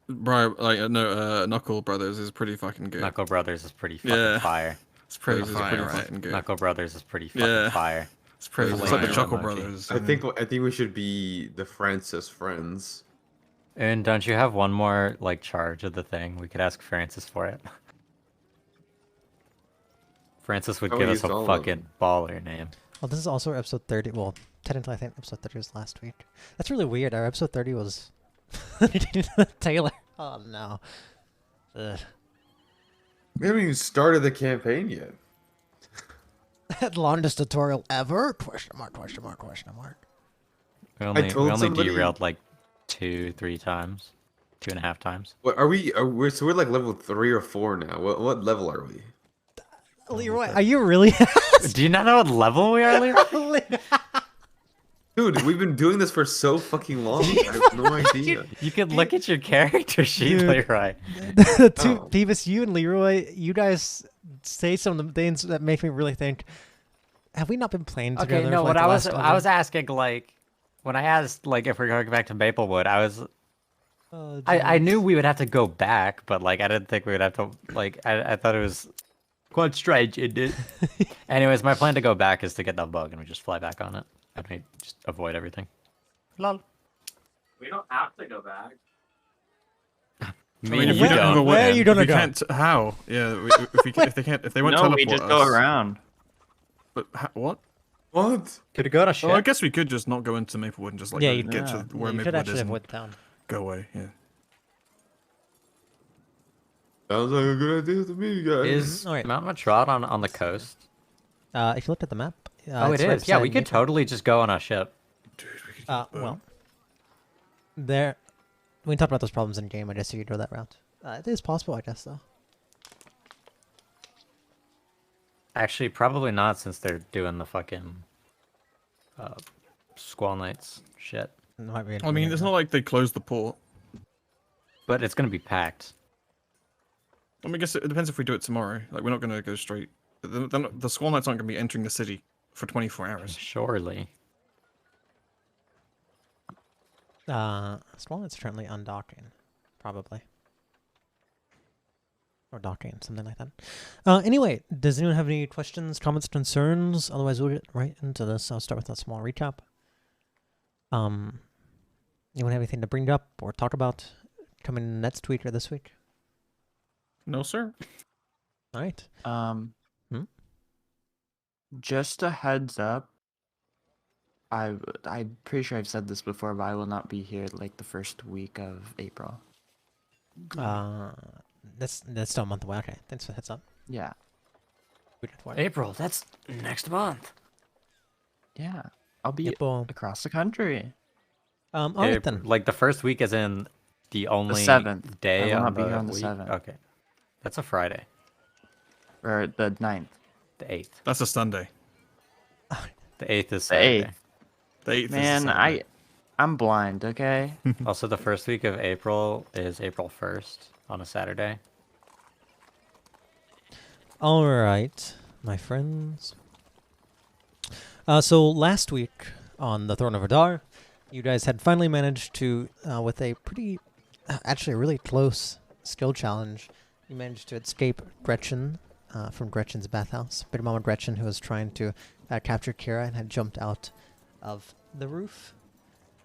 Bro, like no, Knuckle Brothers is pretty fucking good. Knuckle Brothers is pretty fucking Yeah, fire. it's pretty Brothers is fire, pretty right? fucking good. Knuckle Brothers is pretty fucking Yeah, fire. it's pretty. Brothers It's is like the Flame fire. Chuckle emoji. Brothers. I think we should be the Francis friends. And don't you have one more like charge of the thing? We could ask Francis for it. Francis would Oh, give we us a used all of them. fucking baller name. Well, this is also episode 30. Well, technically, I think episode 30 was last week. That's really weird. Our episode 30 was Taylor. Oh, no. Ugh. We haven't even started the campaign yet. Longest tutorial ever? Question mark, question mark, question mark. We only told somebody- derailed like 2-3 times. 2.5 times. What are we? So we're like level 3 or 4 now. What level are we? Leroy, are you really? Do you not know what level we are, Leroy? Dude, we've been doing this for so fucking long. I have no idea. You could look at your character sheet, Dude. Leroy. The two, Oh. Beavis, you and Leroy, you guys say some of the things that make me really think, have we not been playing together? Okay, no, for, like, what the I was last asking, like, when I asked, like, if we're going back to Maplewood, Oh, I knew we would have to go back, but, like, I didn't think we would have to, like, I thought it was quite strange, it did. Anyways, my plan to go back is to get that bug, and we just fly back on it, and we just avoid everything. Lol. We don't have to go back. I mean, if you we don't have a don't. Where are way, you gonna we go? can't. How? Yeah, if they won't No, teleport we just us. go around. But what? What? Could go on a ship. Oh, I guess we could just not go into Maplewood and just like Yeah, go you- get yeah. to where you could Maplewood actually is and avoid town. go away. Yeah. Sounds like a good idea to me, guys. Is Alright. Mount Matrod on the coast? If you looked at the map. Oh, it it's right is. Yeah, we beside could totally just go on a ship. Dude, we could. well, there. We talked about those problems in game. I guess you could go that route. It is possible, I guess, though. Actually, probably not, since they're doing the fucking Squall Knights shit. It might be I mean, it's not like they closed the port. But it's gonna be packed. I mean, I guess it depends if we do it tomorrow. Like, we're not gonna go straight. The Squall Knights aren't gonna be entering the city for 24 hours. Surely. Squall Knight's currently undocking, probably. Or docking, something like that. Anyway, does anyone have any questions, comments, concerns? Otherwise, we'll get right into this. I'll start with a small recap. Anyone have anything to bring up or talk about coming next week or this week? No, sir. All right. Just a heads up. I'm pretty sure I've said this before, but I will not be here like the first week of April. That's still a month away. Okay, thanks for the heads up. Yeah. We did what? April, that's next month. Yeah. I'll be April. across the country. All right then. Like the first week is in the only 7th. day I will on not be the here on the week? 7th. Okay. That's a Friday. Or the 9th. The 8th. That's a Sunday. The 8th is The Saturday. 8th. The 8th is a Man, Sunday. I'm blind, okay? Also, the first week of April is April 1st on a Saturday. All right, my friends. So last week on the Throne of Rihdar, you guys had finally managed to, with a pretty, actually a really close skill challenge, you managed to escape Gretchen from Gretchen's bathhouse. Big Mama Gretchen, who was trying to capture Kira and had jumped out of the roof.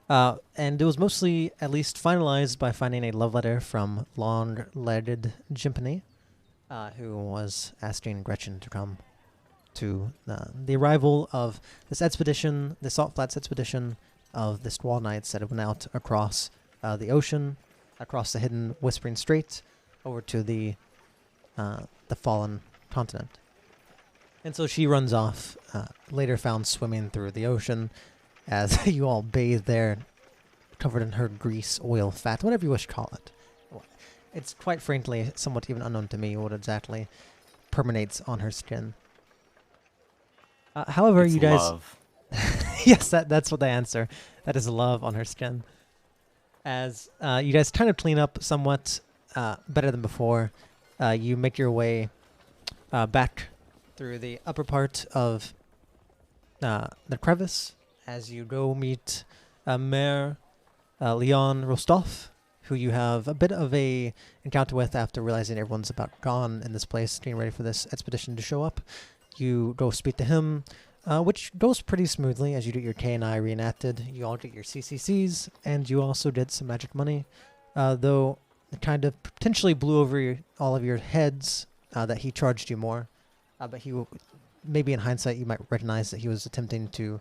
And it was mostly at least finalized by finding a love letter from long-legged Jimpany, who was asking Gretchen to come to the arrival of this expedition, the Salt Flats expedition of the Squall Knights that had went out across the ocean, across the hidden Whispering Strait, over to the fallen continent. And so she runs off, later found swimming through the ocean, as you all bathe there, covered in her grease, oil, fat, whatever you wish to call it. It's quite frankly somewhat even unknown to me what exactly permeates on her skin. However, It's you guys... love. Yes, that's what they answer. That is love on her skin. As you guys kind of clean up somewhat better than before, you make your way back through the upper part of the crevice as you go meet Mayor Leon Rostov, who you have a bit of a encounter with after realizing everyone's about gone in this place, getting ready for this expedition to show up. You go speak to him, which goes pretty smoothly as you get your K&I reenacted. You all get your CCCs, and you also did some magic money, though it kind of potentially blew over all of your heads that he charged you more. But maybe in hindsight, you might recognize that he was attempting to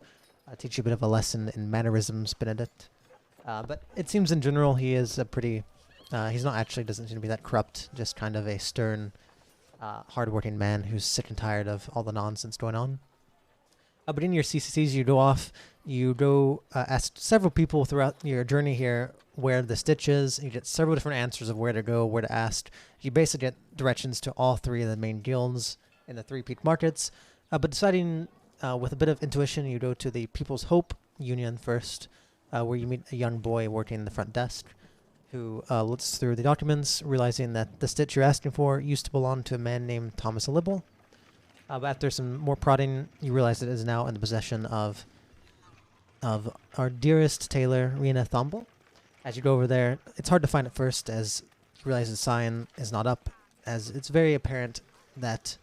teach you a bit of a lesson in mannerisms, Benedict. But it seems in general he is a pretty... he's not actually, doesn't seem to be that corrupt, just kind of a stern, hard-working man who's sick and tired of all the nonsense going on. But in your CCCs, you go off, you go ask several people throughout your journey here where the stitch is. You get several different answers of where to go, where to ask. You basically get directions to all 3 of the main guilds in the 3 peak markets. But deciding with a bit of intuition, you go to the People's Hope Union first, where you meet a young boy working the front desk who looks through the documents, realizing that the stitch you're asking for used to belong to a man named Thomas Libel. But after some more prodding, you realize it is now in the possession of our dearest tailor, Rena Thomble. As you go over there, it's hard to find at first as you realize the sign is not up, as it's very apparent that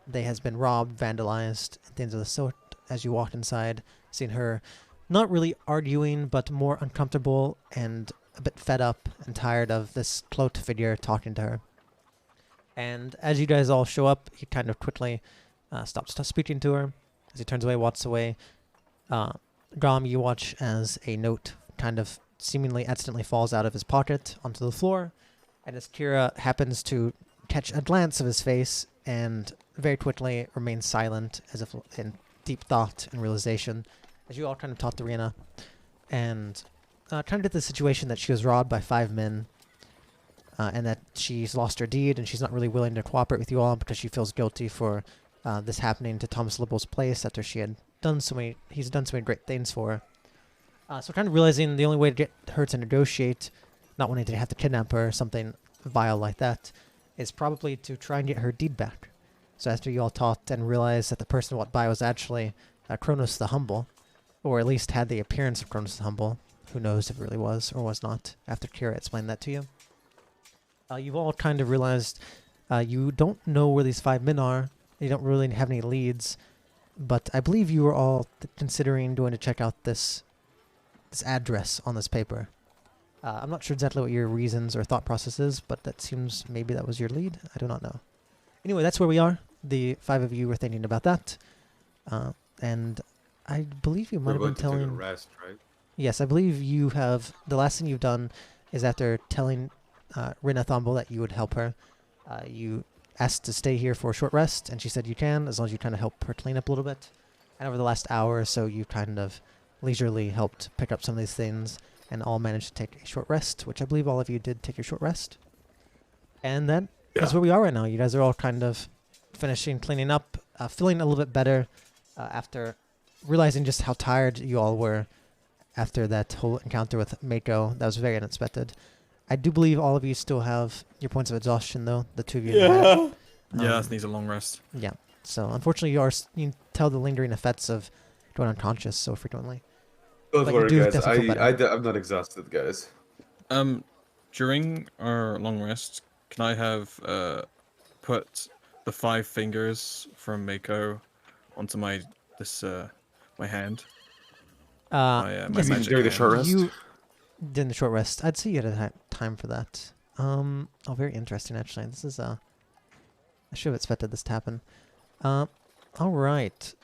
they has been robbed, vandalized, and things of the sort. As you walk inside, seeing her not really arguing, but more uncomfortable and a bit fed up and tired of this cloaked figure talking to her. And as you guys all show up, he kind of quickly stops speaking to her. As he turns away, walks away. Grom, you watch as a note kind of seemingly accidentally falls out of his pocket onto the floor. And as Kira happens to catch a glance of his face and very quickly remains silent as if in deep thought and realization, as you all kind of talk to Rena and kind of get the situation that she was robbed by 5 men. And that she's lost her deed, and she's not really willing to cooperate with you all because she feels guilty for this happening to Thomas Libel's place after he's done so many great things for her. So kind of realizing the only way to get her to negotiate, not wanting to have to kidnap her or something vile like that, is probably to try and get her deed back. So after you all talked and realized that the person who walked by was actually Kronos the Humble, or at least had the appearance of Kronos the Humble, who knows if it really was or was not, after Kira explained that to you. You've all kind of realized you don't know where these 5 men are. You don't really have any leads. But I believe you were all considering going to check out this address on this paper. I'm not sure exactly what your reasons or thought process is, but that seems maybe that was your lead. I do not know. Anyway, that's where we are. The 5 of you were thinking about that. And I believe you might have been telling... Take a rest, right? Yes, I believe you have... The last thing you've done is after telling... Rena Thomble that you would help her. You asked to stay here for a short rest, and she said you can, as long as you kind of help her clean up a little bit. And over the last hour or so, you kind of leisurely helped pick up some of these things, and all managed to take a short rest, which I believe all of you did take your short rest. And that is where we are right now. You guys are all kind of finishing cleaning up, feeling a little bit better after realizing just how tired you all were after that whole encounter with Mako. That was very unexpected. I do believe all of you still have your points of exhaustion, though. The 2 of you. Yeah, that needs a long rest. Yeah. So, unfortunately, you can tell the lingering effects of going unconscious so frequently. Don't But you worry, do guys. definitely feel better. I'm not exhausted, guys. During our long rest, can I have put the 5 fingers from Mako onto my hand? My Yes, magic during the hand. short rest? You did the short rest. I'd say you had time for that. Oh, very interesting, actually. This is, I should have expected this to happen. All right.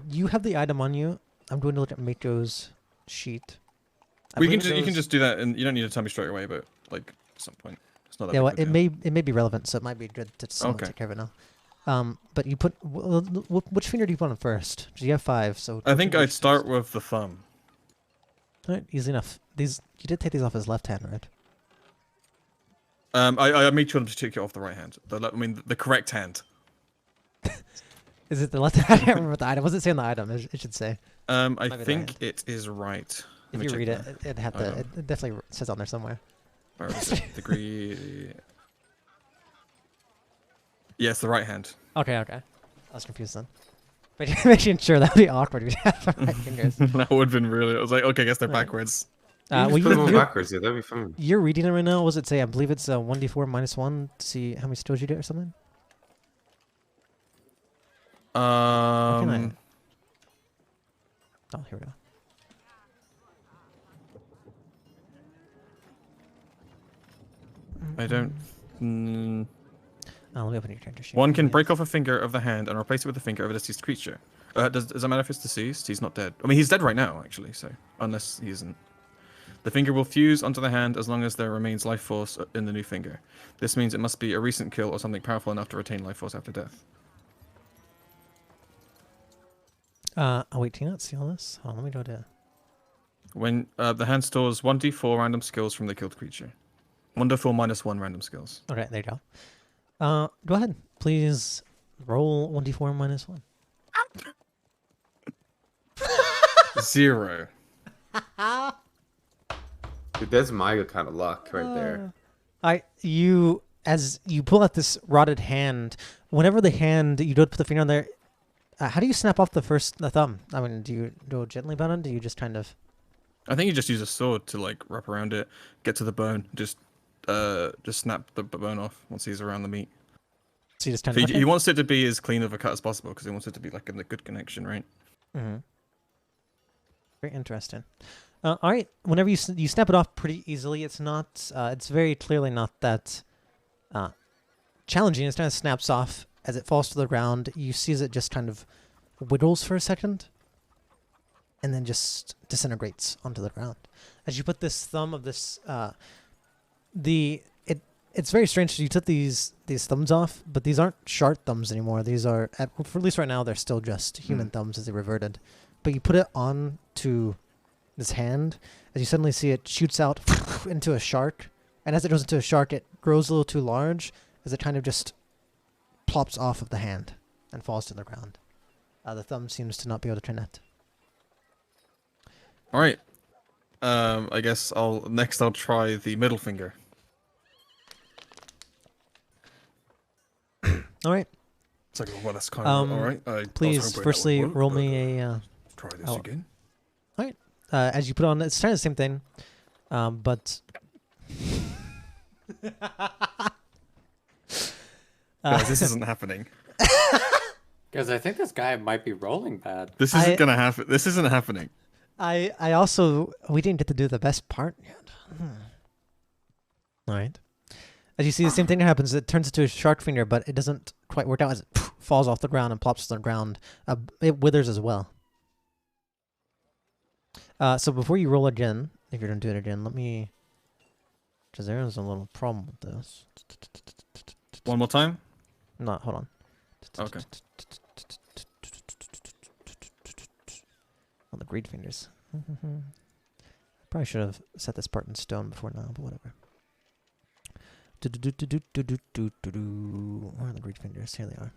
You have the item on you. I'm going to look at Mako's sheet. You can just do that, and you don't need to tell me straight away, but like at some point. It's not that Yeah, big well, of a deal. it may be relevant, so it might be good to someone Okay. take care of it now. But you put which finger do you put on first? You have 5, so I think I'd start with the thumb. All right, easy enough. You did take these off his left hand, right? I made sure to take it off the right hand. The correct hand. Is it the left hand? I can't remember what the item. Was it saying the item? It should say. I Might be the think hand. it is right. If Let me you check read that. it definitely says on there somewhere. Where is it? Degree. Yes, the right hand. Okay. I was confused then. Making sure that would be awkward if you have the right fingers. That would have been really. I was like, okay, I guess they're Right. backwards. You Well, just put them on you're, backwards, yeah, that'd be fine. you're reading it right now. What does it say? I believe it's 1d4 minus 1 to see how many stills you get or something. Why can't I? Oh, here we go. I don't. Mm, Let me open your character sheet. one can Yeah. break off a finger of the hand and replace it with a finger of a deceased creature. Does it matter if it's deceased? He's not dead. I mean, he's dead right now, actually. So unless he isn't, the finger will fuse onto the hand as long as there remains life force in the new finger. This means it must be a recent kill or something powerful enough to retain life force after death. Oh wait, do you not see all this? Hold on, let me go to. When the hand stores 1d4 random skills from the killed creature. 1d4 minus 1 random skills. Okay, there you go. Go ahead, please. Roll 1d4 minus 1. 0. Dude, that's my kind of luck right there. As you pull out this rotted hand, whenever the hand you don't put the finger on there, how do you snap off the thumb? I mean, do you do it gently about it? Do you just kind of? I think you just use a sword to like wrap around it, get to the bone, just snap the bone off once he's around the meat. So you just kind So of. he wants it to be as clean of a cut as possible because he wants it to be like a good connection, right? Mm-hmm. Very interesting. All right. Whenever you snap it off pretty easily, it's not. It's very clearly not that challenging. It kind of snaps off as it falls to the ground. You see as it just kind of whittles for a second, and then just disintegrates onto the ground. As you put this thumb of this, it's very strange. You took these thumbs off, but these aren't sharp thumbs anymore. These are, for at least right now, they're still just human thumbs as they reverted. But you put it on to this hand, as you suddenly see it shoots out into a shark, and as it goes into a shark, it grows a little too large, as it kind of just plops off of the hand and falls to the ground. The thumb seems to not be able to connect. All right. I guess I'll try the middle finger. All right. It's like, well, that's kind of all right. I was Please, hoping that firstly, would work, roll but, me a. try this oh. again. All right. As you put on, it's kind of the same thing, but. Guys, this isn't happening. Guys, I think this guy might be rolling bad. This isn't gonna happen. This isn't happening. I also, we didn't get to do the best part yet. All right. As you see, the same thing happens. It turns into a shark finger, but it doesn't quite work out as it falls off the ground and plops to the ground. It withers as well. So before you roll again, if you're going to do it again, let me... Because there is a little problem with this. One more time. No, hold on. Okay. On the greed fingers. Probably should have set this part in stone before now, but whatever. Where are the greed fingers? Here they are.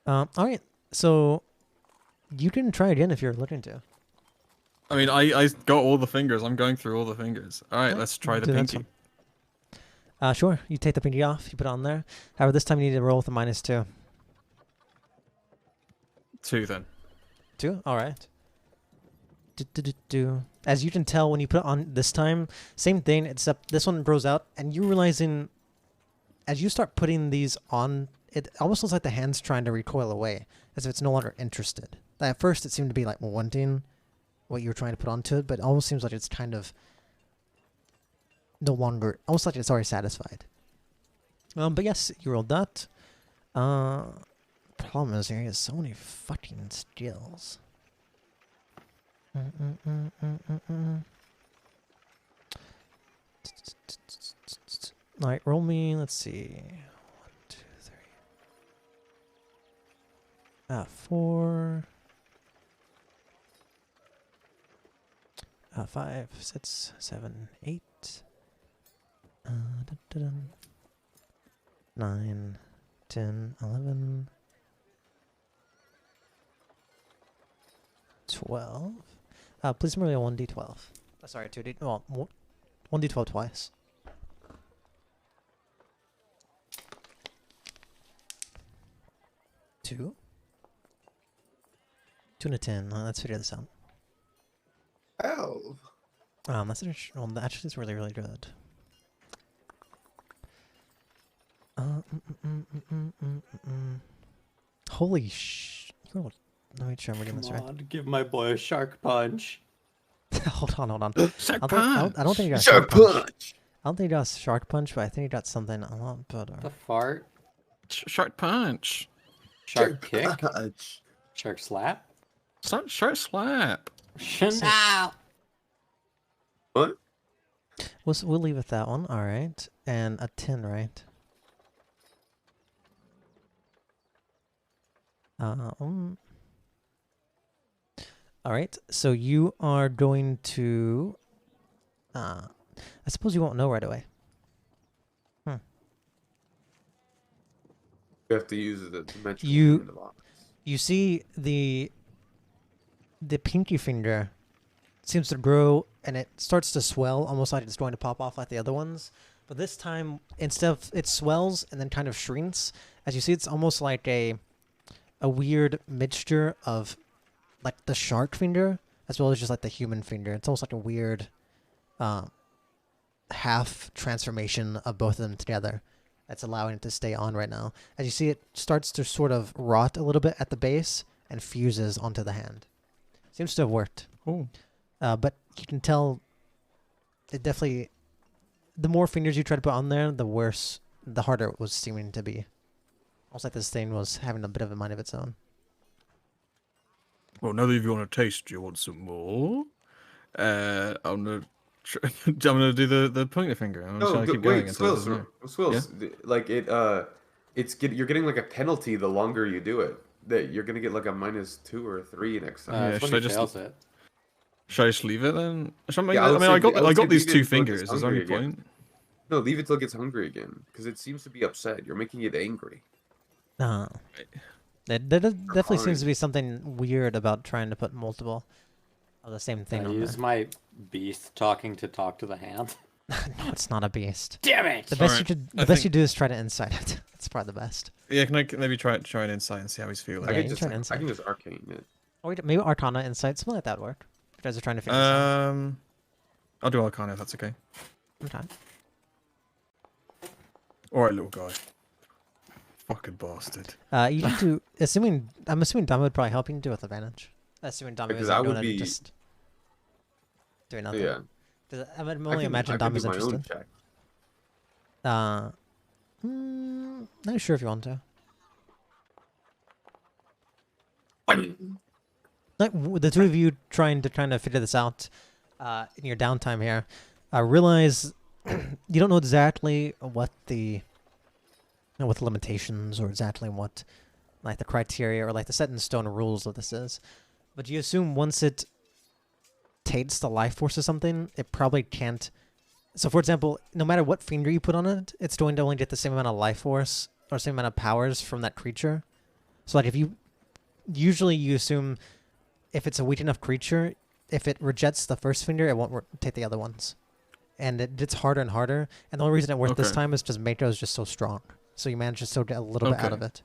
All right. So you can try again if you're looking to. I mean, I got all the fingers. I'm going through all the fingers. All right, Yeah, let's try the do that pinky. Sure. You take the pinky off. You put it on there. However, this time you need to roll with a -2. 2 then. 2? All right. As you can tell when you put it on this time, same thing, except this one grows out, and you're realizing as you start putting these on, it almost looks like the hand's trying to recoil away, as if it's no longer interested. At first, it seemed to be like wanting what you were trying to put onto it, but it almost seems like it's kind of no longer, almost like it's already satisfied. But yes, you rolled that. Problem is, he has so many fucking skills. Alright, roll me, let's see. 1, 2, 3. 4. 5, 6, 7, 8. 9, 10, 11. 12. Please roll a 1d12. Sorry, 2d. Well, 1d12 twice. 2. 2 and a 10. Let's figure this out. 12. That actually is really, really good. Holy sh... Let me make sure I'm reading this right. Come on, give my boy a shark punch. hold on. Shark I punch. don't think you got Shark shark punch. punch. I don't think you got shark punch, but I think you got something a lot better. The fart. Shark punch. Shark kick. punch. Shark slap. Shark slap. No. What? We'll leave it that one. All right, and a 10, right? All right, so you are going to. I suppose you won't know right away. You have to use the dimensional You- in the box. You see the pinky finger seems to grow and it starts to swell, almost like it's going to pop off like the other ones. But this time, instead of it swells and then kind of shrinks, as you see, it's almost like a weird mixture of like the shark finger as well as just like the human finger. It's almost like a weird half transformation of both of them together. That's allowing it to stay on right now. As you see, it starts to sort of rot a little bit at the base and fuses onto the hand. Seems to have worked. Oh. But you can tell it definitely... The more fingers you try to put on there, the worse, the harder it was seeming to be. Almost like this thing was having a bit of a mind of its own. Well, now that you want to taste, do you want some more? I'm gonna I'm gonna do the pointer finger. I'm just No, gonna keep going wait, until it Swills, doesn't- Swills. Like you're getting like a penalty the longer you do it. That you're gonna get like a -2 or 3 next time. Yeah, That's when should I he just- fails it. Should I just leave it then? Should I, make Yeah, I I would mean, say- I got I would say these leave it 2 until it fingers. gets Is there any hungry again. point? No, leave it till it gets hungry again, because it seems to be upset. You're making it angry. There definitely seems to be something weird about trying to put multiple of the same thing I on use there. my beast talking to talk to the hand. No, it's not a beast. Damn it! The best Alright, you could, I the best think- you do is try to insight it. That's probably the best. Yeah, can I maybe try an insight and see how he's feeling? I Yeah, can you just try to insight. I can just arcane it. Or maybe Arcana insight, something like that would work. You guys are trying to figure this out. I'll do Arcana if that's okay. Okay. Alright, little guy. Fucking bastard. You need to, I'm assuming Dama would probably help. You can do it with advantage. Assuming Dama Because is I doing would it, be- just doing nothing. Yeah. I would I only can- imagine I can do Dama's my own interested. check. Not sure if you want to. Like, the two of you trying to figure this out in your downtime here, realize you don't know exactly what the what the limitations or exactly what like the criteria or like the set in stone rules of this is, but you assume once it takes the life force of something, it probably can't. So, for example, no matter what finger you put on it, it's going to only get the same amount of life force or same amount of powers from that creature. So, like, if you usually you assume if it's a weak enough creature, if it rejects the first finger, it won't take the other ones, and it gets harder and harder. And the only reason it worked this Okay. time is because Mako is just so strong, so you manage to still get a little bit out Okay. of it.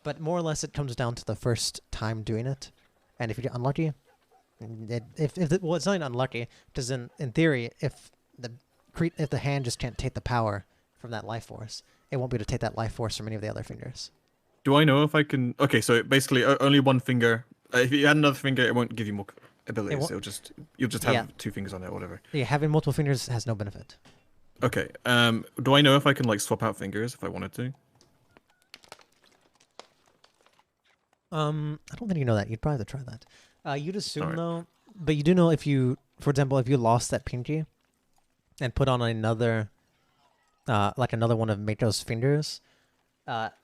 But more or less, it comes down to the first time doing it, and if you get unlucky, well, it's not even unlucky because in theory, if the hand just can't take the power from that life force, it won't be able to take that life force from any of the other fingers. Do I know if I can? Okay, so basically only one finger. If you add another finger, it won't give you more abilities. won't- You'll just have Yeah. 2 fingers on it, or whatever. Yeah, having multiple fingers has no benefit. Okay. Do I know if I can like swap out fingers if I wanted to? I don't think you know that. You'd probably have to try that. You'd assume Alright. though, but you do know if you, for example, if you lost that pinky and put on another, like another one of Mako's fingers,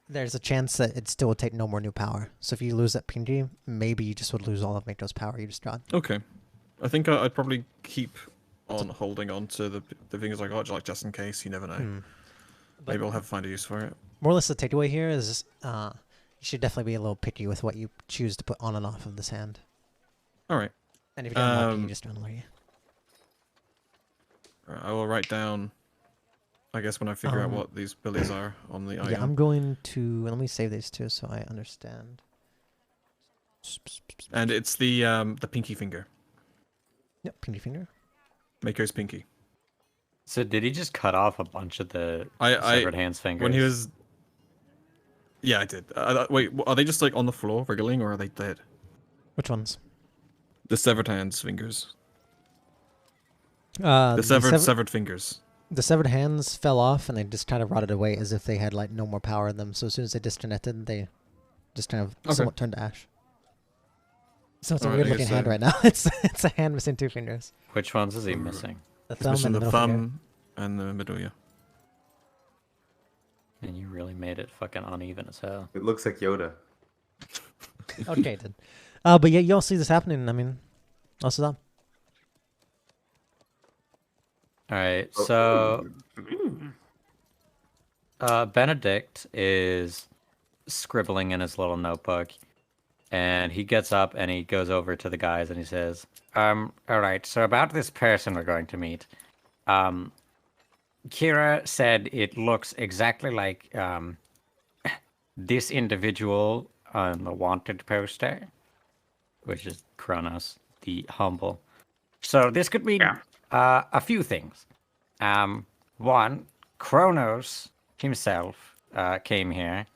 there's a chance that it still would take no more new power. So if you lose that pinky, maybe you just would lose all of Mako's power you just got. Okay. I think I'd probably keep on holding on to the fingers I got, like just in case. You never know. But Maybe I'll have find a use for it. more or less the takeaway here is you should definitely be a little picky with what you choose to put on and off of this hand. All right. And if you don't like it, you Um, just don't like it. Alright, I will write down I guess when I figure out what these abilities are on the Yeah, item. I'm going to let me save these two so I understand. And it's the pinky finger. Yep, pinky finger. Mako's pinky. So did he just cut off a bunch of the I severed hands fingers? when he was. Yeah, I did. Wait, are they just like on the floor wriggling, or are they dead? Which ones? The severed hands fingers. The The severed fingers. The severed hands fell off and they just kind of rotted away as if they had like no more power in them. So as soon as they disconnected, they just kind of somewhat turned to ash. So it's a Alright, weird I looking guess, hand right now. It's a hand missing two fingers. Which ones is he missing? The It's thumb missing and the the middle finger. thumb and the middle, yeah. And you really made it fucking uneven as hell. It looks like Yoda. Okay, then. But yeah, you all see this happening. I mean, also that. Alright, so Benedict is scribbling in his little notebook, and he gets up and he goes over to the guys and he says, alright, so about this person we're going to meet. Kira said it looks exactly like this individual on the wanted poster, which is Kronos, the humble. So this could mean a few things. One, Kronos himself came here,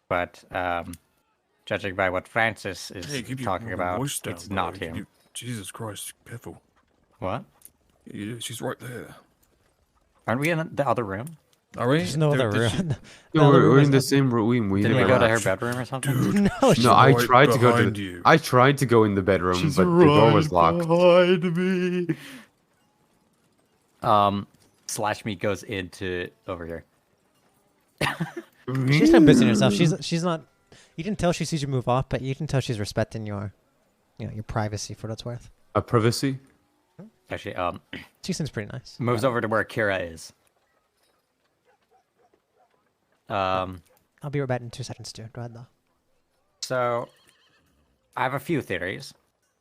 but judging by what Francis is talking about, it's not him. Jesus Christ, careful. What? Yeah, she's right there. Aren't we in the other room? Are we? There's no other Did she- room. No, we're in the same room. Did we never go to her left. bedroom or something? No, No, I right tried to go to. behind you. I tried to go in the bedroom, but the door was locked. behind me. Slash Meat goes into over here. she's kind of busy herself. She's not. You can tell she sees you move off, but you can tell she's respecting your, your privacy for what it's worth. A privacy. Actually, She seems pretty nice. moves over to where Kira is. I'll be right back in 2 seconds, Stu. Go ahead, though. So, I have a few theories.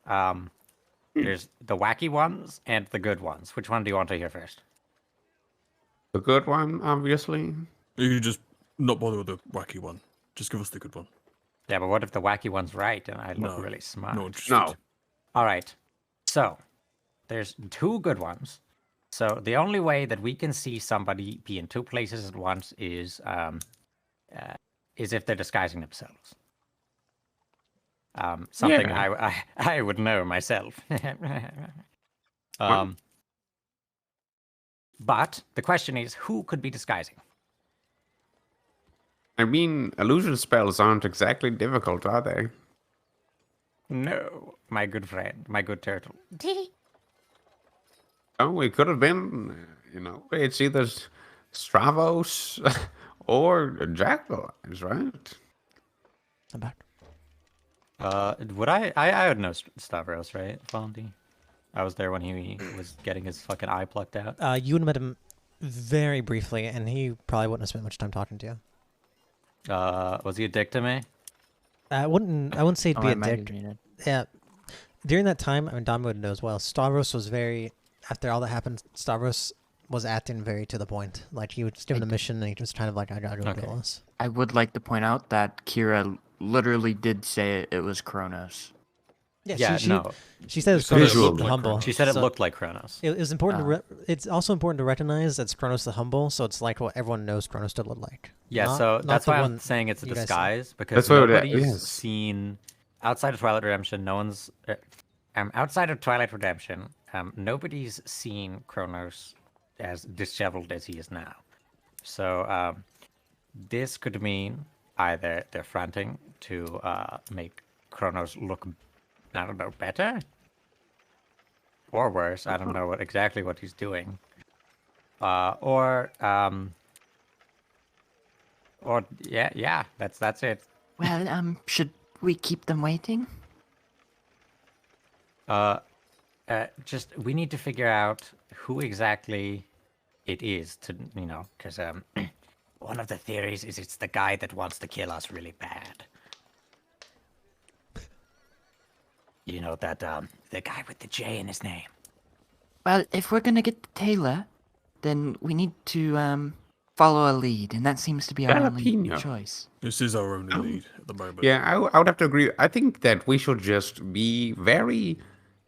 There's the wacky ones and the good ones. Which one do you want to hear first? The good one, obviously. You can just not bother with the wacky one. Just give us the good one. Yeah, but what if the wacky one's right and I look No, really smart? No, just No. All right. So, there's two good ones. So, the only way that we can see somebody be in two places at once is if they're disguising themselves. Something Yeah. I would know myself. But the question is, who could be disguising? I mean, illusion spells aren't exactly difficult, are they? No, my good friend, my good turtle. Oh, it could have been, it's either Stravos or Jackal, right? I'm back. Would I would know Stavros, right, Fondy? I was there when he was getting his fucking eye plucked out. You would have met him very briefly, and he probably wouldn't have spent much time talking to you. Was he a dick to me? I wouldn't say he'd be I a might dick. have been it. Yeah. During that time, I mean, Dom would know as well. Stavros was after all that happened, Stavros was acting very to the point. Like, he was given a mission, and he was kind of like, I gotta go Okay. do this. I would like to point out that Kira literally did say it was Kronos. Yeah, she said it was She said it Kronos looked the like humble. She said it so looked like Kronos. It was important it's also important to recognize that it's Kronos the humble, so it's like what everyone knows Kronos to look like. Yeah, Not- so not that's the why one I'm saying it's a you guys saw. disguise because That's what it nobody's is. seen outside of Twilight Redemption. No one's outside of Twilight Redemption. Nobody's seen Kronos as disheveled as he is now. So this could mean either they're fronting to make Kronos look, I don't know, better or worse. I don't know exactly what he's doing. Or yeah, that's it. Well, should we keep them waiting? Just we need to figure out who exactly it is to because one of the theories is it's the guy that wants to kill us really bad. You know that the guy with the J in his name. Well, if we're gonna get the Taylor, then we need to follow a lead, and that seems to be our only Jalapeno. choice. This is our only lead at the moment. Yeah, I would have to agree. I think that we should just be very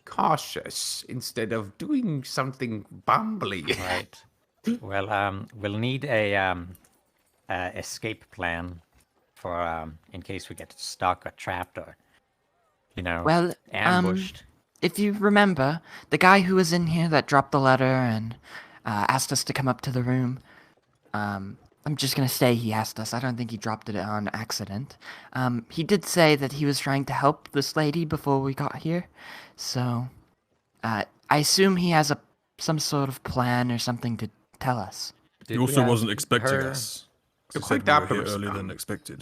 cautious instead of doing something bumbly. Right. Well, we'll need a escape plan for in case we get stuck or trapped or, Well, ambushed. if you remember, the guy who was in here that dropped the letter and asked us to come up to the room, I'm just gonna say he asked us. I don't think he dropped it on accident. He did say that he was trying to help this lady before we got here, so I assume he has some sort of plan or something to tell us. He Did we also ask wasn't expecting her- us. You're He quite said we were here dapper, earlier than son. expected.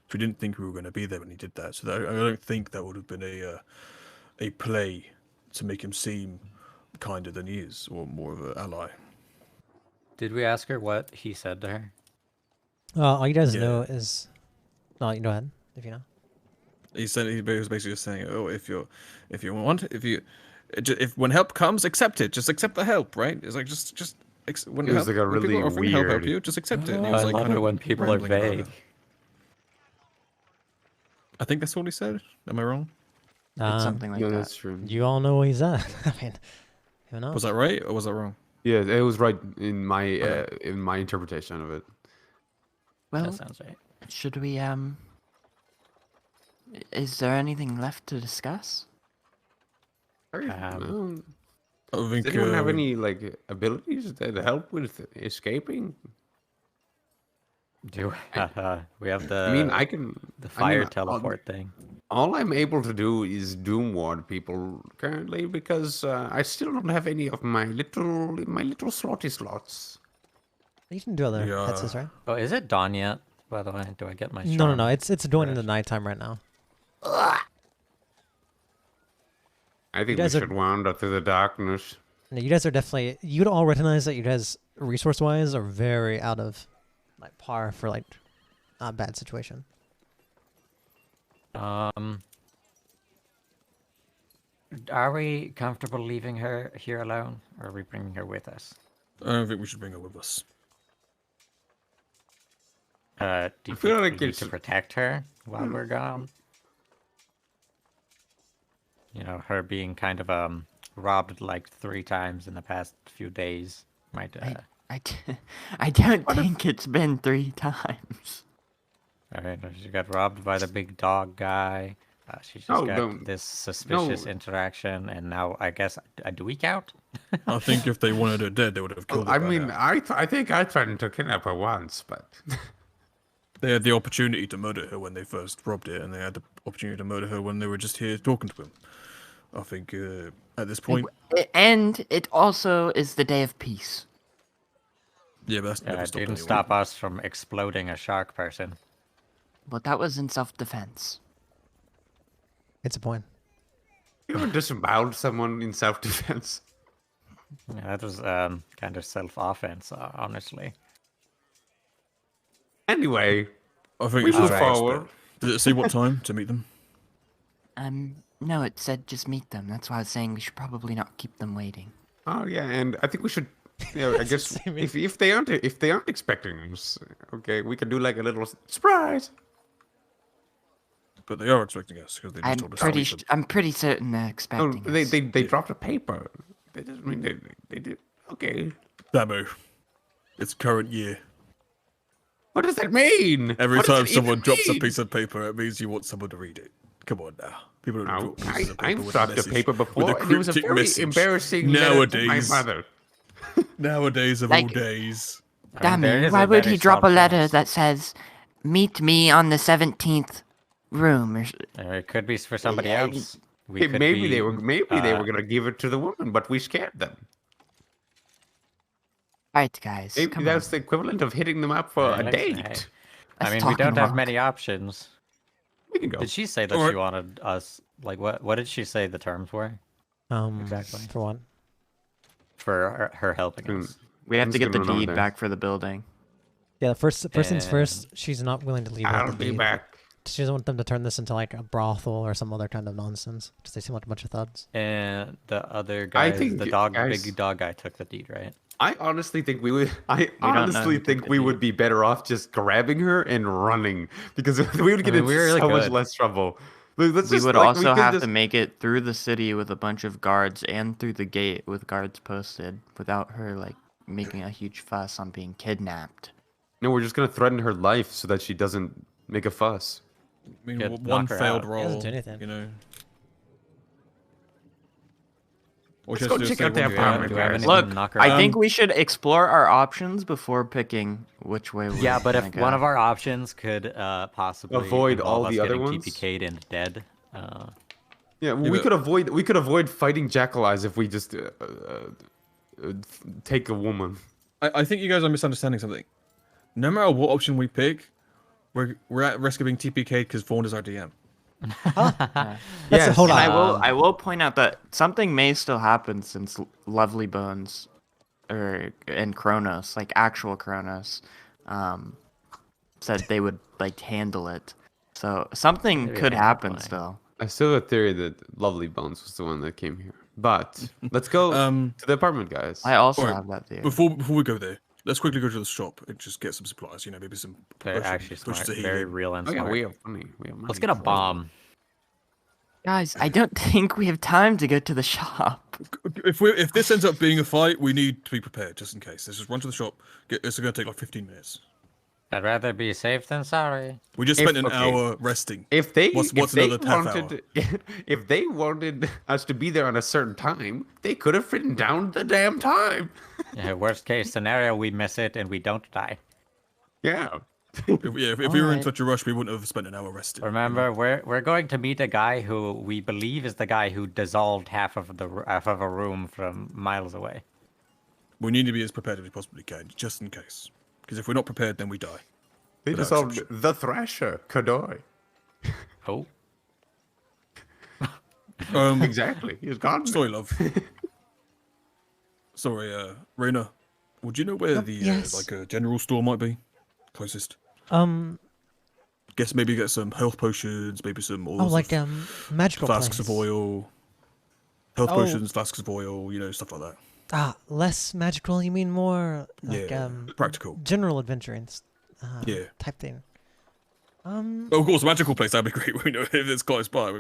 So we didn't think we were going to be there when he did that. So I don't think that would have been a play to make him seem kinder than he is, or more of an ally. Did we ask her what he said to her? All you guys Yeah. know is. No, you go ahead if you know. He was basically just saying, "Oh, if when help comes, accept it. Just accept the help, right? It's like when It was like a when people really are offering help weird- you, just accept it." And he I was like, love kind it of when people are rambling about vague. it. I think that's what he said. Am I wrong? It's something like Yeah, that. that's true. You all know what he's at. I mean, who knows? Was that right or was that wrong? Yeah, it was right in my Okay. in my interpretation of it. Well, That sounds right. should we Is there anything left to discuss? Um, I Does think anyone have any like abilities that help with escaping? Do we have the I mean, I can. the I mean, fire teleport thing? All I'm able to do is doom ward people currently because I still don't have any of my little slotty slots. You can do other Yeah. headsets, right? Oh, is it dawn yet? By the way, do I get my No. charm? It's doing in the fresh? nighttime right now. I think we guys are- should wander through the darkness. No, you guys are definitely. You'd all recognize that you guys, resource-wise, are very out of like par for like a bad situation. Are we comfortable leaving her here alone, or are we bringing her with us? I don't think we should bring her with us. Do you I think feel we like need to it's- protect her while we're gone? Her being kind of robbed like 3 times in the past few days might. I don't think it's been 3 times. Alright, she got robbed by the big dog guy. She just Oh, got no. this suspicious No. interaction, and now I guess do we count? I think if they wanted her dead, they would have killed her. I by mean, now. I think I threatened to kidnap her once, but They had the opportunity to murder her when they first robbed it, and they had the opportunity to murder her when they were just here talking to him. I think at this point, And it also is the day of peace. yeah, but that's never It stopped didn't anyone. stop us from exploding a shark person. But that was in self-defense. It's a point. you ever disemboweled someone in self-defense? Yeah, that was kind of self-offense, honestly. Anyway, I think we it's move just forward. fast, but- Did it say what time to meet them? No, it said just meet them. That's why I was saying we should probably not keep them waiting. Oh yeah, and I think we should. I guess Same if they aren't expecting us, okay, we could do like a little surprise. But they are expecting us because they just told us to meet them. I'm pretty certain they're Oh, expecting they us. they dropped a paper. That doesn't mean they did. Okay, Damu, it's current year. what does that mean? Every What does time it someone even drops a mean? piece of paper, it means you want someone to read it. Come on now. People don't No, drop pieces of paper I've with dropped a message- paper with before, a and it was a cryptic very message. embarrassing letter to my Nowadays, mother. nowadays of all Like- days. Damn there it, is why a would very he drop a strong letter chance. that says, meet me on the 17th room? It could be for somebody Yeah, else. We Hey, could maybe be, they were uh, gonna give it to the woman, but we scared them. Alright, guys, Maybe come that's on. the equivalent of hitting them up for a let's- date. I Let's mean, talk we don't and have walk. many options. We can go. Did she say that Or- she wanted us? Like, what did she say the terms were Exactly. For what? for her helping Hmm. us? We have I'm to just get the gonna run deed there. back for the building. Yeah, first things first. She's not willing to leave. without I'll the be deed. back. She doesn't want them to turn this into like a brothel or some other kind of nonsense. Because they seem like a bunch of thugs. And the other guy, think, the guys- big dog guy, took the deed, right? I honestly think we would. I don't know honestly who took think the we lead. would be better off just grabbing her and running because we would get mean, in we were really so much good. less trouble. Let's We just, would like, also could have just, to make it through the city with a bunch of guards and through the gate with guards posted without her like making a huge fuss on being kidnapped. No, we're just gonna threaten her life so that she doesn't make a fuss. I mean, Could one knock her failed out. roll. Doesn't do anything. You know. Or Let's just go do check save out the one fail. apartment, Do we have guys. anything Look, to knock her I out? think we should explore our options before picking which way we're Yeah, but if gonna one go. of our options could possibly Avoid involve all us the other getting ones? TPK'd and dead, Yeah, well, Yeah, we but- could avoid fighting jackal eyes if we just take a woman. I think you guys are misunderstanding something. No matter what option we pick, we're at risk of being TPK'd because Vaughn is our DM. Yes. Hold And on. I will point out that something may still happen since Lovely Bones, and Kronos, like actual Kronos, said they would like handle it. So something Maybe could at that happen point. still. I still have a theory that Lovely Bones was the one that came here. But let's go to the apartment, guys. I also Alright, have that theory. Before we go there, let's quickly go to the shop and just get some supplies. You know, maybe some very potion- actually potions smart, of very healing. real and Oh yeah, smart. we have money. We have money. Let's get a bomb. Guys, I don't think we have time to go to the shop. If this ends up being a fight, we need to be prepared just in case. Let's just run to the shop. It's going to take like 15 minutes. I'd rather be safe than sorry. We just If- spent an okay. hour resting. If they What's if they another half wanted if they wanted us to be there on a certain time, they could have written down the damn time. Yeah, worst case scenario, we miss it and we don't die. Yeah. If we were in Alright. such a rush, we wouldn't have spent an hour resting. Remember, we're going to meet a guy who we believe is the guy who dissolved half of a room from miles away. We need to be as prepared as we possibly can, just in case. Because if we're not prepared, then we die. They Without dissolved exception. the Thrasher, Kadoy. Oh, Exactly. He's gone. Sorry, love. Sorry, Raina. Would you know where the yes. like a general store might be? Closest. Guess Maybe get some health potions, maybe some oils, oh, like magical flasks of place. oil, health Oh. potions, flasks of oil, you know, stuff like that. Less magical. You mean more like Yeah, practical. general adventuring Yeah. type thing. Oh, of course, a magical place that'd be great. We know if it's close by.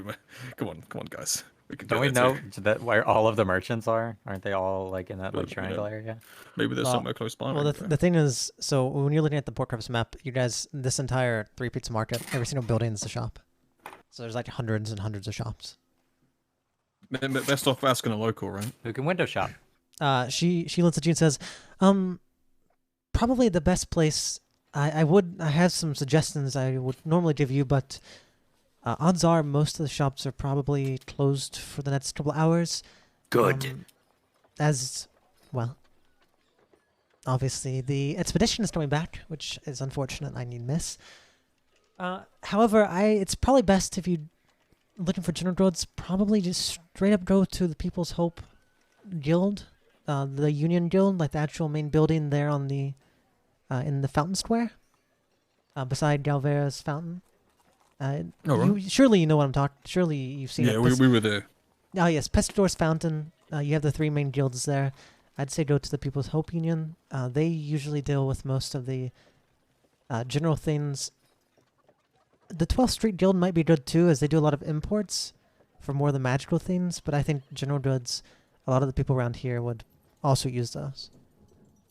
Come on, guys. We can don't do we that know too. that where all of the merchants are? Aren't they all like in that like Well, triangle area? Maybe there's Well- somewhere close by. Well, right there. the thing is, so when you're looking at the Port Crevice map, you guys, this entire Three Pizza Market, every single building is a shop. So there's like hundreds and hundreds of shops. Best off asking a local, right? Who can window shop? She looks at you and says, probably the best place. I have some suggestions I would normally give you, but odds are most of the shops are probably closed for the next couple hours. Good. As well. Obviously, the expedition is coming back, which is unfortunate. I need miss. However, it's probably best if you looking for general goods, probably just straight up go to the People's Hope Guild, the Union Guild, like the actual main building there on the in the Fountain Square, beside Galvera's fountain. right. Surely you know what I'm talking. Surely you've seen Yeah, it. we were there. Oh yes, Pescador's Fountain. You have the three main guilds there. I'd say go to the People's Hope Union. They usually deal with most of the general things. The 12th Street Guild might be good too, as they do a lot of imports for more of the magical things, but I think general goods, a lot of the people around here would also use those.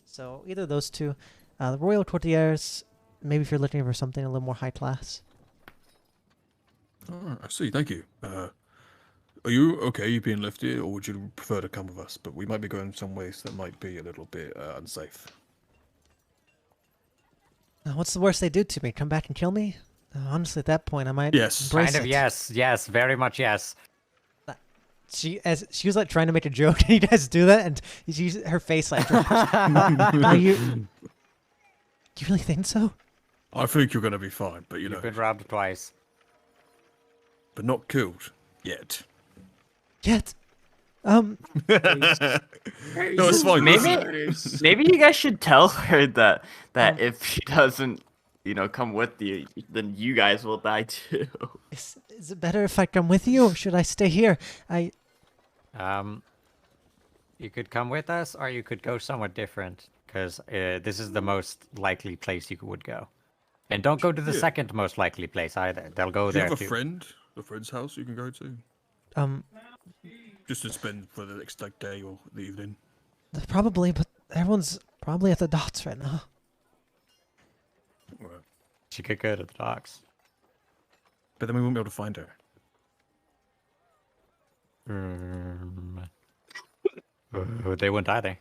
So either of those two. The Royal Courtiers, maybe if you're looking for something a little more high class. Oh, I see. Thank you. Are you okay? You being lifted, or would you prefer to come with us? But we might be going some ways that might be a little bit unsafe. What's the worst they do to me? Come back and kill me? Honestly, at that point, I might Yes. embrace Kind of it. yes, very much yes. She was like trying to make a joke, and you guys do that, and her face like. Are you really think so? I think you're gonna be fine, but you know, You've been robbed twice. but not killed yet. Yet, No, it's fine. Maybe you guys should tell her that if she doesn't, come with you, then you guys will die too. is it better if I come with you, or should I stay here? Um, You could come with us, or you could go somewhere different, because this is the most likely place you would go. And don't go to the Yeah. second most likely place either. They'll go Do you there have too. a friend's house you can go to? Um, Just to spend for the next like, day or the evening. probably, but everyone's probably at the docks right now. Alright. She could go to the docks. But then we won't be able to find her. They wouldn't either.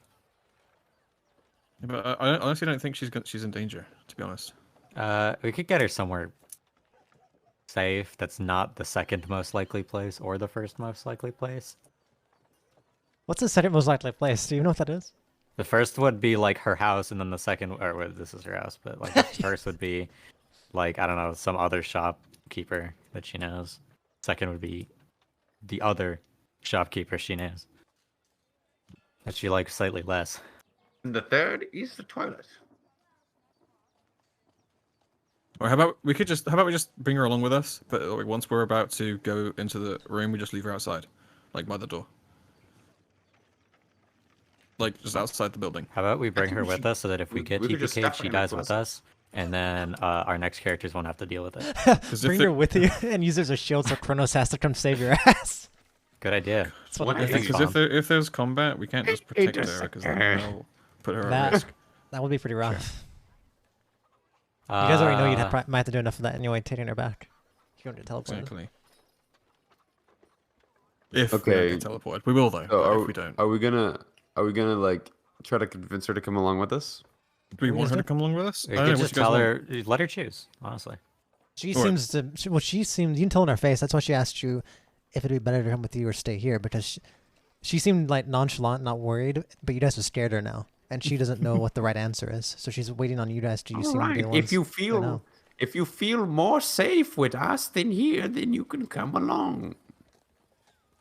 Yeah, but I honestly don't think she's in danger, to be honest. We could get her somewhere safe. That's not the second most likely place or the first most likely place. What's the second most likely place? Do you know what that is? The first would be like her house, and then the second, or well, this is her house, but like the first would be like, I don't know, some other shopkeeper that she knows. Second would be the other shopkeeper she knows that she likes slightly less. And the third is the toilet. Or how about we just bring her along with us, but like, once we're about to go into the room, we just leave her outside, like by the door. Like just outside the building. How about we bring think her we with should- us so that if we get we could just TPK'd, stuff she her in the dies with closet. us, and then our next characters won't have to deal with it. 'Cause if Bring they- her with you and use her as a shield so Kronos has to come save your ass. Good idea. That's what What I'm is thinking. Because if there's combat, we can't just It protect does- her, because then they'll put her at That, risk. that would be pretty rough. You guys already know you'd might have to do enough of that anyway, taking her back. You're going to teleport. Exactly. If we Okay. don't get teleported, we will though. So But if we don't, are we gonna like try to convince her to come along with us? do we we want her just to come along with us? We I don't could know, what just you guys tell want? her, let her choose, honestly. She Alright. seems to. She seemed. You can tell in her face. That's why she asked you if it'd be better to come with you or stay here, because she seemed like nonchalant, not worried. But you guys have scared her now, and she doesn't know what the right answer is. So she's waiting on you guys to. You seem to be the ones. If you feel more safe with us than here, then you can come along.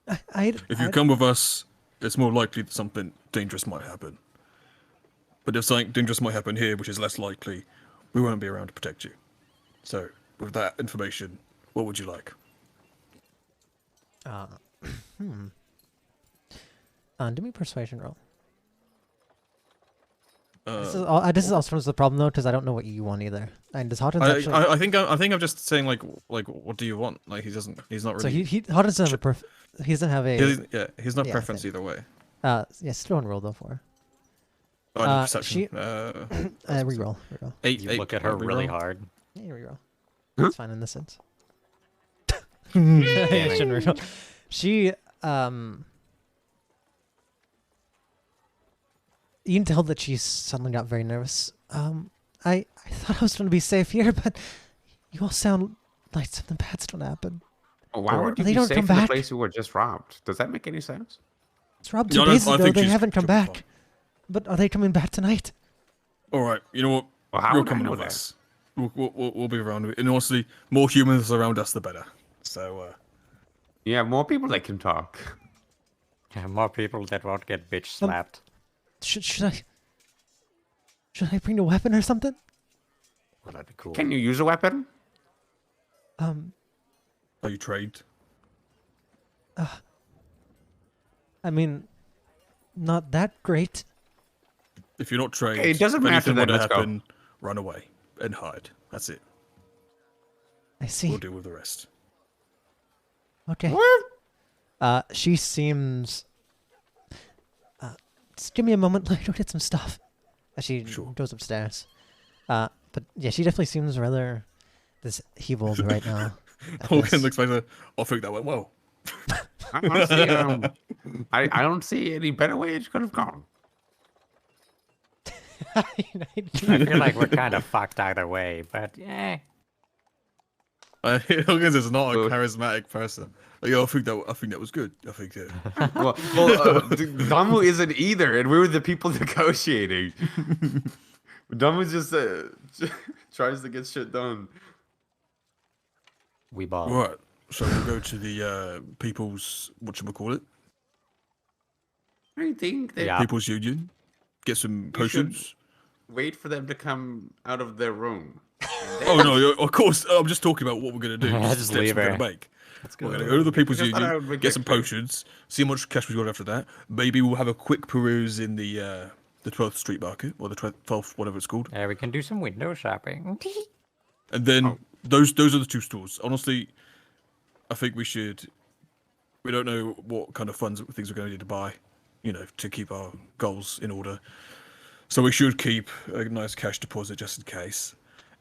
If you come with us, it's more likely that something dangerous might happen. But if something dangerous might happen here, which is less likely, we won't be around to protect you. So, with that information, what would you like? Do me a persuasion roll. This Uh, is also the problem though, because I don't know what you want either. And does Hawtins actually? I think I'm just saying like what do you want? Like he's not So really. he Hawtins doesn't have a he doesn't have a. He's not yeah, preference okay. either way. Yes, throw and roll though for her. Oh, no, she- perception. Reroll. Eight. You eight, look at her really reroll. hard. Yeah, reroll. That's fine in this sense. Yeah, shouldn't reroll. She you can tell that she suddenly got very nervous. I thought I was going to be safe here, but you all sound like something bad's going to happen. Why would you They be don't safe come in the back. place you were just robbed? Does that make any sense? It's robbed Yeah, 2 days I ago. think They she's haven't come triple back. But are they coming back tonight? All right. You know what? Well, how You're would I coming know with that? us. We'll be around. And honestly, more humans around us, the better. So. Yeah, more people that can talk. Yeah, more people that won't get bitch slapped. Should I bring a weapon or something? Well, that'd be cool. Can you use a weapon? Are you trained? I mean, not that great. If you're not trained, It doesn't if matter anything then, were to let's go. happen, run away and hide. That's it. I see. We'll deal with the rest. Okay. She seems. Just give me a moment. Let me go get some stuff. As she Sure. goes upstairs. But yeah, she definitely seems rather disheveled right now. at Morgan this. looks like I think that went well. Honestly, I don't see any better way it could have gone. I feel like we're kind of fucked either way, but yeah. Morgan is not a Well- charismatic person. Like, I think that was good. I think Well, Damu isn't either, and we were the people negotiating. Damu just tries to get shit done. We ball. Right. So we'll go to the people's whatchamacallit? I think that Yeah. People's Union. Get some potions. wait for them to come out of their room. Oh no, of course. I'm just talking about what we're gonna do. Just the steps leave we're her. gonna make. We're gonna go to the People's Just thought I would Union, make get that some clear. potions, see how much cash we got after that. Maybe we'll have a quick peruse in the 12th Street Market or the 12th, whatever it's called. Yeah, we can do some window shopping. And then those are the two stores. Honestly, I think we should. We don't know what kind of things we're going to need to buy, to keep our goals in order. So we should keep a nice cash deposit just in case.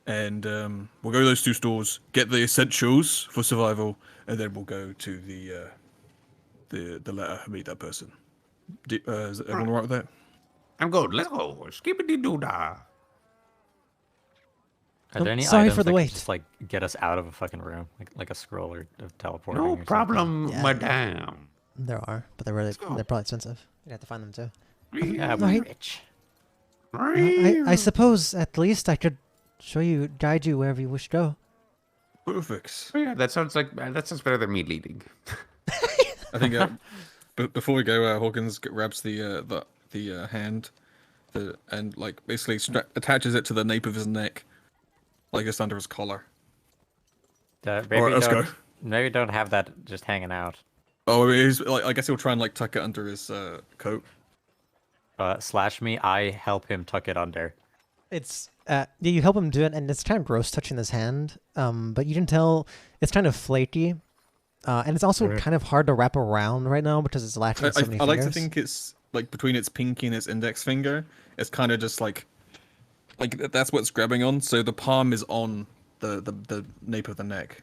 And we'll go to those two stores, get the essentials for survival, and then we'll go to the letter, meet that person. Is everyone alright with that? I'm good. Let's go. Skippity doo dah. Are there any Sorry items for the that could wait. just like get us out of a fucking room, like a scroll or of teleporting? or No something? problem, Yeah. madame. There are, but they're probably expensive. You have to find them too. Yeah, Right. we're rich. I suppose at least I could show you, guide you wherever you wish to go. Perfect. Yeah, that sounds better than me leading. I think before we go, Hawkins grabs the hand, and like basically attaches it to the nape of his neck, like just under his collar. Maybe Alright, let's don't, go. maybe don't have that just hanging out. Oh, he's like, I guess he'll try and like tuck it under his coat. Slash me, I help him tuck it under. It's you help him do it, and it's kind of gross touching his hand. But you can tell it's kind of flaky, and it's also kind of hard to wrap around right now because it's lacking so many I like to fingers. think it's like between its pinky and its index finger. It's kind of just like that's what it's grabbing on. So the palm is on the nape of the neck,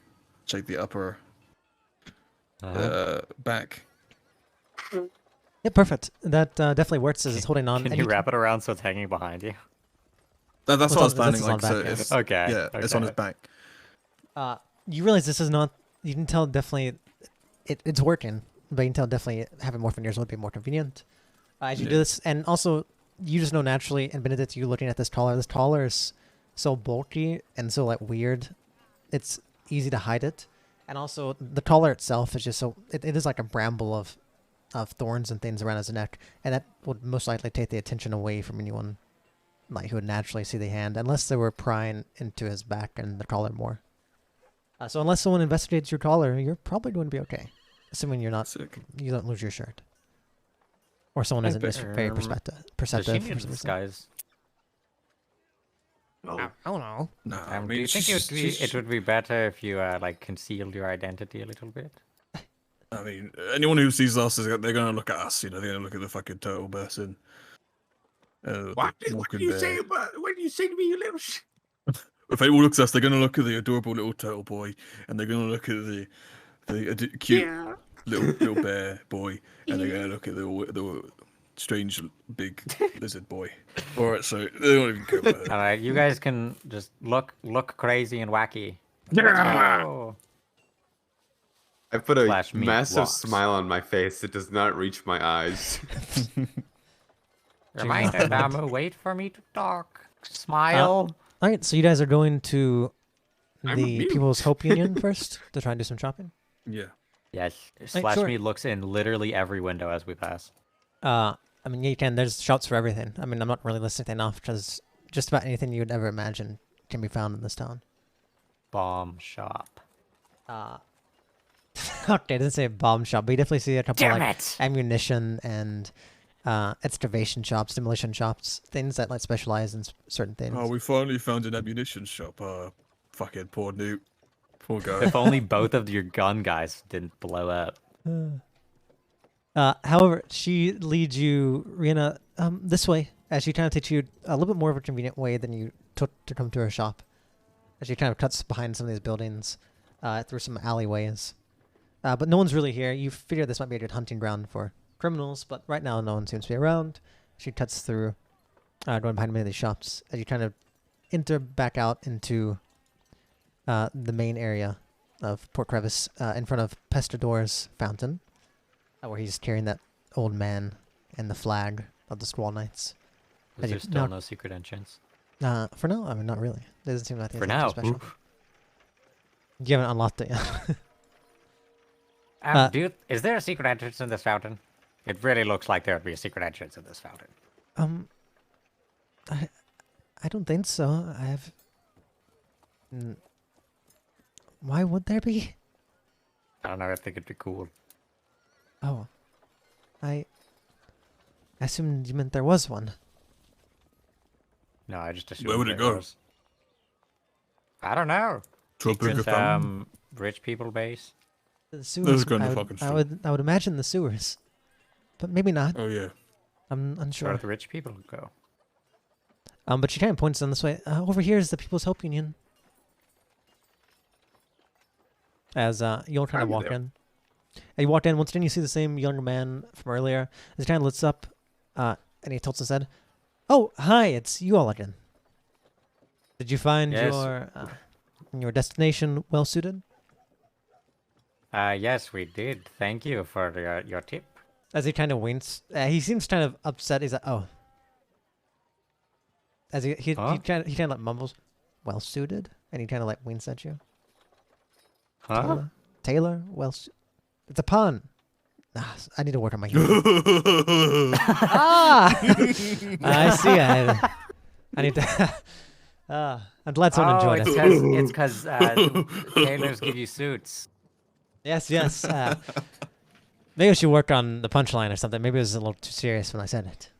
like the upper back. Yeah, perfect. That definitely works as it's holding on. Can and you can- wrap it around so it's hanging behind you? That's Well, what I was this planning. is on Like, so back, yeah. it's Okay, yeah, it's on his okay. back. You realize this is not. You can tell definitely, it's working, but you can tell definitely having more fingers would be more convenient. As you do Yeah. this, and also you just know naturally, and Benedict, you looking at this collar. This collar is so bulky and so like weird. It's easy to hide it, and also the collar itself is just so. It is like a bramble of thorns and things around his neck, and that would most likely take the attention away from anyone like who would naturally see the hand, unless they were prying into his back and the collar more. So unless someone investigates your collar, you're probably going to be okay, assuming you're not Sick. you don't lose your shirt, or someone isn't just very Does she perceptive. need for some reason. disguise? I don't know. No, I Do mean, you think it would be better if you like concealed your identity a little bit? I mean, anyone who sees us they're gonna look at us. They're gonna look at the fucking turtle person. What do you say to me, you little sh... If anyone looks at us, they're gonna look at the adorable little turtle boy, and they're gonna look at the cute Yeah. little bear boy, and they're gonna look at the strange big lizard boy. All right, so they don't even care about it. All right, you guys can just look crazy and wacky. Yeah. Oh. I put a Slash me massive walks. smile on my face that does not reach my eyes. Reminder, Namu, wait for me to talk. Smile. All right, so you guys are going to I'm the amused. People's Hope Union first to try and do some shopping. Yeah. Yes. Slash sure. me looks in literally every window as we pass. I mean, yeah, you can. There's shops for everything. I mean, I'm not really listing anything off because just about anything you would ever imagine can be found in this town. Bomb shop. Okay, I didn't say a bomb shop, but you definitely see a couple Damn like it! ammunition and excavation shops, demolition shops, things that like specialize in certain things. Oh, we finally found an ammunition shop. Fucking poor Newt. Poor guy. If only both of your gun guys didn't blow up. However, she leads you, Rihanna, this way, as she kind of takes you a little bit more of a convenient way than you took to come to her shop. As she kind of cuts behind some of these buildings, through some alleyways. But no one's really here. You figure this might be a good hunting ground for criminals, but right now no one seems to be around. She cuts through, going behind many of these shops, as you kind of enter back out into the main area of Port Crevice, in front of Pestador's fountain, where he's carrying that old man and the flag of the Squall Knights. Is As there you still knock- no secret entrance? For now, I mean, not really. There doesn't seem like For there's now. anything special. Oof. You haven't unlocked it yet. Is there a secret entrance in this fountain? It really looks like there would be a secret entrance in this fountain. I don't think so. I have. Why would there be? I don't know. I think it'd be cool. Oh. I assumed you meant there was one. No, I just assumed. Where would it there go? was. I don't know. To a bigger Just, fountain? rich people base. The sewers. gonna I would, fucking I shoot. would imagine the sewers, but maybe not. Oh yeah. I'm Where unsure. do the rich people go? But she kind of points down this way. Over here is the People's Hope Union. As you'll kind of Kinda walk there. in. And you walk in. Once again, you see the same young man from earlier. As he kind of looks up, and he tilts his head. Oh, hi! It's you all again. Did you find Yes. your destination well suited? Yes, we did. Thank you for your tip. As he kind of winks, he seems kind of upset. He's like, "Oh." As he Huh? kind of like mumbles, "Well suited," and he kind of like winks at you. Huh? Taylor, it's a pun. Ah, I need to work on my humor. Ah, I see. I need to. I'm glad someone Oh, enjoyed it's it. because tailors give you suits. Yes. Maybe I should work on the punchline or something. Maybe it was a little too serious when I said it.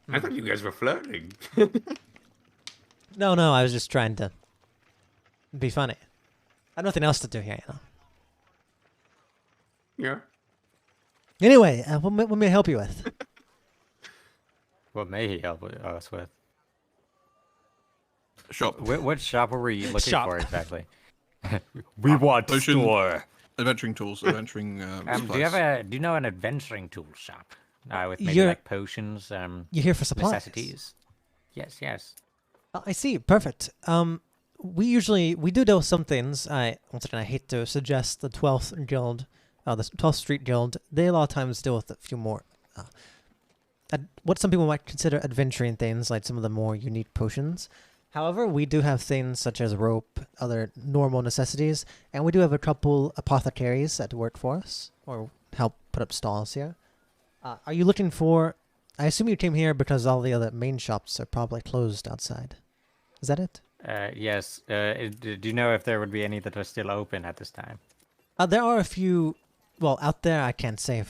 I thought you guys were flirting. No, I was just trying to be funny. I have nothing else to do here, you know. Yeah. Anyway, what may I help you with? What may he help us with? Shop. What shop were we looking Shop. for exactly? We want Potion- store. Adventuring tools. Adventuring supplies. Do you know an adventuring tool shop? With maybe You're- like potions, You're here for supplies. necessities. Yes. I see. Perfect. We do know some things. Once again, I hate to suggest the 12th Guild, the 12th Street Guild. They a lot of times deal with a few more, what some people might consider adventuring things, like some of the more unique potions. However, we do have things such as rope, other normal necessities, and we do have a couple apothecaries that work for us or help put up stalls here. Are you looking for? I assume you came here because all the other main shops are probably closed outside. Is that it? Yes. Do you know if there would be any that are still open at this time? There are a few, well, out there I can't say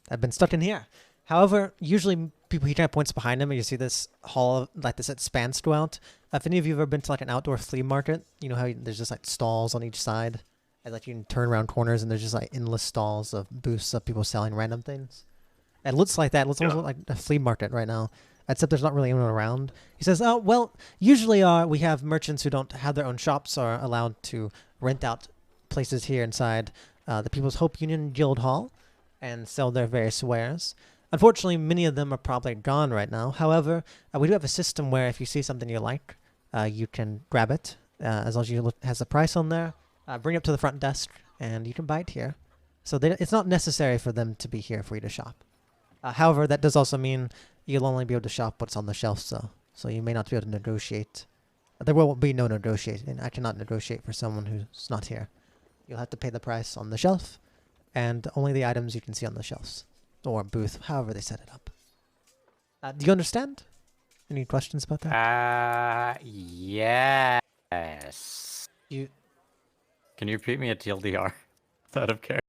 I've been stuck in here. However, usually he kind of points behind him and you see this hall, like this spans go out. If any of you have ever been to like an outdoor flea market, you know how there's just like stalls on each side? And like you can turn around corners and there's just like endless stalls of booths of people selling random things. It looks like that. It looks almost like a flea market right now. Except there's not really anyone around. He says, "Oh, well, usually we have merchants who don't have their own shops are allowed to rent out places here inside the People's Hope Union Guild Hall and sell their various wares. Unfortunately, many of them are probably gone right now. However, we do have a system where if you see something you like, you can grab it as long as it has a price on there. Bring it up to the front desk, and you can buy it here. So it's not necessary for them to be here for you to shop. However, that does also mean you'll only be able to shop what's on the shelf, so you may not be able to negotiate. There will be no negotiating. I cannot negotiate for someone who's not here. You'll have to pay the price on the shelf, and only the items you can see on the shelves or booth, however they set it up. Do you understand? Any questions about that? Yes. You Can you repeat me a TLDR? Out of care.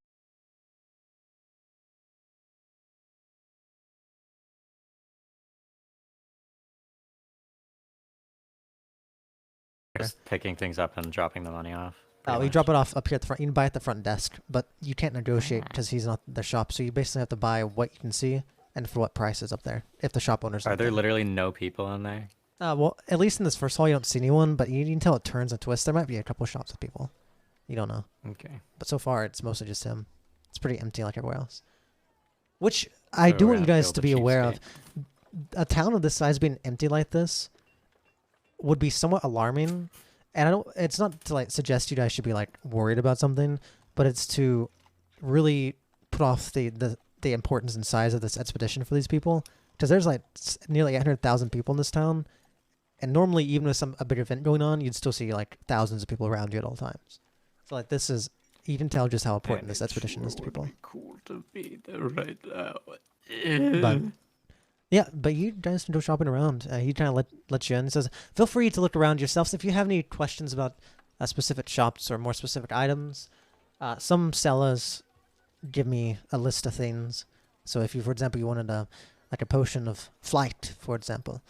Just picking things up and dropping the money off. pretty you much. drop it off up here at the front. You can buy at the front desk, but you can't negotiate because he's not the shop. So you basically have to buy what you can see and for what price is up there. If the shop owner's Are not there literally no people in there? well, at least in this first hall, you don't see anyone, but you can tell it turns and twists. There might be a couple shops with people. You don't know. Okay. But so far, it's mostly just him. It's pretty empty like everywhere else. Which I So do we're want you gonna guys feel to the be aware of. cheapskate. A town of this size being empty like this would be somewhat alarming. And it's not to like suggest you guys should be like worried about something, but it's to really put off the importance and size of this expedition for these people. Because there's like nearly 800,000 people in this town. And normally, even with a big event going on, you'd still see like thousands of people around you at all times. So like this is, you can tell just how important this expedition is to people. Cool to be there right now. But yeah, but you guys can go shopping around. He kind of let you in. He says, feel free to look around yourselves. If you have any questions about specific shops or more specific items, Some sellers give me a list of things. So if you, for example, you wanted a potion of flight, for example,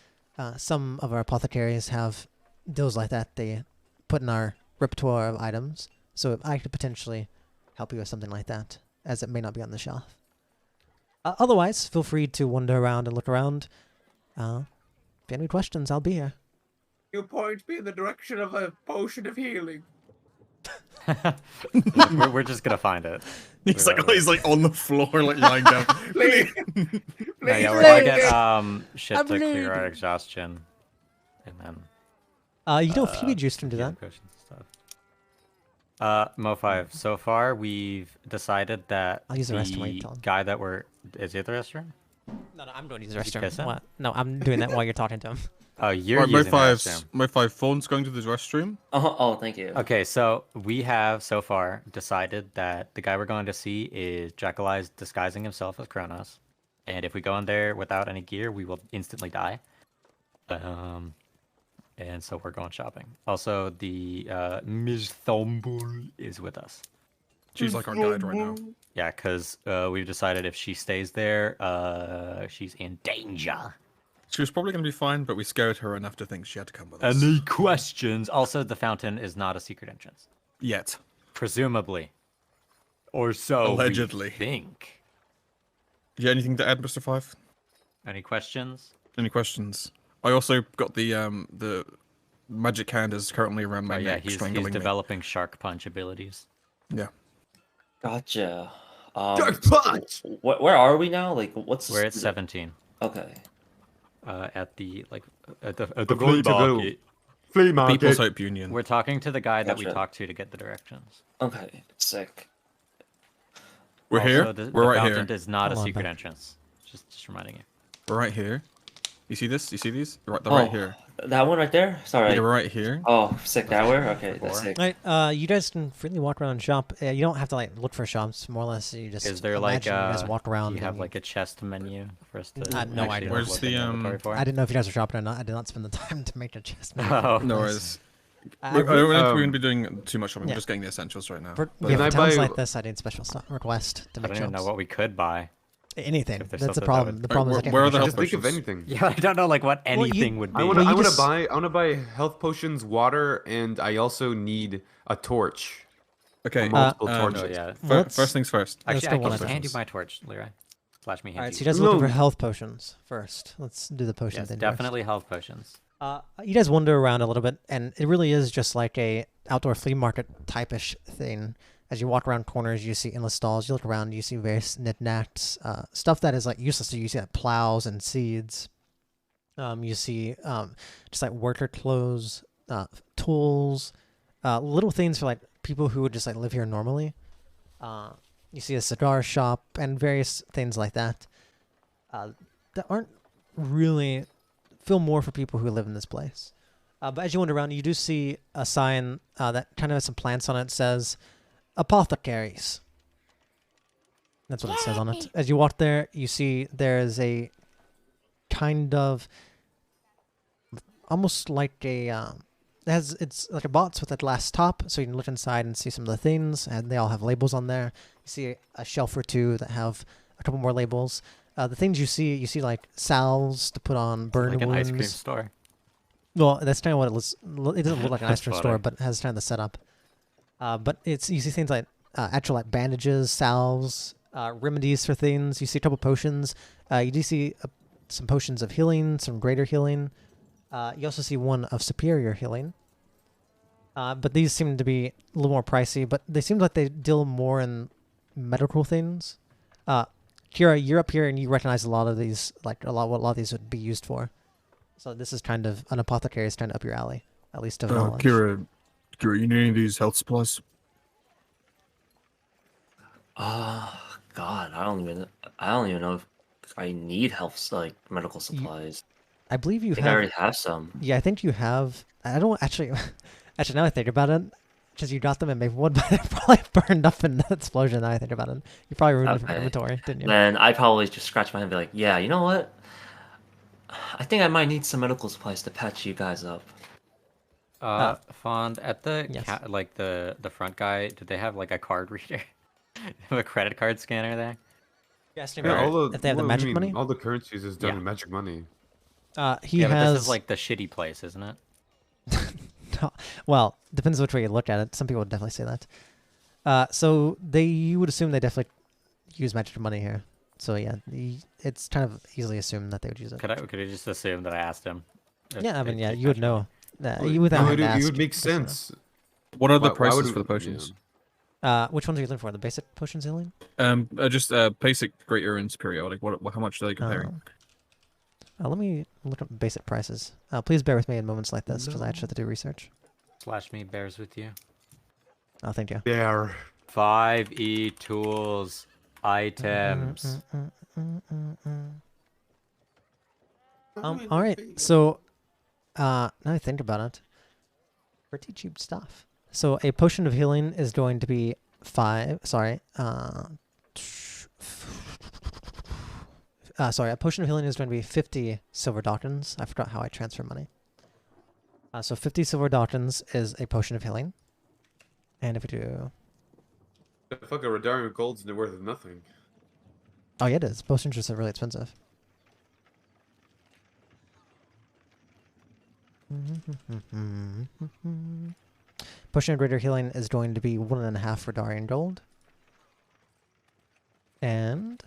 some of our apothecaries have deals like that. They put in our repertoire of items. So I could potentially help you with something like that, as it may not be on the shelf. Otherwise, feel free to wander around and look around. If you have any questions, I'll be here. You point me in the direction of a potion of healing. We're just gonna find it. He's like on the floor, like lying down. Please, No, yeah, we're please. gonna get shit I'm to clear bleeding. our exhaustion, and then Phoebe juice can do healing that. potions and stuff. Mo5. So far, we've decided that I'll use the rest to wait the till- guy that we're is it the restroom? No, I'm going to use the Did you kiss restroom. him? What? No, I'm doing that while you're talking to him. Oh, you're Right, using the restroom. Mo5 phone's going to the restroom. Oh, thank you. Okay, so we have so far decided that the guy we're going to see is Jekyll Eyes disguising himself as Kronos, and if we go in there without any gear, we will instantly die. And so we're going shopping. Also, the Ms. Thombull is with us. She's like our guide right now. Yeah, because we've decided if she stays there, she's in danger. She was probably going to be fine, but we scared her enough to think she had to come with us. Any questions? Also, the fountain is not a secret entrance. Yet. Presumably. Or so we Allegedly. think. Yeah, anything to add, Mr. Five? Any questions? Any questions? I also got the magic hand is currently around my Oh, yeah, neck, he's strangling me. developing shark punch abilities. Yeah. Gotcha. Dark punch! Where are we now? Like, what's We're at 17. Okay. At the We're going to go. market. Flea market. People's Hope Union. We're talking to the guy that we Gotcha. talked to get the directions. Okay. Sick. We're Also, here. The We're right fountain here. is not a Hold on, secret bud. entrance. Just reminding you. We're right here. You see this? You see these? They're Oh, right here. that one right there. Sorry. Yeah, we're right here. Oh, sick. That where? Okay, that's Before. sick. Alright, you guys can freely walk around and shop. You don't have to like look for shops. More or less, you just Is there like imagine you guys walk around. do you have and like a chest menu for us to no actually idea. look Where's in the, inventory for? I didn't know if you guys were shopping or not. I did not spend the time to make the chest. Oh. No worries. I I don't think we're um, going to be doing too much shopping. yeah. We're just getting the essentials right now. For, But- yeah, Can for I towns buy- like this, I need special request to I make don't even know shops. what we could buy. Anything. if there's That's the something that problem. would- The problem is I Where- can't where are make the shops. Just think of potions? anything. Yeah, I don't know like what Well, you- anything would be. I Well, you want just- to buy health potions, water, and I also need a torch. Okay. Multiple Oh, torches. yeah. Let's- First things first. Let's Actually, go one I at can a hand you time. my torch, Leroy. Slash me hand Alright, you. so you guys are looking for No. health potions first. Let's do the potion Yes, thing. first. definitely health potions. You guys wander around a little bit, and it really is just like a outdoor flea market type-ish thing. As you walk around corners, you see endless stalls. You look around, you see various knickknacks, stuff that is like useless to you. You see like plows and seeds. You see just like worker clothes, tools, little things for like people who would just like live here normally. You see a cigar shop and various things like that that aren't really feel more for people who live in this place. But as you wander around, you do see a sign that kind of has some plants on it. It says apothecaries. That's what it says on it. As you walk there, you see there's a kind of almost like a it's like a box with a glass top, so you can look inside and see some of the things, and they all have labels on there. You see a shelf or two that have a couple more labels. The things you see like salves to put on burn Like an wounds. ice cream store. Well, that's kind of what it looks. It doesn't look like an ice That's cream funny. store, but it has kind of the setup. But you see things like actual like bandages, salves, remedies for things. You see a couple potions. You do see some potions of healing, some greater healing. You also see one of superior healing. But these seem to be a little more pricey. But they seem like they deal more in medical things. Kira, you're up here and you recognize a lot of these, like what a lot of these would be used for. So this is kind of an apothecary is kind of up your alley, at least of knowledge. Kira, you need any of these health supplies? God, I don't even know if I need health like medical supplies. I believe you I think I have. already have some. Yeah, I think you have. I don't actually. Actually, now I think about it, because you got them in Maplewood, but they're probably burned up in the explosion. Now I think about it, you probably ruined it from Okay. inventory, didn't you? Then I'd probably just scratch my head and be like, yeah, you know what? I think I might need some medical supplies to patch you guys up. Fond, at the Yes. like the front guy, did they have like a card reader? They have a credit card scanner there? You asked him Yeah, about all the if they have the what do magic you mean? money. All the currencies is done Yeah. in magic money. He Yeah, but has. this is like the shitty place, isn't it? Well, depends which way you look at it. Some people would definitely say that. So you would assume they definitely use magic money here. So yeah, it's kind of easily assumed that they would use it. Could I just assume that I asked him? if Yeah, I they mean, yeah, take you would magic money? know. Well, You without no, having to it ask, would make just know. sense. What are the Why prices would for the it- potions? Which ones are you looking for? The basic potions healing? Just basic, greater, and periodic. How much are they comparing? Let me look up basic prices. Please bear with me in moments like this because I actually have to do research. Slash me bears with you. Oh, thank you. There. 5e tools items. All right. So, now I think about it, pretty cheap stuff. So a potion of healing is going to be 5. Sorry. Sorry. A potion of healing is going to be 50 silver doctrines. I forgot how I transfer money. So 50 silver doctrines is a potion of healing. And if we do, The fucking Rihdar gold's worth nothing. oh yeah, it is. Potions are just really expensive. Potion of greater healing is going to be 1.5 Rihdarian gold. And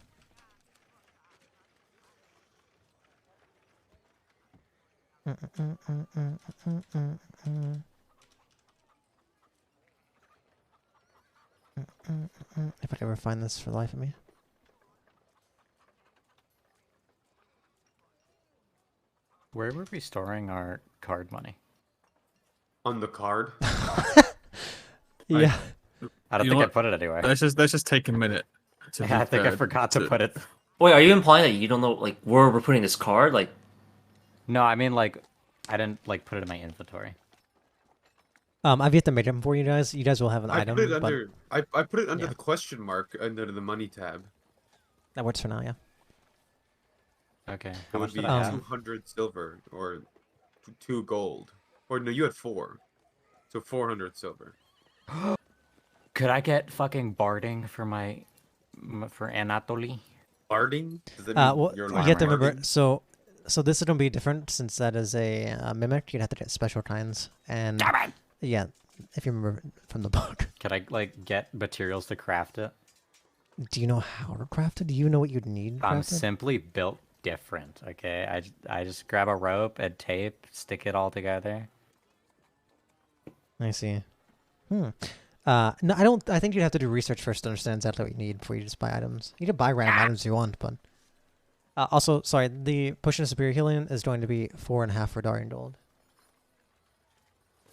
if I could ever find this for the life of me. Where were we storing our card money? On the card. Yeah. I don't You think know I what? put it anywhere. Let's just take a minute. To Yeah, I be think I fair forgot to put it. Wait, are you implying that you don't know like where we're putting this card? Like, No, I mean like I didn't like put it in my inventory. I've yet to make them for you guys. You guys will have an I item, put it but under. I put it under yeah. the question mark under the money tab. that works for now, yeah. Okay. It How would much be did I have? 200 silver or 2 gold. Or no, you had 4. So 400 silver. Could I get fucking barding for for Anatoly? Barding? Does that mean Well, you're you like have to remember. barding? So this is gonna be different since that is a mimic. You'd have to get special kinds, and yeah, if you remember from the book. Could I like get materials to craft it? Do you know how to craft it? Do you know what you'd need? I'm crafted? simply built different. Okay, I just grab a rope and tape, stick it all together. I see. No, I don't. I think you'd have to do research first to understand exactly what you need before you just buy items. You can buy random items if you want, but also, sorry, the potion of superior healing is going to be 4.5 Rihdarian gold.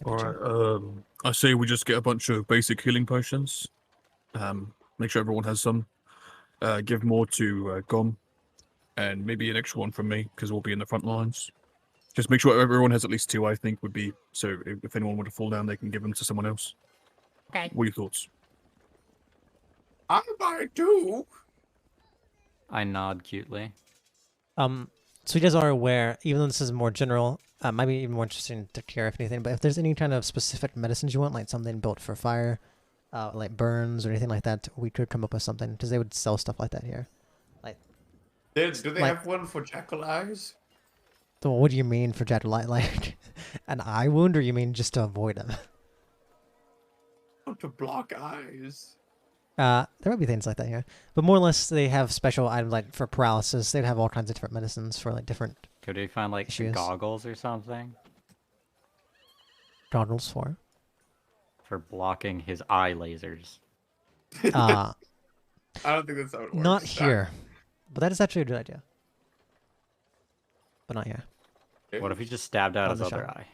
Alright, I say we just get a bunch of basic healing potions. Make sure everyone has some. Give more to Gom, and maybe an extra one from me, because we'll be in the front lines. Just make sure everyone has at least 2, I think, would be... So if anyone were to fall down, they can give them to someone else. Okay. What are your thoughts? I buy 2. I nod cutely. So you guys are aware, even though this is more general, might be even more interesting to care if anything, but if there's any kind of specific medicines you want, like something built for fire, like burns or anything like that, we could come up with something, because they would sell stuff like that here. Like, Do they Like- have one for jackal eyes? so what do you mean for jagged light? Like, an eye wound, or you mean just to avoid them? Oh, to block eyes. There might be things like that here, but more or less they have special items like for paralysis. They'd have all kinds of different medicines for like different Could we find like Issues. goggles or something goggles for. for blocking his eye lasers? Uh, I don't think that's how it works. not here, but that is actually a good idea. But not here. What if he just stabbed out On his the other shop. eye?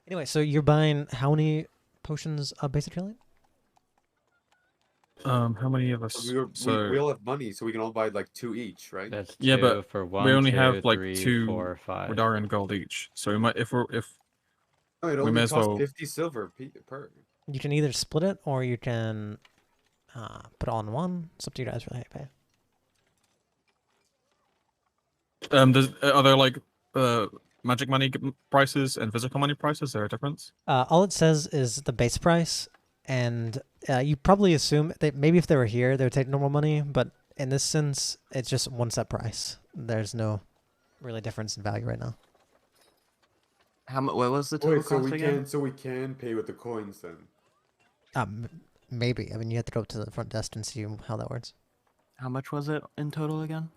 Anyway, so you're buying how many potions of basic healing? How many of us? We all have money, so we can all buy like 2 each, right? That's Yeah, but 2 for 1, we only 2, have like 3, 2 4, 5. Rihdarian gold each. So we might, if Oh, it we only may as costs well- 50 silver per. You can either split it or you can put it all in one. It's up to you guys, really. How you pay. are there like magic money prices and physical money prices? Is there a difference? All it says is the base price, and you probably assume that maybe if they were here, they would take normal money, but in this sense, it's just one set price. There's no really difference in value right now. What was the total Wait, so cost we again? can pay with the coins then? Maybe. I mean, you have to go up to the front desk and see how that works. How much was it in total again?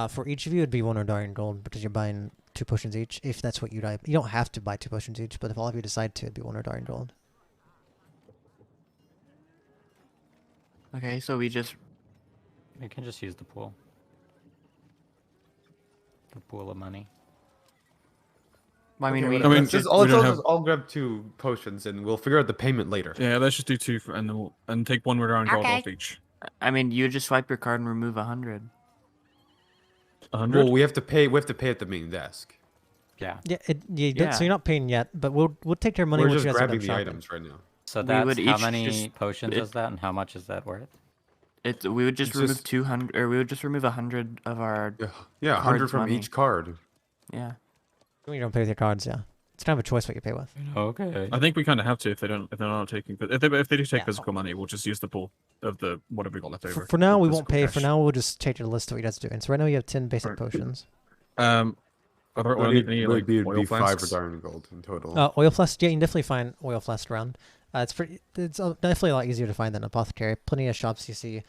For each of you, it'd be 1 Ardarian gold because you're buying 2 potions each. If that's what you don't have to buy 2 potions each, but if all of you decide to, it'd be 1 Ardarian gold. Okay, so we just You can just use the pool. The pool of money. I mean, Okay, we. whatever. I mean, Let's just, we let's don't all have- just all grab 2 potions and we'll figure out the payment later. Yeah, let's just do 2 and then and take 1 Rihdar gold off each. I mean, you just swipe your card and remove 100. 100. Well, we have to pay. We have to pay at the main desk. Yeah. Yeah, so Yeah. you're not paying yet, but we'll take your money We're once just you guys are grabbing done the shopping. items right now. So We that's would how each many just- potions it- is that, and how much is that worth? We would just It's remove just- 200, or we would just remove 100 of our. Yeah, 100 Cards from money. each card. Yeah. You don't pay with your cards, yeah. It's kind of a choice what you pay with. Okay. I think we kind of have to if they're not taking. But if they do take Yeah. physical money, we'll just use the pool of the whatever we got left over. For now, the we won't physical pay. cash. For now, we'll just take your list of what you guys are doing. So right now, you have 10 basic Alright. potions. Are there any like Maybe it'd oil be 5 flasks? Rihdar gold in total. Oil flask. Yeah, you can definitely find oil flask around. It's definitely a lot easier to find than apothecary. Plenty of shops you see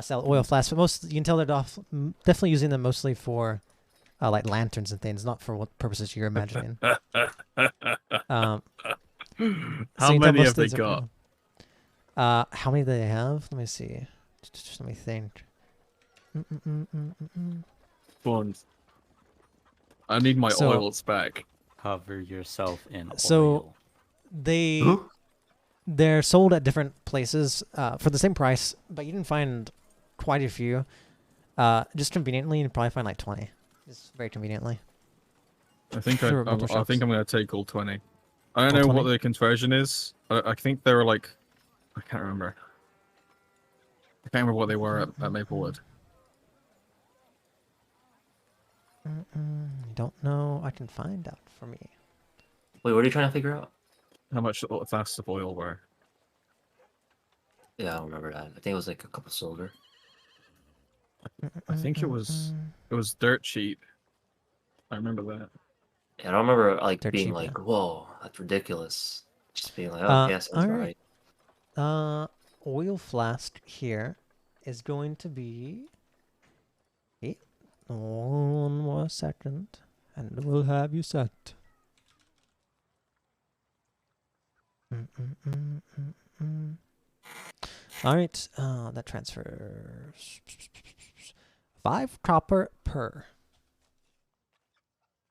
sell oil flasks, but you can tell they're definitely using them mostly for like lanterns and things, not for what purposes you're imagining. How So you can tell many most have they things are for- got? How many do they have? Let me see. Just let me think. Bonds. I need my So- oils back. Cover yourself in So- oil. They're sold at different places for the same price, but you can find quite a few. Just conveniently, you can probably find like 20. Just very conveniently. I think There are multiple I think shops. I'm gonna take all 20. I don't All know 20? what the conversion is. I think they were like, I can't remember. I can't remember what they were at Maplewood. Don't know. I can find out for me. Wait, what are you trying to figure out? How much flasks of oil were? Yeah, I don't remember that. I think it was like a couple silver. I think it was dirt cheap. I remember that. Yeah, I don't remember like They're being cheap, like, yeah. "Whoa, that's ridiculous." Just being like, "Oh, yes, that's alright. right." Oil flask here is going to be. Wait, one more second, and we'll have you set. All right, that transfers 5 copper per.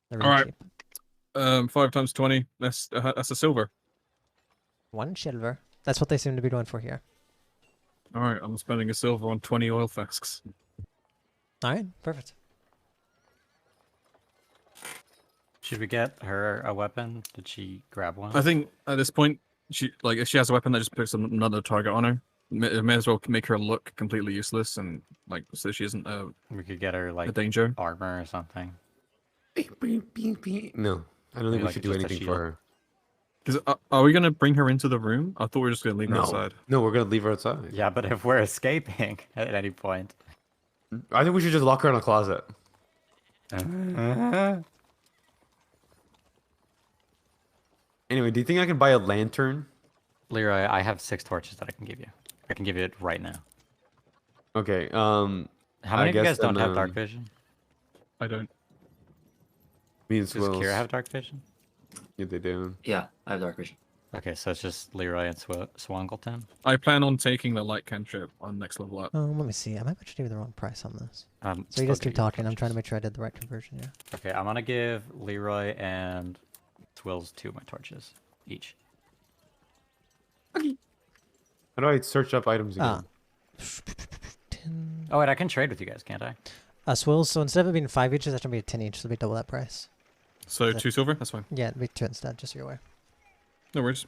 They're really Alright. cheap. 5 times 20. That's a silver. 1 silver. That's what they seem to be going for here. All right, I'm spending a silver on 20 oil flasks. All right, perfect. Should we get her a weapon? Did she grab one? I think at this point, if she has a weapon that just puts another target on her, it may as well make her look completely useless and so she isn't We could get her a like danger. armor or something. No, I don't think Maybe we like should do just a anything shield. for her. Because are we gonna bring her into the room? I thought we were just gonna leave her No, outside. no, we're gonna leave her outside. Yeah, but if we're escaping at any point. I think we should just lock her in a closet. Anyway, do you think I can buy a lantern? Leroy, I have 6 torches that I can give you. I can give you it right now. Okay. How many of you guess guys don't then, have dark vision? I don't. Me and Does Swills. Kira have dark vision? Yeah, they do. Yeah, I have dark vision. Okay, so it's just Leroy and Swangleton. I plan on taking the light cantrip on next level up. Let me see. I might actually do the wrong price on this. So you still guys give keep you talking. I'm torches. trying to make sure I did the right conversion here. Okay, I'm gonna give Leroy and Swills 2 of my torches each. How do I search up items again? 10. Oh wait, I can trade with you guys, can't I? Swills. So instead of it being 5 each, that's gonna be 10 each. So it'll be double that price. So that- 2 silver. That's fine. Yeah, it'll be 2 instead. Just so you're aware. No worries.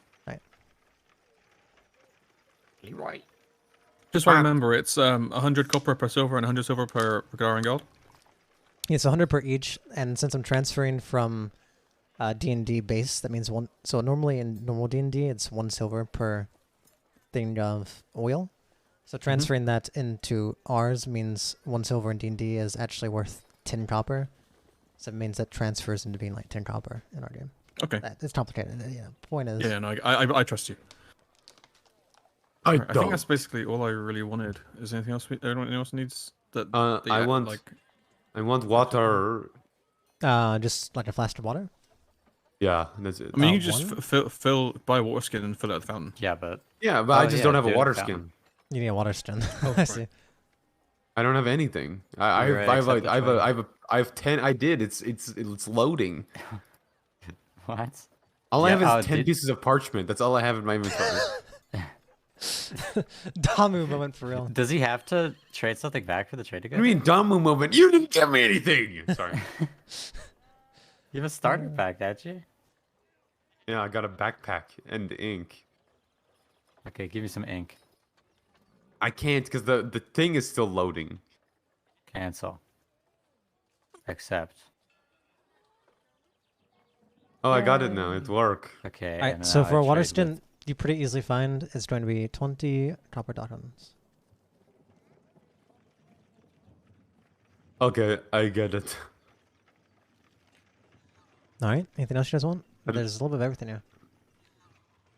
Leroy. Just remember, it's 100 copper per silver and 100 silver per Rihdar gold. It's 100 per each, and since I'm transferring from D&D base, that means one. So normally in normal D&D, it's 1 silver per thing of oil. So transferring that into ours means 1 silver in D&D is actually worth 10 copper. So it means that transfers into being like 10 copper in our game. Okay. It's complicated. Point is. Yeah, no, I trust you. I Alright, I think that's basically all I really wanted. Is there anything else anyone else needs? That you I add, want like. I want water. Just like a flask of water. Yeah, that's it. I mean, you just one? buy water skin and fill it at the fountain. Yeah, but Yeah, but Oh, I just yeah, don't have do a it water at fountain. skin. You need a water stone. Oh, I right. see. I don't have anything. I You're right, except the I have 10. I did. It's loading. what? All I Yeah, have is oh, 10 did- pieces of parchment. That's all I have in my inventory. Damu moment for real. Does he have to trade something back for the trade to go? What do you mean, Damu moment? You didn't give me anything. Sorry. You have a starter pack, don't you? Yeah, I got a backpack and ink. Okay, give me some ink. I can't because the thing is still loading. Cancel. Accept. Oh, I got it now. It worked. Okay. Alright, and so now for I a water trade stone, with- you pretty easily find it's going to be 20 copper dockons. Okay, I get it. Alright, anything else you guys want? I d- There's a little bit of everything here.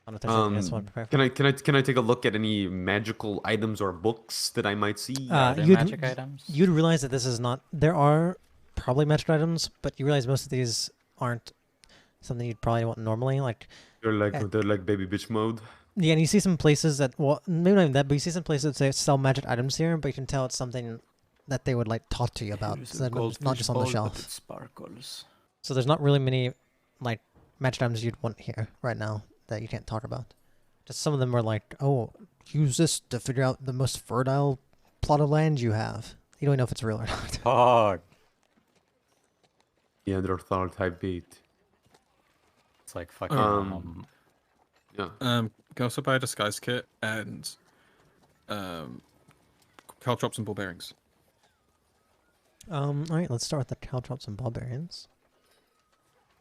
I don't know if there's anything else you want to prepare for. Can I take a look at any magical items or books that I might see? Are there you'd- magic items? You'd realize that this is not. There are probably magic items, but you realize most of these aren't something you'd probably want normally. Like, They're like baby bitch mode. yeah, and you see some places that, well, maybe not even that, but you see some places that say sell magic items here, but you can tell it's something that they would like talk to you about. So that it's not just on the shelf. Sparkles. So there's not really many like magic items you'd want here right now that you can't talk about. Just some of them are like, oh, use this to figure out the most fertile plot of land you have. You don't know if it's real or not. Oh, Neanderthal type beat. it's like fucking. Yeah. Can also buy a disguise kit and caltrops and ball bearings. Alright, let's start with the caltrops and barbarians.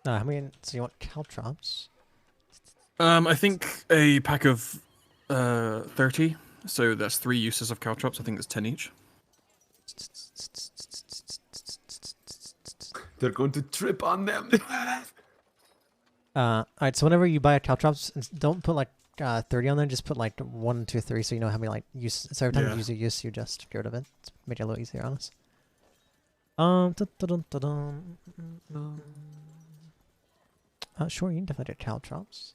How many? So you want caltrops? I think a pack of 30. So that's 3 uses of caltrops. I think that's 10 each. They're going to trip on them. Alright, so whenever you buy a caltrops, don't put like 30 on there, just put like 1, 2, 3, so you know how many like use. So every time Yeah. you use a use, you just get rid of it. It's make it a little easier on us. Sure, you can definitely get caltrops.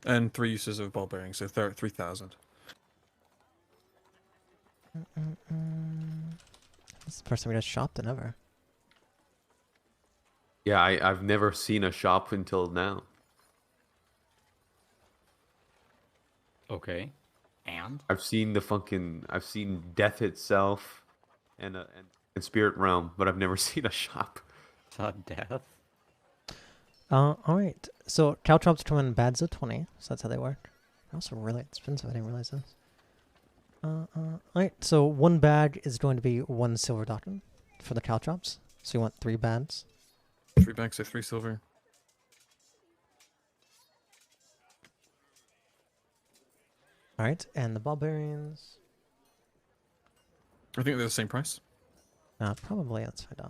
And 3 uses of ball bearings, so 3,000. This is the first time we just shopped in ever. Yeah, I've never seen a shop until now. Okay. And I've seen death itself and spirit realm, but I've never seen a shop. death. Alright. So caltrops come in bads of 20, so that's how they work. They're also really expensive, I didn't realize this. Alright, so 1 bag is going to be 1 silver doctrine for the caltrops. So you want 3 bags. 3 bags, so 3 silver. Alright, and the barbarians. I think they're the same price. Probably, let's find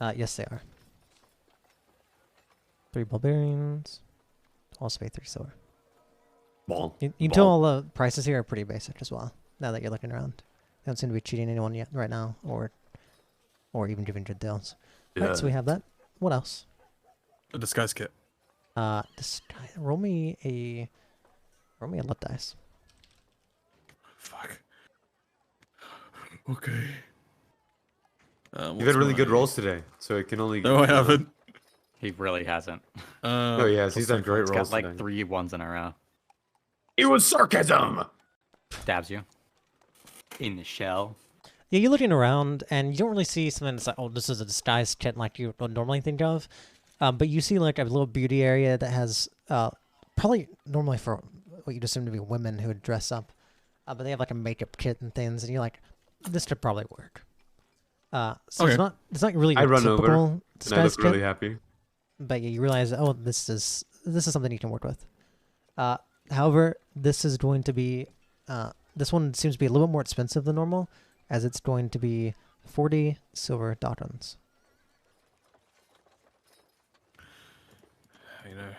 out. Yes, they are. 3 barbarians. Also pay 3 silver. Ball. You can tell all the prices here are pretty basic as well, now that you're looking around. They don't seem to be cheating anyone yet right now, or even giving good deals. Alright, so we have that. What else? A disguise kit. Roll me a luck dice. Fuck. Okay. You've had really good rolls today, so it can only. No, I haven't. He really hasn't. Oh yes, he's done great He's rolls got like today. 3 ones in a row. It was sarcasm. Stabs you. In the shell. Yeah, you're looking around, and you don't really see something that's like, oh, this is a disguise kit like you would normally think of. But you see like a little beauty area that has probably normally for what you'd assume to be women who would dress up. But they have like a makeup kit and things, and you're like, this could probably work. So Okay. it's not really I your run over, typical And I disguise look really kit, happy. but yeah, you realize, oh, this is something you can work with. However, this is going to be this one seems to be a little bit more expensive than normal, as it's going to be 40 silver dotrons. You know,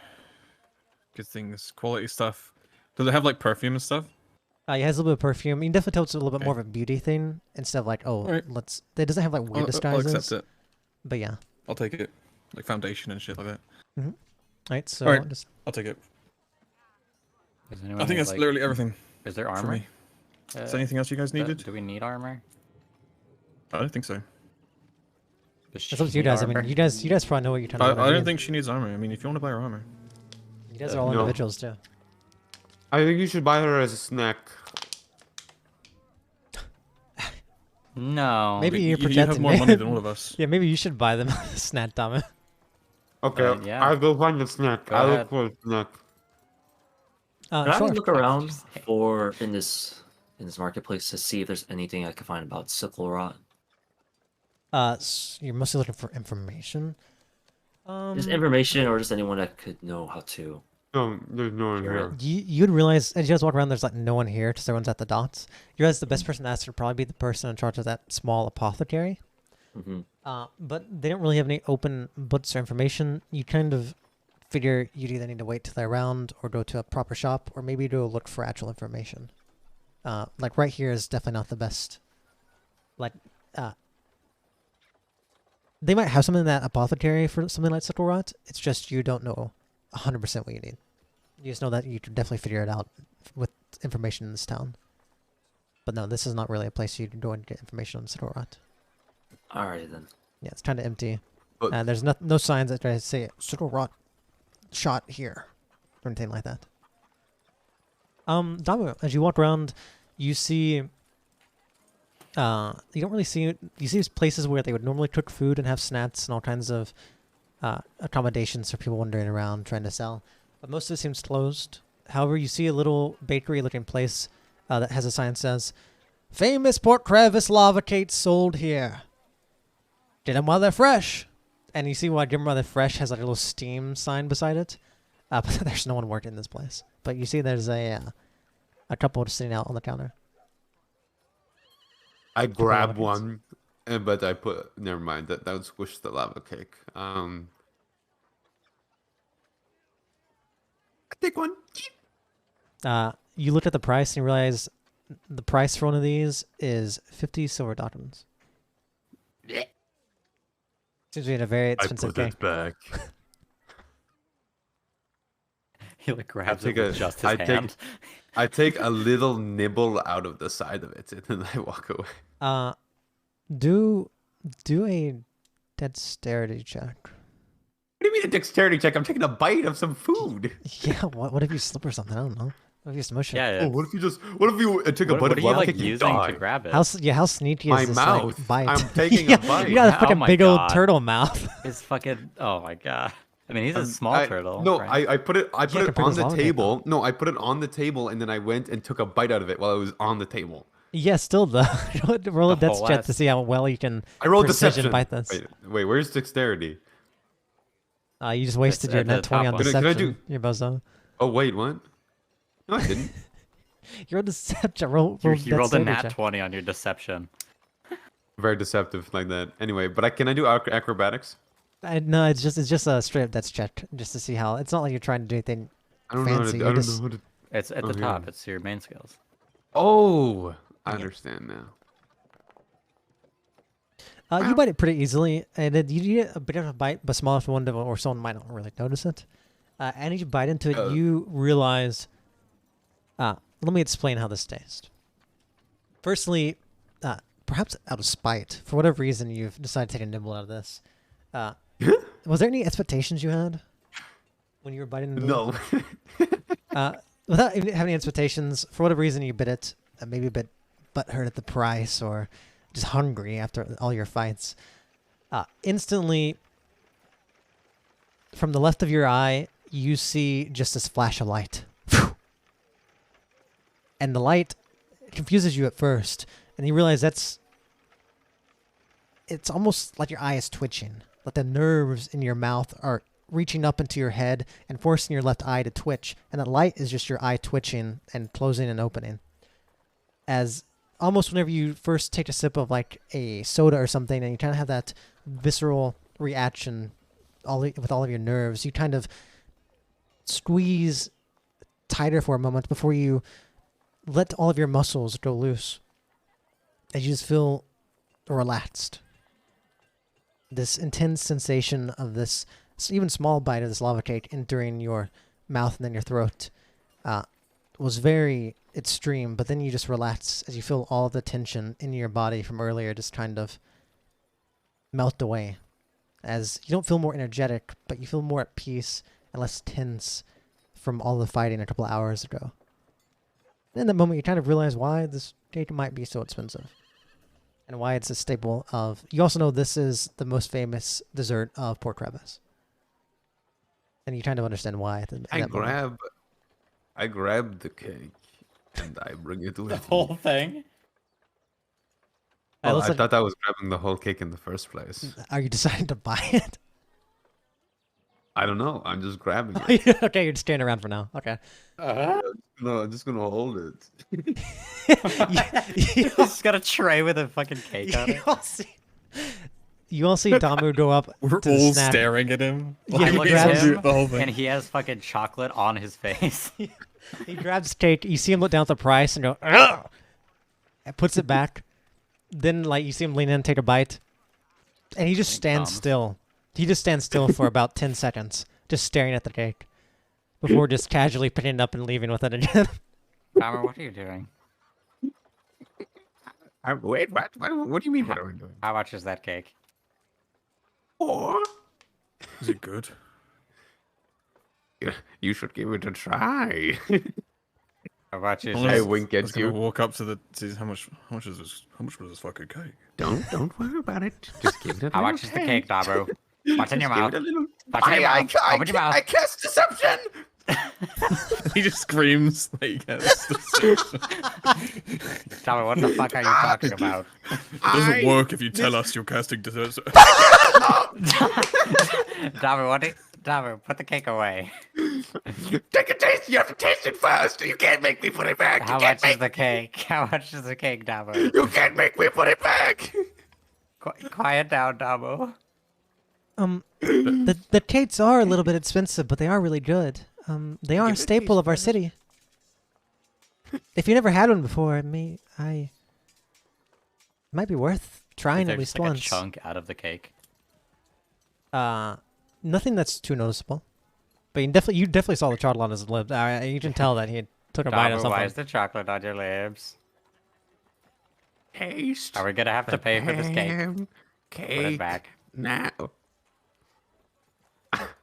good things, quality stuff. Does it have like perfume and stuff? It has a little bit of perfume. You can definitely tell it's a little bit Okay. more of a beauty thing instead of like, oh, Alright. let's. It doesn't have like weird I'll disguises. accept it. But yeah. I'll take it. Like foundation and shit like that. All right, so Alright. just I'll take it. Does anyone I think need, that's like, literally everything Is there for armor? me. Is there anything else you guys needed? Do we need armor? I don't think so. Does it's up to she you need guys. I mean, armor? you guys probably know what you're trying to. I don't think she needs armor. I mean, if you want to buy her armor. You guys are all No. individuals too. I think you should buy her as a snack. No. Maybe you're you have projecting. more money than all of us. Yeah, maybe you should buy them. Snap Dama. Okay, yeah. I'll go find the snack. Go I'll ahead. look for a snack. Can I Sure. look around for in this marketplace to see if there's anything I can find about sickle rot? You're mostly looking for information. Just information, or just anyone that could know how to. No, there's no one Sure. here. You'd realize as you guys walk around, there's like no one here because everyone's at the dots. You realize the best person to ask would probably be the person in charge of that small apothecary. Hmm. But they don't really have any open books or information. You kind of figure you'd either need to wait till they're around or go to a proper shop or maybe go look for actual information. Like right here is definitely not the best. Like, they might have something in that apothecary for something like sickle rot. It's just you don't know 100% what you need. You just know that you can definitely figure it out with information in this town. But no, this is not really a place you can go and get information on sickle rot. Alright then. Yeah, it's kind of empty. But- And there's no signs that try to say sickle rot shot here or anything like that. Damu, as you walk around, you see you don't really see these places where they would normally cook food and have snacks and all kinds of accommodations for people wandering around trying to sell. But most of it seems closed. However, you see a little bakery looking place that has a sign that says, "Famous pork crevice lava cakes sold here. Get them while they're fresh." And you see why "Get them while they're fresh" has like a little steam sign beside it. But there's no one working in this place. But you see there's a couple sitting out on the counter. I grab lava cakes. one, but I put. Never mind. That would squish the lava cake. I take one. You look at the price and you realize the price for one of these is 50 silver dotrons. Seems to be a very expensive cake. back. He like grabs take it with a- just his I take- hand. I take a little nibble out of the side of it, and then I walk away. Do a dexterity check. What do you mean a dexterity check? I'm taking a bite of some food. Yeah, what if you slip or something? I don't know. What if you smush it? Yeah. Oh, what if you just? What if you took a What bite are of you lava like cake and using die? to grab it? How sneaky My is this mouth. like bite? I'm taking a Yeah, bite. You got a Oh fucking my big old God. turtle mouth. His fucking. Oh my god. I mean, he's a small I- turtle. No, right? I put it. I put it compare on this the lava cake, table. No, I put it on the table, and then I went and took a bite out of it while it was on the table. Yeah, still though. Roll a The dex whole check to ass. see how well you can I rolled precision deception. bite this. Wait, where's dexterity? You just wasted It's your at the net 20 top on one. Can I deception. do- Your bozo. Oh wait, what? No, I didn't. You're deception. Roll You rolled a dexterity nat check. 20 on your deception. Very deceptive like that. Anyway, but can I do acrobatics? No, it's just a straight up dex check just to see how. It's not like you're trying to do anything I don't know. How fancy. to, you I don't just, know how to. It's at the Okay. top. It's your main skills. Oh, I Yeah. understand now. You bite it pretty easily, and then you get a bit of a bite, but small enough for one to, or someone might not really notice it. And as you bite into it, you realize. Let me explain how this tastes. Firstly, perhaps out of spite, for whatever reason, you've decided to take a nibble out of this. Was there any expectations you had when you were biting into No. it? Without even having any expectations, for whatever reason, you bit it. Maybe a bit butthurt at the price, or just hungry after all your fights. Instantly, from the left of your eye, you see just this flash of light. And the light confuses you at first, and you realize it's almost like your eye is twitching. Like the nerves in your mouth are reaching up into your head and forcing your left eye to twitch. And the light is just your eye twitching and closing and opening. As almost whenever you first take a sip of like a soda or something and you kind of have that visceral reaction with all of your nerves, you kind of squeeze tighter for a moment before you let all of your muscles go loose. As you just feel relaxed. This intense sensation of this even small bite of this lava cake entering your mouth and then your throat was very extreme, but then you just relax as you feel all of the tension in your body from earlier just kind of melt away. As you don't feel more energetic, but you feel more at peace and less tense from all the fighting a couple of hours ago. In that moment, you kind of realize why this cake might be so expensive. And why it's a staple of... You also know this is the most famous dessert of pork crevice. And you kind of understand why. I grab the cake and I bring it with The me. whole thing? Well, looks I like- thought I was grabbing the whole cake in the first place. Are you deciding to buy it? I don't know. I'm just grabbing it. Okay, you're just standing around for now. Okay. No, I'm just gonna hold it. you, He's got a tray with a fucking cake on it. you all see Damu go up We're to the all snack. staring at him. Yeah, I he look grabs at him, the whole thing. and he has fucking chocolate on his face. He grabs cake. You see him look down at the price and go, "Ugh!" And puts it back. Then, like, you see him lean in and take a bite. And he just stands thumbs. still. He just stands still for about 10 seconds, just staring at the cake, before just casually picking it up and leaving with it again. Palmer, what are you doing? Wait, what? What do you mean? What are we doing? How much is that cake? Or Is it good? you should give it a try. How much is Well, I it? was- wink I at was gonna you. walk up to the. See how much was this fucking cake? Don't worry about it. Just give it a How little much is the taste. cake, Dabo? What's in your Just give mouth? it a little. What's in your mouth? Open your mouth. I cast deception. He just screams like yes. Dabo, what the fuck are you talking about? It doesn't work if you tell us you're casting desserts. Dabo, put the cake away. Take a taste. You have to taste it first. You can't make me put it back. How you can't much is make. the cake? How much is the cake, Dabo? You can't make me put it back. Quiet down, Dabo. The cakes are a little bit expensive, but they are really good. They are a Give it a staple taste of our first. city. If you never had one before, it might be worth trying at There's least like once. a chunk out of the cake. Nothing that's too noticeable. But you definitely saw the chocolate on his lip. You can tell that he took a bite of Dabo, why something. is the chocolate on your lips? Taste. Are we gonna have to pay for this cake? Ham Put it Cake. back. Now.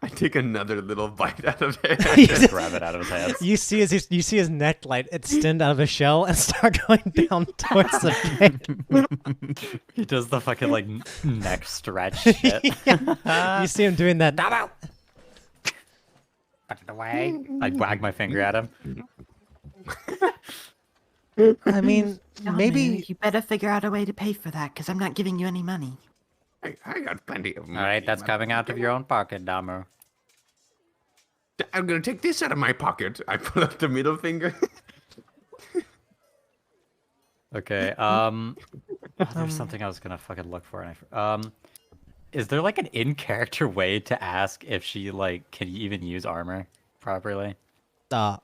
I take another little bite out of it. Just grab it out of his hands. You see his neck like extend out of his shell and start going down towards the cake. He does the fucking like neck stretch shit. You see him doing that. Dabo! Put it away. I wag my finger at him. I mean, maybe you better figure out a way to pay for that, because I'm not giving you any money. I got plenty of money. All right, that's coming out of your own pocket, Damo. I'm gonna take this out of my pocket. I pull out the middle finger. Okay. There's something I was gonna fucking look for. And is there like an in-character way to ask if she like can even use armor properly? yeah.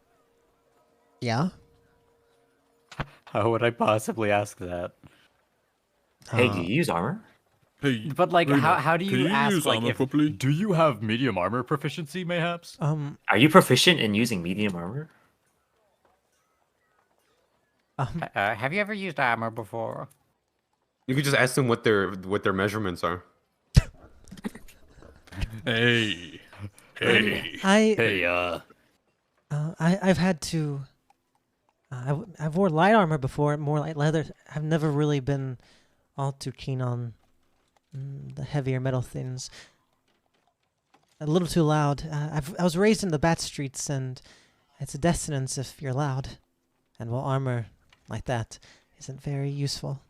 How would I possibly ask that? Hey, do you use armor? Hey, But like, Rihdar, how do can you ask use like armor if properly? do you have medium armor proficiency mayhaps? Are you proficient in using medium armor? Have you ever used armor before? You could just ask them what their measurements are. Hey, hey. Hey, I've had to. I've wore light armor before, more light leather. I've never really been all too keen on the heavier metal things. A little too loud. I was raised in the Bat Streets, and it's a dissonance if you're loud. And well, armor like that isn't very useful.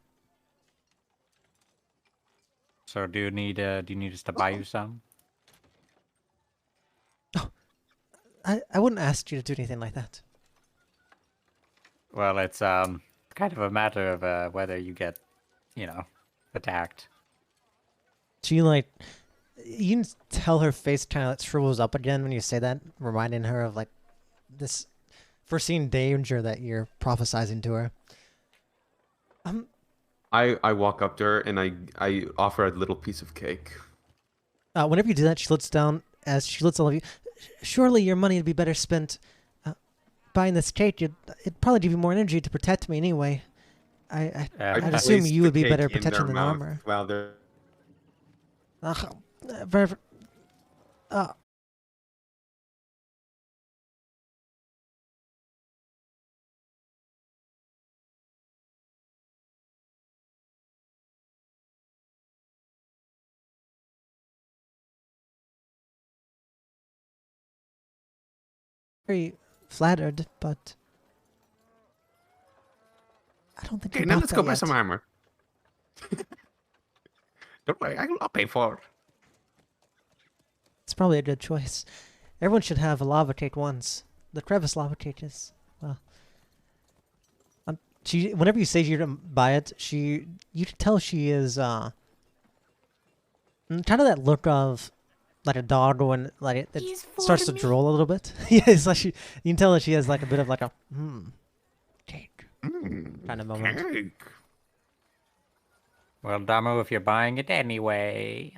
So do you need us to buy you some? I wouldn't ask you to do anything like that. Well, it's kind of a matter of whether you get, attacked. She like, you can tell her face kind of like shrivels up again when you say that, reminding her of like this foreseen danger that you're prophesizing to her. I walk up to her and I offer a little piece of cake. Whenever you do that, she looks down as she looks at all of you. Surely your money would be better spent buying this cake. It'd probably give you more energy to protect me anyway. I'd assume place you the would be cake better in protection their than mouth armor. While they're Very flattered, but I don't think Okay, you now bought let's that go buy yet. some armor. Don't worry, I'll pay for it. It's probably a good choice. Everyone should have a lava cake once. The crevice lava cake is, well. Whenever you say you're gonna buy it, you can tell she is kind of that look of like a dog when like it starts to drool a little bit. Yeah, it's like you can tell that she has like a bit of like a cake kind of moment. Cake. Well, Damo, if you're buying it anyway,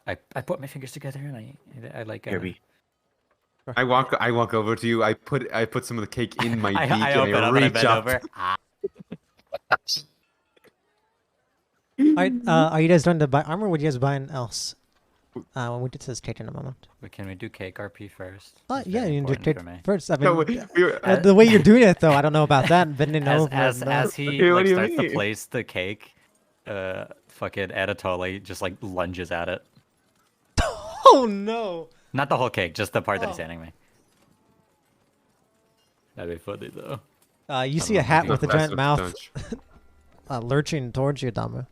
I put my fingers together and I like. Kirby. I walk over to you. I put some of the cake in my beak I and open I up and I reach bend up. over. Alright, are you guys done to buy armor? Or would you guys buy anything else? When we get to this cake in a moment. But can we do cake RP first? It's Yeah, very you can do important cake for me. first. I mean, No, we were, the way you're doing it though, I don't know about that. Bending over. As he Okay, what like do you starts to mean? place the cake, fucking Anatoly just like lunges at it. Oh no! Not the whole cake, just the part that he's Oh. handing me. That'd be funny though. You see a hat with a Not giant less mouth of touch. lurching towards you, Dama.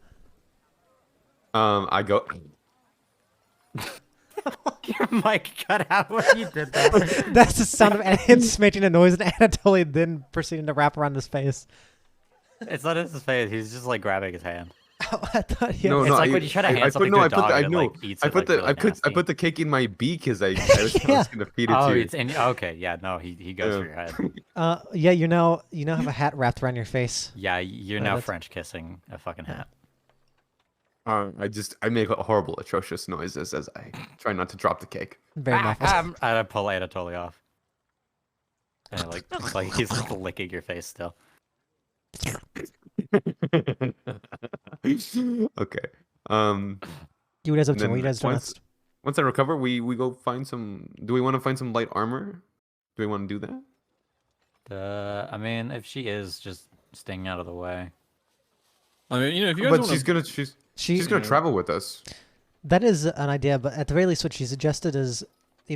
I go. Your mic cut out when you did that. That's the sound of Anakin making a noise, and Anatoly then proceeding to wrap around his face. It's not in his face. He's just like grabbing his hand. I thought he No, It's no, like I, when you try to I, hand I something put, no, to a I put dog the, I and it, know. like, eats I it, put like, the, really I nasty. put the cake in my beak because I was Yeah. gonna feed it Oh, to you. it's in. Okay, yeah, no, he goes for your head. Yeah, you now have a hat wrapped around your face. Yeah, you're Oh, now that's- French kissing a fucking hat. I make horrible, atrocious noises as I try not to drop the cake. Very muffled. I pull Anatoly off. And like he's like licking your face still. Okay. You guys up and to what then you guys doing once- next? Once I recover, we go find some. Do we want to find some light armor? Do we want to do that? I mean, if she is just staying out of the way. I mean, if you guys But want she's gonna travel with us. That is an idea, but at the very least, what she suggested is,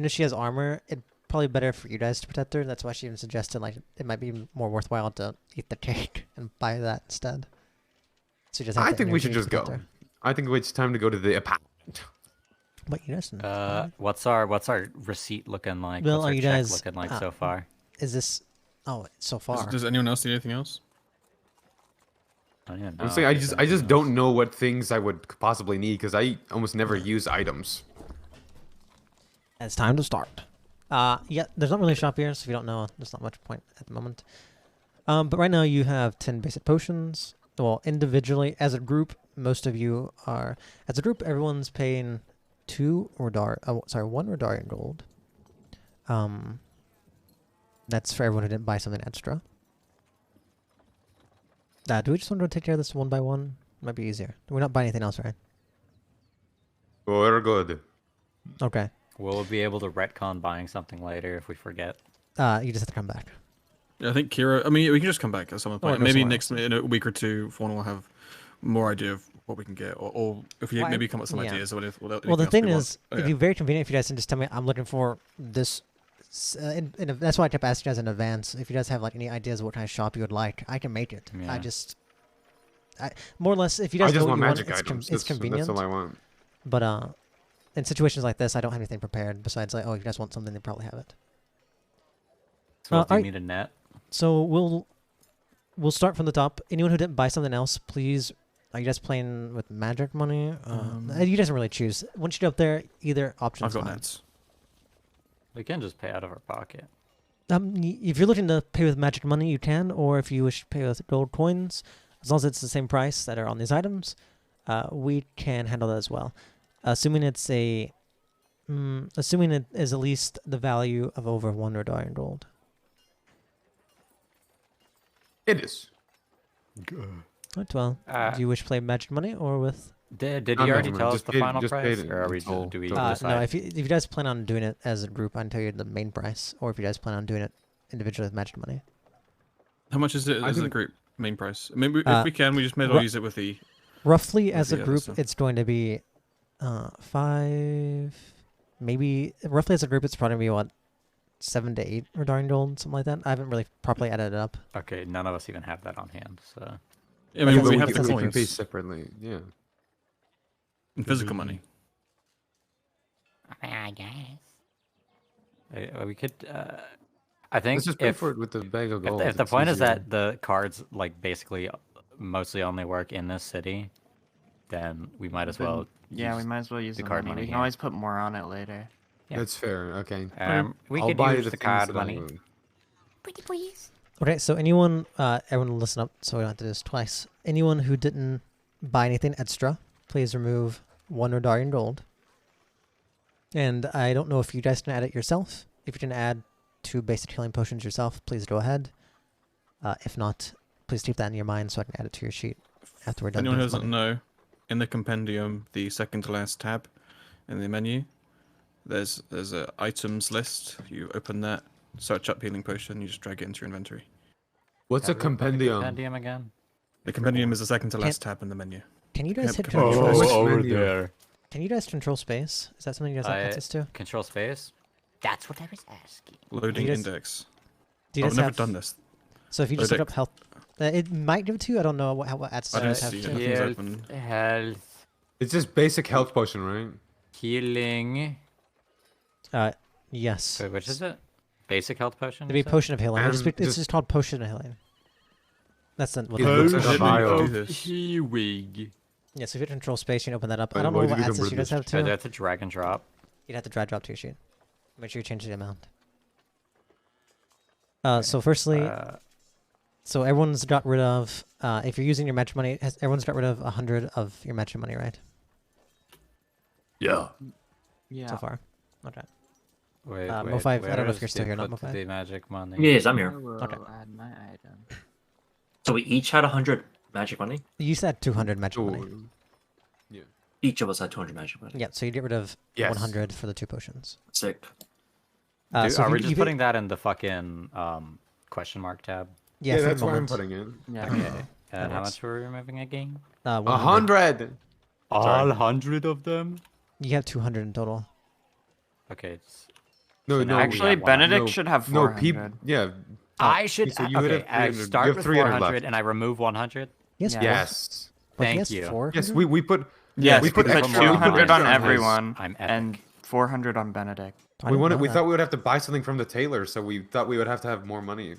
she has armor. It'd probably better for you guys to protect her. That's why she even suggested like it might be more worthwhile to eat the cake and buy that instead. So you just have I the think we energy should to just go. protect her. I think it's time to go to the apartment. But you guys, What's our receipt looking like? Well, What's are our you check guys, looking like so far? is this? Oh, so far. Does anyone else need anything else? I don't even I'm know saying if there's I just anything don't else. know what things I would possibly need because I almost never use items. It's time to start. Yeah, there's not really a shop here, so if you don't know, there's not much point at the moment. But right now you have 10 basic potions. Well, individually, as a group, most of you are... As a group, everyone's paying 1 Rihdarian gold. That's for everyone who didn't buy something extra. Do we just want to take care of this one by one? Might be easier. We're not buying anything else, right? We're good. Okay. We'll be able to retcon buying something later if we forget. You just have to come back. Yeah, I think Kira. I mean, we can just come back at some point. go Maybe somewhere next in a week or two, if one will have more idea of what we can get, or if we Well, maybe come up with some yeah. ideas. Or what Well, the thing we want. is, Oh, it'd yeah. be very convenient if you guys can just tell me I'm looking for this. That's why I kept asking you guys in advance. If you guys have like any ideas of what kind of shop you would like, I can make it. Yeah. I more or less, if you guys I just know want what you magic want, items. it's convenient. That's all I want. But in situations like this, I don't have anything prepared besides like, oh, if you guys want something, they probably have it. So what do you alright. need a net? So we'll start from the top. Anyone who didn't buy something else, please. Are you guys playing with magic money? You guys don't really choose. Once you get up there, either option's I've got fine. nets. We can just pay out of our pocket. If you're looking to pay with magic money, you can, or if you wish to pay with gold coins, as long as it's the same price that are on these items, we can handle that as well. Assuming it's assuming it is at least the value of over 1 Rihdar in gold. It is. Right, well, do you wish to play magic money or with? Did he Not already magic tell money, us the just final paid price, it or are we in total. do we No, decide? No, if you guys plan on doing it as a group, I can tell you the main price, or if you guys plan on doing it individually with magic money. How much is it as a think- group main price? I mean, if we can, we just may as well use it with the. Roughly as a the other group, stuff. it's going to be 5, maybe roughly as a group, it's probably going to be what, 7 to 8 Rihdar in gold, something like that. I haven't really properly added it up. Okay, none of us even have that on hand, so. I mean, But we we have can- the we we can pay coins separately. Yeah. in physical money. I guess. We could. I think Let's just pay if for it with the bag of gold. if the it's point is easier. that the cards like basically mostly only work in this city, then we might as Then- well. Yeah, we use might as well use the the card money. money We can here. always put more on it later. Yeah. That's fair. Okay. We I'll could buy use the things card that I money. own. Pretty please. Okay, so anyone, everyone listen up so we don't have to do this twice. Anyone who didn't buy anything extra, please remove 1 Rihdar in gold. And I don't know if you guys can add it yourself. If you can add 2 basic healing potions yourself, please go ahead. If not, please keep that in your mind so I can add it to your sheet after we're done. Anyone who doing this doesn't money. know, in the compendium, the second to last tab in the menu, there's a items list. You open that, search up healing potion, you just drag it into your inventory. What's a compendium? Compendium again. The compendium is the second to last tab in the menu. Can you guys hit Can I control? try Which over menu? there. Can you guys control space? Is that something you guys have access to? Control space. That's what I was asking. Loading You guys- index. Do you I've guys never have, done this. So if you just Load look up health, it might give it to you. I don't know what access I you don't guys have see to. it. Nothing's open. Health, It's just basic health potion, right? healing. Yes. Wait, which is it? Basic health potion. It'd be you said? potion of healing. It's And just just- called potion of healing. That's the, what It that looks is. like a bio. do this. Healing. Yeah, so if you control space, you can open that up. I Wait, don't know why what did we access convert you guys this? have to. That's a drag and drop. You'd have to drag drop to your sheet. Make sure you change the amount. So firstly, so everyone's got rid of, if you're using your magic money, everyone's got rid of 100 of your magic money, right? Yeah. Yeah. So far. Okay. Wait, Mo5, wait, I don't know where if is you're still the here, not put Mo5. the magic money. Yes, I'm here. I will Okay. add my item. So we each had 100 magic money. You said 200 magic money. Each of us had 200 magic money. Yeah, so you get rid of Yes. 100 for the 2 potions. Sick. Dude, So are if we you- just if it- putting that in the fucking question mark tab? Yeah, Yeah, for the that's why I'm moment. putting it. Yeah. Okay. And how works. much were we removing again? 100. 100. All 100 of them? You have 200 in total. Okay. It's... No, So no. now we Actually, have 100. Benedict no, should have No, 400. people. Yeah. I should. so you would okay, have I 300. start You have with 300 400 left. and I remove 100. Yes. Yeah. Yes. Thank you. 400? Yes, we put. Yes, we put We put extra- 200 on extra everyone I'm epic. and 400 on Benedict. I We didn't wanted. know We that. thought we would have to buy something from the tailor, so we thought we would have more money.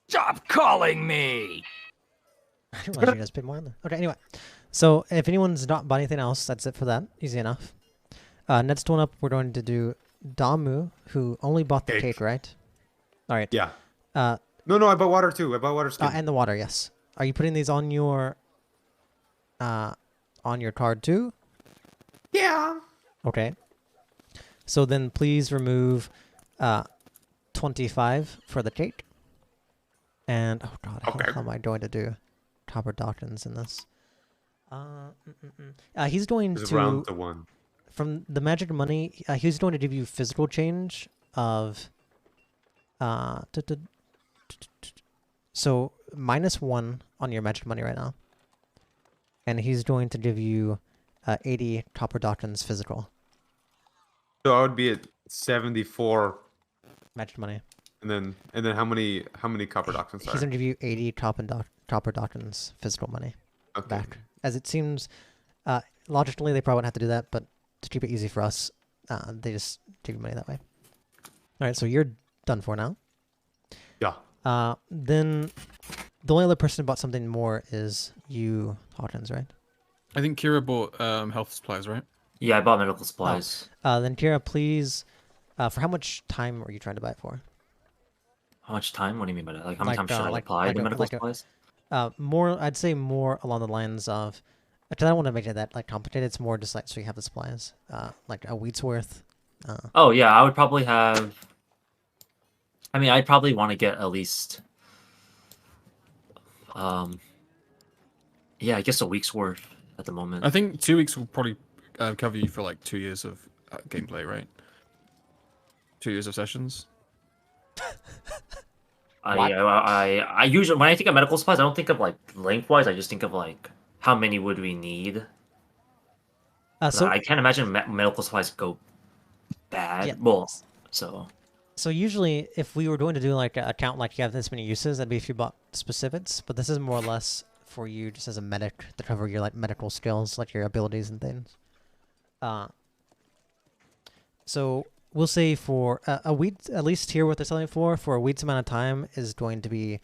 Stop calling me! I didn't realize you guys paid more on that. Okay, anyway. So if anyone's not bought anything else, that's it for that. Easy enough. Next one up, we're going to do Damu, who only bought the Cake. cake, right? All right. Yeah. Uh, No, I bought water too. I bought water skin. and the water, yes. Are you putting these on your card too? Yeah. Okay. So then please remove 25 for the cake. And oh god, Okay. how am I going to do copper doctrines in this? He's going It's to round to 1. from the magic money. He's going to give you physical change of so -1 on your magic money right now, and he's going to give you 80 copper doctrines physical So I would be at 74, magic money. and then how many copper doctrines He's are? going to give you 80 copper doctrines physical money Okay. back. As it seems, logically they probably wouldn't have to do that, but to keep it easy for us, they just take your money that way. All right, so you're done for now. Yeah. Then the only other person who bought something more is you, Hawkins, right? I think Kira bought health supplies, right? Yeah, I bought medical supplies. Then Kira, please, for how much time are you trying to buy it for? How much time? What do you mean by that? Like, how many times should I like apply the a- medical like a- supplies? More, I'd say more along the lines of, because I don't want to make it that like complicated. It's more just like so you have the supplies, like a week's worth. Oh, yeah, I would probably have... I mean, I'd probably want to get at least... Yeah, I guess a week's worth at the moment. I think 2 weeks will probably cover you for like 2 years of gameplay, right? 2 years of sessions. I usually, when I think of medical supplies, I don't think of like lengthwise. I just think of like how many would we need. So I can't imagine medical supplies go bad. Yeah. Well, so So usually, if we were going to do like a count, like you have this many uses, that'd be if you bought specifics. But this is more or less for you just as a medic to cover your like medical skills, like your abilities and things. So we'll say for a week, at least here what they're selling for a week's amount of time is going to be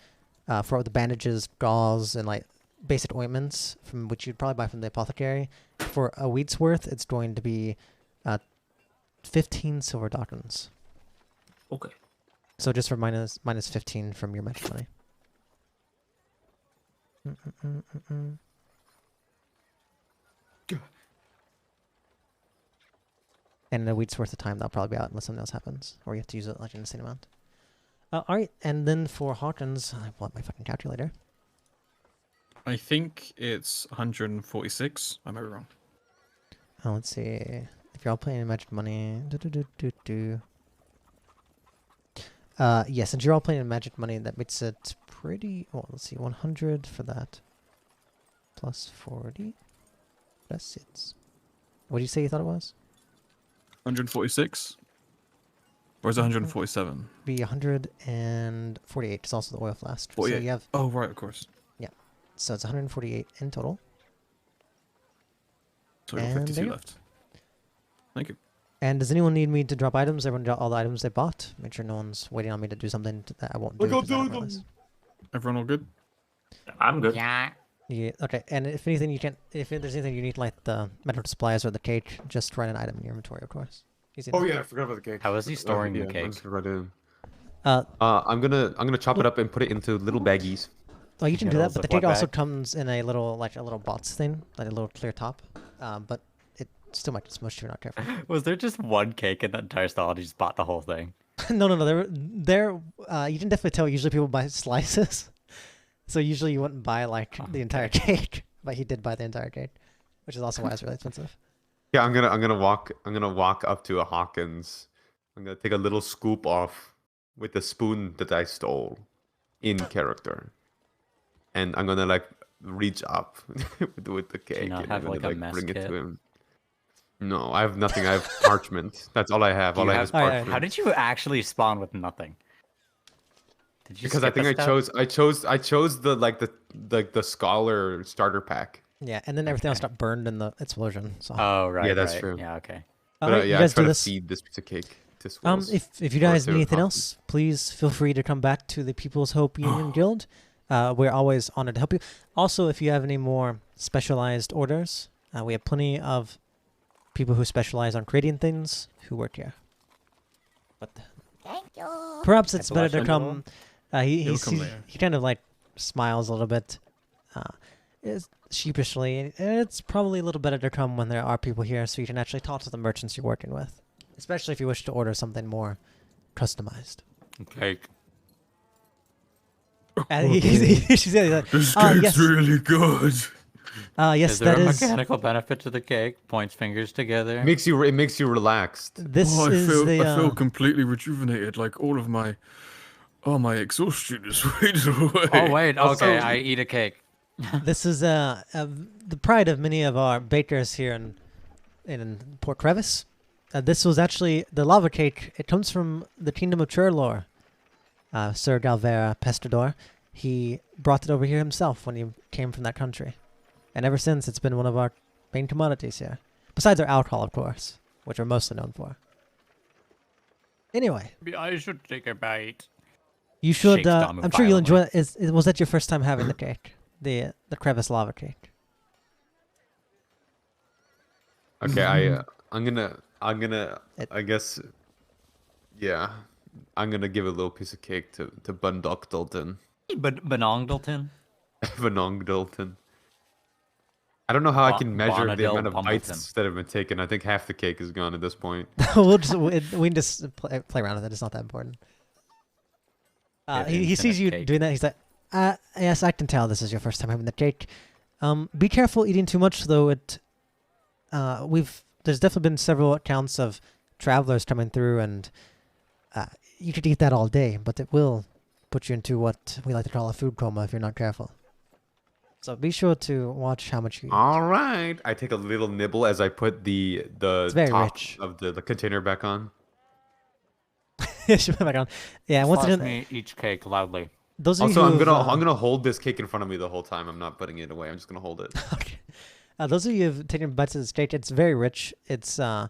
for the bandages, gauze, and like basic ointments from which you'd probably buy from the apothecary. For a week's worth, it's going to be 15 silver drachms. okay. So just for minus 15 from your magic money. And a week's worth of time, that'll probably be out unless something else happens. Or you have to use it like an insane amount. Alright, and then for Hawkins, I want my fucking calculator. I think it's 146. I might be wrong. Let's see. If you're all playing magic money... yes, since you're all playing in magic money, that makes it pretty... Well, let's see. 100 for that. Plus 40. That's it. What did you say you thought it was? 146? Or is it 147? Be 148. It's also the oil flask. So 48. you have... Oh, right, of course. So it's 148 in total. So we've got And 52 there you go. left. Thank you. And does anyone need me to drop items? Everyone drop all the items they bought? Make sure no one's waiting on me to do something that I won't do. 'cause I don't realize. Everyone all good? I'm good. Yeah. Yeah, okay. And if anything you can't... If there's anything you need, like the medical supplies or the cake, just write an item in your inventory, of course. Easy Oh enough. yeah, I forgot about the cake. How is he storing the I'm cake? just gonna write it in. I'm I'm gonna chop it up and put it into little baggies. Oh, you can Get do a that, but the Ziploc cake also bag. comes in a little box thing, like a little clear top. But it still might get smushed if you're not careful. Was there just one cake in the entire stall and you just bought the whole thing? No. You can definitely tell. Usually people buy slices, so usually you wouldn't buy like the entire cake, but he did buy the entire cake, which is also why it's really expensive. Yeah, I'm gonna walk up to a Hawkins. I'm gonna take a little scoop off with the spoon that I stole in character. And I'm gonna like reach up with the cake not and have, I'm like, a gonna mess bring it kit? to him. No, I have nothing. I have parchment. That's all I have. Do All you I have have- is Oh, yeah. parchment. How did you actually spawn with nothing? Did you Because I skip a think step? I chose the scholar starter pack. Yeah, and then everything else got burned in the explosion. So Oh right. that's right. true. Yeah. Okay. But alright, yeah, you guys I try do to this. feed this piece of cake to Swills. If you or guys to need anything Hawkins. else, please feel free to come back to the People's Hope Union Guild. We're always honored to help you. Also, if you have any more specialized orders, we have plenty of people who specialize on creating things who work here. But Thank you. perhaps it's Have to better to watch come. He come later. he kind of like smiles a little bit, sheepishly, and it's probably a little better to come when there are people here, so you can actually talk to the merchants you're working with, especially if you wish to order something more customized. Cake. And she's like, This cake's cake's really good. yes, Is there that a is. mechanical benefit to the cake? Points fingers together. It makes you relaxed. This Oh, is the. I feel completely rejuvenated. Like all of my exhaustion is faded away. Oh wait. Also- Okay. I eat a cake. This is the pride of many of our bakers here in Port Crevice. This was actually the lava cake. It comes from the Kingdom of Churlor. Sir Galvera Pestador. He brought it over here himself when he came from that country. And ever since, it's been one of our main commodities here. besides our alcohol, of course, which we're mostly known for. Anyway, I should take a bite. you should. Shakes Damu I'm sure you'll enjoy violently. it. Was that your first time having the cake, the crevice lava cake? Okay, I'm gonna, It- I guess, yeah, I'm gonna give a little piece of cake to Bundock Dalton, But Benongleton? Vanong Dalton. I don't know how I can measure the Bonadil amount of bites Bumbleton. that have been taken. I think half the cake is gone at this point. we can just play around with it. It's not that important. Yeah, He sees infinite you cake. doing that. He's like, yes, I can tell this is your first time having the cake. Be careful eating too much, though. There's definitely been several accounts of travelers coming through, and you could eat that all day, but it will put you into what we like to call a food coma if you're not careful. So be sure to watch how much you eat. All right, I take a little nibble as I put the very top rich. of the container back on. Should put it back on. Yeah, once Flash again, me each cake loudly. those of Also, you I'm who've, gonna hold this cake in front of me the whole time. I'm not putting it away. I'm just gonna hold it. Okay. Those of you who've taken bites of this cake, it's very rich. It's not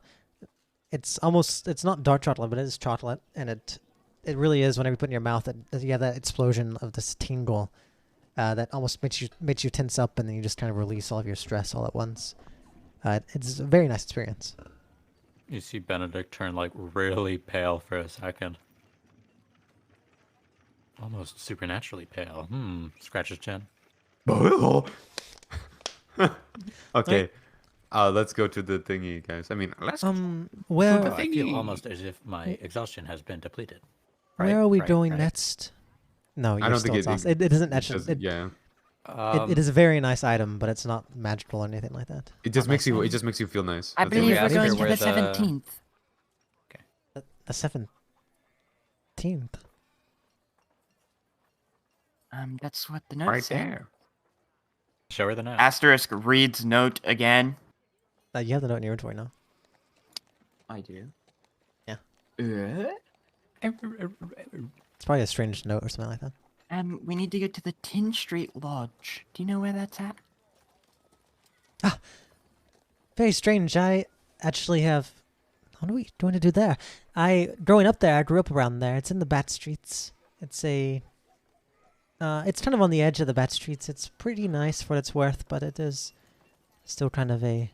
dark chocolate, but it is chocolate, and it really is. Whenever you put it in your mouth, you have that explosion of this tingle that almost makes you tense up, and then you just kind of release all of your stress all at once. It's a very nice experience. You see Benedict turn like really pale for a second. Almost supernaturally pale. Scratch his chin. Okay, let's go to the thingy, guys. I mean, let's. Where Oh, I feel almost as if my exhaustion has been depleted. where are we Right, going right. next? No, you're don't still think exhausted. It isn't it actually. doesn't- yeah, It is a very nice item, but it's not magical or anything like that. it just makes you. It just makes you feel nice. I That's the believe only we're ask thing. her going to where the the- 17th. The 17th. That's what the note Right said. there. Show her the note. Asterisk reads note again. You have the note in your inventory now. I do. Yeah. It's probably a strange note or something like that. We need to go to the Tin Street Lodge. Do you know where that's at? Very strange. I actually have. What are we going to do there? Growing up there, I grew up around there. It's in the Bat Streets. It's kind of on the edge of the Bat Streets. It's pretty nice for what it's worth, but it is still kind of a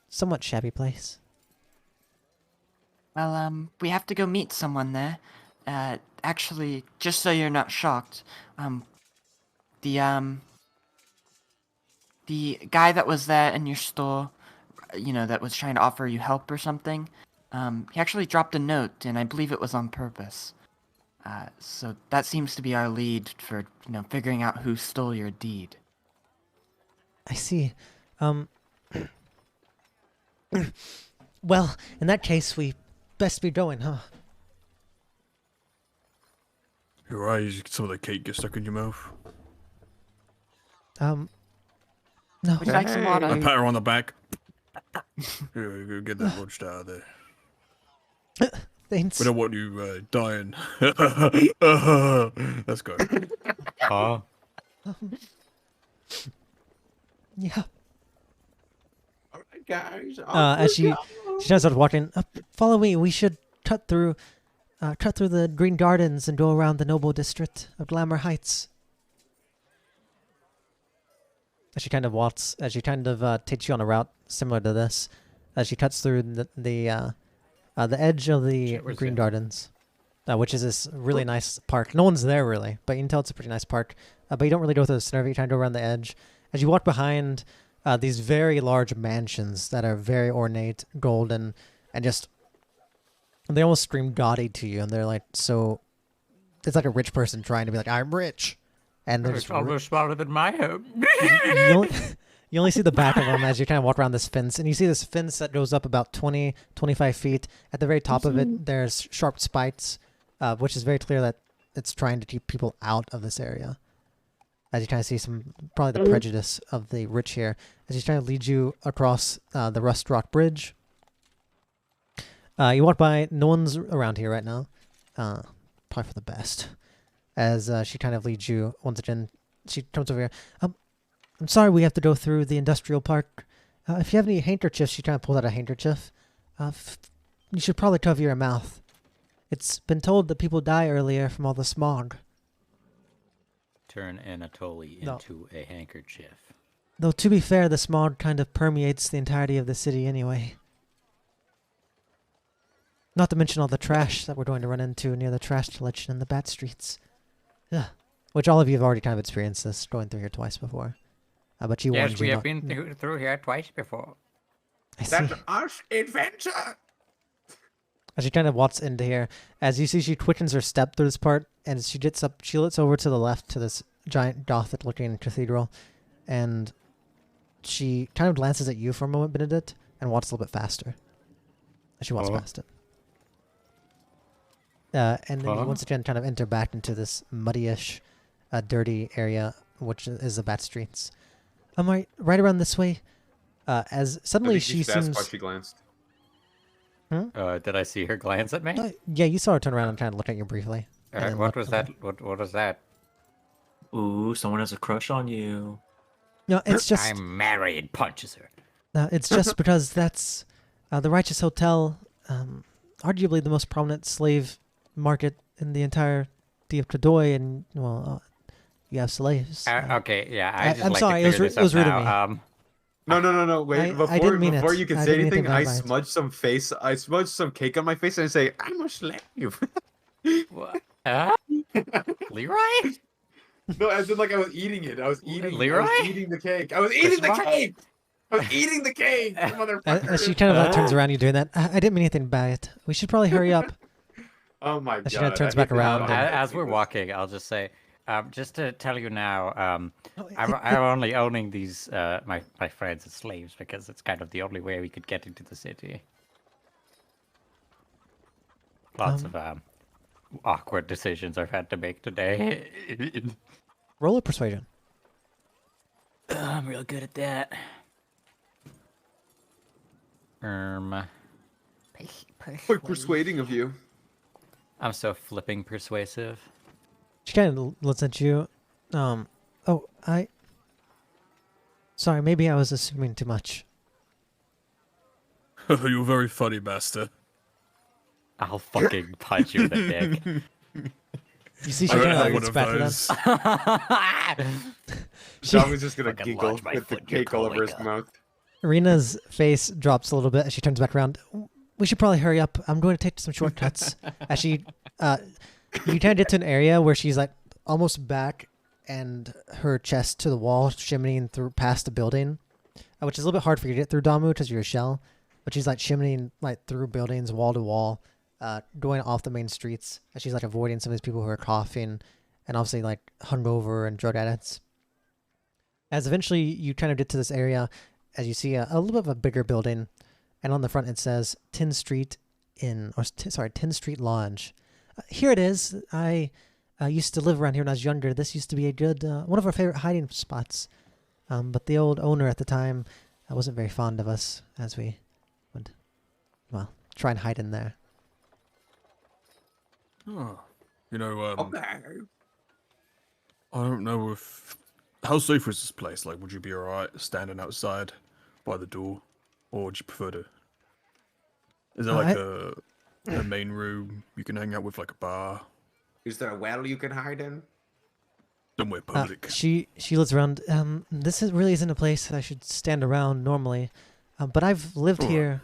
somewhat shabby place. Well, we have to go meet someone there. Actually, just so you're not shocked, the guy that was there in your store, that was trying to offer you help or something, he actually dropped a note, and I believe it was on purpose. So that seems to be our lead for, figuring out who stole your deed. I see. Well, in that case, we best be going, huh? You're right. Some of the cake gets stuck in your mouth. No. Would you like some water? I pat her on the back. Here, go get that lodged out of there. Thanks. We don't want you dying. Let's go. Yeah. All right, guys. As she starts walking, follow me. We should cut through the green gardens and go around the noble district of Glamour Heights. As she kind of takes you on a route similar to this, as she cuts through the edge of the Shit, where's green it? gardens, which is this really nice park. No one's there really, but you can tell it's a pretty nice park. But you don't really go through the center of it. You kind of go around the edge. As you walk behind these very large mansions that are very ornate, golden, and they almost scream gaudy to you. And they're like, so it's like a rich person trying to be like, I'm rich. And they're It's just almost smaller than my home. you only see the back of them as you kind of walk around this fence, and you see this fence that goes up about 20, 25 feet. At the very top of it, there's sharp spikes, which is very clear that it's trying to keep people out of this area. As you kind of see probably the prejudice of the rich here, as he's trying to lead you across the Rust Rock Bridge. You walk by, no one's around here right now. Probably for the best. As she kind of leads you once again, she comes over here. I'm sorry we have to go through the industrial park. If you have any handkerchiefs, she kind of pulled out a handkerchief. You should probably cover your mouth. It's been told that people die earlier from all the smog. Turn Anatoly No. into a handkerchief. Though, to be fair, the smog kind of permeates the entirety of the city anyway. Not to mention all the trash that we're going to run into near the trash collection in the Bat Streets. Ugh. Which all of you have already kind of experienced this, going through here twice before. But she warned Yes, you we have not- been through here twice before. I see. That's our adventure. As she kind of walks into here, as you see, she quickens her step through this part, and as she gets up, she looks over to the left to this giant Gothic-looking cathedral, and she kind of glances at you for a moment, Benedict, and walks a little bit faster. As she walks past it. And then you once again kind of enter back into this muddy-ish, dirty area, which is the Bat Streets. I'm right around this way. As suddenly she That's seems. why she glanced. Did I see her glance at me? Yeah, you saw her turn around and kind of look at you briefly. and then What look was away. that? What was that? Ooh, someone has a crush on you. No, it's just. I'm married. Punches her. It's just because that's the Righteous Hotel, arguably the most prominent slave market in the entire of Kadoy, and well, you have slaves. Okay, yeah. I just I'm like sorry, to it clear was this rude up of now. me. No. Wait, I didn't mean before it. you can I say didn't mean anything, anything I bad by it. smudged some cake on my face and say, "I'm a slave." What? Leroy? No, as in like I was eating it. I was eating Leroy? the cake. I was eating the Chris cake. I was eating the cake, motherfucker. As she kind of turns around, you doing that. I didn't mean anything by it. We should probably hurry up. Oh my god. As she kinda turns I back hate that. around I and- hate As we're this. walking, I'll just say, just to tell you now, I'm only owning these my friends as slaves because it's kind of the only way we could get into the city. Lots of awkward decisions I've had to make today. Roll a persuasion. I'm real good at that. Quick persuading of you. I'm so flipping persuasive. She kind of looks at you. Sorry, maybe I was assuming too much. You're very funny, master. I'll fucking punch you in the dick. You see, she I kind of had like one looks of back at them. those. John was just gonna Fucking giggle lodge my with the foot in your cake all over his cloaca. mouth. Rena's face drops a little bit as she turns back around. We should probably hurry up. I'm going to take some shortcuts. As she, you kind of get to an area where she's like almost back and her chest to the wall, shimmying through past the building, which is a little bit hard for you to get through, Damu, because you're a shell. But she's like shimmying like through buildings, wall to wall, going off the main streets. As she's like avoiding some of these people who are coughing and obviously like hungover and drug addicts. As eventually you kind of get to this area, as you see a little bit of a bigger building, and on the front it says 10th Street Inn, 10th Street Lodge. Here it is. I used to live around here when I was younger. This used to be a good, one of our favorite hiding spots. But the old owner at the time wasn't very fond of us, as we would, well, try and hide in there. Oh, you know, Okay. I don't know if. How safe is this place? Like, would you be alright standing outside by the door? Or would you prefer to. Is there like a main room you can hang out with, like a bar? Is there a well you can hide in? Somewhere public? She looks around. This really isn't a place that I should stand around normally. But I've lived here.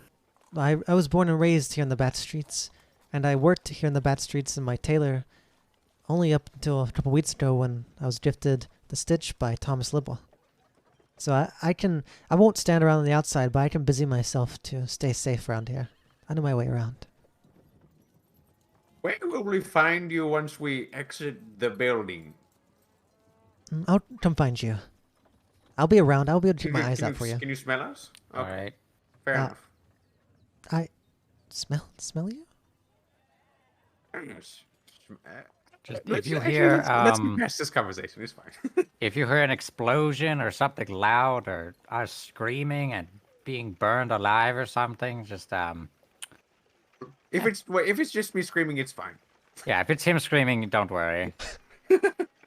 I was born and raised here in the Bat Streets. And I worked here in the Bat Streets in my tailor only up until a couple weeks ago when I was gifted the stitch by Thomas Libel. So I won't stand around on the outside, but I can busy myself to stay safe around here. I know my way around. Where will we find you once we exit the building? I'll come find you. I'll be around. I'll be able to keep my eyes out for you. Can you smell us? All right. Fair Uh, enough. I smell you? Yes. Just Let's- if you actually, hear let's get past this conversation. It's fine. if you hear an explosion or something loud or us screaming and being burned alive or something, just If it's just me screaming, it's fine. yeah, if it's him screaming, don't worry.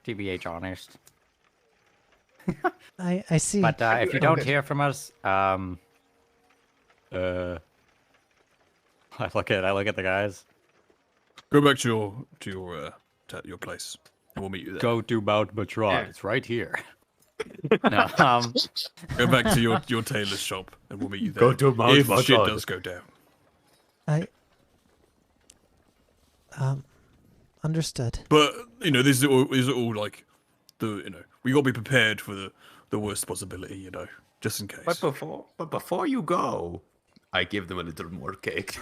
TBH honest. I see. But if you don't hear from us, I look at the guys. Go back to your place, and we'll meet you there. Go to Mount Matrod. Yeah. It's right here. No, Go back to your tailor's shop, and we'll meet you there. Go to Mount if shit Matrod. does go down. I understood. But you know, these are all like we gotta be prepared for the worst possibility, just in case. But before you go, I give them a little more cake.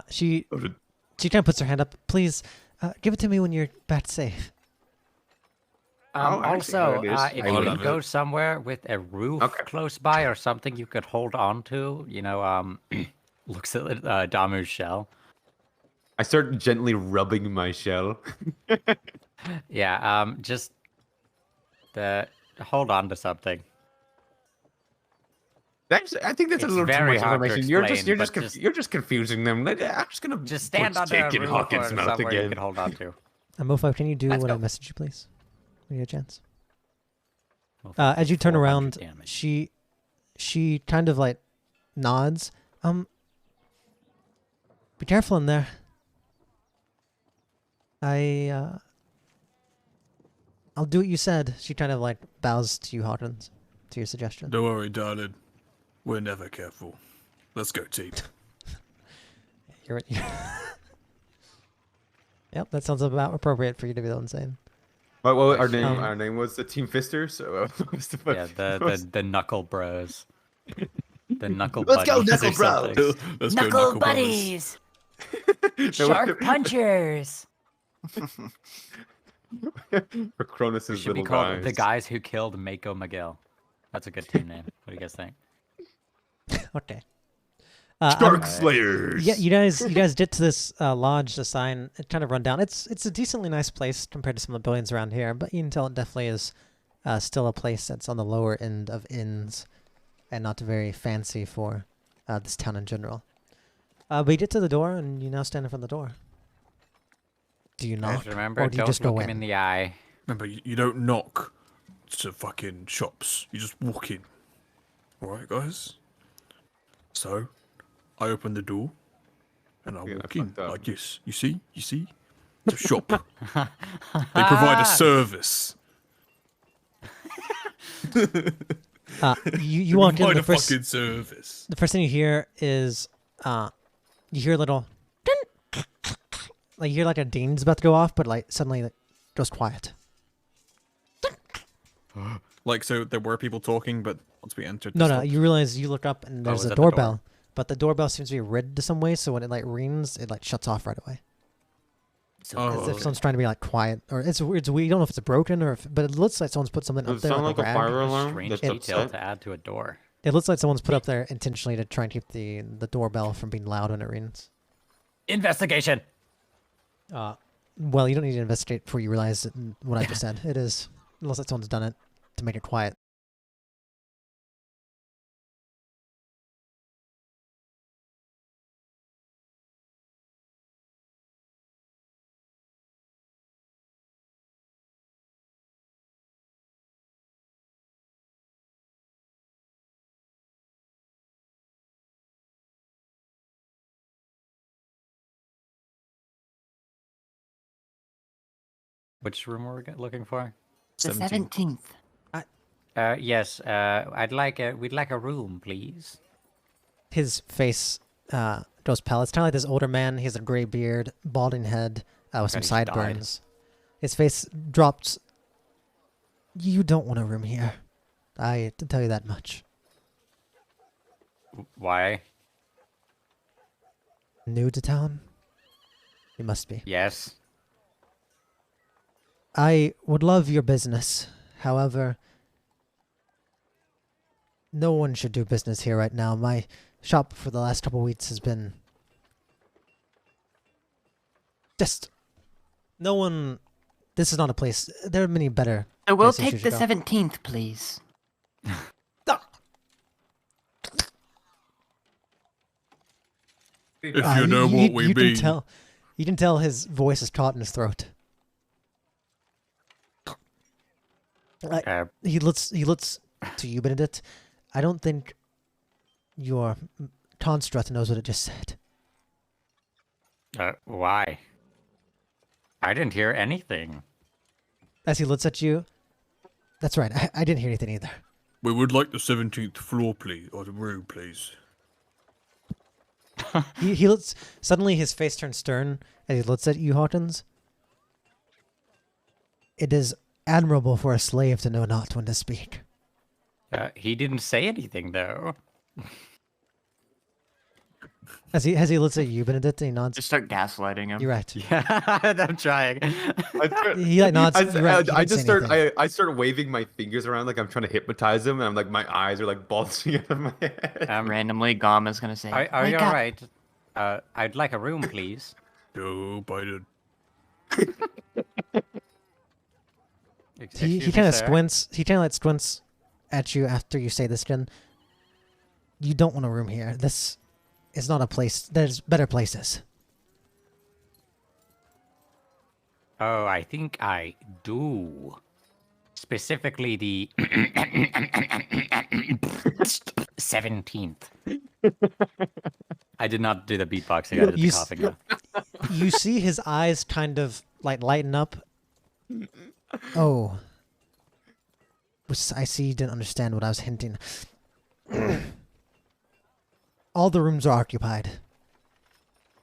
She kind of puts her hand up. Please, give it to me when you're back safe. Oh, I see how Also, it is. if I you love can go it. somewhere with a roof Okay. close by or something you could hold on to, looks at Damu's shell. I start gently rubbing my shell. Yeah, just hold on to something. I think that's a It's little too very much hard to information. explain, but You're just confusing them. I'm just gonna just stand put under a steak in roof Hawkins' or mouth somewhere you again. can hold on to. Mofo, can you do Let's what I go. messaged you, please? When you get a chance. Well, As you turn 400 around, damage. she kind of like nods. Be careful in there. I'll do what you said. She kind of like bows to you, Hawkins, to your suggestion. Don't worry, darling. We're never careful. Let's go, team. You're Yep, that sounds about appropriate for you to be the one saying. Well, our name Um, our name was the Team Fister, so what's the Yeah, the knuckle bros. The knuckle Let's go, buddies or knuckle bros. something. Let's go, Knuckle Knuckle Brothers. buddies! No, Shark punchers! For Cronus's We should be little called guys. the guys who killed Mako McGill. That's a good team name. What do you guys think? Okay. Shark Slayers. Yeah, you guys get to this lodge, the sign. It kind of run down. It's a decently nice place compared to some of the buildings around here, but you can tell it definitely is still a place that's on the lower end of inns, and not very fancy for this town in general. But you get to the door, and you now stand in front of the door. Do you knock, Just remember, or do you don't just go look him in? in the eye. Remember, you don't knock to fucking shops. You just walk in. Alright, guys? So, I open the door, and I Yeah, walk I in fucked up. like this. You see? It's a shop. They provide a service. You walk in. Provide The a first fucking service. thing you hear is you hear a little like you hear like a ding's about to go off, but like suddenly it goes quiet. Like, so there were people talking, but once we entered... No, they no. stopped. You realize you look up and there's was a at the door. doorbell, but the doorbell seems to be rigged to some way, so when it like rings, it like shuts off right away. Oh, As if someone's trying to be like quiet, or it's weird. You don't know if it's broken or if, but it looks like someone's put something Does up it there. sound Like like a rag. fire alarm? Strange That's detail upset. to add to a door. It looks like someone's put up there intentionally to try and keep the doorbell from being loud when it rings. Investigation. Well, you don't need to investigate before you realize what I just said. It is, unless that someone's done it to make it quiet. Which room were we looking for? The 17th. Yes. We'd like a room, please. His face goes pale. It's kind of like this older man. He has a gray beard, balding head, with some God, he's died. sideburns. His face drops. You don't want a room here. I to tell you that much. Why? New to town? You must be. Yes. I would love your business. However, no one should do business here right now. My shop for the last couple weeks has been just no one. This is not a place. There are many better. So we'll places you take the should go. 17th, please. If you know you, what we you mean. can tell. You can tell his voice is caught in his throat. Uh, He looks to you, Benedict. I don't think your construct knows what it just said. Why? I didn't hear anything. As he looks at you, that's right. I didn't hear anything either. We would like the 17th floor, please, or the room, please. He looks. Suddenly, his face turns stern as he looks at you, Hawkins. It is admirable for a slave to know not when to speak. He didn't say anything though. As he looks at you, Benedict, he nods. Just start gaslighting him. You're right. Yeah, I'm trying. He like nods. You're right. He I didn't just say start. anything. I start waving my fingers around like I'm trying to hypnotize him, and I'm like my eyes are like bulging out of my head. Randomly, Gom is gonna say, Are you "Wake up." alright? I'd like a room, please. Joe Biden. He Excuse me, kind of sir. squints. He kind of like squints at you after you say this, Jen. You don't want a room here. This is not a place. There's better places. Oh, I think I do. Specifically the 17th. I did not do the beatboxing. I did the You coughing. Though. You see his eyes kind of like lighten up. Oh. I see you didn't understand what I was hinting. All the rooms are occupied.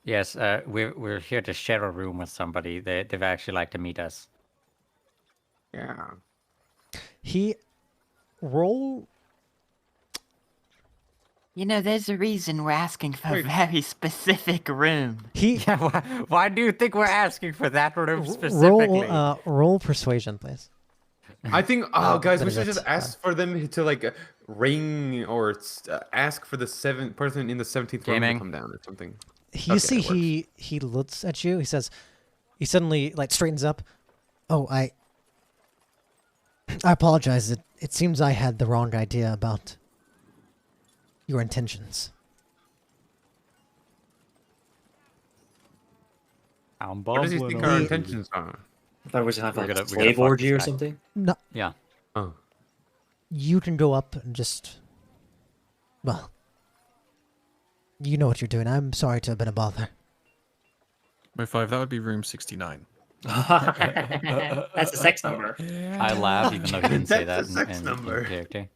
Yes, we're here to share a room with somebody. They've actually like to meet us. Yeah. He roll. You know, there's a reason we're asking for a very specific room. He Yeah, why do you think we're asking for that room specifically? roll persuasion, please. I think, guys, we should Benedict, just ask for them to like ring or ask for the person in the 17th room to Gaming. come down or something. You Okay, see, that he looks at you. He says, he suddenly like straightens up. Oh, I apologize. It seems I had the wrong idea about your intentions. What does he think our intentions are? I thought we was gonna have We're like gonna- a we're gonna slave fuck orgy this or guy. something. No, Yeah. Oh. you can go up and just. Well, you know what you're doing. I'm sorry to have been a bother. My 5, that would be room 69. That's a sex number. I laughed even though he didn't say that That's the sex in number. character.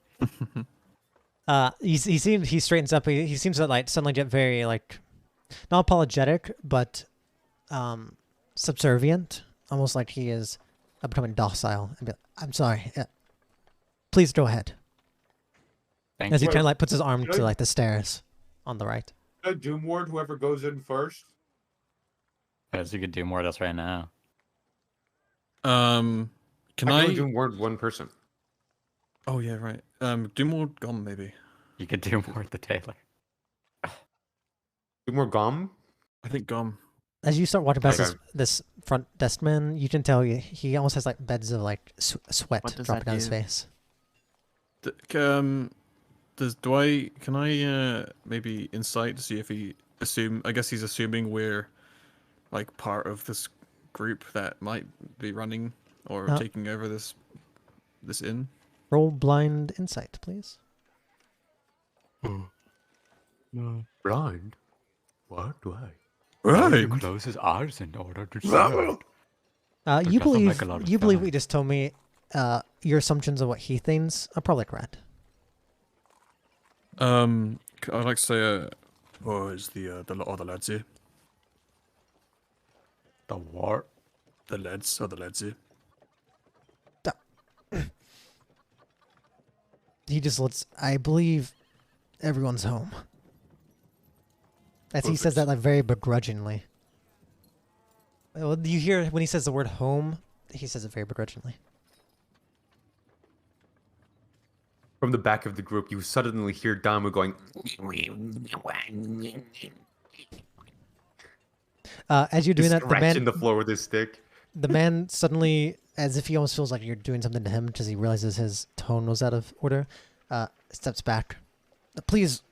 He straightens up. He seems to like suddenly get very like, not apologetic, but subservient, almost like he is becoming docile. And be like, I'm sorry. Please go ahead. Thank As he you. kind of like puts his arm Should to I- like the stairs on the right. Doom Ward, whoever goes in first. Yes, you could do more of this right now. Can I can I? only Doom Ward one person. Oh yeah, right. Do more gum maybe. You could do more of the Taylor. Doom Ward Gom. I think gum. As you start walking past Okay. this front desk man, you can tell he almost has like beds of like sweat What does dropping that down his do? face. Can I maybe insight to see if he I guess he's assuming we're like part of this group that might be running or taking over this inn. Roll blind insight, please. Blind. What? Why? Right. Close his eyes in order to see. You doesn't believe make a lot of you believe sense. what you just told me. Your assumptions of what he thinks are probably correct. I'd like to say is the lads here? The what? The lads here. He just lets. I believe everyone's home. As he says that like very begrudgingly. Well, you hear when he says the word home, he says it very begrudgingly. From the back of the group, you suddenly hear Damu going. As you're doing that, Scratching the floor with his stick. the man suddenly, as if he almost feels like you're doing something to him because he realizes his tone was out of order, steps back. Please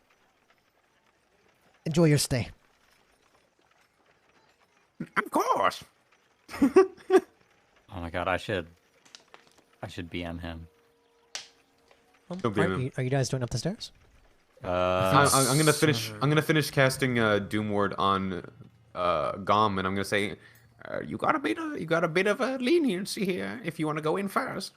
enjoy your stay. Of course. Oh my god, I should BM him. Well, Don't blame alright, him. are you guys going up the stairs? I'm gonna finish. I'm gonna finish casting Doom Ward on Gom, and I'm gonna say, you got a bit of a leniency here if you want to go in first.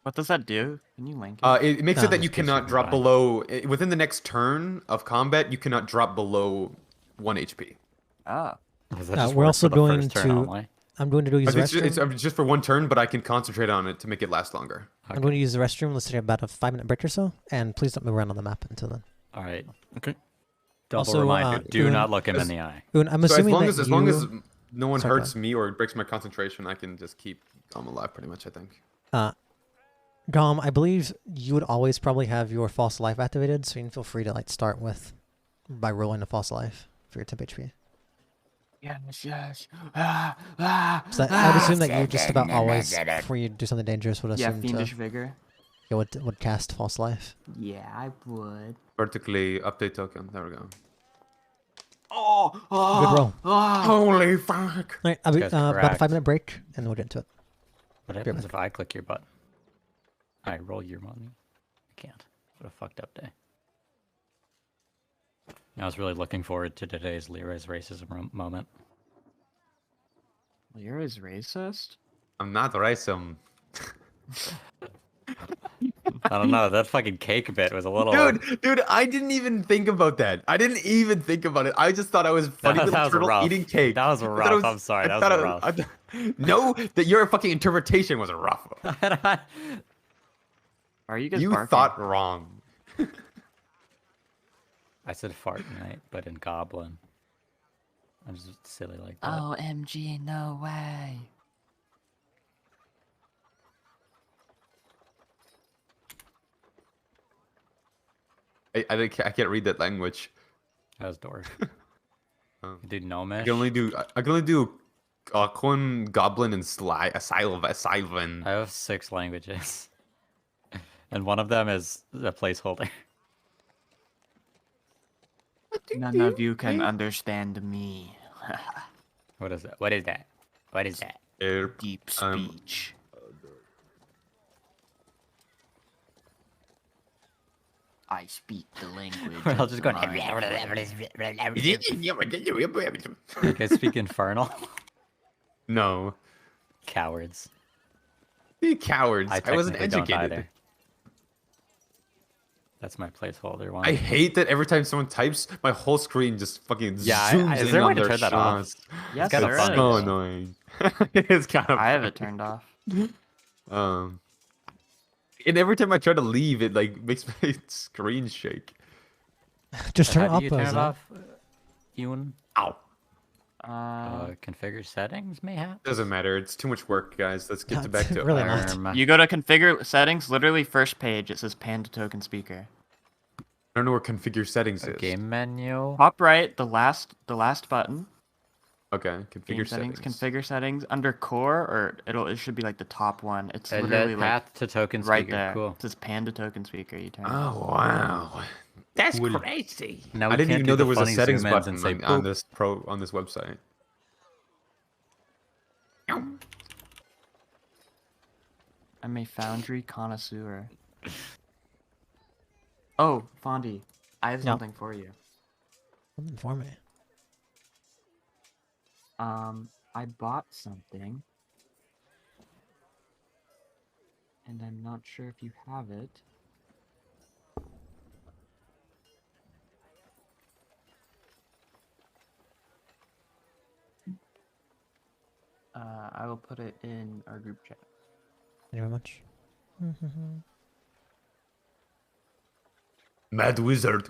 What does that do? Can you link it? It makes it that Just you gives you cannot drop combine. below within the next turn of combat. You cannot drop below 1 HP. Oh. Does that just we're work also for the going first turn to. only? I'm going to use the restroom. It's just for 1 turn, but I can concentrate on it to make it last longer. I'm going to use the restroom. Let's take about a 5-minute break or so, and please don't move around on the map until then. All right. Okay. Double Also, reminder: do Ewan- not look him in the eye. Oon, I'm So assuming as that long as you- no one Sorry, go hurts me or breaks my concentration, I can just keep Gom alive pretty much. I think. Gom, I believe you would always probably have your false life activated, so you can feel free to start with by rolling a false life for your temp HP. Yes. So I would assume that you just about always, before you do something dangerous, would Yeah, assume fiendish to vigor. would cast false life. Yeah, I would. Vertically update token. There we go. Good roll. Holy fuck! All right, I'll be, That's about a correct. 5-minute break, and we'll get into it. What Be right happens if I click your button? I roll your money. I can't. What a fucked up day. I was really looking forward to today's Leroy's racism moment. Lyra's racist? I'm not racist. I don't know. That fucking cake bit was a little. Dude, I didn't even think about that. I didn't even think about it. I just thought I was funny That little was turtle rough. eating cake. That was I thought rough. it was- I'm sorry. I That thought was it- rough. I th- no, that your fucking interpretation was rough. Are you guys You barking? thought wrong. I said fart night, but in goblin. I'm just silly like that. OMG, no way. I can't read that language. That was dork. Oh. You did I gnomish. can only do Quinn, Goblin, and Sylvan. I have 6 languages, and one of them is a placeholder. None of you can understand me. What is that? What is that? What is that? Deep Um, speech. I speak the language. We're all of just the going. mind. You guys speak infernal? No, Cowards. you cowards! I wasn't technically don't educated. either. That's my placeholder one. I hate that every time someone types, my whole screen just fucking Yeah, zooms is in there a way on to their turn that off? shots. Yes, kinda there funny. is. So annoying. It's kind of. I have it turned off. And every time I try to leave, it like makes my screen shake. Just turn it How up. do you turn it Ozzy. off? Ewan? Ow! Configure settings, mayhap? Doesn't matter. It's too much work, guys. Let's get back to Really it. not. You go to configure settings, literally first page, it says pan to token speaker. I don't know where configure settings is. Game menu. Top right, the last button. Okay, Game configure settings. configure settings under core, or it should be like the top one. It's literally like Path to token right speaker. there. Cool. It says pan to token speaker. You turn. it Oh wow, that's Cool. crazy! Now I we didn't can't even do know the there was a funny settings zoom ins button and say on boop. on this website. I'm a foundry connoisseur. Oh, Fondy, I have No. something for you. Something for me. I bought something, and I'm not sure if you have it. I will put it in our group chat. Thank you very much. Mad Wizard.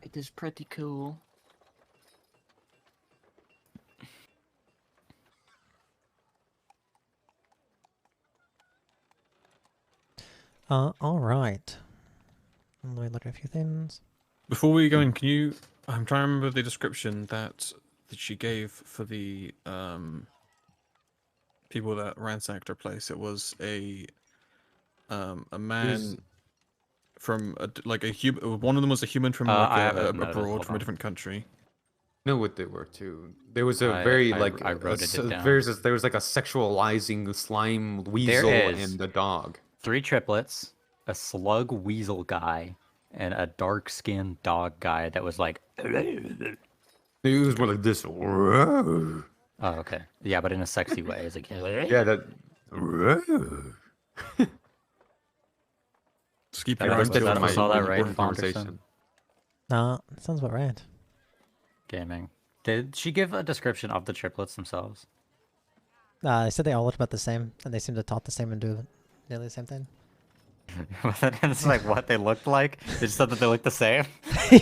It is pretty cool. All right. Let me look at a few things. Before we go in, can you? I'm trying to remember the description that she gave for the people that ransacked her place. It was a man. from like a human. One of them was a human from I have like it noted, abroad, hold from a on. different country. Know what they were too. There was a I- very I- like I wrote it down. there was like a sexualizing slime weasel is. and a dog. 3 triplets, a slug weasel guy, and a dark-skinned dog guy that was like. It was more like this. Oh, okay. Yeah, but in a sexy way as a kid. Yeah, that. Just keep That your eyes was- peeled that for was all that important right, conversation. Nah, sounds about right. Gaming. Did she give a description of the triplets themselves? They said they all looked about the same, and they seem to talk the same and do nearly the same thing. It's like what they looked like. They just said that they looked the same.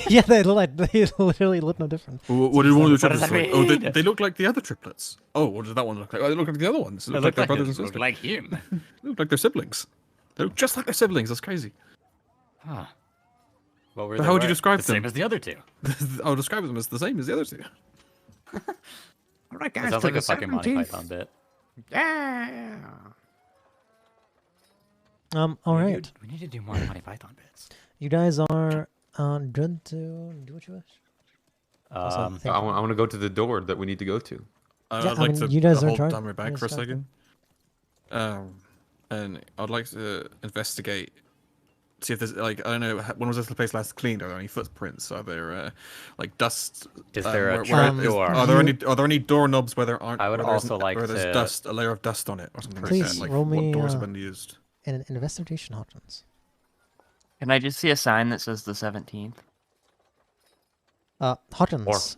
Yeah, they literally look no different. What did one of the What does triplets that look? Oh, mean? they look like the other triplets. Oh, what does that one look like? Oh, they look like the other ones. They look like their brothers and sisters. like him. They look like their siblings. They look just like their siblings. That's crazy. Huh. What were But they how would you wearing? describe the same them? as the other two? I'll describe them as the same as the other two. All right, It guys. sounds to like the a fucking Monty 17th. Python bit. Yeah. All right. We need to do more Monty Python bits. You guys are good to do what you wish. Also, Um, think- I want to go to the door that we need to go to. Yeah, I'd I like mean, to you guys are in hold charge. down my You bag guys for a start second. And I'd like to investigate, see if there's like, I don't know, when was this place last cleaned? Are there any footprints? Are there like dust? Is there a where trap is- door? Are there any doorknobs where there aren't? I would where there's- also like where there's to- dust, a layer of dust on it, or something like Please, that. Like roll what me, doors have been used? an investigation, Hawkins. Can I just see a sign that says the 17th? Hawkins,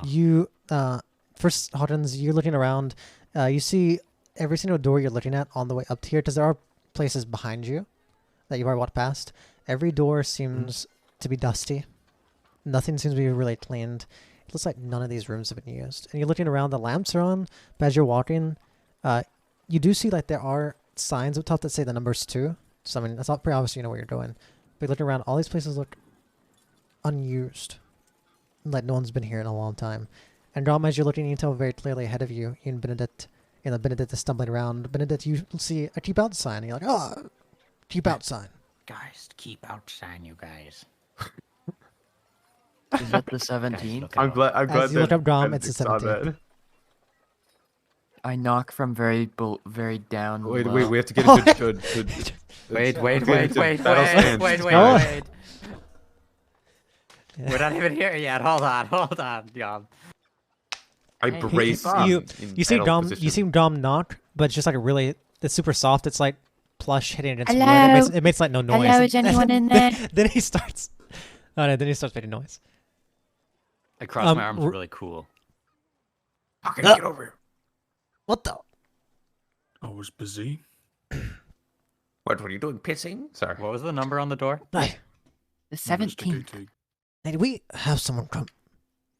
you first, Hawkins, you're looking around. You see every single door you're looking at on the way up to here, because there are places behind you that you've already walked past. Every door seems to be dusty. Nothing seems to be really cleaned. It looks like none of these rooms have been used. And you're looking around, the lamps are on, but as you're walking, you do see like there are signs up top that say the numbers 2. So I mean, that's not pretty obvious you know where you're going. But looking around, all these places look unused. Like no one's been here in a long time. And Dom, as you're looking, you can tell very clearly ahead of you, Ian Benedict, Benedict is stumbling around. Benedict, you see a keep out sign, and you're like, oh, keep out sign. Guys, keep outside, you guys. Is that the 17th? I'm glad. As you look that up Dom, Benedict it's the saw 17th. that. I knock from very down. Wait, low. wait, we have to get it to Wait, battle stance. Oh. We're not even here yet. Hold on, Yum. I Hey, brace. You see battle Dom, position. you see Dom knock, but it's just like a really, it's super soft. It's like plush hitting against wood. Hello? It makes like no noise. Hello, is anyone in there? Then he starts. Oh no! Then he starts making noise. I cross my arms r- really cool. How can you get over here? What the? I was busy. What were you doing? Pissing? Sorry. What was the number on the door? Hey, The 17th. did we have someone come?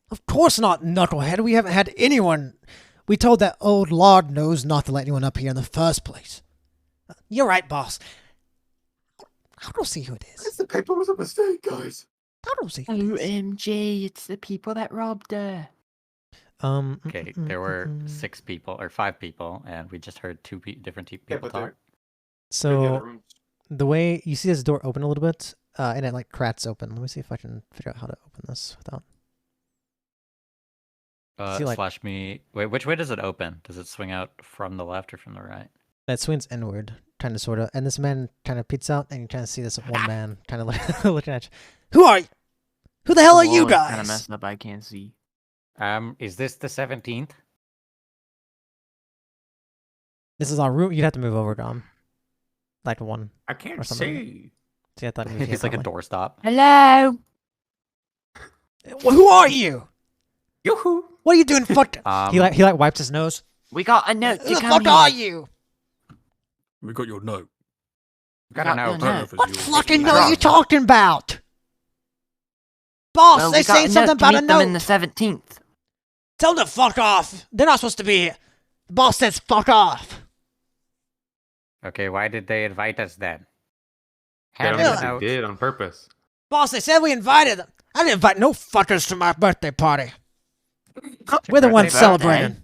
Of course not, knucklehead. We haven't had anyone. We told that old Lord knows not to let anyone up here in the first place. You're right, boss. I don't see who it is. The paper was a mistake, guys. I don't see who it is. OMG, it's the people that robbed her. Okay, there were 6 people or 5 people, and we just heard 2 different people talk. So the way you see this door open a little bit, and it like cracks open. Let me see if I can figure out how to open this without. See, like- Flash me. Wait, which way does it open? Does it swing out from the left or from the right? That swings inward, kind of, sort of. And this man kind of peeks out, and you kind of see this one man kind of looking at you. Who are you? Who the hell are you Kind of guys? messed up. I can't see. Is this the 17th? This is our room. You'd have to move over, Dom. Like one. I can't Or something. see. See, I thought he was He's like a probably. doorstop. Hello? Well, who are you? Yoo-hoo! What are you doing? Fuck. He like wipes his nose. We got a note Who to the come fuck here. are you? We got your note. Got Got a your note. I don't know if it's What yours. fucking note are you talking about? Boss, Well, they we got say a something note to about a meet them in note. the 17th. Tell them to fuck off. They're not supposed to be here. The boss says fuck off. Okay, why did they invite us then? I don't Hand think them out. they did on purpose. Boss, they said we invited them. I didn't invite no fuckers to my birthday party. We're the ones birthday. celebrating.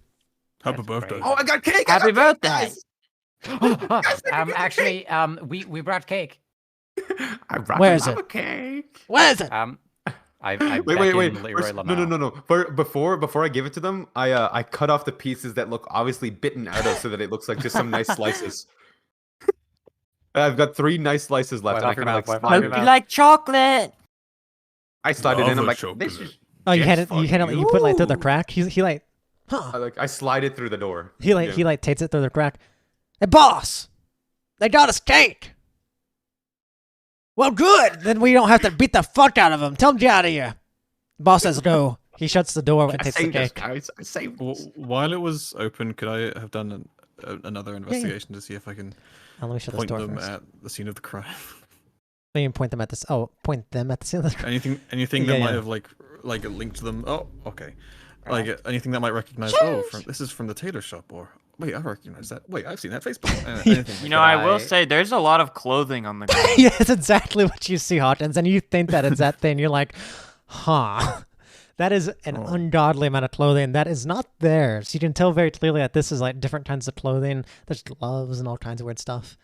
Happy That's birthday. great. Oh, I got cake! Happy birthday. Actually, we brought cake. I brought Where a is it? lava cake. Where is it? I Wait. beckon Leroy First, no. Lamau. Before I give it to them, I cut off the pieces that look obviously bitten out of, so that it looks like just some nice slices. I've got 3 nice slices left. Wipe And I off your kind of mouth, like wipe off slide your it. You mouth. like chocolate? I slide it in. I'm Lava like, chocolate. this is. Oh, you had it. just You had for it. You put like through the you. crack. He like, huh? I slide it through the door. He Yeah. takes it through the crack. Hey, boss, they got us cake. Well, good. Then we don't have to beat the fuck out of him. Tell him to get out of here. Boss says no. He shuts the door and I takes the saved us, cake. guys. I saved us. While it was open, could I have done another investigation to see if I can Let me shut this point door them first. at the scene of the crime? Let me point them at this. Oh, point them at the scene of the crime. Anything Yeah, that might yeah. have like linked them. Oh, okay. Like anything that might recognize. Oh, this is from the tailor shop. Or wait, I recognize that. Wait, I've seen that face before. Anything You like know, that. I will say there's a lot of clothing on the ground. Yeah, it's exactly what you see, Hawkins, and you think that it's that thing. You're like, huh. That is an ungodly amount of clothing that is not there. So you can tell very clearly that this is like different kinds of clothing. There's gloves and all kinds of weird stuff.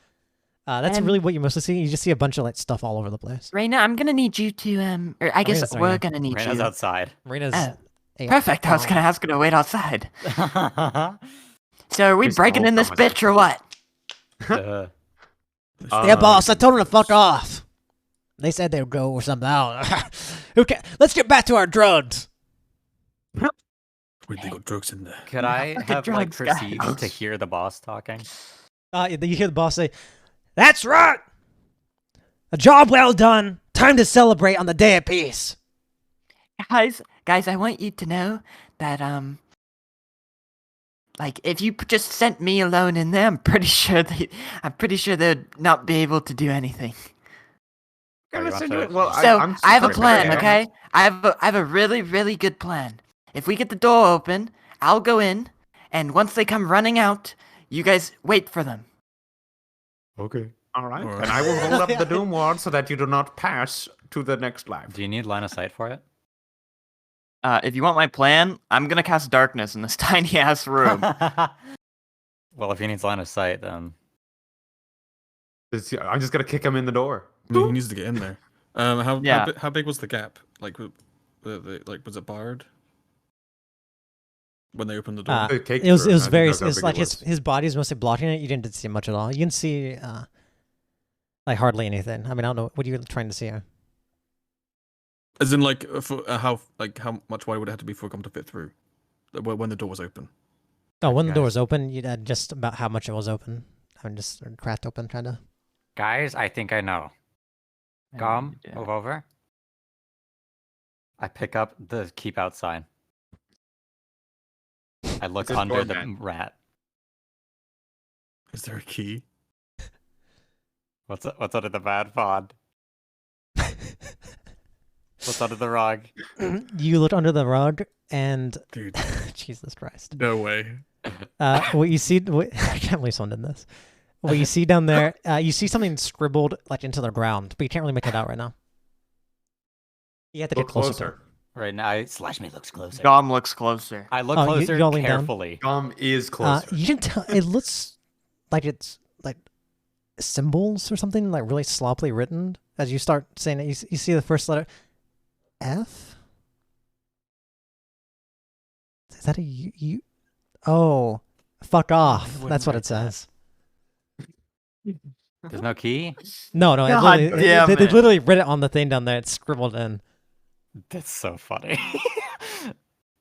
That's And- really what you mostly see. You just see a bunch of like stuff all over the place. Raina, I'm gonna need you to or I guess Raina's not we're here. gonna need Rena's you. outside. Marina's Perfect. I was gonna ask her to wait outside. So are we Please breaking don't in this promise bitch or what? Uh, Yeah, boss, I told them to fuck off. They said they would go or something. I don't know. Okay, let's get back to our drugs. Wait, they got drugs in there. could I Fucking have like drugs, guys. proceed to hear the boss talking? You hear the boss say, "That's right. A job well done. Time to celebrate on the day of peace." Guys, I want you to know that like if you just sent me alone in there, I'm pretty sure they'd not be able to do anything. Oh, you want to- Well, So I'm I have a super plan, excited. okay? I have a really, really good plan. If we get the door open, I'll go in, and once they come running out, you guys wait for them. Okay. All right. Alright. And I will hold up the doom ward so that you do not pass to the next life. Do you need line of sight for it? If you want my plan, I'm gonna cast darkness in this tiny ass room. Well, if he needs line of sight, then I'm just gonna kick him in the door. I mean, he needs to get in there. Yeah. How big was the gap? Like, was it barred when they opened the door? The cake It was room, I think very. that's how It's big like it was. his body is mostly blocking it. You didn't see much at all. You can see like hardly anything. I mean, I don't know. What are you trying to see here? As in, like, how much wide would it have to be for him to fit through? When the door was open. Oh, when the door guys. was open, you had just about how much it was open. I mean, just cracked open, kind of. guys, I think I know. Gum, Yeah. move over. I pick up the keep out sign. I look says under the doormat. rat. Is there a key? What's under the bad font? What's under the rug? You look under the rug, and Dude, Jesus Christ. no way. What you see, I can't believe someone did this. What you see down there, you see something scribbled like into the ground, but you can't really make it out right now. You have to Look get closer. to it. Right now, Slash me looks closer. Dom looks closer. I look Oh, closer you're leaning down? carefully. Gum is closer. You can tell it looks like it's like symbols or something like really sloppily written. As you start saying it, you see the first letter F. Is that a U? Oh, fuck off! wouldn't That's what write it says. There's no key? No, it God literally, damn they it. literally read it on the thing down there. It's scribbled in. That's so funny.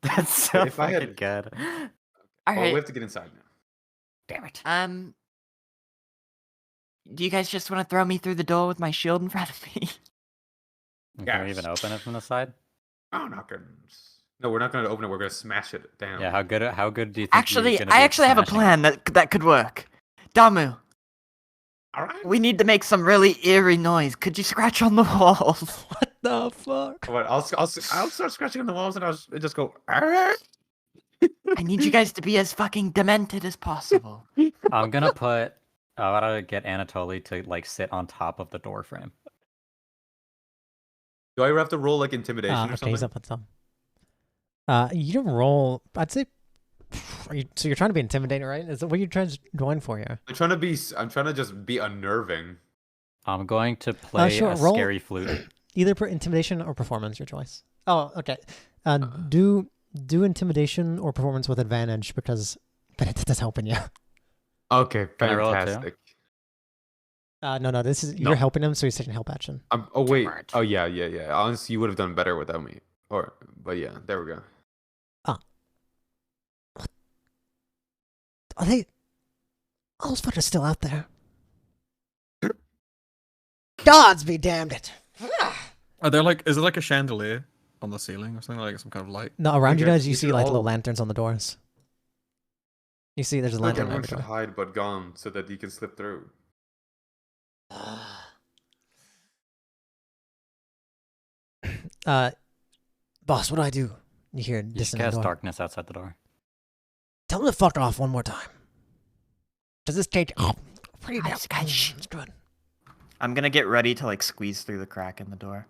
That's so If I had- fucking good. All Well, we right. have to get inside now. Damn it. Do you guys just want to throw me through the door with my shield in front of me? Can we Yes. even open it from the side? Oh, not good. No, we're not going to open it. We're going to smash it down. Yeah, how good do you think Actually, you're gonna be I at actually have a smashing plan that could work. Damu, All right. we need to make some really eerie noise. Could you scratch on the walls? What the fuck? What, I'll start scratching on the walls and I'll just go. "Arr!" I need you guys to be as fucking demented as possible. I'm gonna put. I gotta get Anatoly to like sit on top of the door frame. Do I ever have to roll like intimidation or Okay, something? he's up with some. You don't roll. I'd say. So you're trying to be intimidating, right? Is that what you're trying to join for here? I'm trying to just be unnerving. I'm going to play sure, a roll. scary flute. Either intimidation or performance, your choice. Oh, okay. Do intimidation or performance with advantage because Benedict is helping you. Okay, Can I roll it too? fantastic. No, this is No. you're helping him, so he's taking help action. Oh wait. Smart. Oh yeah. Honestly, you would have done better without me. But yeah, there we go. Are they? All those fuckers still out there? Gods be damned it! Are there like? Is it like a chandelier on the ceiling or something, like some kind of light? No, around you guess guys, you we see should like all- little lanterns on the doors. You see, there's a Like lantern on everyone every should door. hide but gone so that you can slip through. Boss, what do I do? You hear You should distant cast door. darkness outside the door. Tell him to fuck off one more time. Does this take? Oh, pretty damn. Guys, shh. It's good. I'm gonna get ready to like squeeze through the crack in the door,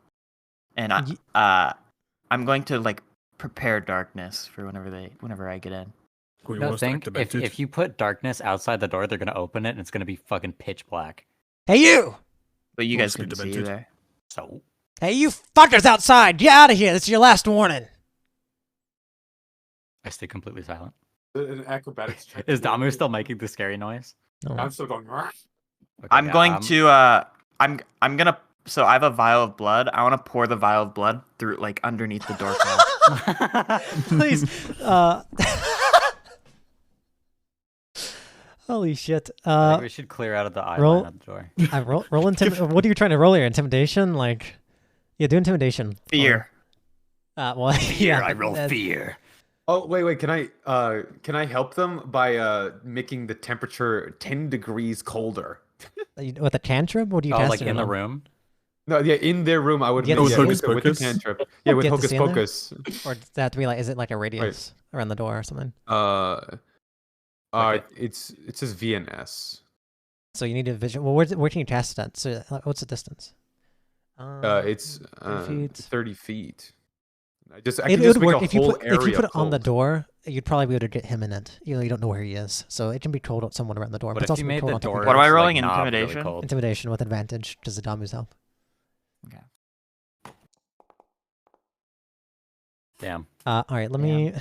and Ye- I'm going to like prepare darkness for whenever I get in. Cool, No, was think activated. if you put darkness outside the door, they're gonna open it and it's gonna be fucking pitch black. Hey you! But you Well, guys it's good couldn't see demented. there. So Hey you fuckers outside! Get out of here! This is your last warning. I stay completely silent. An acrobatics check. Is Damu still making the scary noise? No. I'm still going. "Rah." Okay, I'm yeah, going to I'm gonna. So I have a vial of blood. I want to pour the vial of blood through like underneath the door frame. Please. Holy shit. I think we should clear out of the eye roll- line of the door. I roll what are you trying to roll here? Intimidation? Like, yeah, do intimidation. Fear. Well, yeah. I roll that's- fear. Oh wait, can I help them by making the temperature 10 degrees colder? With a cantrip? What do you Oh, cast like it in the on? room? No, yeah, in their room I would Get make the it ceiling? with Hocus the pocus? cantrip. Yeah, with Get the hocus ceiling? pocus. Or does that have to be like, is it like a radius around the door or something? Like It says VNS. So you need a vision. Well, where can you cast it at? So, what's the distance? It's 30 feet. 30 feet. I can It just would make work a if you whole put area it on the cold. door. You'd probably be able to get him in it. You don't know where he is, so it can be controlled somewhat around the door. What but it's if also you be made controlled the on top of door? your What am I door. rolling? like, knob really Intimidation? cold? Intimidation with advantage. Does the Damu's help? Okay. Damn. All right. Let me.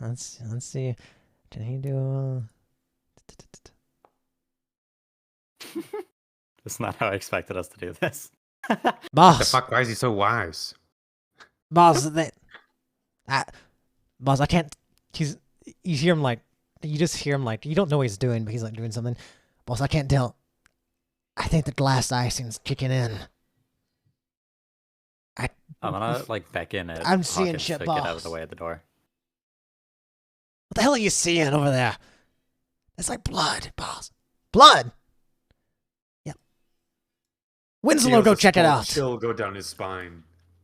Let's see. Can he do? That's not how I expected us to do this. The Boss, fuck? Why is he so wise? boss, boss, I can't. You hear him like. You just hear him like. You don't know what he's doing, but he's like doing something. Boss, I can't tell. I think the glass icing's kicking in. I'm gonna like beckon it. I'm seeing shit, to get out boss. of the way of the door. What the hell are you seeing over there? It's like blood, boss. Blood. Yep. Winslow, Feels go a check it small out. Chill go down his spine.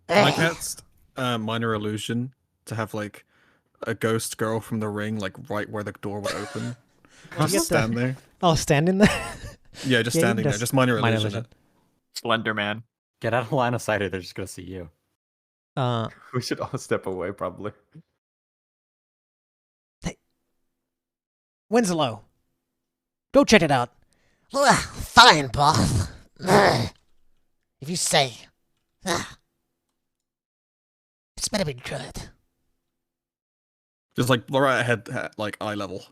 I cast minor illusion to have like a ghost girl from the ring, like right where the door would open. you Just get the- stand there. Oh, standing there. Yeah, just Yeah, you standing can there. Just minor minor illusion. illusion. Slender Man. Get out of line of sight or they're just gonna see you. We should all step away, probably. Winslow, go check it out. Fine, boss. If you say. It's better be good. Just like right ahead, like eye level.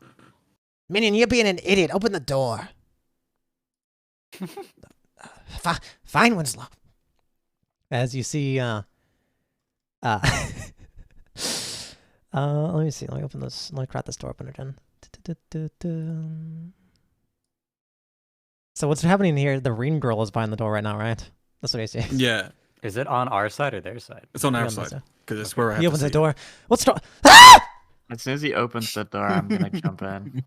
Minion, you're being an idiot. Open the door. Fine, Winslow. As you see, let me see. Let me open this. Let me crack this door open again. So what's happening here? The ring girl is behind the door right now, right? That's what I see. Yeah, Is it on our side or their side? it's on You're our on this side because it's where I have He to opens the see. door. What's door? As soon as he opens the door, I'm gonna jump in.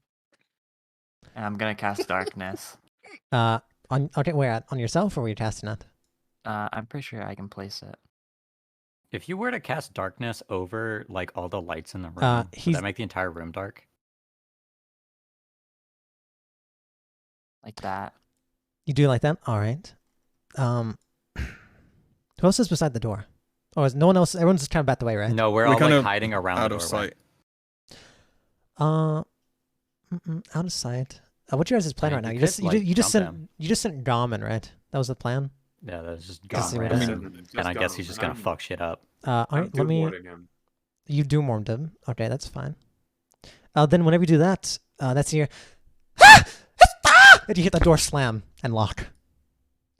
And I'm gonna cast darkness. Okay, where at? On yourself, or were you casting it? I'm pretty sure I can place it. If you were to cast darkness over like all the lights in the room, would he's- that make the entire room dark? Like that. You do like that? All right. Who else is beside the door? Oh, is no one else? Everyone's just kind of back the way, right? No, we're We're all kind like of hiding around Out the of doorway. sight. Out of sight. What's your guys' plan I right mean, now? you You just could, like, you just jump sent him. you just sent Garmin, right? That was the plan. Yeah, that's just Guess gone he right would've- in. And I guess he's just gonna fuck shit up. All I'm right, let me. doom-warding him. You doom warmed him. Okay, that's fine. Then whenever you do that, that's your. And you hit the door slam and lock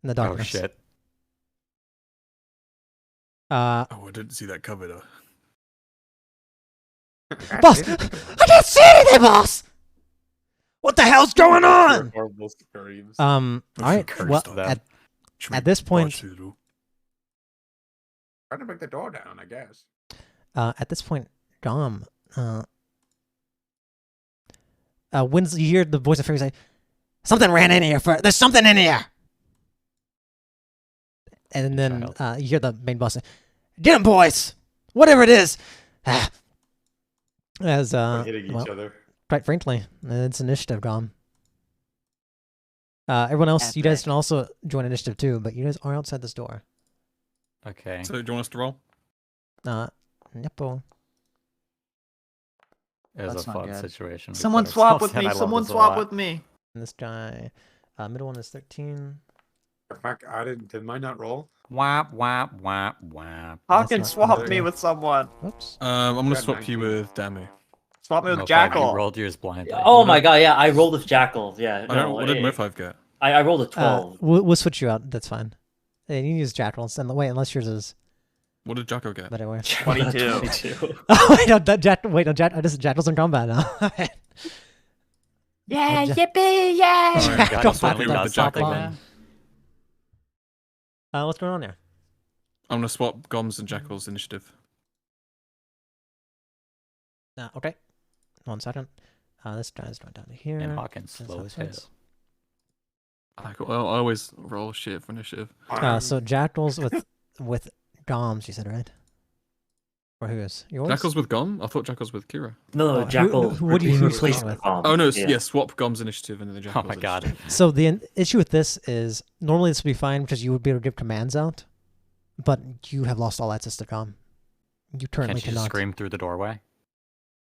in the Oh darkness. shit. Uh, Oh, I didn't see that cover though. boss, I can't see anything, boss. What the hell's going on? Horrible screams. All right. cursed Well, them. at this point, Trying to break the door down, I guess. Dom, when you hear the voice of Fury say, "Something ran in here. There's something in here," and then you hear the main boss say, "Get him, boys! Whatever it is." As We're hitting each well, other. quite frankly, it's initiative, Dom. Everyone else, you guys Epic. can also join initiative too, but you guys are outside this door. Okay. So do you want us to roll? Yep. It was That's a not fun good. situation. Someone swap with me. Someone swap with me. And this guy, middle one is 13. Fuck, did mine not roll? Whap, whap, whap, whap. Hawkins, not swap good. me with someone. Whoops. I'm gonna Got swap you 19. with Damu. Swap me with You Jackal. rolled yours blindly. Oh my god, yeah, I rolled with Jackal. Yeah, I don't. What did Mo5 get? I rolled a 12. We'll switch you out. That's fine. And you can use Jackals. And wait, unless yours is. What did Jocko get? But anyway. 22. 22. Oh wait, no, this is Jackals in combat now. Yeah, Ja- yippee! Yeah. Alright, God, Go it's finally fuck got that something, softball. man. What's going on there? I'm gonna swap Goms and Jackal's initiative. Okay. 1 second. This guy's going down to here. And Hawkins, This slow as happens. hell. I always roll shit for initiative. So Jackals with Goms, you said, right? Or who's yours? Jackal's with Gom? I thought Jackal's with Kira. No, who- Jackal. what do you who use replaced switching with? Oh no, yeah. swap Gom's initiative and then the Oh Jackal's my god. initiative. So the issue with this is normally this would be fine because you would be able to give commands out, but you have lost all access to Com. You currently Can't you just cannot. scream through the doorway?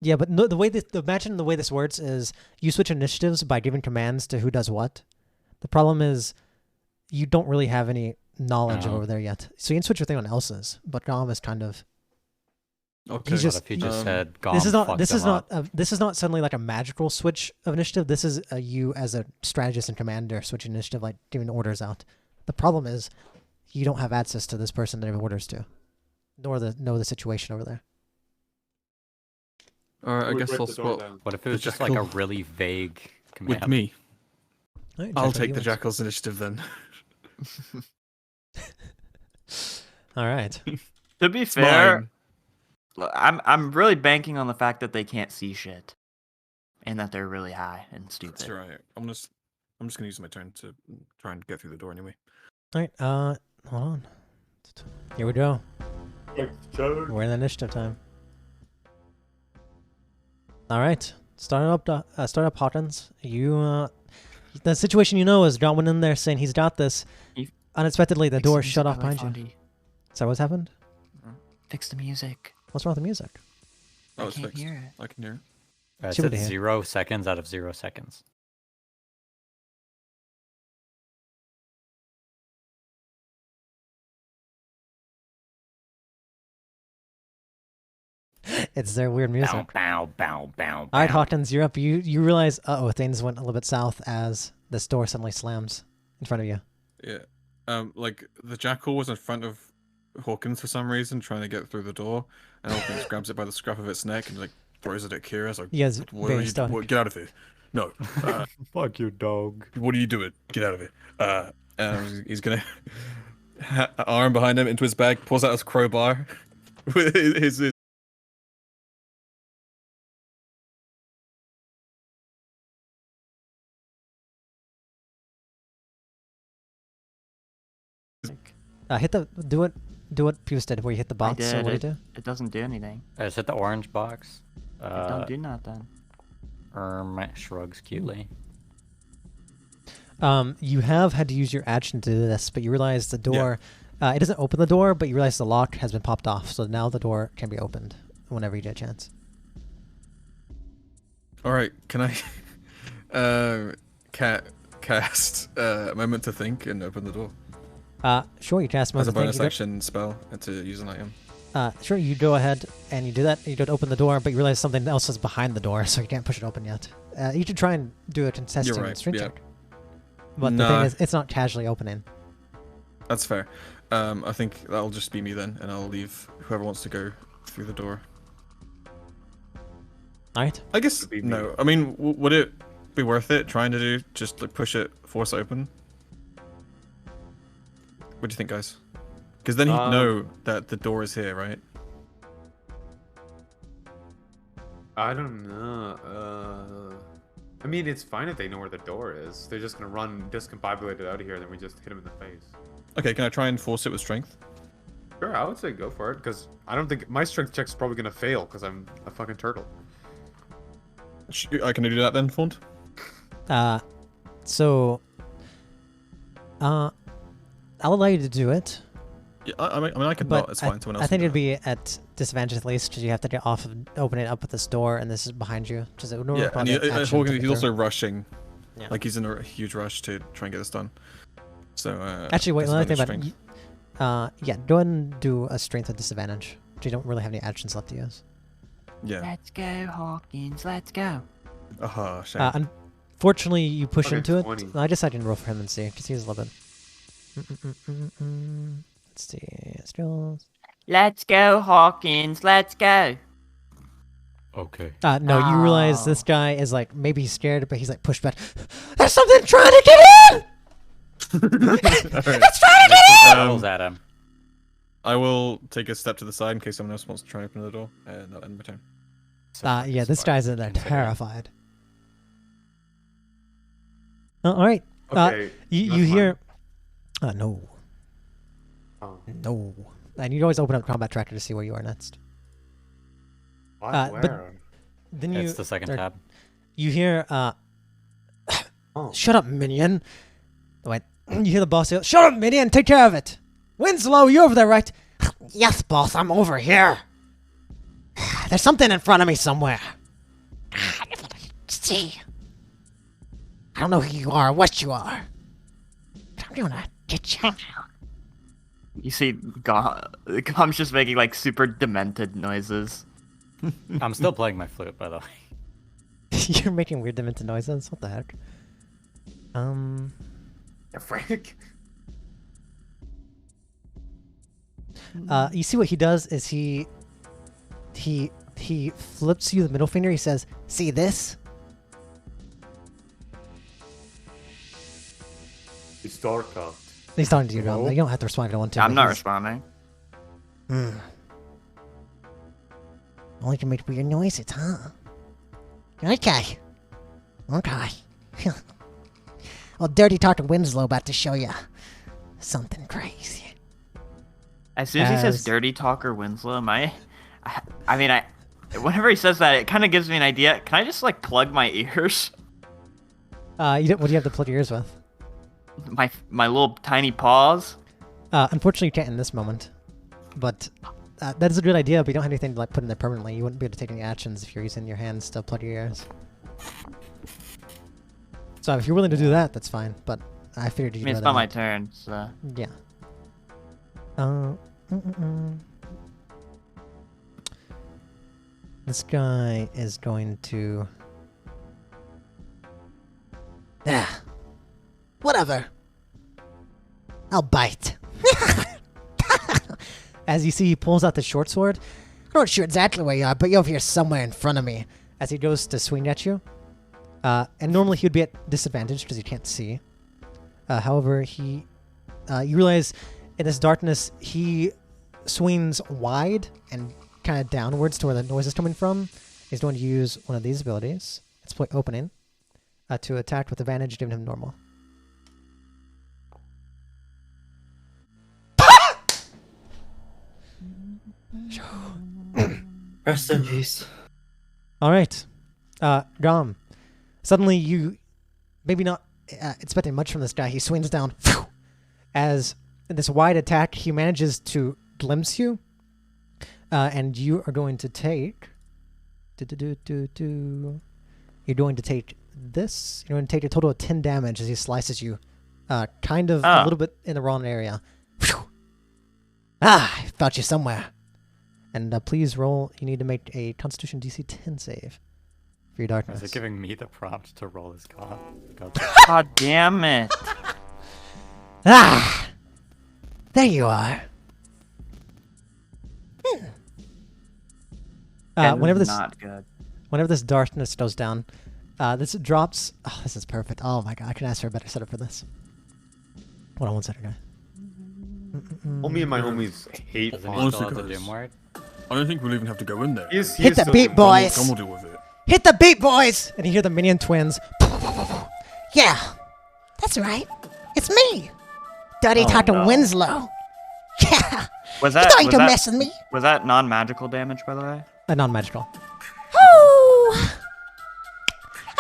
Yeah, but no, imagine the way this works is you switch initiatives by giving commands to who does what. The problem is you don't really have any knowledge Oh. over there yet, so you can switch with anyone else's. But Com is kind of Okay. He's What just- if you just said, "Gom, this is not fuck this them is not up." this is not suddenly like a magical switch of initiative. This is you as a strategist and commander switching initiative, like giving orders out. The problem is you don't have access to this person to give orders to, nor know the situation over there. Alright, I We guess break I'll the door swap down. What if it the was just like a Jackal really vague command? with me. All right, I'll Jackal, take you the win. Jackal's initiative then. All right. To be It's fair, mine. I'm really banking on the fact that they can't see shit, and that they're really high and stupid. That's right. I'm just gonna use my turn to try and get through the door anyway. All right. Hold on. Here we go. We're in initiative time. All right. Start up, Hawkins. You, the situation you know is John went in there saying he's got this. He- Unexpectedly, the Fix door music shut off really behind you. funny. So what's happened? Fix the music. What's wrong with the music? Oh, I it's can't fixed. hear it. I can hear it. It See what said I hear. 0 seconds out of 0 seconds. It's their weird music. Bow, bow, bow, bow. All right, Hawkins, you're up. You realize, things went a little bit south as this door suddenly slams in front of you. Yeah. Like the Jackal was in front of Hawkins for some reason, trying to get through the door, and Hawkins grabs it by the scruff of its neck and like throws it at Kira. It's like, You guys what very are you, stoned. get out of here! No, Fuck you, dog. what are you doing? Get out of here! And he's gonna arm behind him into his bag, pulls out his crowbar with his Do what Fuse did, where you hit the bots. So did. what do you do? It doesn't do anything. I just hit the orange box. It don't do nothing. Shrugs cutely. You have had to use your action to do this, but you realize the door. It doesn't open the door, but you realize the lock has been popped off, so now the door can be opened whenever you get a chance. All right, can I, Cat, cast a moment to think and open the door Sure, you cast as a Moment to Think. bonus You go- action spell and to use an item. Sure, you go ahead and you do that. You don't open the door, but you realize something else is behind the door, so you can't push it open yet. You should try and do a contesting right, strength yeah. check. But the thing is, it's not casually opening. That's fair. I think that'll just be me then, and I'll leave whoever wants to go through the door. All right. I guess Would be me. no. I mean, would it be worth it trying to do just like push it, force it open? What do you think, guys? Because then he'd know that the door is here, right? I don't know. I mean, it's fine if they know where the door is. They're just gonna run discombobulated out of here, and then we just hit them in the face. Okay, can I try and force it with strength? Sure, I would say go for it, because I don't think my strength check's probably gonna fail, because I'm a fucking turtle. Can I do that then, Font? So, I'll allow you to do it. Yeah, I mean, I could But not. It's fine. Someone else. I think can it'd do be at disadvantage at least because you have to get off and open it up with this door, and this is behind you. Just it. Yeah, and probably an action to he's get also through. rushing. Yeah. Like he's in a huge rush to try and get this done. So. Actually, wait. Another thing disadvantage about strength. yeah, go ahead and do a strength at disadvantage. You don't really have any actions left to use. Yeah. Let's go, Hawkins. Let's go. Aha, shame. Unfortunately, you push Okay, into 20. it. I decided to roll for him and see because he's a little bit. Let's see. Skills. Let's go, Hawkins. Let's go. Okay. No, you realize Oh. this guy is like maybe he's scared, but he's like pushed back. There's something trying to get in. It's trying to get Rolls at him. I will take a step to the side in case someone else wants to try and open the door, and that'll end my turn. Yeah, this guy's in there Consider it. terrified. All right. Okay. You that's hear? No, Oh. no. And you always open up combat tracker to see where you are next. What? but- Where? Then you It's the second or- tab. you hear Oh. shut up, minion. Wait, you hear the boss yell, shut up, minion, take care of it. Winslow, you over there, right? Yes, boss, I'm over here. There's something in front of me somewhere. See? I don't know who you are or what you are. But I'm gonna get you. You see, Gom's just making like super demented noises. I'm still playing my flute, by the way. You're making weird demented noises? What the heck? Yeah, Frank. You see what he does is he flips you the middle finger. He says, "See this?" It's dark out. He's talking to you, Ron. No. You don't have to respond if you don't want to. I'm but not he's- responding. Only can make weird noises, huh? Okay. Okay. Well, Dirty Talker Winslow about to show you something crazy. As soon as he says As- "dirty talker Winslow," whenever he says that, it kind of gives me an idea. Can I just like plug my ears? What do you have to plug your ears with? My little tiny paws. Unfortunately, you can't in this moment. But that is a good idea, but you don't have anything to like put in there permanently. You wouldn't be able to take any actions if you're using your hands to plug your ears. So if you're willing to do that, that's fine. But I figured I you'd mean, it's rather not my not. turn, so. Yeah. This guy is going to. Whatever. I'll bite. As you see, he pulls out the short sword. I'm not sure exactly where you are, but you're over here somewhere in front of me. As he goes to swing at you. And normally he would be at disadvantage because you can't see. However, you realize in this darkness he swings wide and kind of downwards to where the noise is coming from. He's going to use one of these abilities, exploit opening, to attack with advantage, giving him normal. Rest in peace. All right, Gom. Suddenly, you maybe not expecting much from this guy. He swings down, as in this wide attack, he manages to glimpse you, and you are going to take. You're going to take this. You're going to take a total of 10 damage as he slices you, kind of a little bit in the wrong area. Phew. I felt you somewhere. And please roll. You need to make a Constitution DC 10 save for your darkness. Is it giving me the prompt to roll his god? God damn it. Ah! There you are. Whenever this darkness goes down, this drops. Oh, this is perfect. Oh my god, I can ask for a better setup for this. Hold on one second, guys. All me and my homies hate Doesn't Pond. he still have the Honestly, doom ward? I don't think we'll even have to go in there. Hit the beat, boys! Tom will deal with it. Hit the beat, boys! And you hear the minion twins. Yeah, that's right. It's me, Dirty Dr. Winslow. Yeah. Was You that thought you was could that, mess with me? was that non-magical damage, by the way? Non-magical. Oh,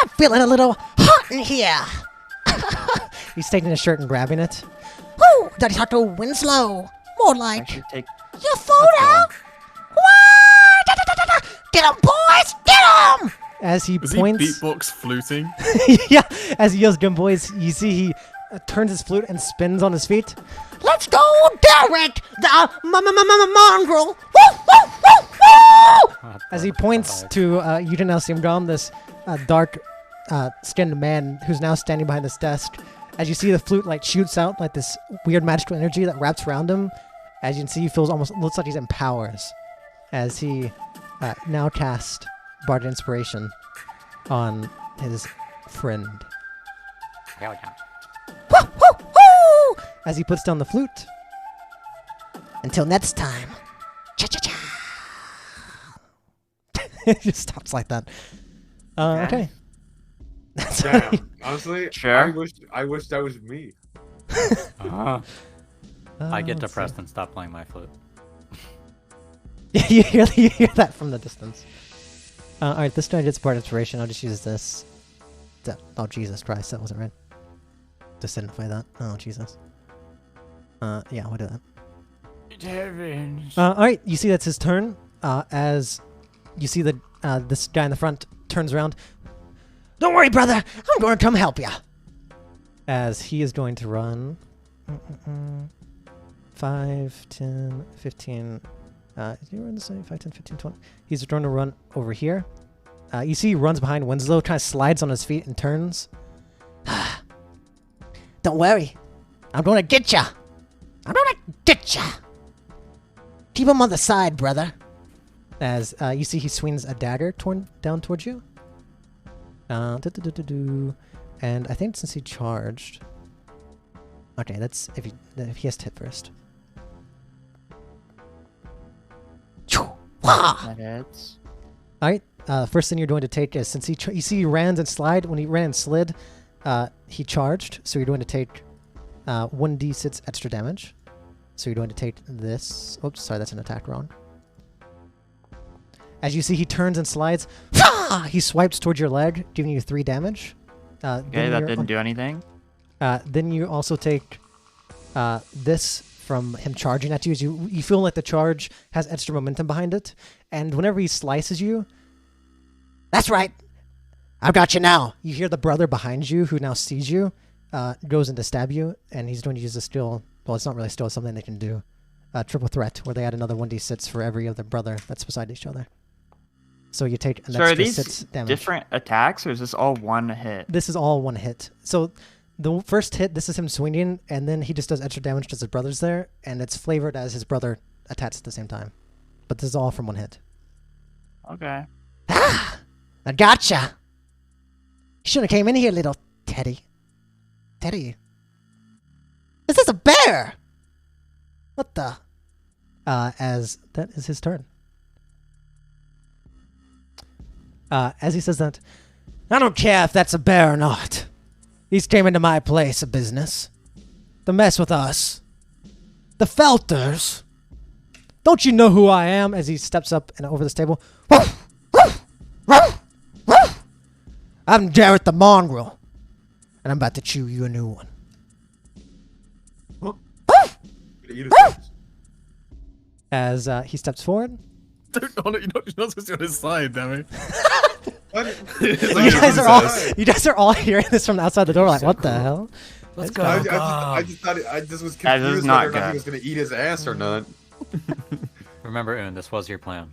I'm feeling a little hot in here. He's taking his shirt and grabbing it. Woo! Dirty Dr. Winslow. More I like should take. your photo. What? Get him, boys! Get him! As he Is points. he beatbox fluting? Yeah, as he yells "Gun boys," you see he turns his flute and spins on his feet. Let's go, Derek, the Mongrel! Woo, woo, woo, woo! As he points to Eugen Elsium, this dark skinned man who's now standing behind this desk. As you see the flute like shoots out like this weird magical energy that wraps around him. As you can see, he feels almost looks like he's in powers. As he now casts Bard Inspiration on his friend. Hell yeah. Woo, woo, woo! As he puts down the flute. Until next time. Cha-cha-cha. It just stops like that. Okay. That's Damn. Honestly, Sure. I wish that was me. I get let's depressed and stop playing my flute. see. you hear that from the distance. Alright, this time it's Bard Inspiration. I'll just use this. Oh, Jesus Christ, that wasn't right. To signify that. Oh, Jesus. Yeah, we'll do that. Alright, you see that's his turn. As you see the this guy in the front turns around. Don't worry, brother. I'm going to come help you. As he is going to run 5, 10, 15. Is he run the same? 5, 10, 15, 20. He's going to run over here. You see he runs behind Winslow, kind of slides on his feet and turns. Don't worry. I'm going to get ya. I'm going to get ya. Keep him on the side, brother. As you see he swings a dagger down towards you. And I think since he charged... Okay, that's if he has to hit first. That hits. Alright, first thing you're going to take is, since you see he ran and slid, when he ran and slid, he charged, so you're going to take 1d6 extra damage. So you're going to take this. Oops, sorry, that's an attack wrong. As you see, he turns and slides. He swipes towards your leg, giving you 3 damage. Okay, that didn't do anything. Then you also take this from him charging at you. As you feel like the charge has extra momentum behind it. And whenever he slices you... That's right! I've got you now! You hear the brother behind you, who now sees you, goes in to stab you, and he's going to use a skill... Well, it's not really a skill, it's something they can do. Triple threat, where they add another 1d6 for every other brother that's beside each other. So you take an So are extra these 6 damage. different attacks, or is this all one hit? This is all one hit. So the first hit, this is him swinging, and then he just does extra damage because his brother's there, and it's flavored as his brother attacks at the same time. But this is all from one hit. Okay. Ah! I gotcha! You shouldn't have came in here, little Teddy. Teddy. This is a bear! What the? As that is his turn. As he says that, I don't care if that's a bear or not. He's came into my place of business to mess with us. The Felters. Don't you know who I am? As he steps up and over this table. I'm Jarrett the Mongrel, and I'm about to chew you a new one. As he steps forward. You're not supposed to be on his side, damn it. What? You guys are all hearing this from outside the door. Like, what the hell? Let's I go. just thought I just was That is confused not whether or not he good. was gonna eat his ass or not. Remember, Un, this was your plan.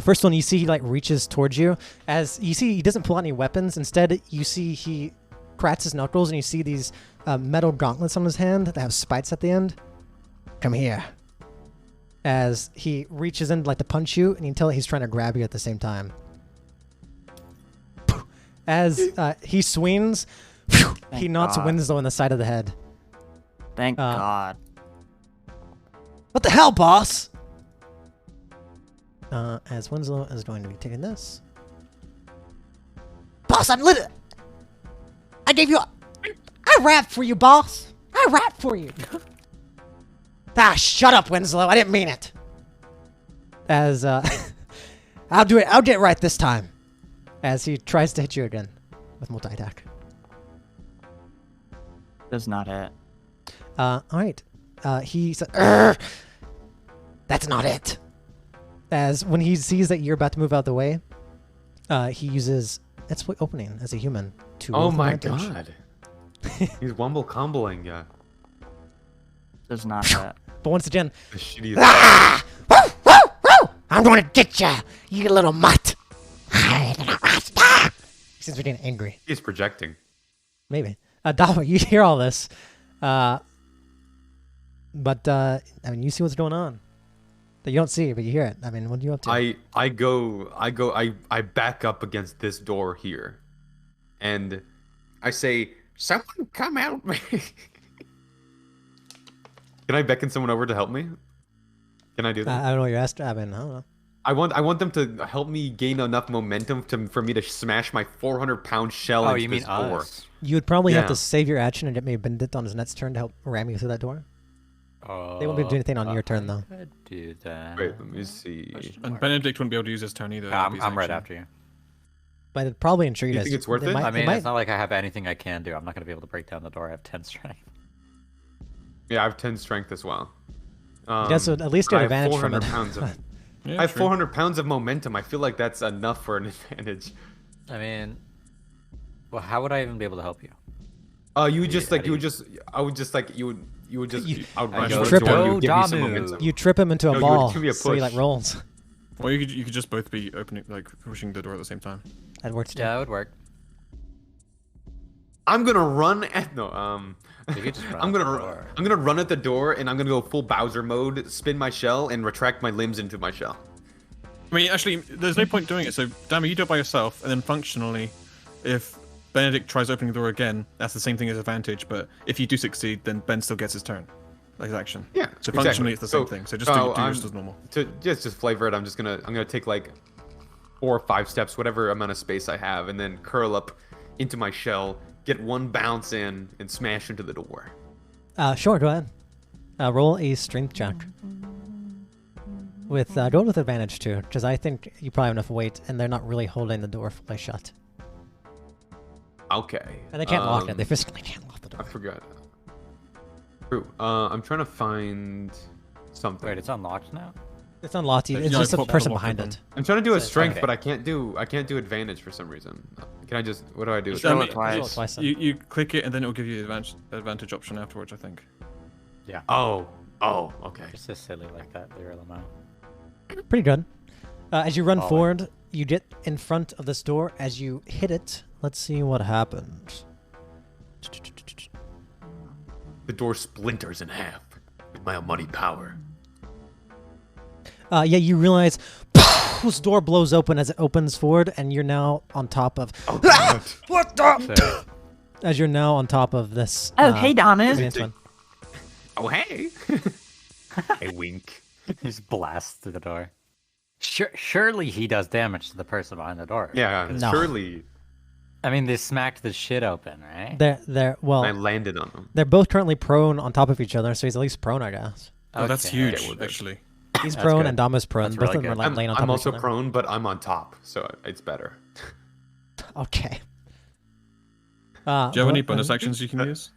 First one, you see he like reaches towards you. As you see, he doesn't pull out any weapons. Instead, you see he cracks his knuckles, and you see these metal gauntlets on his hand that have spikes at the end. Come here. As he reaches in like to punch you, and you can tell he's trying to grab you at the same time. As he swings, he knocks God. Winslow in the side of the head. Thank God. What the hell, boss? As Winslow is going to be taking this. Boss, I'm lit. I gave you. I rapped for you, boss. I rapped for you. Ah, shut up, Winslow. I didn't mean it. As I'll do it. I'll get it right this time. As he tries to hit you again with multi-attack. Does not hit. All right. He said, "Urgh! That's not it." As when he sees that you're about to move out of the way, he uses exploit opening as a human to. Oh roll with my advantage. god. He's wumble comboing, yeah. Does not hit. But once again, The shittiest. ah! Woo, woo, woo! I'm going to get you, you little mutt. He seems to be getting angry. He's projecting. Maybe. Dawa, you hear all this. But, I mean, you see what's going on. You don't see it, but you hear it. I mean, what are you up to? I back up against this door here. And I say, someone come help me. Can I beckon someone over to help me? Can I do that? I don't know what you're asking. I mean, I don't know. I want them to help me gain enough momentum for me to smash my 400-pound shell Oh, into you mean this door. us? You would probably have Yeah. to save your action and get maybe Benedict on his next turn to help ram you through that door. They won't be able to do anything on your turn, though. I could do that. Wait, let me see. And Benedict wouldn't be able to use his turn either. I'm, That'd be his I'm right action. after you. But it'd probably ensure you You guys. think it's worth they it? might- I they mean, might- it's not like I have anything I can do. I'm not going to be able to break down the door. I have 10 strength. Yeah, I have 10 strength as well. You guys would at least get I have advantage from 400 it. pounds of, Yeah, I have true. 400 pounds of momentum. I feel like that's enough for an advantage. I mean, well, how would I even be able to help you? You would just how like do you you- would just I would just like you would just I would I rush go, towards trip the door and "Go, you would give me some Damu." momentum. You trip him into a No, you would ball, give me a so he like push. rolls. Or you could just both be opening, like pushing the door at the same time. That works too. Yeah, that would work. I'm gonna run at no You could just run I'm out the gonna door. I'm gonna run at the door and I'm gonna go full Bowser mode, spin my shell, and retract my limbs into my shell. I mean, actually, there's no point doing it. So, damn it, you do it by yourself, and then functionally, if Benedict tries opening the door again, that's the same thing as advantage. But if you do succeed, then Ben still gets his turn, like his action. Yeah, So exactly. functionally, it's the same So- thing. So just oh, do yours I'm- as normal. To just flavor it, I'm gonna take like 4 or 5 steps, whatever amount of space I have, and then curl up into my shell, get one bounce in, and smash into the door. Sure, go ahead. Roll a strength check. With go with advantage too, because I think you probably have enough weight, and they're not really holding the door fully shut, Okay. and they can't lock it. They physically can't lock the I door. forgot. True. I'm trying to find something. Wait, it's unlocked now? It's unlocked. Yeah, It's yeah, just a put the person lock behind on. it. I'm trying to do a So- strength, okay. but I can't do advantage for some reason. Can I just? What do I do? Just, roll um, it twice. Roll it twice then. You click it, and then it will give you the advantage option afterwards, I think. Yeah. Oh. Oh. Okay. It's just silly like that. They really amount. Pretty good. As you run Falling. forward, you get in front of this door. As you hit it, let's see what happens. The door splinters in half with my almighty power. Yeah, you realize this door blows open as it opens forward, and you're now on top of. Oh God. What the? So, As you're now on top of this. Oh, hey, Donna. advanced one. Oh hey. Hey wink. just blast through the door. Surely he does damage to the person behind the door. Yeah. No. Surely. I mean, they smacked the shit open, right? They're well. I landed on them. They're both currently prone on top of each other, so he's at least prone, I guess. Oh, that's Okay. huge, Yeah, well, actually. He's That's prone good. and Dama's prone. That's Both really of them are good. like laying on top I'm of also each other. prone, but I'm on top, so it's better. Okay. Do you have any what- bonus actions you can use?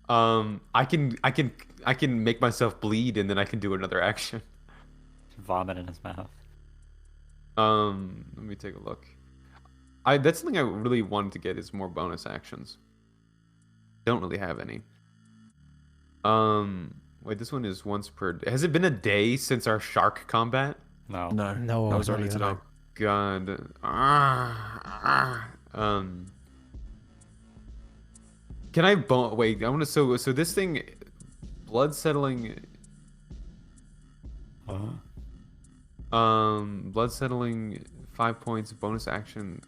I can make myself bleed, and then I can do another action. Vomit in his mouth. Let me take a look. That's something I really wanted to get is more bonus actions. Don't really have any. Wait, this one is once per day. Has it been a day since our shark combat? No. No, No, that was not early even. today. God. Can I wait? I want to. So this thing, blood settling. Blood settling, 5 points, bonus action.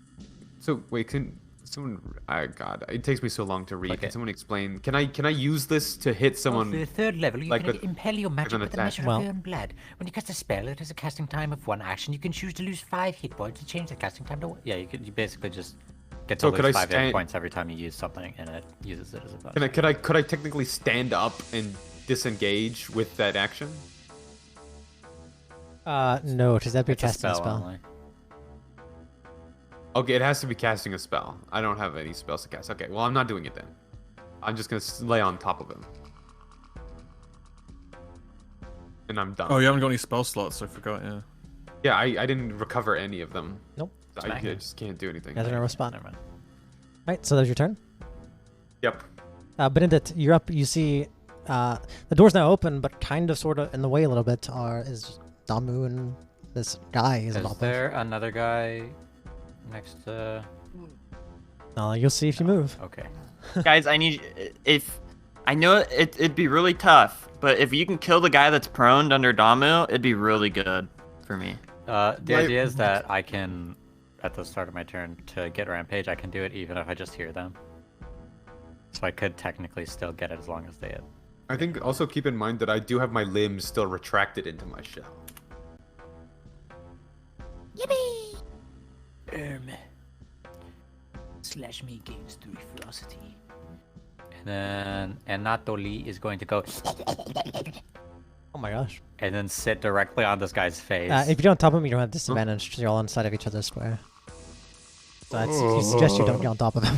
So wait, can someone? God, it takes me so long to read. Okay. Can someone explain? Can I use this to hit someone? For the third level, you like can with- impel your magic an with a attack? measure Well- of your own blood. When you cast a spell, it has a casting time of 1 action. You can choose to lose 5 hit points to change the casting time to 1. Yeah, you basically just get to So lose could I 5 hit stand- points every time you use something, and it uses it as a bonus. Could I technically stand up and disengage with that action? No, because that'd be It's a casting a spell. only. Okay, it has to be casting a spell. I don't have any spells to cast. Okay, well I'm not doing it then. I'm just gonna lay on top of him. And I'm done. Oh, you haven't got any spell slots, I forgot, yeah. Yeah, I didn't recover any of them. Nope. I just can't do anything. Guys are in a respawn. Never mind. Right, so there's your turn. Yep. Benedict, you're up. You see the door's now open, but kind of sort of in the way a little bit is Damu and this guy is Is above. there another guy next to... You'll see if you move. Okay. Guys, I need if I know it'd be really tough, but if you can kill the guy that's proned under Damu, it'd be really good for me. The Wait, idea is that I can, at the start of my turn, to get Rampage, I can do it even if I just hear them. So I could technically still get it as long as they hit. I think also keep in mind that I do have my limbs still retracted into my shell. Slash me gains 3 ferocity. And then Anatoly is going to go Oh my gosh. and then sit directly on this guy's face. If you don't top him, you don't have disadvantage because you're all inside of each other's square. So that's, you suggest you don't get on top of him.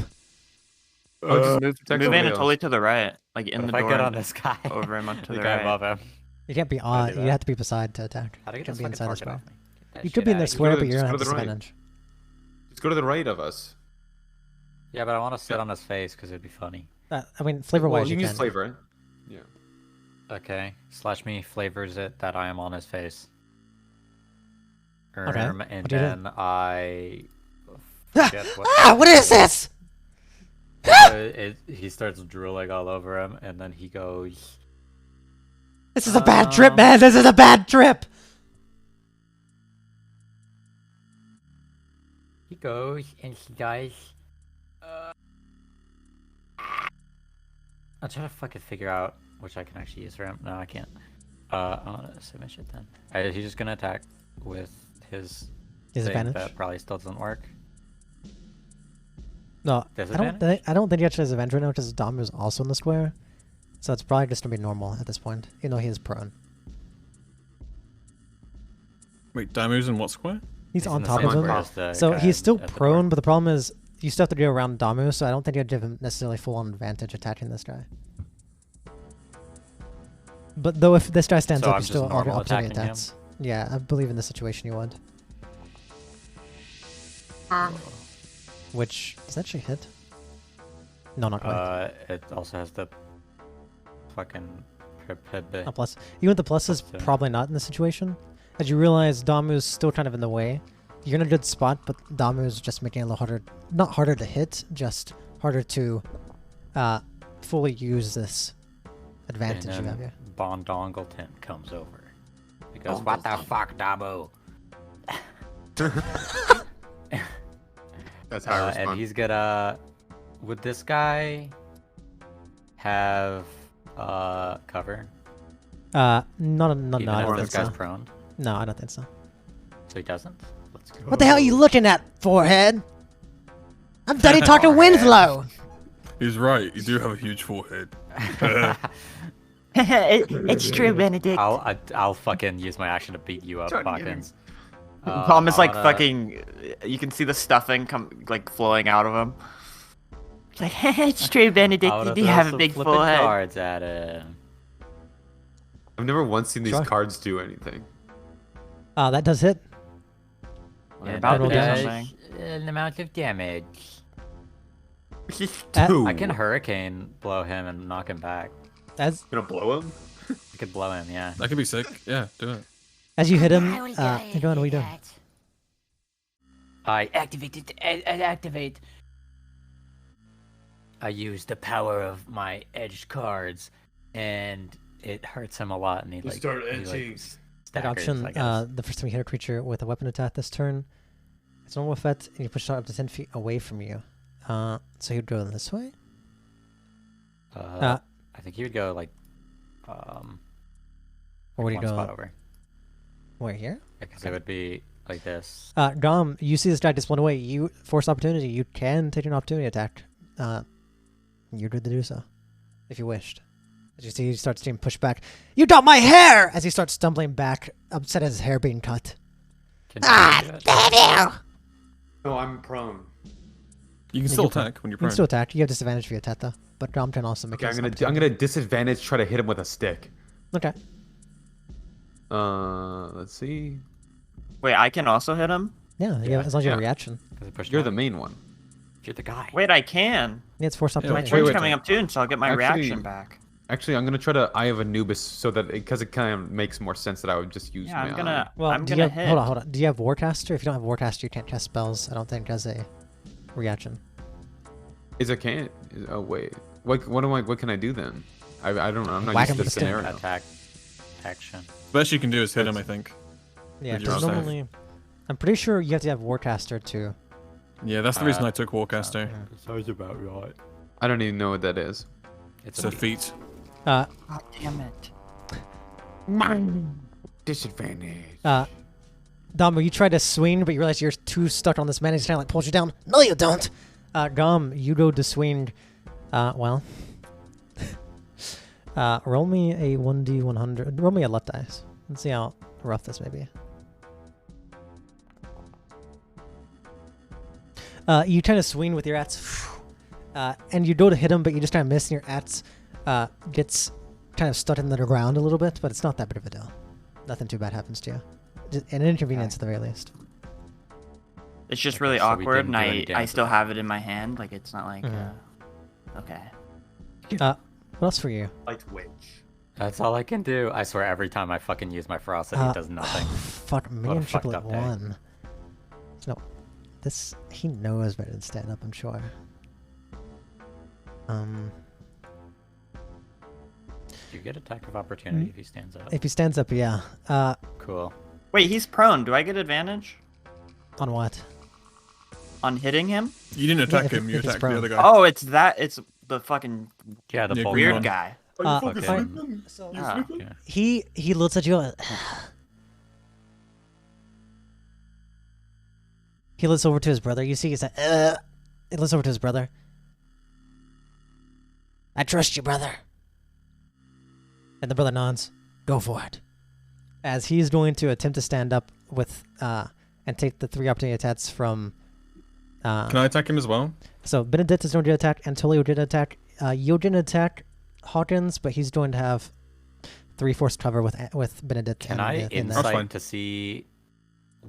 Oh, just protect Move somebody else. Anatoly to the right, like in What the if I door. get on this guy? over him to the the guy right. above him. You can't be do on. You that? have to be beside to attack. How do I You get can't this be fucking inside the target square. off me? Get that You shit could be in outta the here. square, to but the- you don't just have go to the right. disadvantage. Just go to the right of us. Yeah, but I want to sit on his face because it'd be funny. I mean, flavor-wise, Well, you you can. use flavor it. Yeah. Okay. Slash me flavors it that I am on his face. Okay, And what do you do? then I forget what. What is this? He starts drooling all over him, and then he goes. This is a bad trip, man. This is a bad trip. He goes and he does. I'm trying to fucking figure out which I can actually use for him. No, I can't. I'm gonna submit it then. He's just gonna attack with his thing Disadvantage? that probably still doesn't work. No, Disadvantage? I don't think he actually has advantage right now because Dom is also in the square. So it's probably just gonna be normal at this point, even though he is prone. Wait, Damu's in what square? He's in on the top same of him. square as the So guy he's still at the door. prone, but the problem is you still have to do around Damu, so I don't think you'd give him necessarily full-on advantage attacking this guy. But though if this guy stands So up, I'm you just still normal opportunity attacking him? attacks. Yeah, I believe in this situation you would. Which does that actually hit? No, not quite. It also has the fucking. A plus. Even with the pluses, Plus, probably not in this situation. As you realize Damu's still kind of in the way. You're in a good spot, but Damu's just making it a little harder. Not harder to hit, just harder to fully use this advantage you have here. Bondongleton comes over. He goes, "What the fuck, Damu?" That's how I respond. And he's gonna. Would this guy have cover? No, Even I if don't this think guy's so. prone? No, I don't think so. So he doesn't? Let's go. What the hell are you looking at, forehead? I'm Daddy talking Winslow. He's right. You do have a huge forehead. It's true, Benedict. I'll fucking use my action to beat you up, Hawkins. Problem is I like wanna- fucking. You can see the stuffing like flowing out of him. It's like it's true, I Benedict. wanna You do throw have a some big flippin' forehead. cards at him. I've never once seen these Sure. cards do anything. That does hit. You're And about to roll do damage. something. an amount of damage. Just Uh, two. I can hurricane blow him and knock him back. As Gonna blow him? I could blow him, yeah. That could be sick. Yeah, do it. as you hit him, go on, what are you doing? I activate. I use the power of my edged cards, and it hurts him a lot, and he like start he, edging. like, That staggers, option, I guess. the first time you hit a creature with a weapon attack this turn, it's normal effect, and you push it up to 10 feet away from you. So he'd go this way. I think he would go like, Or would he one spot go over. where, here? Because it would be like this. Dom, you see this guy just one away. You force opportunity. You can take an opportunity attack. You're good to do so, if you wished. As you see, he starts being pushed back. You got my hair! As he starts stumbling back, upset at his hair being cut. Can you do it? No, I'm prone. You can Yeah, still you're prone. attack when you're You can prone. still attack. You have disadvantage for your attack, though. But Dom can also make Okay, his I'm opportunity. gonna disadvantage try to hit him with a stick. Okay. Let's see. Wait, I can also hit him? Yeah, as long as you have a Yeah. reaction. 'Cause it pushed You're him the up. main one. You're the guy. Wait, I can. Yeah, it's force My opportunity. turn's wait, coming wait. up soon, so I'll get my Actually- reaction back. Actually, I'm gonna try to Eye of Anubis so that because it kind of makes more sense that I would just use Yeah, my I'm gonna. eye. Well, I'm do you gonna have, hit. hold on. Do you have Warcaster? If you don't have Warcaster, you can't cast spells. I don't think as a reaction. Is it can't? Oh wait. What can I do then? I don't know. I'm not Whack used him to with this a stick. scenario. Attack. Action. The best you can do is hit him, I think. Yeah, With your because staff. normally, I'm pretty sure you have to have Warcaster to. Yeah, that's the reason I took Warcaster. Sounds about right. I don't even know what that is. It's It's a feat. Uh, God damn it. Disadvantage. Dom, you try to swing, but you realize you're too stuck on this man. He's kind of like pulls you down. No, you don't. Dom, you go to swing. Well. Roll me a 1d100. Roll me a left dice. Let's see how rough this may be. You kind of swing with your ats, and you go to hit him, but you just kind of miss, and your ats gets kind of stuck in the ground a little bit, but it's not that big of a deal. Nothing too bad happens to you. Just an inconvenience at the very least. It's just Okay, really so we awkward, didn't and do any I damage still with that. have it in my hand. Like, it's not like. Mhm. Okay. What else for you? Light witch. That's all I can do. I swear, every time I fucking use my ferocity, it does nothing. Fuck, me What a and fucked Triplet up day. won. No, he knows better than stand up, I'm sure. You get attack of opportunity if he stands up. If he stands up, yeah. Cool. Wait, he's prone. Do I get advantage On what? on hitting him? You didn't Yeah, attack if him, you he's attacked prone. the other guy. Oh, it's that. It's the fucking Yeah, the Yeah, bulk green weird one. guy. Fucking- Ah. Yeah. He looks at you. He looks over to his brother. You see, he's like, he looks over to his brother. I trust you, brother. And the brother nods. Go for it. As he's going to attempt to stand up with, and take the 3 opportunity attacks from, Can I attack him as well? so Benedict is going to attack, Antolio did attack. You're going to attack Hawkins, but he's going to have 3/4 cover with Benedict. Can and I in That's fine. insight to see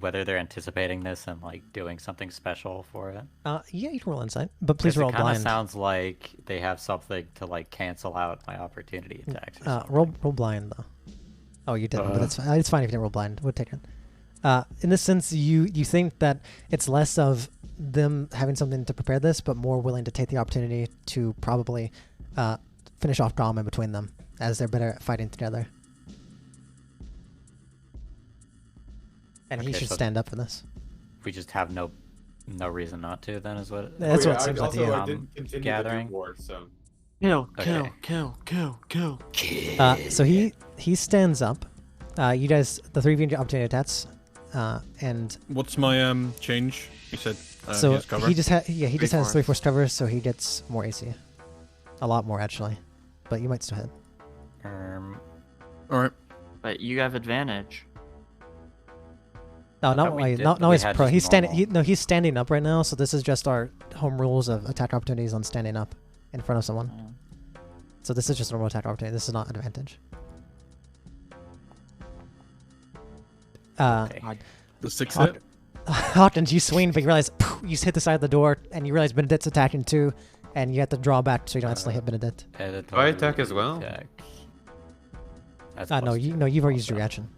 whether they're anticipating this and like doing something special for it? Yeah, you can roll insight, but please 'Cause roll it kind of blind. sounds like they have something to like cancel out my opportunity attacks. or something. Roll blind though. Oh, you didn't, but that's fine. It's fine if you didn't roll blind. We'll take it. In this sense, you think that it's less of them having something to prepare this, but more willing to take the opportunity to probably finish off Dom in between them, as they're better at fighting together. And he Okay, should so- stand up for this. We just have no reason not to. Then is what. That's what it seems like to you. didn't continue gathering. so. Kill, Okay. kill. So he stands up. You guys, the 3 of you get opportunity attacks, and What's my change? You said so has cover. he just has 3/4. 3/4 cover, so he gets more AC, a lot more actually, but you might still hit. All right. But you have advantage. No, thought not we why. did- No, we he's had pro. just He's standing. normal. He's standing up right now. So this is just our home rules of attack opportunities on standing up in front of someone. So this is just a normal attack opportunity. This is not advantage. Okay. The 6 Hawk- hit. Hawkins, you swing, but you realize you hit the side of the door, and you realize Benedette's attacking too, and you have to draw back so you don't accidentally hit Benedette. Do I attack as well? That's No, plus you've already used your reaction.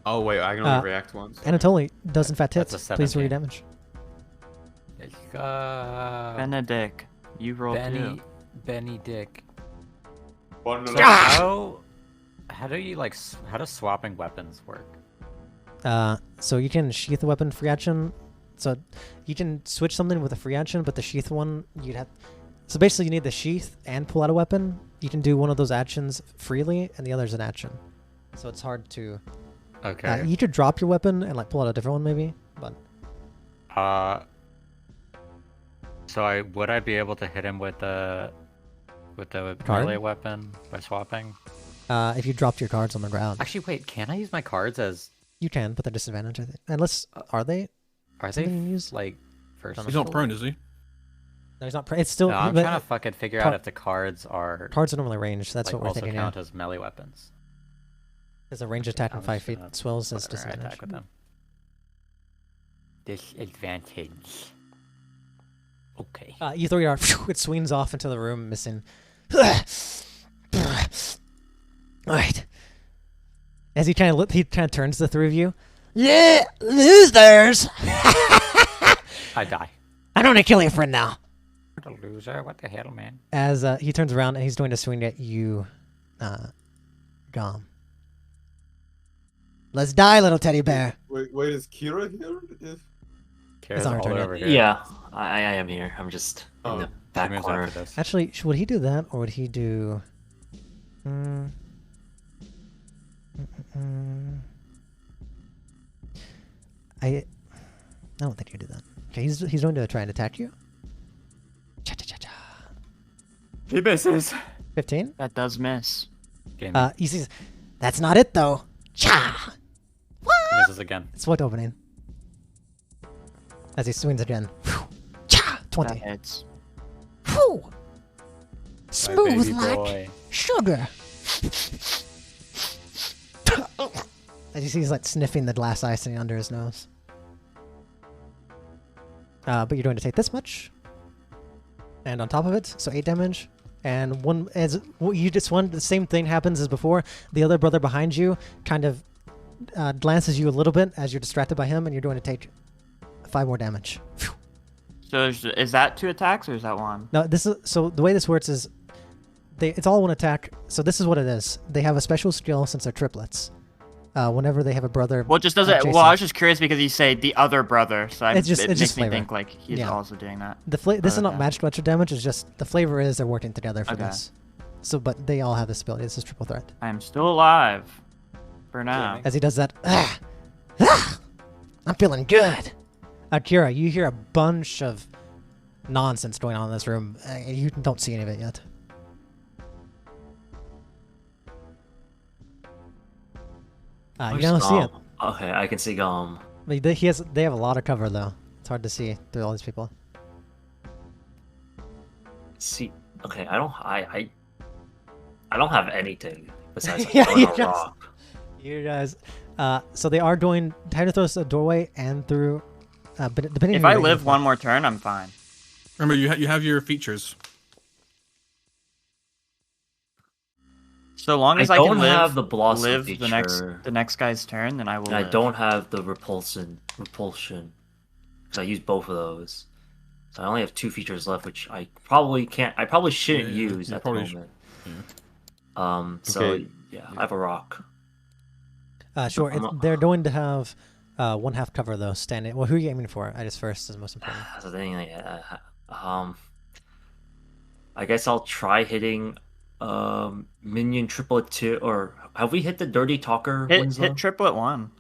Oh wait, I can only react once. Anatoly does in fact hit. That's a Please roll your 17. damage. Benedict, you roll two. Benny Dick. One So little- how do you like? How does swapping weapons work? So you can sheath a weapon free action. So you can switch something with a free action, but the sheath one you'd have. So basically, you need the sheath and pull out a weapon. You can do one of those actions freely, and the other is an action. So it's hard to. Okay. You could drop your weapon and like pull out a different one, maybe. But So would I be able to hit him with the Card? melee weapon by swapping? if you dropped your cards on the ground, Actually, wait. Can I use my cards as? you can, but they're disadvantaged. I think. Unless are they? Are they Something you use? like first? He's not prone, is he? No, he's not. It's still. No, I'm but trying to fucking figure car- out if the cards are cards are normally ranged. That's like, what we're also thinking. count Yeah. as melee weapons. There's a range attack in I'm 5 just feet. gonna Swells as whatever, disadvantage. attack with them. Disadvantage. Okay. You throw your arm. It swings off into the room, missing. Alright. As he kind of turns to the three of you. Yeah, losers. I die. I'm gonna kill your friend now. What a loser! What the hell, man? As he turns around and he's going to swing at you, Gom. Let's die, little teddy bear. Wait, is Kira here? Kara's not her all turn yet. over here. Yeah, I am here. I'm just in Oh, the She back moves corner. after this. Actually, would he do that or would he do? I don't think he'd do that. Okay, he's going to try and attack you. Cha-cha-cha-cha. He misses. 15. That does miss. Game. He sees. That's not it though. Cha. He misses again. It's what opening. As he swings again. Cha. That 20. hits. Whew. My Smooth baby like boy. sugar. As you see, he's like sniffing the glass icing under his nose. But you're going to take this much, and on top of it, so 8 damage. And one as you just one the same thing happens as before. The other brother behind you kind of glances you a little bit as you're distracted by him, and you're going to take 5 more damage. Phew. So is that 2 attacks or is that 1? Now this is so the way this works is it's all one attack. So this is what it is. They have a special skill since they're triplets. Whenever they have a brother. Well, it just doesn't. Jason. Well, I was just curious because you say the other brother, so It's just- it it's makes just me flavor. think like he's Yeah. also doing that. This is not Okay. matched much damage. It's just the flavor is they're working together for Okay. this. So, but they all have this ability. This is triple threat. I am still alive, for now. As he does that, I'm feeling good. Akira, you hear a bunch of nonsense going on in this room. You don't see any of it yet. You don't see it. Okay, I can see Gom. But they have a lot of cover though. It's hard to see through all these people. See, okay, I don't have anything besides Yeah, throwing you a just- rock. You guys, so they are doing time to throw us a doorway and through. But depending If on I your live range- one more turn, I'm fine. Remember, you have your features. So long as I, don't can live, have the blossom live feature. the next guy's turn, then I will. And I live. don't have the repulsion, because I used both of those. So I only have 2 features left, which I probably can't. I probably shouldn't Yeah, use you at probably the moment. So Okay. yeah, I have a rock. Sure. I'm not- They're going to have 1/2 cover though. Standing. Well, who are you aiming for? I just first is most important. That's the thing. I guess I'll try hitting minion triplet 2, or have we hit the dirty talker hit Winslow? triplet 1.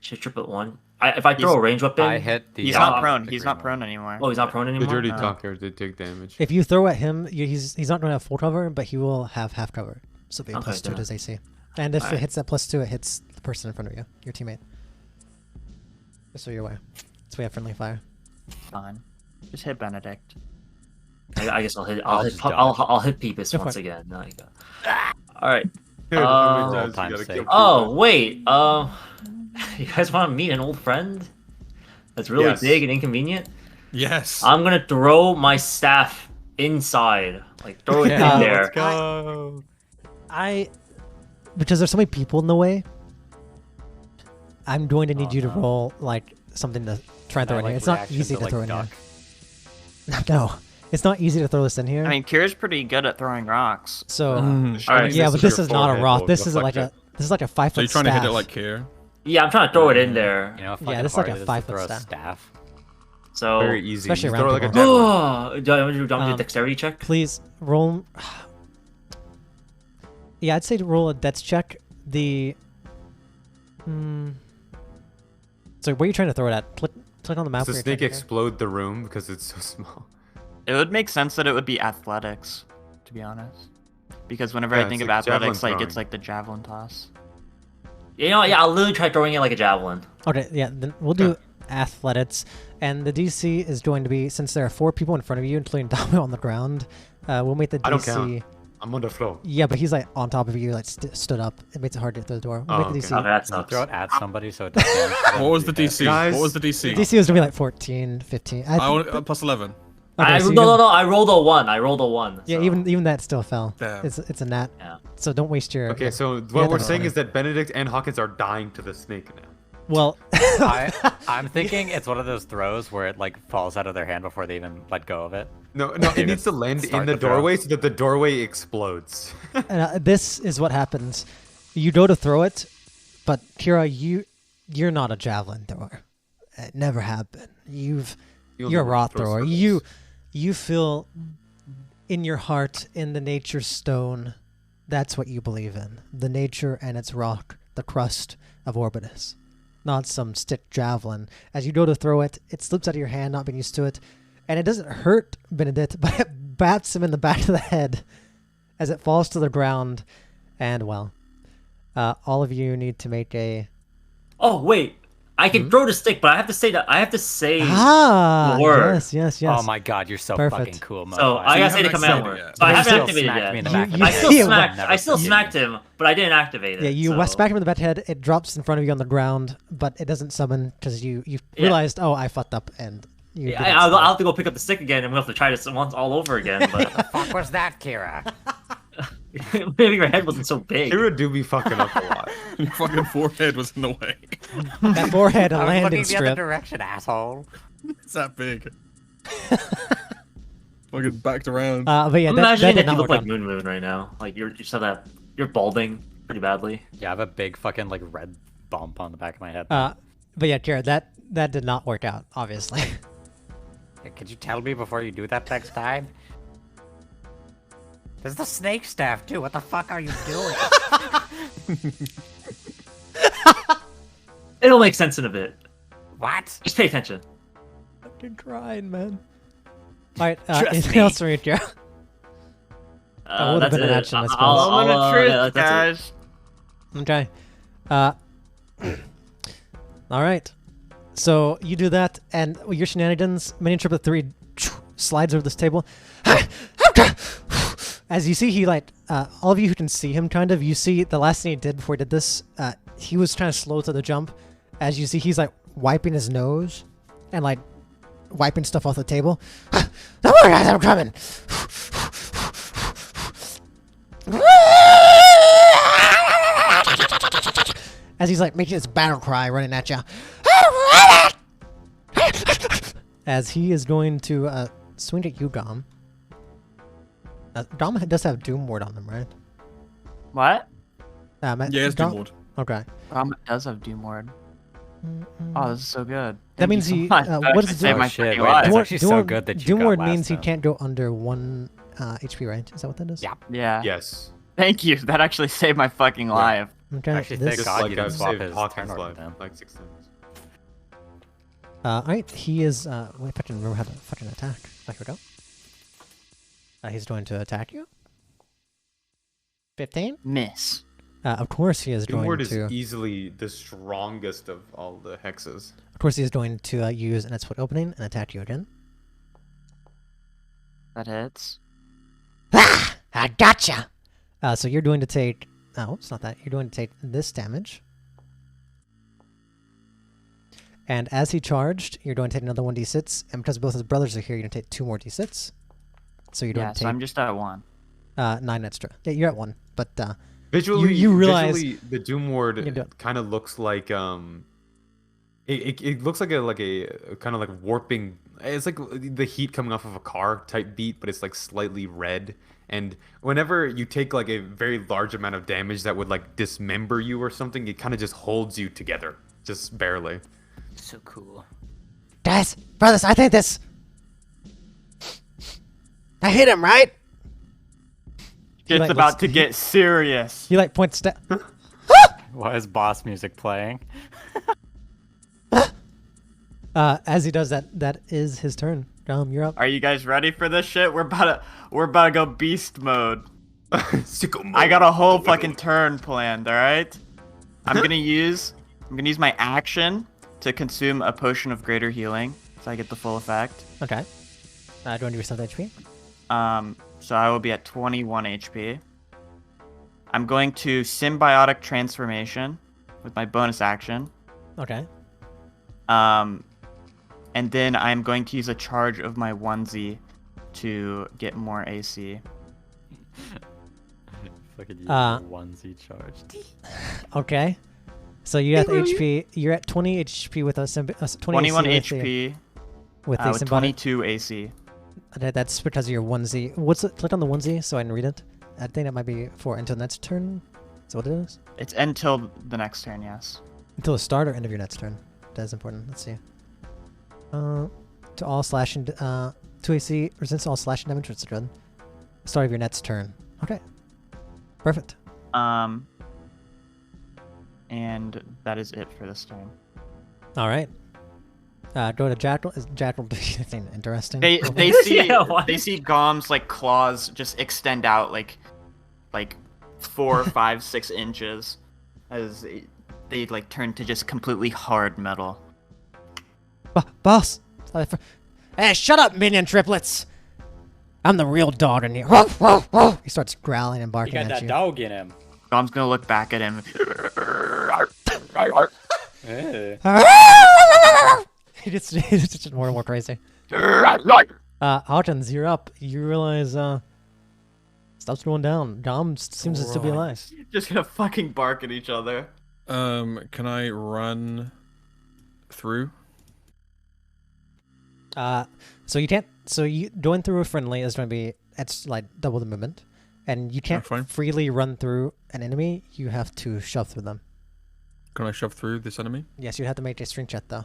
Hit triplet 1. If I throw a range weapon, I hit the. He's Yeah, not prone. the He's green not one. prone anymore. oh, he's not prone The anymore. dirty No. talker did take damage. If you throw at him, he's not going to have full cover, but he will have half cover. So it'll be a Okay, +2 to then. his AC. And if it Alright. hits that +2, it hits the person in front of you, your teammate. Just so you're aware. So we have friendly fire. Fine. Just hit Benedict. I guess I'll hit. I'll I'll hit. just I'll hit Peepus Go for once it. again. There you go. All right. Dude, how many roll times you time gotta save. kill Oh people? wait. You guys want to meet an old friend? that's really Yes. big and inconvenient, Yes. I'm gonna throw my staff inside. Like throw it in there. Let's go. Because there's so many people in the way, I'm going to need you to roll like something to try and throw in here. It's not easy to throw in here. No, it's not easy to throw this in here. I mean, Kira's pretty good at throwing rocks. so Alright, yeah, but this your is not a forehead rock. will This is reflect like it. this is like a 5 So foot you're trying to hit it staff. like here? Yeah, I'm trying to throw it in there. You know, Yeah, this is like a fucking 5 hard it is foot to throw a staff. So Very easy. Especially Just around throw it like a people. javelin. do I want to do a dexterity check? Please roll. Yeah, I'd say to roll a dex check. The So where are you trying to throw it at? Click on the map. Does the where you're trying snake to go. explode the room because it's so small? It would make sense that it would be athletics, to be honest. Because whenever Yeah, I think it's of like javelin athletics, like it's throwing. like the javelin toss. You know, yeah, I'll literally try throwing it like a javelin. Okay, yeah, then we'll do athletics, and the DC is going to be, since there are 4 people in front of you, including Domino on the ground. We'll make the DC. I don't count. I'm on the floor. Yeah, but he's like on top of you, like stood up. It makes it hard to get through the door. We'll Oh, make the DC. Okay, that Can you sucks. throw it at somebody so it does damage to them What was to the be DC? fair? Guys, What was the DC? DC was gonna be like 14, 15. I want plus 11. Okay, so you no, can- no, I rolled a 1. I rolled a 1. Yeah, so- even that still fell. Damn. It's a nat. Yeah. So don't waste your. Okay, so Yeah, what we're that's saying fine. is that Benedict and Hawkins are dying to the snake now. Well, I'm thinking it's one of those throws where it like falls out of their hand before they even let go of it. No, Maybe it needs to land in start the the throw. doorway so that the doorway explodes. this is what happens. You go to throw it, but Kira, you're not a javelin thrower. It never have been. You're a never raw throw thrower. circles. You feel in your heart, in the nature stone. That's what you believe in. The nature and its rock, the crust of Orbitus. Not some stick javelin. As you go to throw it, it slips out of your hand, not being used to it. And it doesn't hurt Benedict, but it bats him in the back of the head as it falls to the ground. And, well, all of you need to make a... Oh wait, I can throw the stick, but I have to say Ah! the word. Yes. Oh my god, you're so Perfect. fucking cool, So motherfucker. I gotta you say the haven't command activated word. it yet. So I You haven't still activated smacked it me in the yet. back of You- the I head. still Yeah, smacked. well- I still Yeah. smacked him, but I didn't activate it. Yeah, you so. smack him in the back of the head. It drops in front of you on the ground, but it doesn't summon because you realized, oh, I fucked up, and you. Yeah, didn't I'll summon. have to go pick up the stick again, and we'll have to try this once all over again. But fuck was that, Kira? maybe your head wasn't so big. Kira do be fucking up a lot. Your fucking forehead was in the way. That forehead, a I was landing looking the other strip. direction, asshole. It's that big. Fucking backed around. But yeah, I'm that imagining did that you not look work like out. Moon Moon right now. Like you're balding pretty badly. Yeah, I have a big fucking like red bump on the back of my head. But yeah, Jared, that did not work out, obviously. Hey, could you tell me before you do that next time? There's the snake staff too. What the fuck are you doing? It'll make sense in a bit. What? Just pay attention. Fucking crying, man. All right, Trust anything me. else from you, Jared? That would've That's been an it. action, I suppose. Moment of truth, yeah, that's it. guys. Okay. All right. So you do that, and with your shenanigans, Minion Triplet 3 slides over this table. As you see, he all of you who can see him, kind of, you see the last thing he did before he did this, he was kind of slow to the jump. As you see, he's like wiping his nose and like wiping stuff off the table. Don't worry, guys, I'm coming. As he's like making his battle cry running at you. As he is going to swing at you, Dom. Dom does have Doom Ward on them, right? What? Matt, Yeah, it's Dom- Doom Ward. Okay. Does have Doom Ward. Oh, this is so good. That Thank you means so he- much. what That does actually it saved do? my Oh, shit, freaking wait, life. that's actually so good that you Doom got Ward last means he time. can't go under 1 HP, right? Is that what that is? Yeah. Yeah. Yes. Thank you. That actually saved my fucking life. Okay. Actually, this- thank God like you didn't I've swap saved his Hawkins' turn order life then. like 6 times. Alright, he is, wait, if I can remember how to fucking attack. Oh, here we go. He's going to attack you. 15? Miss. Of course he is Doom going Ward is to, easily the strongest of all the hexes. of course he is going to use an foot opening and attack you again. That hits. Ah! I gotcha! So you're going to take, oh, it's not that. You're going to take this damage. And as he charged, you're going to take another 1d6, and because both his brothers are here, you're going to take 2 more d6. So you're going Yeah, to so take I'm just at 1. 9 extra. Yeah, you're at 1, but Visually, you realize visually, the Doom you can do Ward it. kind of looks like it looks like a kind of like warping. It's like the heat coming off of a car type beat, but it's like slightly red. And whenever you take like a very large amount of damage that would like dismember you or something, it kind of just holds you together, just barely. So cool. Guys, brothers, I think this. I hit him, right? It's like, about looks- to get serious. He like points down. Why is boss music playing? As he does that, that is his turn. You're up. Are you guys ready for this shit? We're about to go beast mode. Sicko mode. I got a whole fucking turn planned, alright? I'm gonna use my action to consume a potion of greater healing, so I get the full effect. Okay. Do you want to do yourself HP? So I will be at 21 HP. I'm going to symbiotic transformation with my bonus action. Okay. And then I'm going to use a charge of my onesie to get more AC. Fucking onesie charged. Okay. So you have HP. You're at 20 HP with a 21 AC HP with the with symbiotic. 22 AC. That's because of your onesie. What's it? Click on the onesie so I can read it. I think that might be for until next turn. Is that what it is? It's until the next turn, yes. Until the start or end of your next turn. That is important. Let's see. To all slashing, 2 AC resistance to all slashing damage. What's it done? Start of your next turn. Okay. Perfect. And that is it for this turn. All right. Go to Jackal. Is Jackal doing anything interesting? They see Yeah, what? they see Gom's like claws just extend out like 4, 5, 6 inches as they like turn to just completely hard metal. Boss. Hey, shut up, minion triplets. I'm the real dog in here. He starts growling and You barking got at that you. dog in him. Gom's gonna look back at him. It's just more and more crazy. Hawkins, you're up. You realize stuff's going down. Dom seems to still be alive. Just gonna fucking bark at each other. Can I run through? So you can't. So you going through a friendly is going to be it's like double the movement, and you can't fine. freely run through an enemy. You have to shove through them. Can I shove through this enemy? Yes, you have to make a strength check though.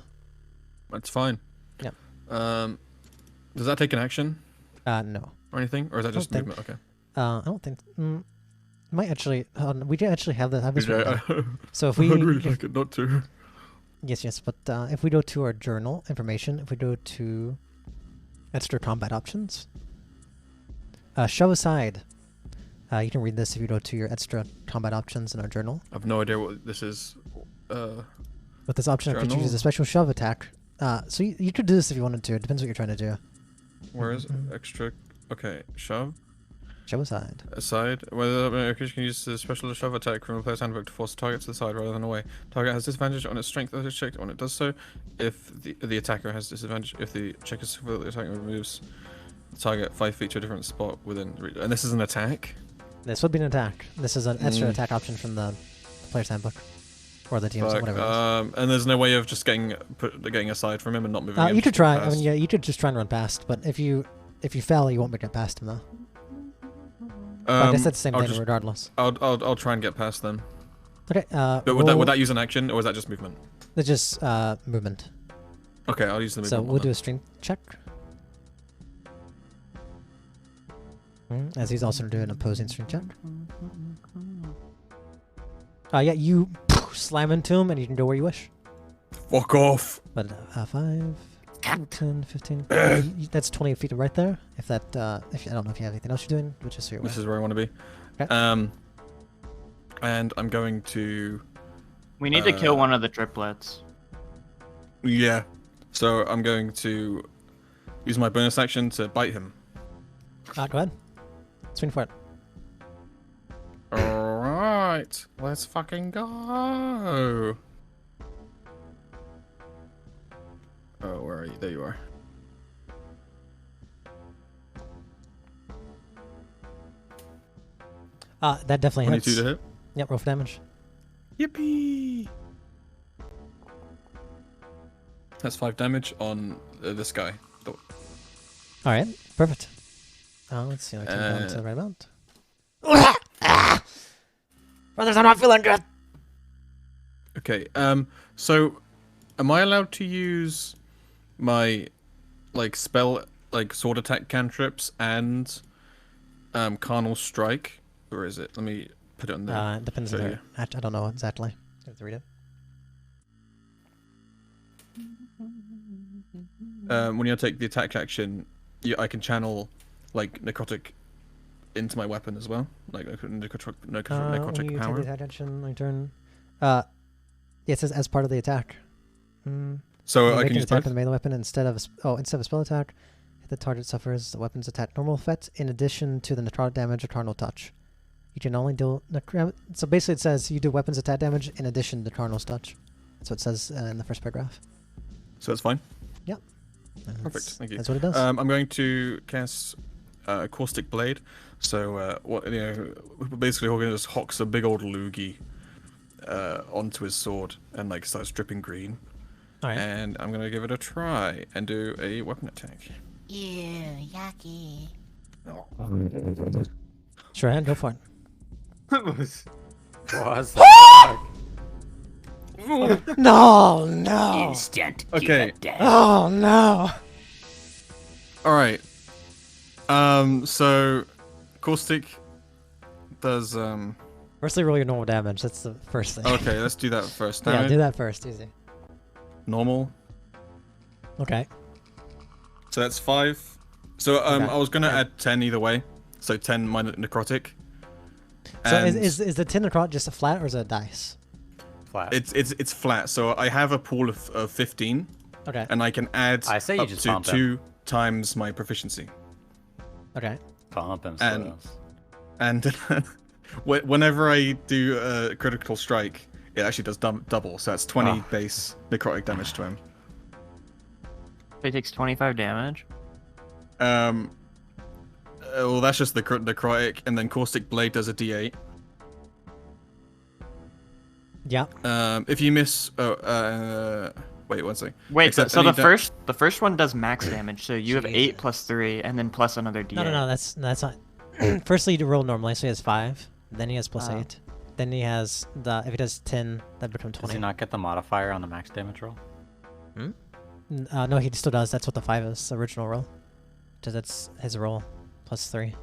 That's fine. Yep. Does that take an action No. or anything, or is that just think- movement? Okay. I don't think. Might actually. We do actually have that. Have this written down. So if I'd we. really if- like it not to. Yes, but if we go to our journal information, if we go to extra combat options, shove aside. You can read this if you go to your extra combat options in our journal. I've no idea what this is. With this option, I could use Journal? a special shove attack. So you could do this if you wanted to. It depends what you're trying to do. Where is it? Extra? Okay, shove. Shove aside. Aside. Whether a creature can use the special shove attack from the player's handbook to force a target to the side rather than away. Target has disadvantage on its strength check when it does so. If the attacker has disadvantage, if the check is successful, the attacker moves the target 5 feet to a different spot within reach. And this is an attack? This would be an attack. This is an extra attack option from the player's handbook. Or the DM's, Fuck, whatever it is. and there's no way of just getting aside from him and not moving him. You could try. I past. mean, yeah, you could just try and run past. But if you fail, you won't make it past him though. But I guess that's the same I'll thing just- regardless. I'll try and get past them. Okay. But would that use an action or is that just movement? That's just movement. Okay, I'll use the movement. So one we'll do then. a strength check. As he's also doing an opposing strength check. Yeah, you slam into him and you can go where you wish. Fuck off. But 5, 10, 15. That's 20 feet right there. If that, if I don't know if you have anything else you're doing, which is your way. This is where I want to be. Okay. And I'm going to. We need to kill one of the triplets. Yeah. So I'm going to use my bonus action to bite him. Go ahead. Swing for it. Alright. Let's fucking go. Oh, where are you? There you are. That definitely 22 hits. to hit. Yep, roll for damage. Yippee! That's 5 damage on this guy. All right, perfect. Let's see. I can go into the right amount. Brothers, I'm not feeling good. Okay. So, am I allowed to use my spell sword attack cantrips and carnal strike, or is it? Let me put it on there. It depends on show the. I don't know exactly. You have to read it. When you take the attack action, I can channel necrotic into my weapon as well, like necrotic When you power. take the attack action, my turn. It says as part of the attack. So You I make can an use attack both. with a melee weapon instead of a spell attack. If the target suffers the weapon's attack normal effect in addition to the necrotic damage or carnal touch. You can only deal so basically it says you do weapons attack damage in addition to carnal's touch. That's what it says in the first paragraph. So it's fine. Yep. Perfect. Thank you. That's what it does. I'm going to cast caustic blade. So basically Horgan just hocks a big old loogie onto his sword and starts dripping green. All right. And I'm gonna give it a try and do a weapon attack. Ew, yucky. Sure, hand, go for it. No, no. Instant. Okay. Oh no. All right. So caustic does Firstly, roll your normal damage. That's the first thing. Okay, let's do that first. Yeah, do that first. Easy. Normal. Okay. So that's 5. So Okay. I was gonna add 10 either way. So 10 minus necrotic. So And is the tin across just a flat or is it a dice? Flat. it's flat. So I have a pool of 15, Okay. and I can add I say you up just to bump him. 2 times my proficiency. Okay. Bump him. And- Slows. And whenever I do a critical strike, it actually does double. So that's 20 Oh. base necrotic damage to him. He takes 25 damage. Well, that's just the necrotic, and then caustic blade does a d8. Yeah. If you miss, wait one second. Wait, Except so any the first one does max damage. So you have 8 plus 3, and then plus another d8. No, that's not. Firstly, you roll normally, so he has 5. Then he has plus Oh. 8. Then he has if he does 10, that becomes Does 20. he not get the modifier on the max damage roll? No, he still does. That's what the 5 is, the original roll. Because that's his roll plus 3.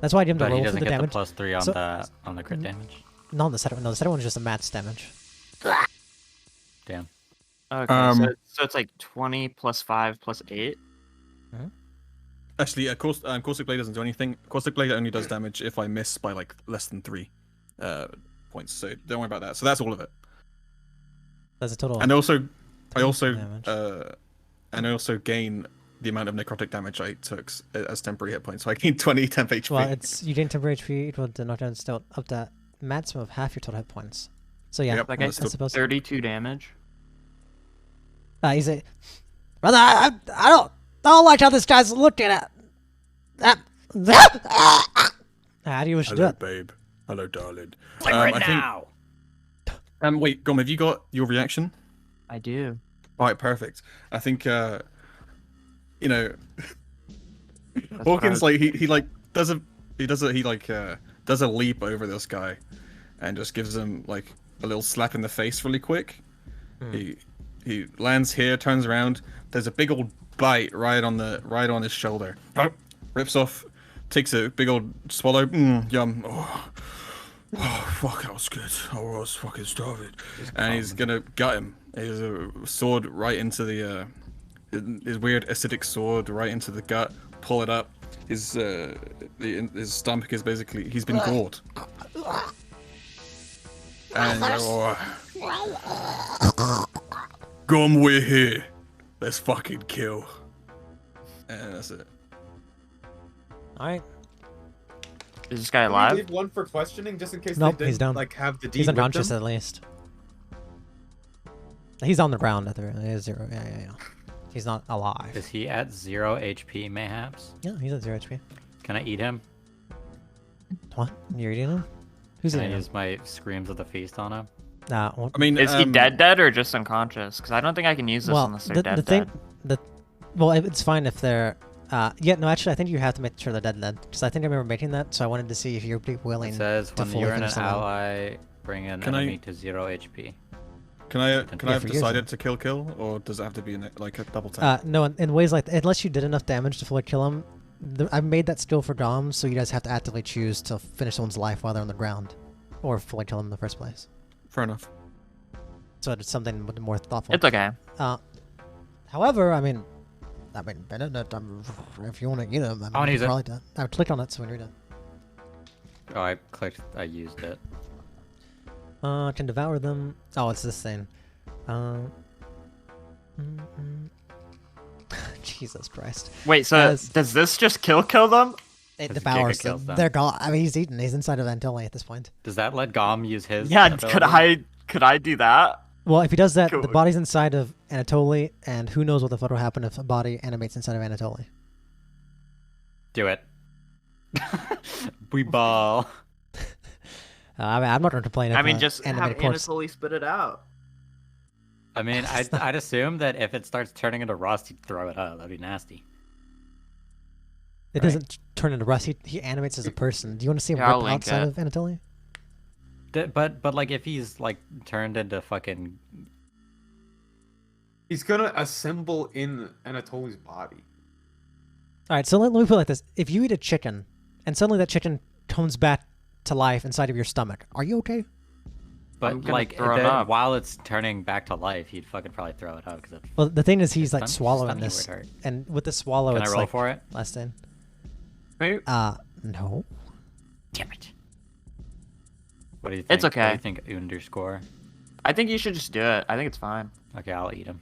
That's why I didn't But roll he for doesn't the get damage. the plus 3 on So- the crit damage. No, the second one. No, the second one is just a max damage. Damn. Okay, so it's like 20 plus 5 plus 8. Actually, caustic blade doesn't do anything. Caustic blade only does damage if I miss by less than 3 points. So don't worry about that. So that's all of it. That's a total. And also, I 3 also damage. gain the amount of necrotic damage I took as temporary hit points. So I gain 20 temp HP. Well, you gain temporary HP equal to knockdown still up to maximum of half your total hit points. So yeah, Yep, Like that's I still- 32 damage. He's a brother. I don't like how this guy's looking at. How do you wish to do Hello, it? babe. Hello, darling. Like right I think- now. Wait, Gom, have you got your reaction? I do. All right, perfect. I think That's Hawkins what does a leap over this guy, and just gives him a little slap in the face really quick. He lands here, turns around. There's a big old bite right on his shoulder. Rips off, takes a big old swallow. Yum. Oh, fuck, that was good. I was fucking starving. And he's gonna gut him. His sword right into the his weird acidic sword right into the gut. Pull it up. His stomach is basically he's been gored. And Gum, we're here. Let's fucking kill. And that's it. All right. Is this guy Can we alive? leave one for questioning just in case Nope, they he's didn't down. have the deed He's with unconscious them? at least. He's on the ground at the 0. Yeah. He's not alive. Is he at 0 HP, mayhaps? Yeah, he's at 0 HP. Can I eat him? What? You're eating him? Who's Can I eating him? use my Screams of the Feast on him? Well, I mean, Is he dead or just unconscious? Because I don't think I can use this well, unless they're the thing, dead. well, it's fine if they're. Yeah, no, actually, I think you have to make sure they're dead then, because I think I remember making that. So I wanted to see if you're willing. It says to when fully you're in an finish the run. ally, bring an Can I- enemy to 0 HP. Can I Yeah, have for yours, decided to kill, or does it have to be like a double tap? No, in ways like unless you did enough damage to fully kill him, I made that skill for Dom, so you guys have to actively choose to finish someone's life while they're on the ground, or fully kill them in the first place. Fair enough. So it's something more thoughtful. It's okay. However, I mean, Bennett, if you want to eat him, I wanna use it. probably done. I would click on it so when you're done. Oh, I clicked. I used it. Can devour them. Oh, it's this thing. Jesus Christ. Wait, so As- does this just kill them? It This devours Giga kills them. them. They're gone. I mean, he's eaten. He's inside of Antoli at this point. Does that let Gom use his? Yeah, ability? could I do that? Well, if he does that, the Cool. body's inside of Anatoly, and who knows what the fuck will happen if a body animates inside of Anatoly. Do it. We ball. I mean, I'm not going to complain. If, I mean, just have animated corpse. Anatoly spit it out. I mean, I'd assume that if it starts turning into rust, he'd throw it out. That'd be nasty. It doesn't turn into rust. He animates as a person. Do you want to see him Yeah, I'll rip link outside it. of Anatoly? But like if he's like turned into fucking He's gonna assemble in Anatoly's body. All right, so let me put it like this: if you eat a chicken, and suddenly that chicken comes back to life inside of your stomach, are you okay? I'm but gonna like throw it then up. while it's turning back to life, he'd fucking probably throw it out because it's. Well, the thing is, he's like Stun- swallowing stunning this, would hurt. and with the swallow, Can I it's roll like for it? last in. Maybe. No. Damn it. What do you think? It's What do okay. you think underscore? I think you should just do it. I think it's fine. Okay, I'll eat him.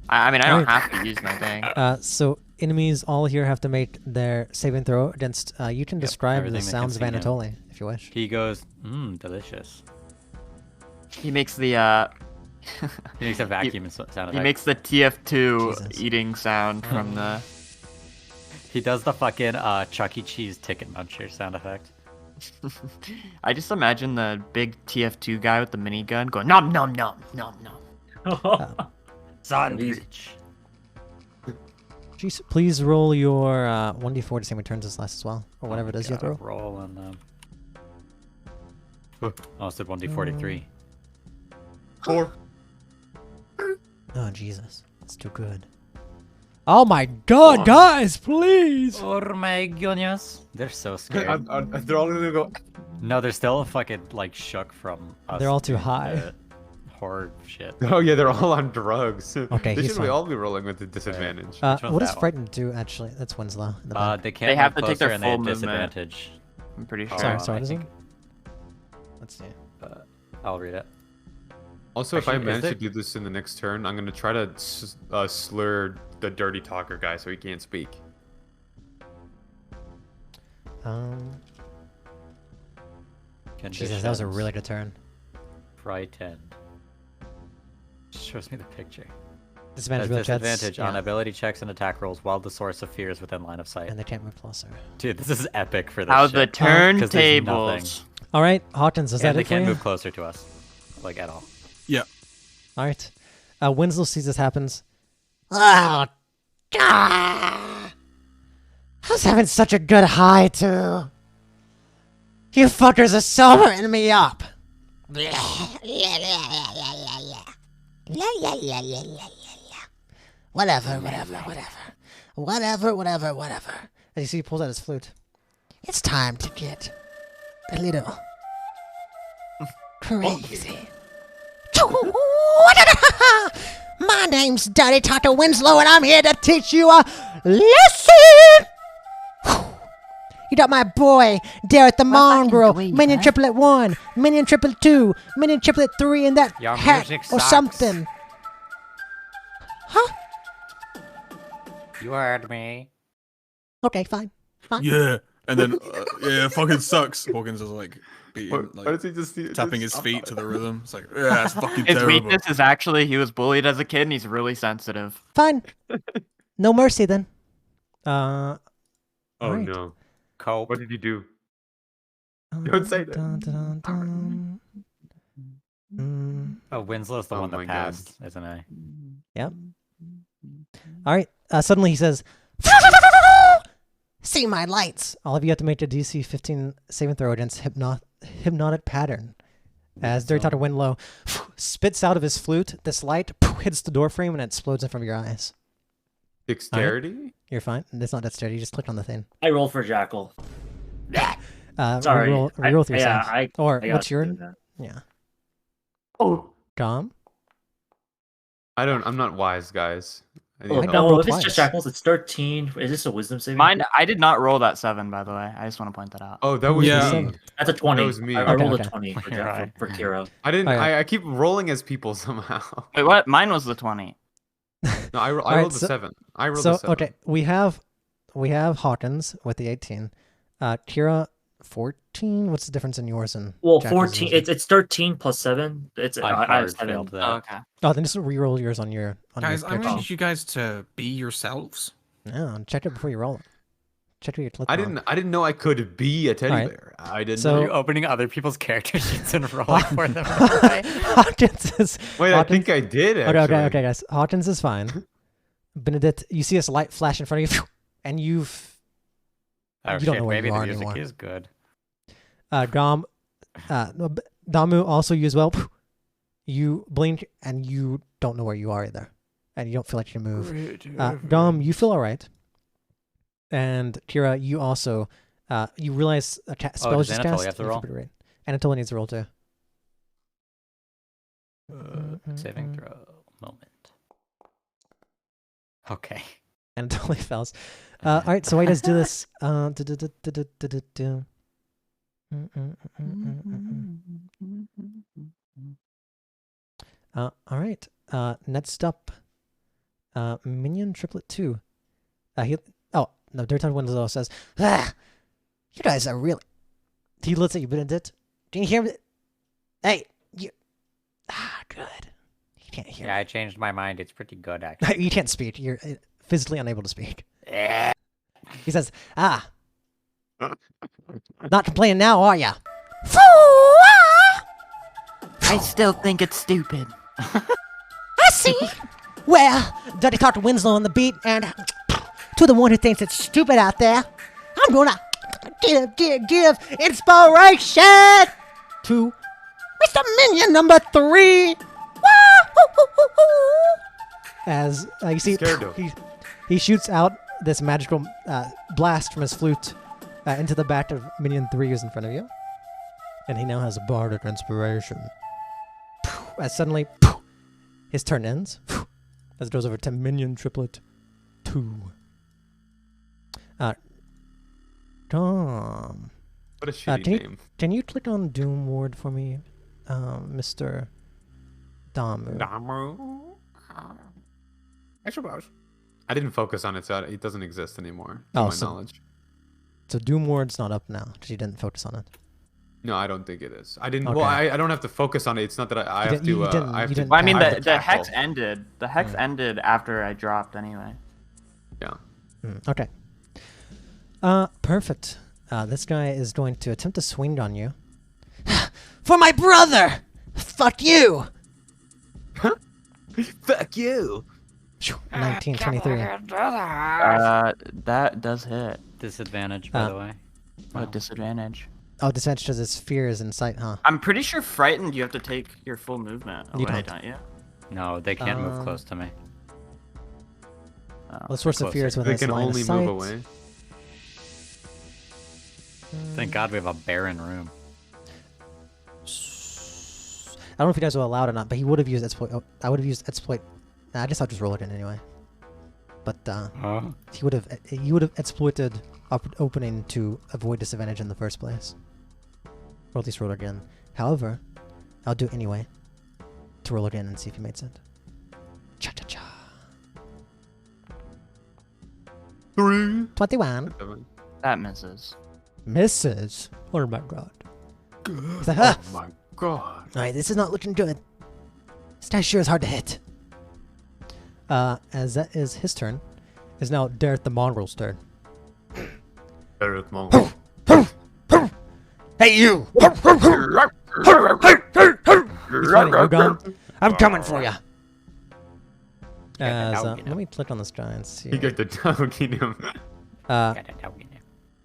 I mean, I don't Alright. have to use my thing. So enemies all here have to make their saving throw against. You can Yep, describe the everything that sounds of can see him. Anatoly if you wish. He goes, delicious. He makes the He makes a vacuum sound effect. he makes the TF2 Jesus. eating sound from the. He does the fucking Chuck E. Cheese ticket muncher sound effect. I just imagine the big TF2 guy with the minigun going nom nom nom nom nom. Sandwich. Jeez, please roll your 1d4 to see when turns this last as well, or whatever it is you have to roll. Roll and oh, it's at 1d43. 4. Oh Jesus, it's too good. Oh my God, guys, please! Oh my goodness. They're so scared. They're all gonna go. No, they're still fucking like shook from us. They're all too doing high. the horror shit. Oh yeah, they're all on drugs. Okay, They he's should we fine. all be rolling with a disadvantage? Which one's What does that one? frightened do actually? That's Winslow. In the back. They can't have move to take closer their and they have full movement. disadvantage. I'm pretty sure. Sorry, I what is it? think- Let's see. I'll read it. Also, if I Actually, is manage to there- do this in the next turn, I'm gonna try to slur the dirty talker guy so he can't speak. Jesus, that was a really good turn. Frightened. Shows me the picture. Disadvantage, Has really chats, disadvantage on yeah, ability checks and attack rolls while the source of fear is within line of sight. and they can't move closer. Dude, this is epic for this How shit. the 'Cause there's nothing. turntables. All right, Hawkins, is And that they it for can't you? move closer to us, like at all. Yeah. All right. Winslow sees this happens. Oh, God. I was having such a good high, too. You fuckers are sobering me up. Whatever. As you see, he pulls out his flute. It's time to get a little crazy. My name's Dirty Talker Winslow, and I'm here to teach you a lesson. You got my boy, Derek the Mongrel, doing, Minion huh? Triplet 1, Minion Triplet 2, Minion Triplet 3, and that Your hat music or sucks. something. Huh? You heard me. Okay, fine. Yeah. And then, yeah, fucking sucks. Hawkins is like, beating, Why like, does he just tapping his feet to the rhythm. It's like, yeah, that's fucking His terrible. weakness is actually he was bullied as a kid and he's really sensitive. Fine. No mercy then. Oh Alright. no. Cope. What did you do? Don't say that. Dun, dun, dun, dun. Oh, Winslow's the Oh one my that God. passed, isn't he? Yep. All right. Suddenly he says, "See my lights." All of you have to make a DC 15 saving throw against hypnotic pattern. As Dirty Talker Windlow spits out of his flute, this light hits the door frame and it explodes in front of your eyes. Dexterity? You're fine. It's not that steady. You just clicked on the thing. I roll for Jackal. Reroll, Sorry. reroll through yeah, yourself. Or I what's got your? to do that. Yeah. Oh. Dom. I'm not wise, guys. I need Oh, help. don't no, roll if it's twice. just Jackals, it's 13. Is this a wisdom saving? Mine, I did not roll that 7, by the way. I just want to point that out. Oh, that was Yeah. me. That's a 20. That was me. I rolled Okay. a 20 for, You're right. for Kiro. I didn't. Okay. I keep rolling as people somehow. Wait, what? Mine was the 20. No, I Alright, rolled the so- 7. I rolled So the 7. okay, we have Hawkins with the 18. Kira 14. What's the difference in yours and Well, Jackal's 14. yours? It's 13 plus 7. It's I I have hard 7. failed that. Oh, okay. Oh, then just re-roll yours on your Guys, I character. need you guys to be yourselves. No, check it before you roll it. Check what you clicked I on. didn't know I could be a teddy Alright. bear. I didn't. So- Are you opening other people's character sheets and rolling for them? Right? Hawkins is Wait, I Hawkins- think I did. Okay, Actually. okay, guys. Hawkins is fine. Benedict, you see this light flash in front of you, and you've Oh, You don't shit, know where maybe you the are music anymore. is good. Dom, Damu also you as well. You blink and you don't know where you are either, and you don't feel like you can move. Dom, you feel all right, and Kira, you also you realize a spell does just Anatoly cast. have to You roll? keep it right. Anatoly needs to roll too. Saving throw moment. Okay. Anatoly fails. All right, so why does do this? All right. Next up, Minion Triplet 2. No, Dirty Talker Winslow says, you guys are really. He looks at you, Benedict. Can you hear me? Hey, you. Good. You can't hear Yeah, I changed my mind. It's pretty good, actually. me. You can't speak. You're physically unable to speak. He says, not complaining now, are ya? I still think it's stupid. I see. Well, Dirty Talker Winslow on the beat, and to the one who thinks it's stupid out there, I'm gonna give inspiration to Mr. Minion number 3. As you see, Scared him. he shoots out this magical blast from his flute into the back of Minion 3 who's in front of you. And he now has a bardic inspiration. As suddenly, his turn ends. As it goes over to Minion Triplet 2. Dom. What a shitty name. Can you click on Doom Ward for me, Mr. Dom? Damu. I suppose. I didn't focus on it, so it doesn't exist anymore. To Oh, my so- knowledge. So Doom Ward's not up now because you didn't focus on it. No, I don't think it is. I didn't. Okay. Well, I don't have to focus on it. It's not that I You have didn't- you to. didn't- I have you to. didn't Well, I mean, I have the to hex tackle. ended. The hex ended after I dropped anyway. Yeah. Okay. Perfect. This guy is going to attempt to swing on you. For my brother! Fuck you! Fuck you. 1923. That does hit. Disadvantage, by the way. What disadvantage? Oh, disadvantage because his fear is in sight, huh? I'm pretty sure frightened you have to take your full movement You away, don't. don't you? No, they can't move close to me. Well, source of fear is within They his can line only of sight. move away. Thank God we have a barren room. I don't know if you guys will allow it or not, but he would have used exploit. Oh, I would have used exploit. Nah, I guess I'll just roll it in anyway. But he would have. You would have exploited opening to avoid disadvantage in the first place, or at least roll again. However, I'll do it anyway to roll again and see if he makes it. Cha cha cha. 3. 21 That misses. misses. Oh my god. He's like, ah! Oh my god. Alright, this is not looking good. This guy sure is hard to hit. As that is his turn, is now Derek the Mongrel's turn. Derek Mongrel. Hey, you! He's fighting Ogum. I'm coming for you. Let me click on this guy and see. He got the dog in him.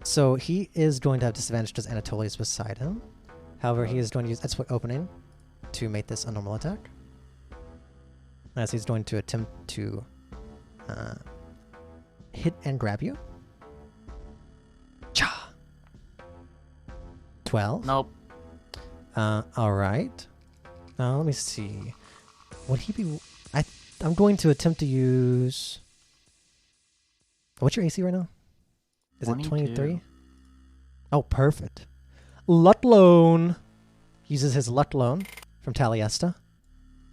So he is going to have disadvantage because Anatoly is beside him. However, he is going to use exploit opening to make this a normal attack. As he's going to attempt to hit and grab you. Cha! 12. Nope. Alright. Let me see. Would he be... I'm going to attempt to use... What's your AC right now? Is it 23? Oh, perfect. Luck Loan. Uses his Luck Loan from Taliesta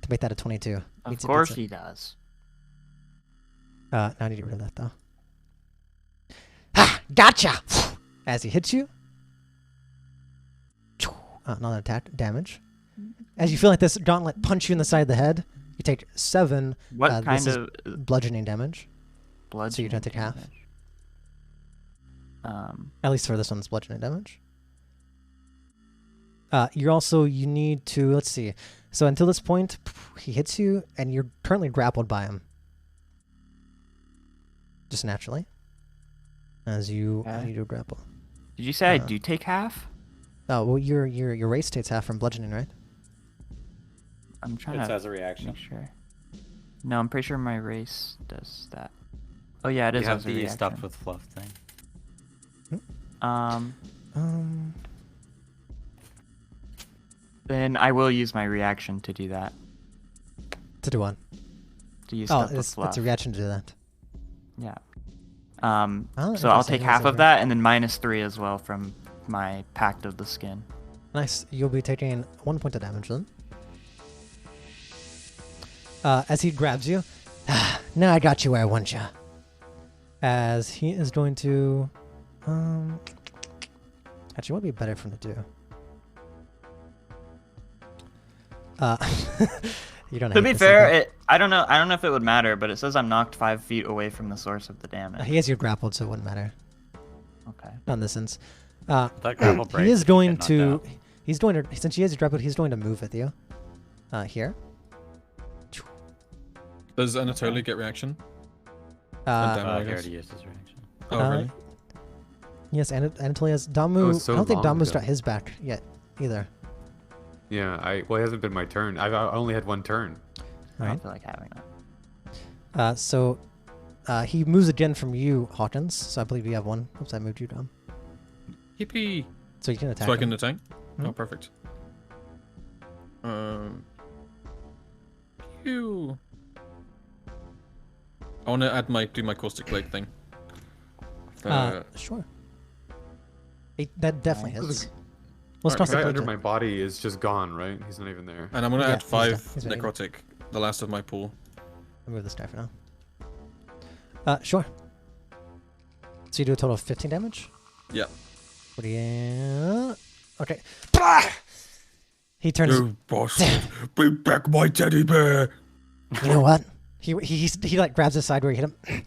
to make that a 22. Of course he does. Now I need to get rid of that, though. Ha! Gotcha! As he hits you. Another attack damage. As you feel like this gauntlet punch you in the side of the head, you take 7. What kind of bludgeoning damage? Bludgeoning. So you're gonna take half. Damage. At least for this one's bludgeoning damage. You need to, let's see. So until this point, he hits you, and you're currently grappled by him. Just naturally. As you do grapple. Did you say I do take half? Oh, well, your race takes half from bludgeoning, right? I'm trying It to has a reaction. make sure. No, I'm pretty sure my race does that. Oh yeah, it is You have as a the reaction. stuff with fluff thing. Then I will use my reaction to do that. To do what? To use Oh, stuff with fluff. it's a reaction to do that. Yeah. Oh, So I'll interesting. take It half was of over. that and then -3 as well from my Pact of the Skin. Nice. You'll be taking 1 point of damage then. As he grabs you. Now I got you where I want you. As he is going to... Actually, what would be better for him to do? You don't To hate be this fair, either. I don't know if it would matter, but it says I'm knocked 5 feet away from the source of the damage. He has you grappled, so it wouldn't matter. Okay. Not in this sense. That grapple He breaks is if you going get knocked to... out. He's going to... Since he has you grappled, he's going to move with you. Here. Does Anatoly get reaction? Uh, He already used his reaction. Oh, really? Yes, Anatoly has... Damu... was so I don't think long Damu's ago. got his back yet, either. Yeah, well, it hasn't been my turn. I only had one turn. I Alright. don't feel like having that. So, he moves again from you, Hawkins. So I believe you have one. Oops, I moved you down. Yippee! So you can attack So I him. can attack? Mhm. Oh, perfect. Pew. I want to do my caustic blade thing. Sure. That definitely hits. Well, Alright, toss the the guy blade under to- my body is just gone, right? He's not even there. And I'm going to Yeah, add he's 5 done. He's ready. necrotic, the last of my pool. I'll move this guy for now. Sure. So you do a total of 15 damage? Yeah. What do you... Okay. He turns... You bastard! Bring back my teddy bear! You know what? He like grabs his side where he hit him.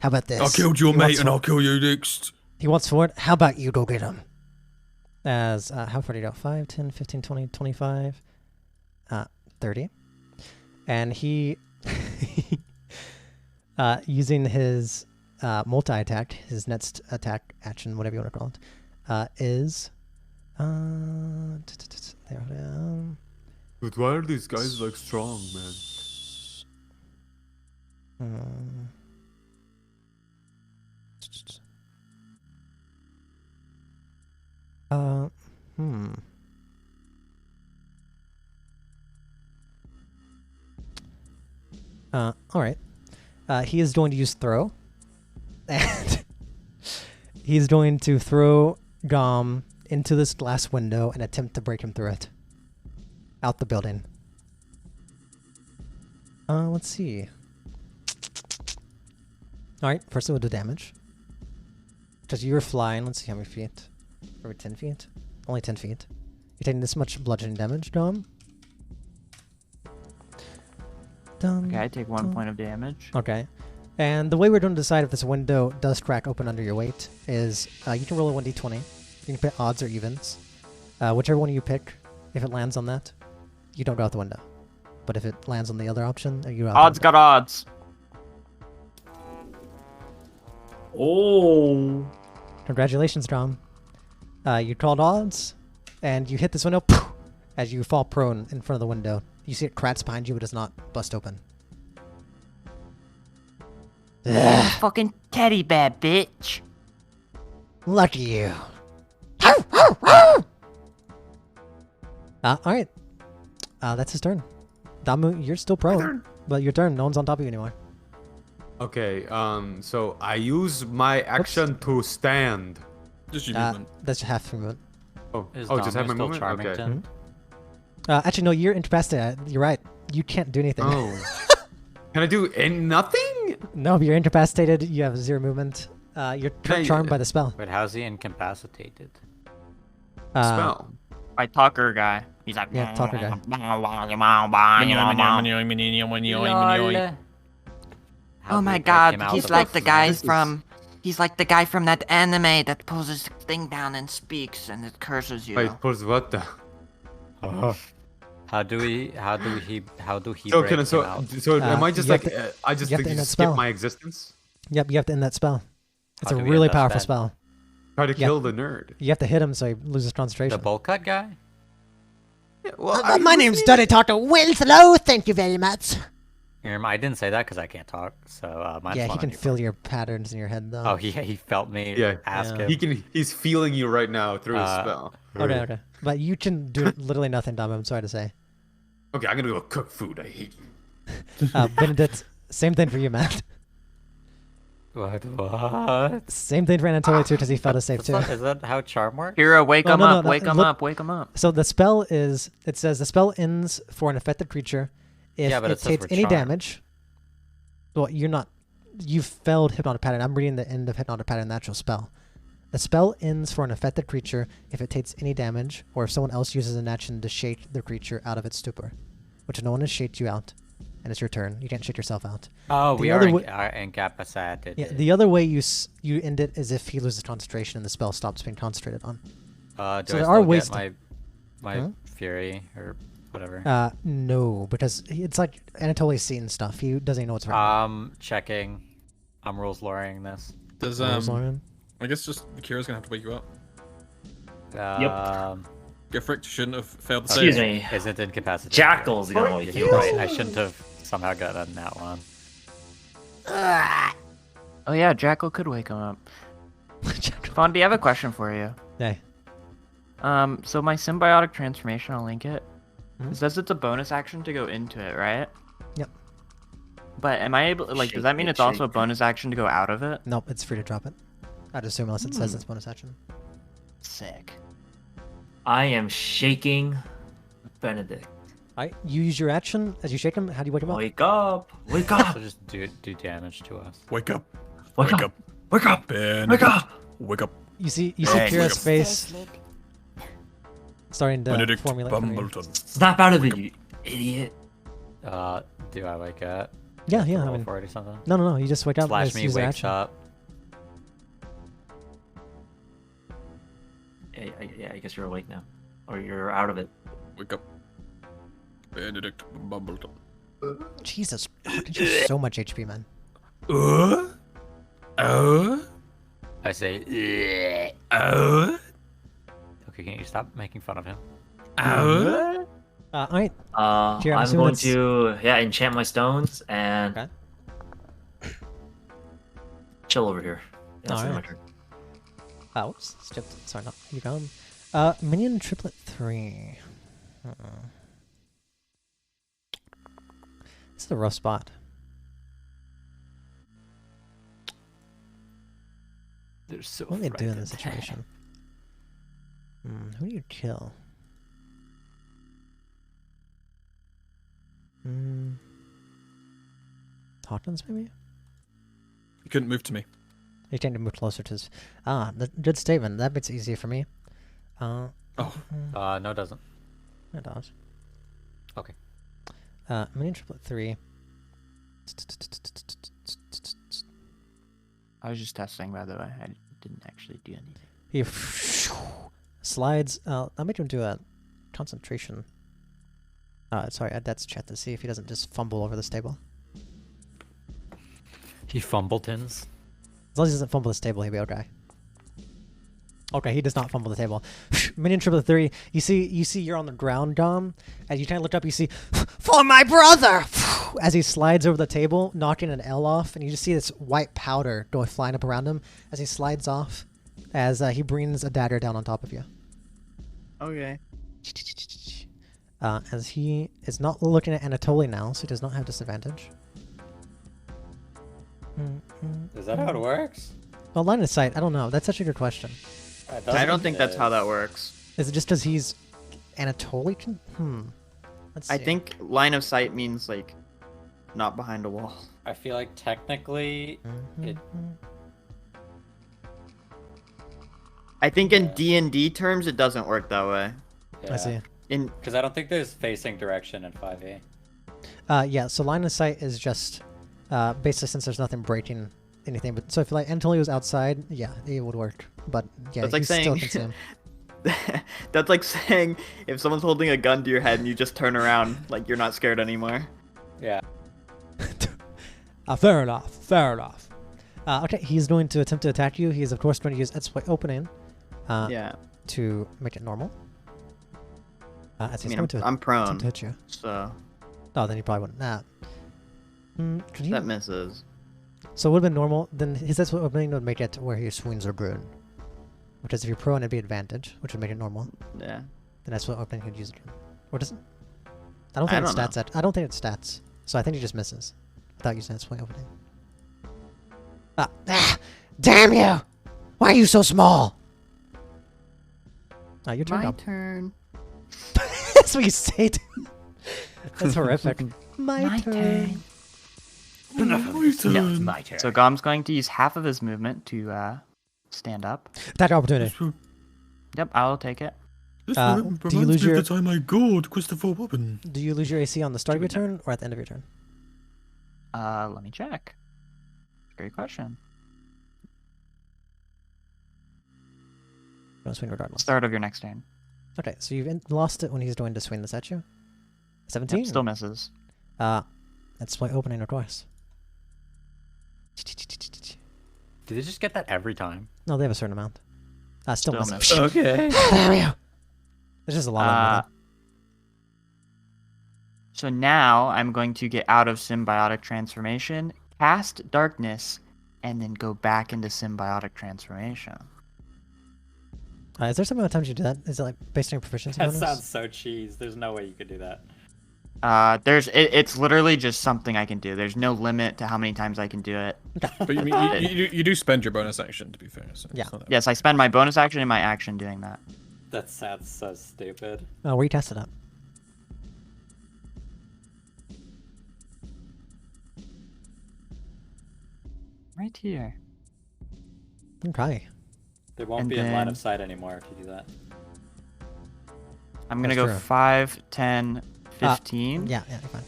How about this? I killed your He mate wants and for- I'll kill you next. He wants forward. How about you go get him? As, how far do you go? 5, 10, 15, 20, 25, 30. And he, using his multi-attack, his next attack action, whatever you want to call it, is... there, But why are these guys like strong, man? Alright. He is going to use throw. And he's going to throw Gom into this glass window and attempt to break him through it. Out the building. Let's see. Alright, first we'll do damage. Because you're flying, let's see how many feet. Over 10 feet? Only 10 feet. You're taking this much bludgeoning damage, Dom. Dum, Okay, I take 1 dum. point of damage. Okay. And the way we're going to decide if this window does crack open under your weight is you can roll a 1d20. You can pick odds or evens. Whichever one you pick, if it lands on that, you don't go out the window. But if it lands on the other option, you go out Odds the window. got odds. Oh. Congratulations, Dom. You called odds, and you hit this window as you fall prone in front of the window. You see it cracks behind you, but does not bust open. Fucking teddy bear, bitch. Lucky you. Alright. That's his turn. Damu, you're still prone. But your turn, no one's on top of you anymore. Okay, so I use my action to stand. Just your movement. That's half movement. Oh, Is just have my Domino movement? still Okay. Charmington? Actually, no, you're incapacitated. You're right. You can't do anything. Oh. Can I do nothing? No, you're incapacitated. You have 0 movement. You're charmed by the spell. But how's he incapacitated? Spell. My talker guy. He's like, Yeah, talker guy. Oh my god, he's like the guy from... He's like the guy from that anime that pulls his thing down and speaks and it curses you. Wait, pulls what the? How do he So break can I, him so out? so am I just you have like to- I just you have like, to end that skip spell. my existence? Yep, you have to end that spell. It's How a do we really end that powerful spell? spell. Try to Yeah. kill the nerd. You have to hit him so he loses The concentration. bowl cut guy? Yeah, well, My name's Duddy Talker Winslow. Thank you very much. I didn't say that because I can't talk. So mine's Yeah, fun he can on you. feel your patterns in your head, though. Oh, he felt me. Yeah. Ask Yeah. him. He's feeling you right now through his spell. Okay. But you can do literally nothing, Dom. I'm sorry to say. Okay, I'm gonna go cook food. I hate you. Benedict, same thing for you, Matt. What? Same thing for Anatoly, too, because he failed a save, too. Is that how charm works? Hero, wake Oh, him no, up, no, wake him look- up, wake him up. So the spell is, it says the spell ends for an affected creature if Yeah, but it it says takes we're any charmed. damage. Well, you failed Hypnotic Pattern. I'm reading the end of Hypnotic Pattern, the actual spell. The spell ends for an affected creature if it takes any damage, or if someone else uses an action to shake the creature out of its stupor, which no one has shaked you out, and it's your turn. You can't shake yourself out. Oh, The we other are wa- incapacitated. Yeah, the other way you end it is if he loses concentration and the spell stops being concentrated on. Do so I there still are get ways my Huh? fury or whatever? No, because it's like Anatoly's seen stuff. He doesn't even know what's wrong. Checking. I'm rules lawyering this. Does I guess just Kira's gonna have to wake you up. Get fricked. Shouldn't have failed the save. Excuse me. Is it incapacitated? Jackal's gonna wake you You're right. up. I shouldn't have somehow gotten that one. Oh yeah, Jackal could wake him up. Fondy, I have a question for you. Hey. So my symbiotic transformation, I'll link it. Mhm. It says it's a bonus action to go into it, right? Yep. But am I able, like, does that mean Shake it's it, also a shake it. bonus action to go out of it? Nope, it's free to drop it. I'd assume unless it says it's bonus action. Sick. I am shaking Benedict. You use your action as you shake him. How do you wake him up? Wake up! Wake up! So just do damage to us. Wake up. Wake up! Wake up. Wake up! Wake up. You see Hey. Kira's face starting to Benedict formulate. for you. Bumbleton. Snap out of it, you idiot! Do I wake up? Yeah, Have to yeah. I roll mean, for it or something? no. You just wake up. Slash and me use your wakes action. up. Yeah, I guess you're awake now. Or you're out of it. Wake up. Benedict Bumbleton. Jesus, you have so much HP, man. I say. Oh. Okay, can you stop making fun of him? Oh. All right. Here, I'm I'm assuming going it's- to enchant my stones and Okay. chill over here. Yeah, that's Alright. my turn. Oops. Skipped. Sorry, not you gone. Minion triplet 3. This is a rough spot. They're so What do they do in this frightened. situation? Who do you kill? Hawkins, maybe? You couldn't move to me. You tend to move closer to his... good statement. That makes it easier for me. Oh, No, it doesn't. It does. Okay. Minion triplet 3. I was just testing, by the way. I didn't actually do anything. He slides. I'll make him do a concentration. Sorry, that's chat to see if he doesn't just fumble over this table. He fumbletons. As long as he doesn't fumble this table, he'll be okay. Okay, he does not fumble the table. Minion triplet 3. You see you're on the ground, Dom. As you kind of look up, you see, for my brother! As he slides over the table, knocking an L off, and you just see this white powder go flying up around him as he slides off, as he brings a dagger down on top of you. Okay. As he is not looking at Anatoly now, so he does not have disadvantage. Is that how it works? Well, line of sight, I don't know. That's such a good question. I don't think that's how that works. Is it just because he's Anatoly? Let's see. I think line of sight means like not behind a wall. I feel like technically it. I think in D&D terms it doesn't work that way. I see. Because I don't think there's facing direction in 5e. Yeah, so line of sight is just basically since there's nothing breaking anything. But so if like Anatoly was outside, yeah, it would work. But yeah, That's like he's still saying consumed. that's like saying if someone's holding a gun to your head and you just turn around, like you're not scared anymore. Yeah. Fair enough. Fair enough. Okay, he's going to attempt to attack you. He is of course going to use exploit opening. Yeah. To make it normal. As he's I mean, going to I'm prone, attempt to hit you. so Oh, then he probably wouldn't. Could he? that misses. So it would have been normal. Then his exploit opening would make it where he swings or good. Which is if you're prone, it'd be advantage, which would make it normal. Yeah. Then exploit opening could use it. Or does it? I don't think it's stats. I don't think it's stats. So I think he just misses. Without using exploit opening. Damn you! Why are you so small? Your turn. My Dom. turn. That's what you say. That's horrific. My turn. No, it's my turn. So Gom's going to use half of his movement to stand up. Attack opportunity. Yep, I'll take it. This do you lose your? the time I gored Christopher Robin. Do you lose your AC on the start of your turn or at the end of your turn? Let me check. Great question. Don't swing regardless. Start of your next turn. Okay, so you've lost it when he's going to swing this at you. 17. Yep, still misses. That's my opening or twice. Do they just get that every time? No, they have a certain amount. Still misses. misses. Okay. Damn you! There's just a lot of them. So now I'm going to get out of symbiotic transformation, cast darkness, and then go back into symbiotic transformation. Is there some amount of times you do that? Is it like based on your proficiency That bonus? sounds so cheese. There's no way you could do that. It's literally just something I can do. There's no limit to how many times I can do it. But you do spend your bonus action, to be fair. So Yeah. it's not that Yes, I spend my bonus action and my action doing that. That sounds so stupid. Where you test it up? Right here. Okay. There won't And be in line then- of sight anymore if you do that. I'm gonna That's go true. 5, 10, 15. Yeah, you're fine.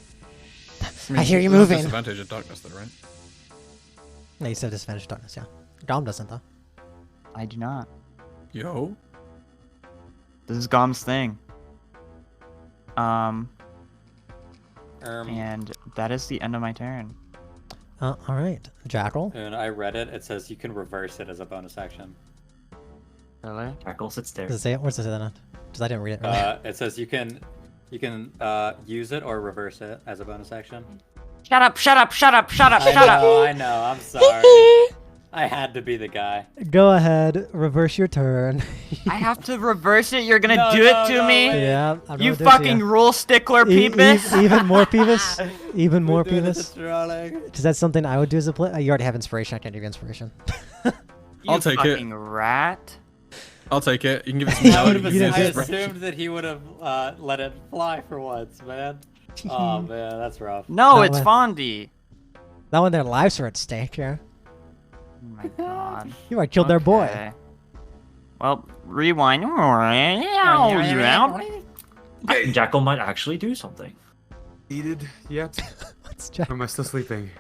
mean, I hear you you have moving. Disadvantage of darkness, though, right? No, you still have disadvantage darkness, yeah. Dom doesn't, though. I do not. Yo. This is Gom's thing. And that is the end of my turn. Alright. Jackal. And I read it. It says you can reverse it as a bonus action. Really? Jackal sits there. Does it say it? Where's it say that? Because I didn't read it earlier. It says you can use it or reverse it as a bonus action. Shut up, shut up, shut up, shut up, I shut up! know, I know. I'm sorry. I had to be the guy. Go ahead. Reverse your turn. I have to reverse it? You're gonna No, do no, it to no, me? wait. Yeah. I'm You gonna do it to fucking rule stickler, Peebus! Even more Peebus? Even more We're doing this Peebus? at Trolling. Because that's something I would do as a player. You already have inspiration. I can't give you inspiration. I'll take it. Fucking rat. I'll take it. You can give it some I would have you can assumed, give I it some- assumed that he would have let it fly for once, man. Oh man, that's rough. No, Not it's with- Fondy. Not when their lives are at stake here. Oh my god. You might killed their boy. Okay. Well, rewind. Jackal might actually do something. Needed yet? What's Jack? Or am I still sleeping?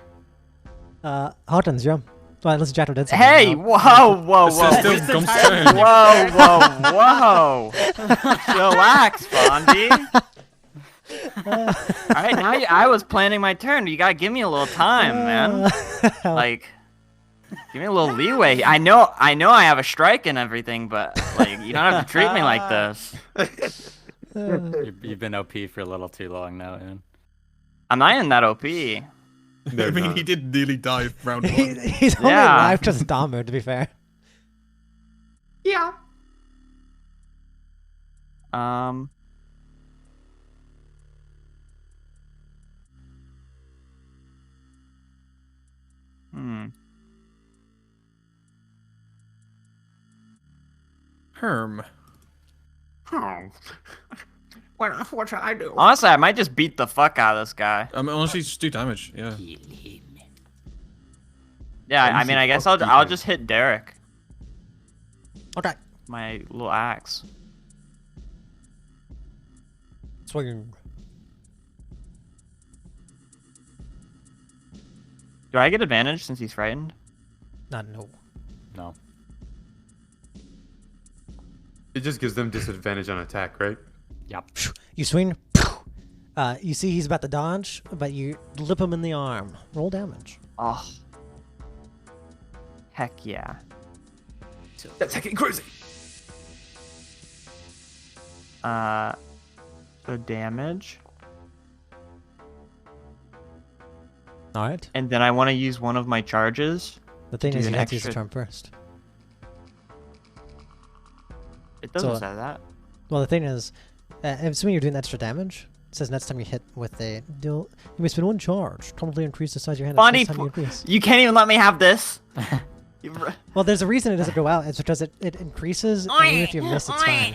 Hortons, yeah. Well, unless Jackal did something. Hey! no. Whoa, whoa, It's whoa! still Gom's turn. Whoa, whoa, whoa! Relax, Fondy. All right, now I was planning my turn. You gotta give me a little time, man. Like, give me a little leeway. I know I have a strike and everything, but like, you don't have to treat me like this. You've been OP for a little too long now, Ian. I'm not in that OP. I mean, he did nearly die round one. He's only Yeah. alive because of Dahmer, to be fair. Yeah. Herm. Oh. What should I do? Honestly, I might just beat the fuck out of this guy. Honestly, just do damage. Yeah. Yeah, I mean, I guess I'll just hit Derek. Okay. My little axe. Swing. Do I get advantage since he's frightened? Not no. No. It just gives them disadvantage on attack, right? Yep. You swing. You see he's about to dodge, but you lip him in the arm. Roll damage. Oh. Heck yeah. That's heckin' crazy. So damage. All right. And then I want to use one of my charges. The thing Do is, an you have to use the extra- charm first. It doesn't So- say that. Well, the thing is, assuming you're doing extra damage, it says next time you hit with a deal, you may spend one charge. Commonly increase the size of your hand. Bonnie, Next time you increase. you can't even let me have this. Well, there's a reason it doesn't go out. It's because it increases, and even if you miss, it's fine.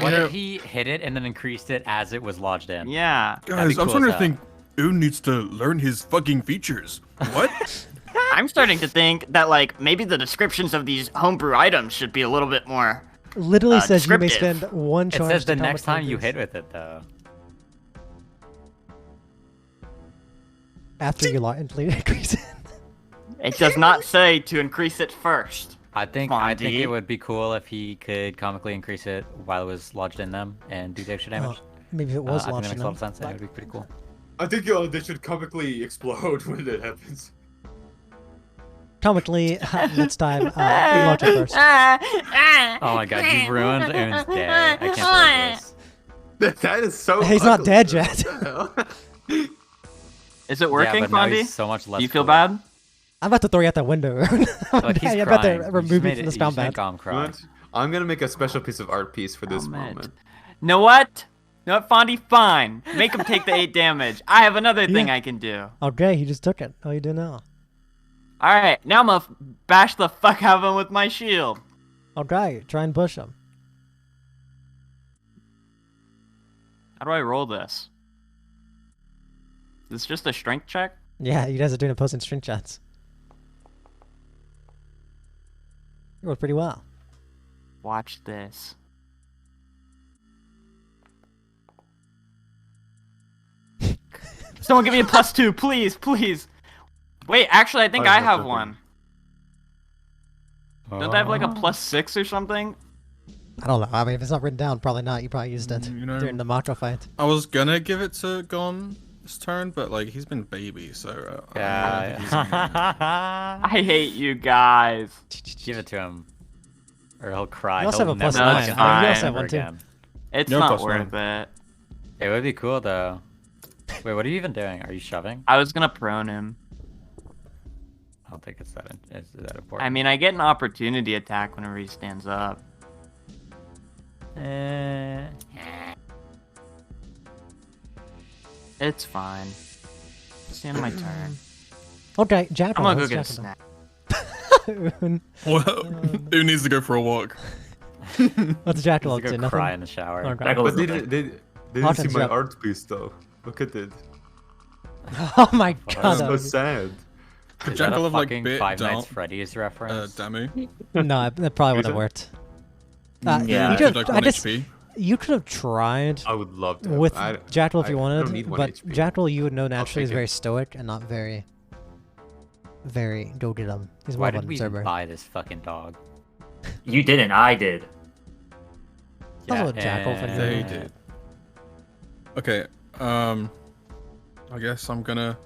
What if he hit it and then increased it as it was lodged in? Yeah. Guys, cool I'm as starting to hell. think Oon needs to learn his fucking features. What? I'm starting to think that like maybe the descriptions of these homebrew items should be a little bit more. Literally says you may descriptive. spend one It charge. says the to next time comically you increase. hit with it, though. After you increase it. It does not say to increase it first. I think Fondy. it would be cool if he could comically increase it while it was lodged in them and do the extra damage. Well, maybe if it was I think launched that makes in a lot of them, sense. And it would be pretty cool. I think they should comically explode when it happens. Comically, next time, you launch it first. Oh my god, you ruined Oon's day. I can't believe this. That is so. He's not ugly. dead yet. What the hell? Is it working, Yeah, but now Fondy? he's so much less Do you feel cool. bad? I'm about to throw you out that window. Like, he's I'm about to crying. remove you from the spell band. Gom cry. What? I'm gonna make a special piece of art piece for this man. moment. Know what? Know what, Fondy? Fine. Make him take the 8 damage. I have another thing Yeah. I can do. Okay, he just took it. How you do now? Alright, now I'm gonna bash the fuck out of him with my shield. Okay, try and push him. How do I roll this? Is this just a strength check? Yeah, you guys are doing opposing string shots. You rolled pretty well. Watch this. Someone give me a +2, please, please. Wait, actually, I think I I have have something. one. Don't I have like a +6 or something? I don't know. I mean, if it's not written down, probably not. You probably used it You know- during the Mako fight. I was gonna give it to Gon this turn, but like he's been baby, so. Yeah. I hate you guys. Give it to him. Or he'll cry. You also He'll have a +9. never I mean, fucking you cry also have ever one, too. again. It's No not +9. worth it. It would be cool though. Wait, what are you even doing? Are you shoving? I was gonna prone him. I don't think it's that. Is that important? I mean, I get an opportunity attack whenever he stands up. It's fine. It's the end of my turn. Okay, I'm Jackal. gonna go what's get a Jackal snack. do? Well, Oon needs to go for a walk. What's Jackal up Just to? go cry Nothing. in the shower. Okay. Jackal But is they nothing. didn't see Hawkins, my yep. art piece though. Look at it. Oh my That's god. so sad. Is that Jackal a have like fucking bit Five down, Nights Freddy's reference? Damu. No, that probably wouldn't have worked. Yeah. you You could did like I 1 guess HP. you could have tried I would love to. with Jackal if you I wanted, don't need 1 but HP. Jackal you would know naturally is take it. very stoic and not very go get him. He's more Why of an did we even observer. buy this fucking dog? You didn't. I did. Also a Jackal for and- They you. did. Okay, I guess I'm gonna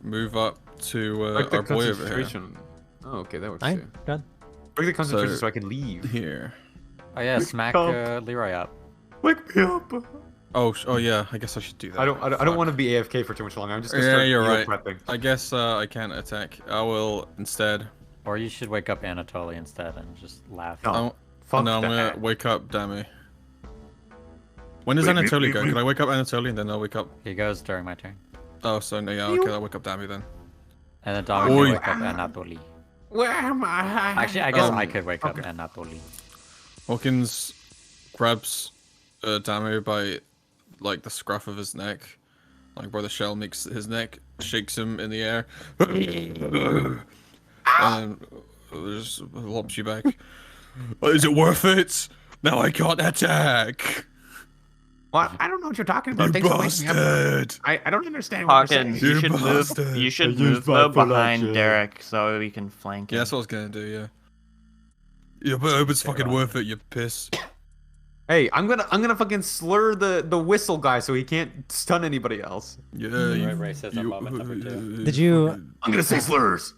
move up to Break the our boy over here. concentration. Oh, okay, that works Fine, too. good. Break the concentration So- so I can leave. Here. Oh yeah, smack up. Leroy up. Wake me up. Oh yeah, I guess I should do that. I don't Fuck. want to be AFK for too much longer. I'm just gonna Yeah, start you're meal right. prepping. I guess I can't attack. I will instead. Or you should wake up Anatoly instead and just laugh. No. I'm, Fuck no, I'm gonna that. wake up Dami. When does Wait, Anatoly go? Can I wake up Anatoly and then I'll wake up? He goes during my turn. Oh, so no, yeah, okay, I'll wake up Dami then. And then Dom Oi. can wake up Anatoly. Where am I? Actually, I guess Um, I could wake up okay. Anatoly. Hawkins grabs Dami by like the scruff of his neck, like where the shell makes his neck, shakes him in the air, and just lobs you back. Is it worth it? Now I can't attack. What? I don't know what you're talking about. You Thanks for waking me up. bastard! I don't understand what you're Hawkins, saying. you should move. bastard. You should I move used my though behind flash, Derek so we can flank him. Yeah, that's what I was gonna do. Yeah. Yeah, but I hope it's fucking worth it. You piss. Hey, I'm gonna fucking slur the whistle guy so he can't stun anybody else. Yeah. Right, You, racism moment number 2. Did you? I'm gonna say slurs.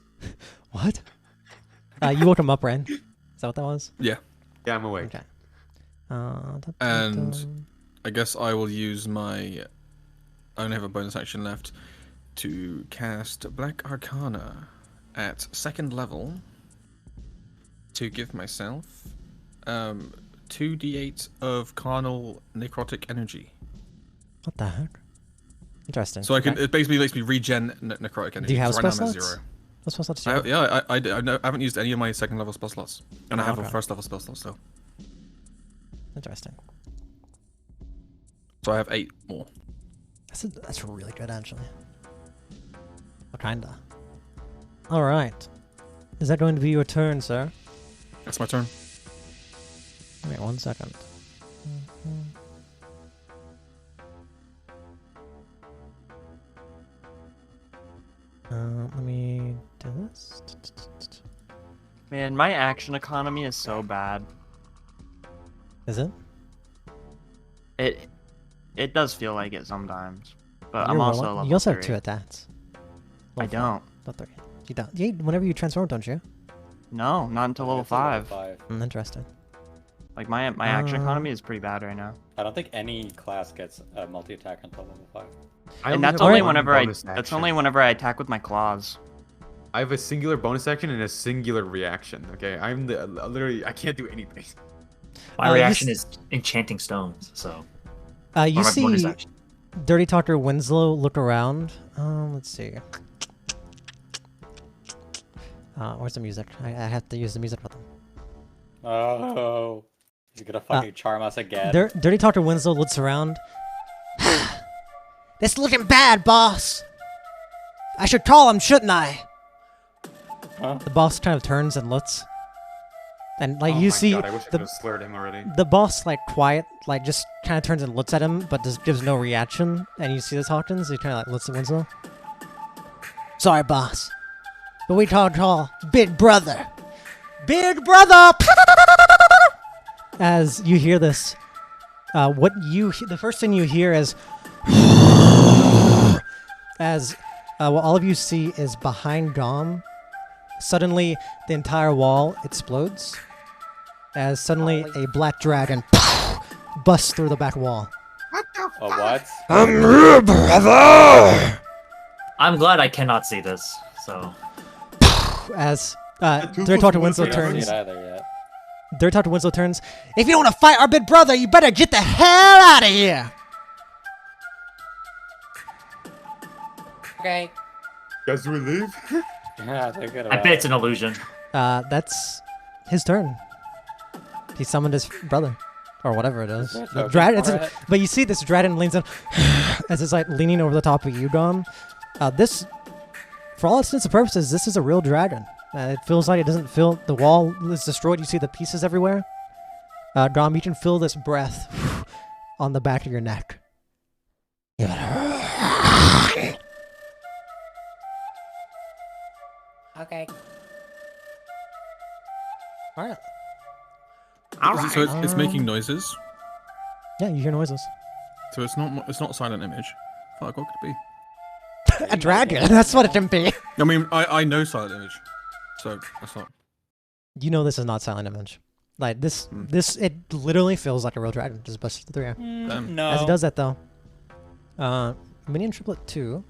What? You woke him up, Ren. Is that what that was? Yeah. Yeah, I'm awake. Okay. And I guess I will use my. I only have a bonus action left to cast Black Arcana at 2nd level to give myself 2d8 of carnal necrotic energy. What the heck? Interesting. So I can. Okay. It basically lets me regen necrotic energy. Do you have 'cause right spell now I'm at slots? 0. What spell slots do you have? Yeah, I haven't used any of my 2nd level spell slots, and I Oh, have a okay. 1st level spell slot still. Interesting. So I have 8 more. That's really good, actually. Well, kinda. All right. Is that going to be your turn, sir? That's my turn. Wait 1 second. Let me do this. Man, my action economy is so bad. Is it? It does feel like it sometimes, but You're I'm also rolling- level You also 3. have 2 attacks. I Level don't. 4, not 3. You don't. Yeah, whenever you transform, don't you? No, not until level 5. Interesting. Like my action Uh, economy is pretty bad right now. I don't think any class gets a multi-attack until level 5. I And only that's have only one whenever I bonus that's action. only whenever I attack with my claws. I have a singular bonus action and a singular reaction. Okay, I'm literally I can't do anything. My you reaction s- is enchanting stones. So. You or my bonus see action. Dirty Talker Winslow look around. Let's see. Where's the music? I have to use the music for them. Oh, he's gonna fucking charm us again. Dirty Talker Winslow looks around. This looking bad, boss. I should call him, shouldn't I? Huh? The boss kind of turns and looks, and like Oh you my see God, I wish I could the have slurred him already. the boss like quiet, like just kind of turns and looks at him, but just gives no reaction. And you see this Hawkins, he kind of like looks at Winslow. Sorry, boss, but we call Big Brother. Big Brother. As you hear this, the first thing you hear is as what all of you see is behind Dom. Suddenly, the entire wall explodes. As suddenly a black dragon busts through the back wall. A what? I'm your brother. I'm glad I cannot see this. So. As Dirty Talker Winslow I haven't turns. seen it either yet. Dirty Talker Winslow turns. If you don't want to fight our big brother, you better get the hell out of here. Okay. Guys, do we leave? Yeah, they're good I bet it's an illusion. That's his turn. He summoned his brother, or whatever it is. there a The token dragon. for it? But you see this dragon leans in as it's like leaning over the top of you, Dom. This For all intents and purposes, this is a real dragon. It feels like it doesn't feel... The wall is destroyed. You see the pieces everywhere. Grom, you can feel this breath on the back of your neck. Okay. Alright. So it's making noises. Yeah, you hear noises. So it's not a silent image. Fuck, what could it be? A dragon. That's what it can be. I mean, I know silent image, so that's not. You know this is not silent image. Like this, it literally feels like a real dragon. Just busted the 3 air. No. As it does that though. Minion Triplet 2.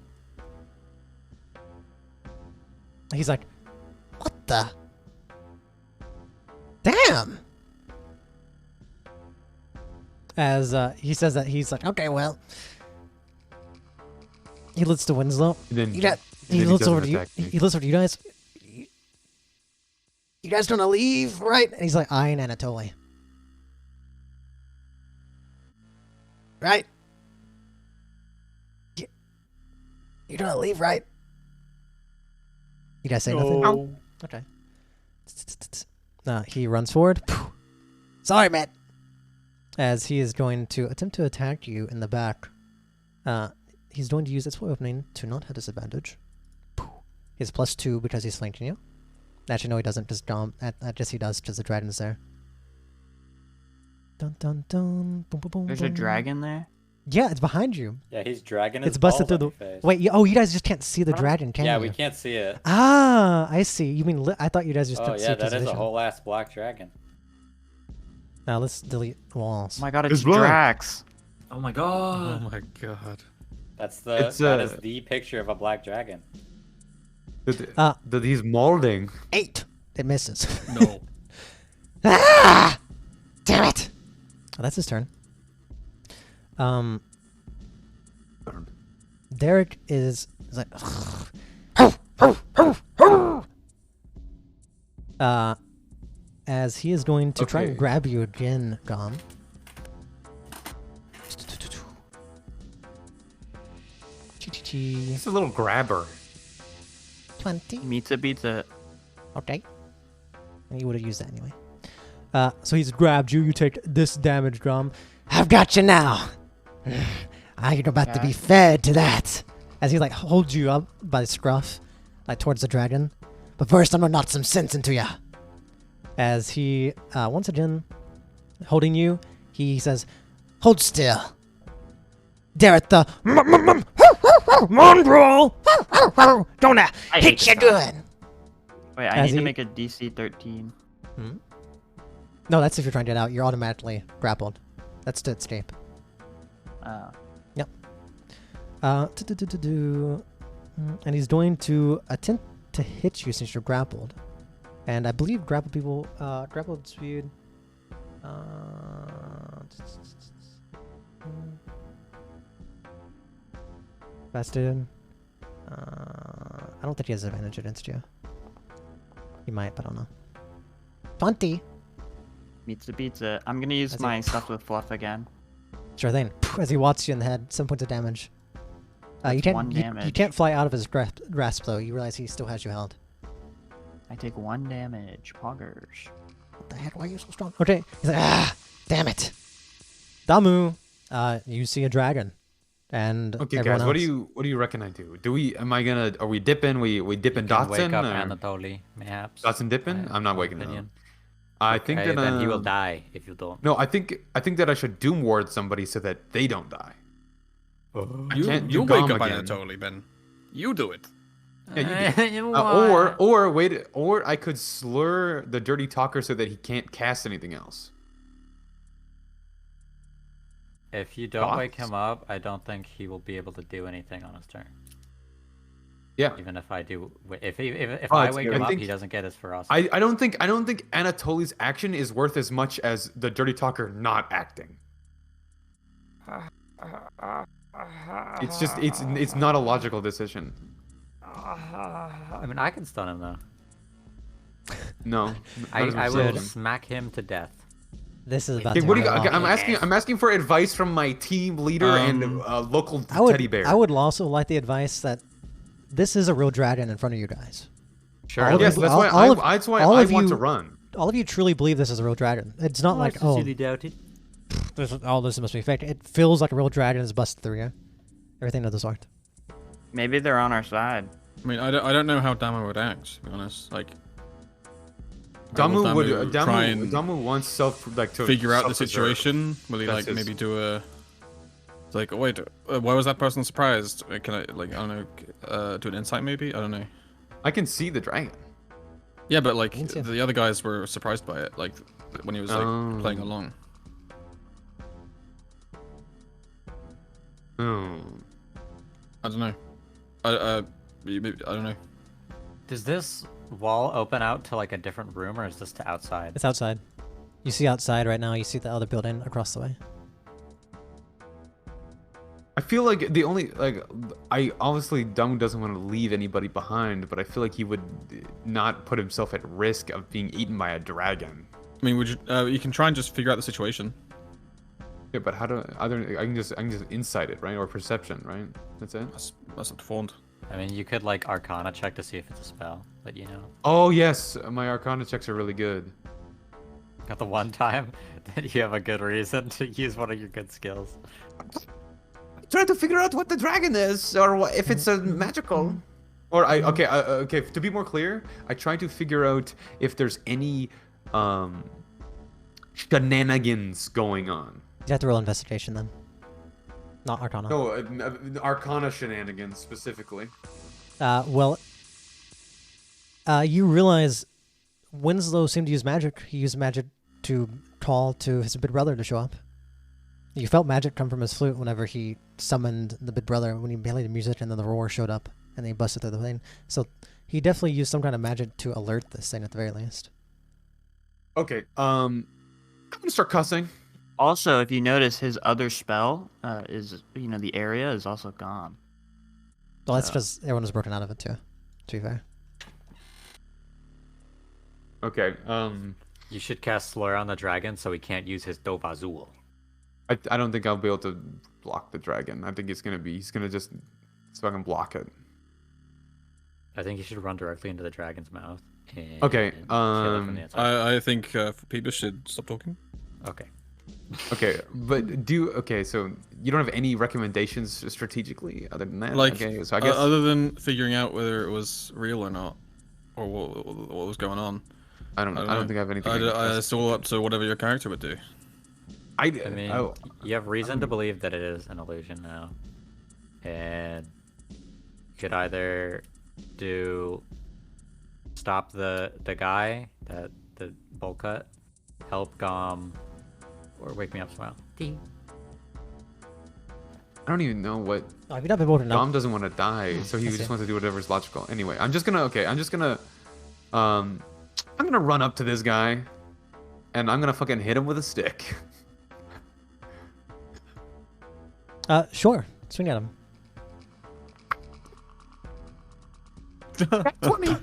He's like, what the? Damn! As he says that, he's like, okay, well. He looks to Winslow. He looks over to you. He looks over to you guys. You guys don't want to leave, right? And he's like, eyeing Anatoly. Right? You don't want to leave, right? You guys say nothing? No. Okay. He runs forward. Sorry, man. As he is going to attempt to attack you in the back. He's going to use its opening to not have disadvantage. He has +2 because he's flanking you. Actually, no, he doesn't. Just I guess he does because the dragon's there. Dun dun dun. Boom, boom, boom, There's a boom. dragon there. Yeah, it's behind you. Yeah, he's dragging his It's busted balls through on the. your face. Wait, you guys just can't see the dragon, can you? Yeah, we can't see it. Ah, I see. You mean I thought you guys just Oh couldn't see yeah, it 'cause that of is a vision. whole ass black dragon. Now let's delete walls. Oh my god, It's it's black. Drax. Oh my Oh god. my god. That is It's, the picture of a black dragon. That he's molding. 8. It misses. No. Ah! Damn it! Oh, that's his turn. Derek is like, as he is going to try and Okay. grab you again, Gom. He's a little grabber. 20. Meets it, beats it. Okay. You would have used that anyway. So he's grabbed you. You take this damage, Grom. I've got you now. You're about to be fed to that. As he like holds you up by the scruff, like towards the dragon. But first, I'm gonna knock some sense into ya. As he once again holding you, he says, "Hold still." Dare at the Mongrel. Don't hit you good. Wait, I As need to he- make a DC 13. No, that's if you're trying to get out. You're automatically grappled. That's to escape. Yep. And he's going to attempt to hit you since you're grappled. And I believe grappled people, grappled speed. Vested. I don't think he has advantage against you. He might, but I don't know. 20. Meets it, beats it. I'm gonna use That's my it. stuff with fluff again. Sure thing. As he walks you in the head, 7 points of damage. You That's can't. 1 You damage. can't fly out of his grasp though. You realize he still has you held. I take 1 damage. Poggers. What the heck? Why are you so strong? Okay. He's like, damn it. Damu, you see a dragon, and Okay, everyone guys, else. what do you reckon I do? Are we dipping? We dipping Can Dotson? wake up or- Anatoly, perhaps. Dotson dipping? My I'm not own waking opinion. up. I think Okay, that then he will die if you don't. No, I think that I should doom ward somebody so that they don't die. I can't do You wake Gom up again. Anatoly, Ben. You do it. Yeah, you do. Or I could slur the dirty talker so that he can't cast anything else. If you don't wake Thoughts? him up, I don't think he will be able to do anything on his turn. Yeah. Even if I do, if Oh, I it's- wake I him up, think- he doesn't get his ferocity. I don't think Anatoly's action is worth as much as the dirty talker not acting. It's just it's not a logical decision. I mean, I can stun him though. No. I not as will much as- smack him to death. This is about Okay, to what do go you, off. okay, I'm asking for advice from my team leader and local I would, teddy bear. I would also like the advice that this is a real dragon in front of you guys. Sure. All of Yes, you- that's all- why all of- that's why all I of want you- to run. All of you truly believe this is a real dragon. It's not like, oh, doubted. this must be fake. It feels like a real dragon is busted through you. Everything of the sort. Maybe they're on our side. I mean, I don't know how Damu would act, to be honest. Like, will Damu would try and Damu wants to figure out the self-preserve. situation. Will he That's like his- maybe do a like? Wait, why was that person surprised? Can I like I don't know, do an insight maybe? I don't know. I can see the dragon. Yeah, but like can see it. the other guys were surprised by it, like when he was like playing along. Oh. I don't know. Maybe, I don't know. Does this wall open out to like a different room, or is this to outside? It's outside. You see outside right now. You see the other building across the way. I feel like the only I obviously Damu doesn't want to leave anybody behind, but I feel like he would not put himself at risk of being eaten by a dragon. I mean, would you? You can try and just figure out the situation. Yeah, but how do I can just insight it, right? Or perception, right? That's it. That's not formed. I mean, you could like Arcana check to see if it's a spell, but you know. Oh yes, my Arcana checks are really good. Got the one time that you have a good reason to use one of your good skills. Trying to figure out what the dragon is, or if it's a magical. Or okay. To be more clear, I try to figure out if there's any shenanigans going on. You have to roll investigation then. Not Arcana. No, Arcana shenanigans specifically. You realize Winslow seemed to use magic. He used magic to call to his big brother to show up. You felt magic come from his flute whenever he summoned the big brother, when he played the music and then the roar showed up and they busted through the thing. So he definitely used some kind of magic to alert this thing at the very least. Okay, I'm gonna start cussing. Also, if you notice, his other spell is, the area is also gone. Well, that's just everyone was broken out of it too, to be fair. Okay, You should cast Slur on the dragon so he can't use his Dovazul. I don't think I'll be able to block the dragon. I think he's gonna just fucking block it. I think you should run directly into the dragon's mouth. And Okay, kill it from the inside. I think people should stop talking. Okay. Okay, but so you don't have any recommendations strategically other than that? Like, okay, so I guess other than figuring out whether it was real or not, or what was going on. I don't think I have anything. It's all up to whatever your character would do. I mean, you have reason to believe that it is an illusion now. And you could either stop the guy, the bowl cut, help Gom, or wake me up somehow. I don't even know what. Oh, have you not been voted Dom out? doesn't want to die, so he I just see. wants to do whatever's logical. Anyway, I'm gonna run up to this guy, and I'm gonna fucking hit him with a stick. Sure. Swing at him. 20.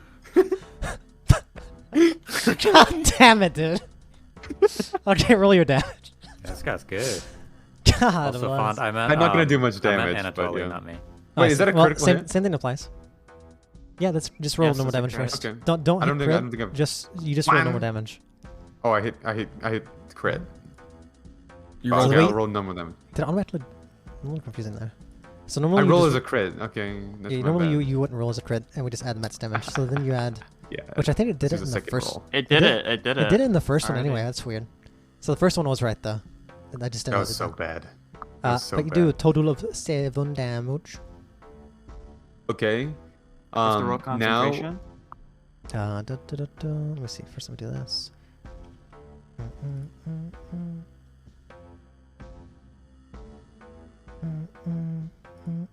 God damn it, dude. Okay, roll your damage. This guy's good. God, Also, it Font, was. I meant, I'm not gonna do much I meant damage, but Anatoly, yeah. not me. Oh, Wait, I is that see. a Well, critical same, hit? same thing applies. Yeah, let's just roll Yes, normal it's a damage crit. first. Okay. Don't I hit don't crit. think I've- You just roll Wham! normal damage. Oh, I hit crit. You Okay, roll. the I'll way- roll number them. Did I automatically? I'm a little confusing there. So I normally you roll just- as a crit. Okay, that's yeah, my normally bad. you wouldn't roll as a crit, and we just add max damage. So then you add, Yeah. which I think it did this it is in the the second first. roll. It did it. It did it. It did it in the first one Alrighty. anyway. That's weird. So the first one was right though. And I just didn't. That know was it so did bad. that. was so But you do a bad. total of 7 damage. Okay. What's the roll Now, concentration? Let me see. First, let me do this.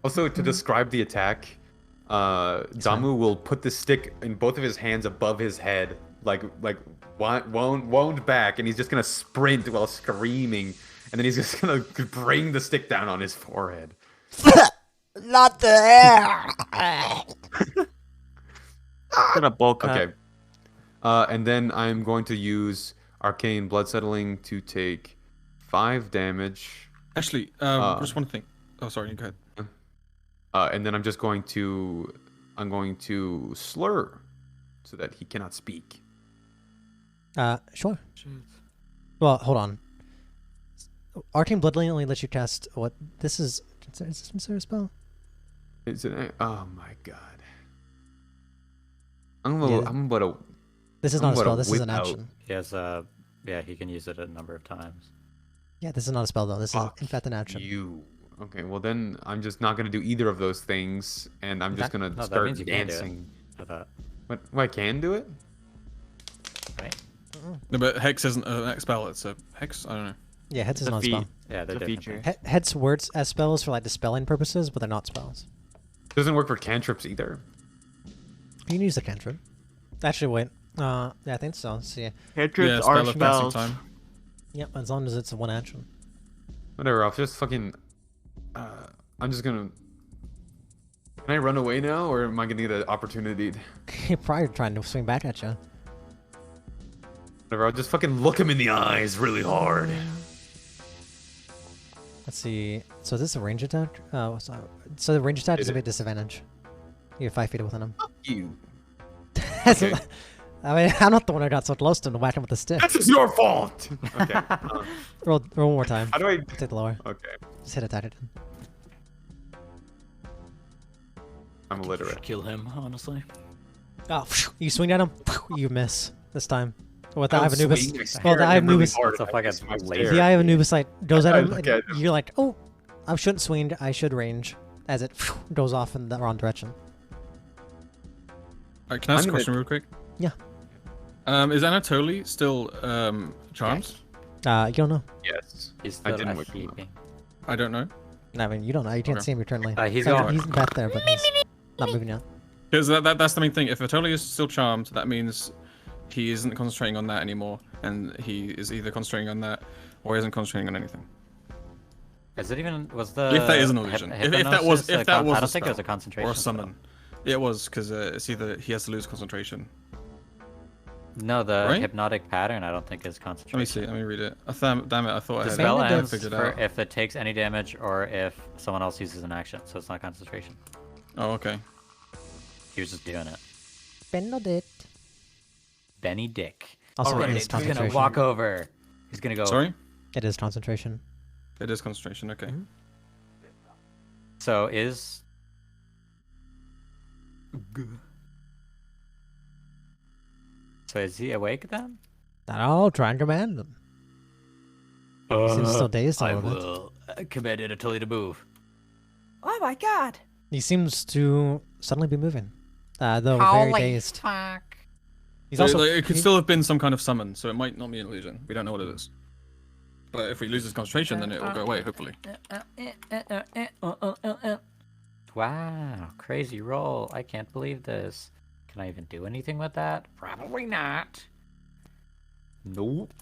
also to describe the attack, Damu will put the stick in both of his hands above his head, like wound back, and he's just gonna sprint while screaming, and then he's just gonna bring the stick down on his forehead. Not the hair. Got a bowl cut. Okay. And then I'm going to use Arcane Bloodsettling to take 5 damage. Actually, just one thing. Oh, sorry. You go ahead. And then I'm just going to I'm going to slur so that he cannot speak. Sure. Well, hold on. Arcane Bloodline only lets you cast what? This is this considered a spell? Is it? Oh my god. I'm about to. This is I'm not a about spell. to This is whip an out- action. He has yeah, he can use it a number of times. Yeah, this is not a spell though. This Fuck is in fact an action. You. Okay, well then I'm just not gonna do either of those things, and I'm just gonna No, that start means you can do it. dancing. I thought, What? I can do it? right? No, but Hex isn't an spell. It's a Hex. I don't know. Yeah, heads is The not a spell. feat. Yeah, they're The different. feature. Heads words as spells for like dispelling purposes, but they're not spells. Doesn't work for cantrips either. You can use the cantrip. Actually, wait. Yeah, I think so. See, Yeah, Cantrips spell are of casting spells. time. yep, as long as it's a one action. Whatever. I'll just fucking. I'm just gonna. Can I run away now, or am I gonna get an opportunity? You're probably trying to swing back at you. Whatever. I'll just fucking look him in the eyes really hard. Let's see. So is this a range attack? Oh, so the range attack is a bit disadvantage. You're 5 feet within him. You. Okay. I mean, I'm not the one who got so close to him to whack him with the stick. This is your fault. Okay. Roll one more time. How do I? Take the lower. Okay. Just hit attack it. I'm illiterate. Kill him, honestly. Oh, you swing at him. You miss this time. With the I Eye don't of Anubis. swing, I stare Well, the at Eye of him really Anubis. hard It's a and I fucking miss my laser. stare. The Eye of Anubis like goes at I him, look and at him. you're like, oh, I shouldn't swing. I should range. As it goes off in the wrong direction. Alright, can I ask I'm a gonna- question real quick? Yeah. Is Anatoly still charmed? You don't know. Yes. He's I still didn't a wake him up. heaping. I don't know. I mean, you don't know. You can't Okay. see him eternally. He's Like, going. He's back there, but he's not moving yet. Because that's the main thing. If Anatoly is still charmed, that means he isn't concentrating on that anymore, and he is either concentrating on that or isn't concentrating on anything. Is it even was the If that is an illusion. If that was hypnosis if that was I a don't think it was a spell concentration or a spell. summon. It was because it's either he has to lose concentration. No, the Right? hypnotic pattern I don't think is Let me concentration. see. Let me read it. Damn it! I thought I The had spell it ends figured for out. if it takes any damage or if someone else uses an action, so it's not concentration. Oh, okay. He was just doing it. Benedict. Benny Dick. Also, Alright, it is he's gonna concentration. walk over. He's gonna go. Sorry. It is concentration. It is concentration. Okay. So is. So is he awake then? I'll try and command him. Seems still dazed a I little bit. will command Anatoly to move. Oh my god. He seems to suddenly be moving. Though very dazed. fuck. He's So, also. like, it could he- still have been some kind of summon, so it might not be an illusion. We don't know what it is. But if we lose his concentration, then it will go away. Hopefully. Wow, crazy roll. I can't believe this. Can I even do anything with that? Probably not. Nope.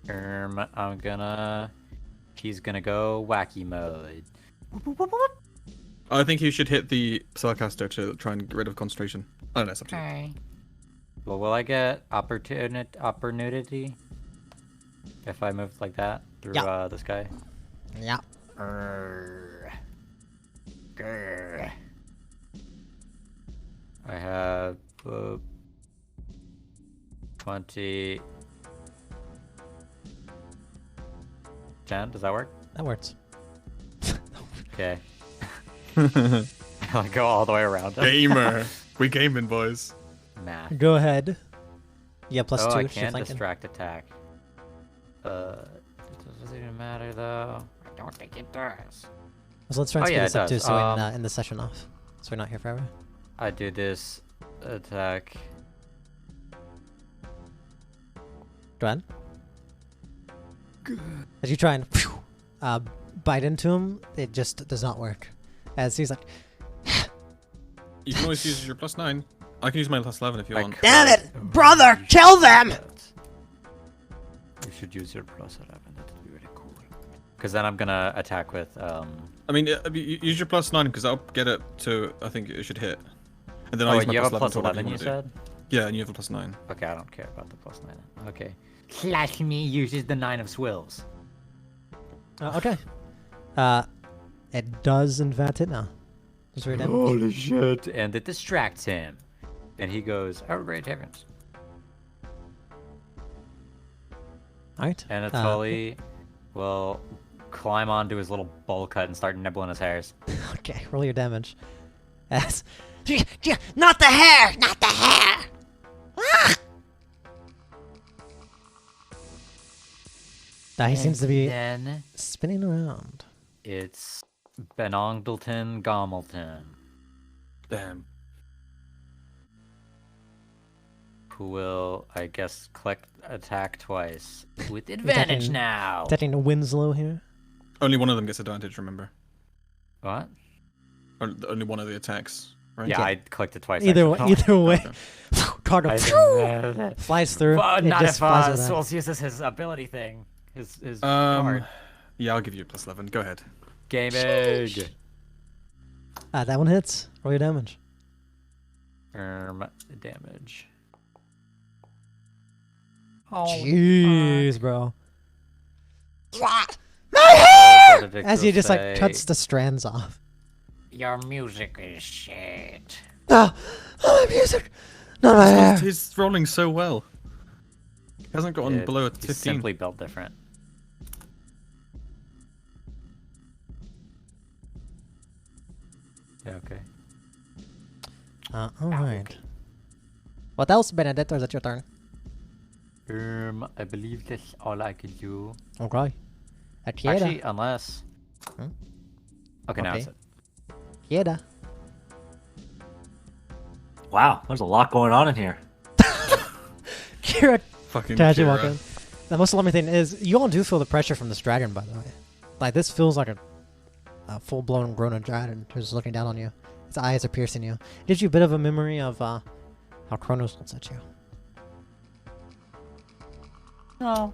I'm gonna... He's gonna go wacky mode. I think you should hit the Spellcaster to try and get rid of concentration. I don't know. It's up to you. Okay. Well, will I get opportunity if I move like that through Yeah. this guy? Yeah. Grr. Grr. I have 20. 10, does that work? That works. Okay. I'll go all the way around him. Gamer. We gaming, boys. Nah. Go ahead. Yeah, plus Oh, 2. I if you're can flanking. distract attack. It doesn't even matter though. I don't think it does. So let's try and Oh, speed yeah, this it up too, does. so we end the session off. So we're not here forever. I do this attack. Go ahead. As you try and bite into him, it just does not work. As he's like, You can always use your +9. I can use my +11 if you want. damn it, brother, kill them! You should use your +11. That would be really cool. Because then I'm gonna attack with I mean, use your +9 because I'll get it to. I think it should hit. And then I'll Oh, use my you have a +11 to whatever +11. You wanna do. said. Yeah, and you have a +9. Okay, I don't care about the +9. Okay. Slash me uses the 9 of swills. Okay. It does in fact hit now. Just roll your damage. Holy shit! And it distracts him. And he goes, "Oh, great heavens!" Alright. Anatoly will climb onto his little bowl cut and start nibbling his hairs. Okay, roll your damage. As Not the hair! Not the hair! he seems to be Then spinning around. it's Benongleton Gomelton, Damn. who will, I guess, click attack twice with advantage Attacking- now. Attacking Winslow here. Only one of them gets advantage, remember? What? Only one of the attacks, right? Yeah, I clicked it twice. Either actually. way, either way, Okay. Cargo I flies through. But it not just if flies over that. Souls uses his ability thing. His card. Yeah, I'll give you a +11. Go ahead. Gaming. That one hits. Roll your damage. Damage. Oh, Jeez, bro. As he just like cuts the strands off. Your music is shit. Oh, my music! Not my hair! He's rolling so well. He hasn't gotten below a He's 15. simply built different. Yeah, okay. Alright. What else, Benedetto? Is it your turn? I believe that's all I can do. Okay. Akieda. Actually, unless. Hmm? Okay, now Okay. it's it. Akieda. Wow, there's a lot going on in here. Kira Fucking casually Kira. walk in. The most alarming thing is, you all do feel the pressure from this dragon, by the way. Like, this feels like a full-blown grown dragon who's looking down on you. Its eyes are piercing you. It gives you a bit of a memory of how Kronos looks at you. No.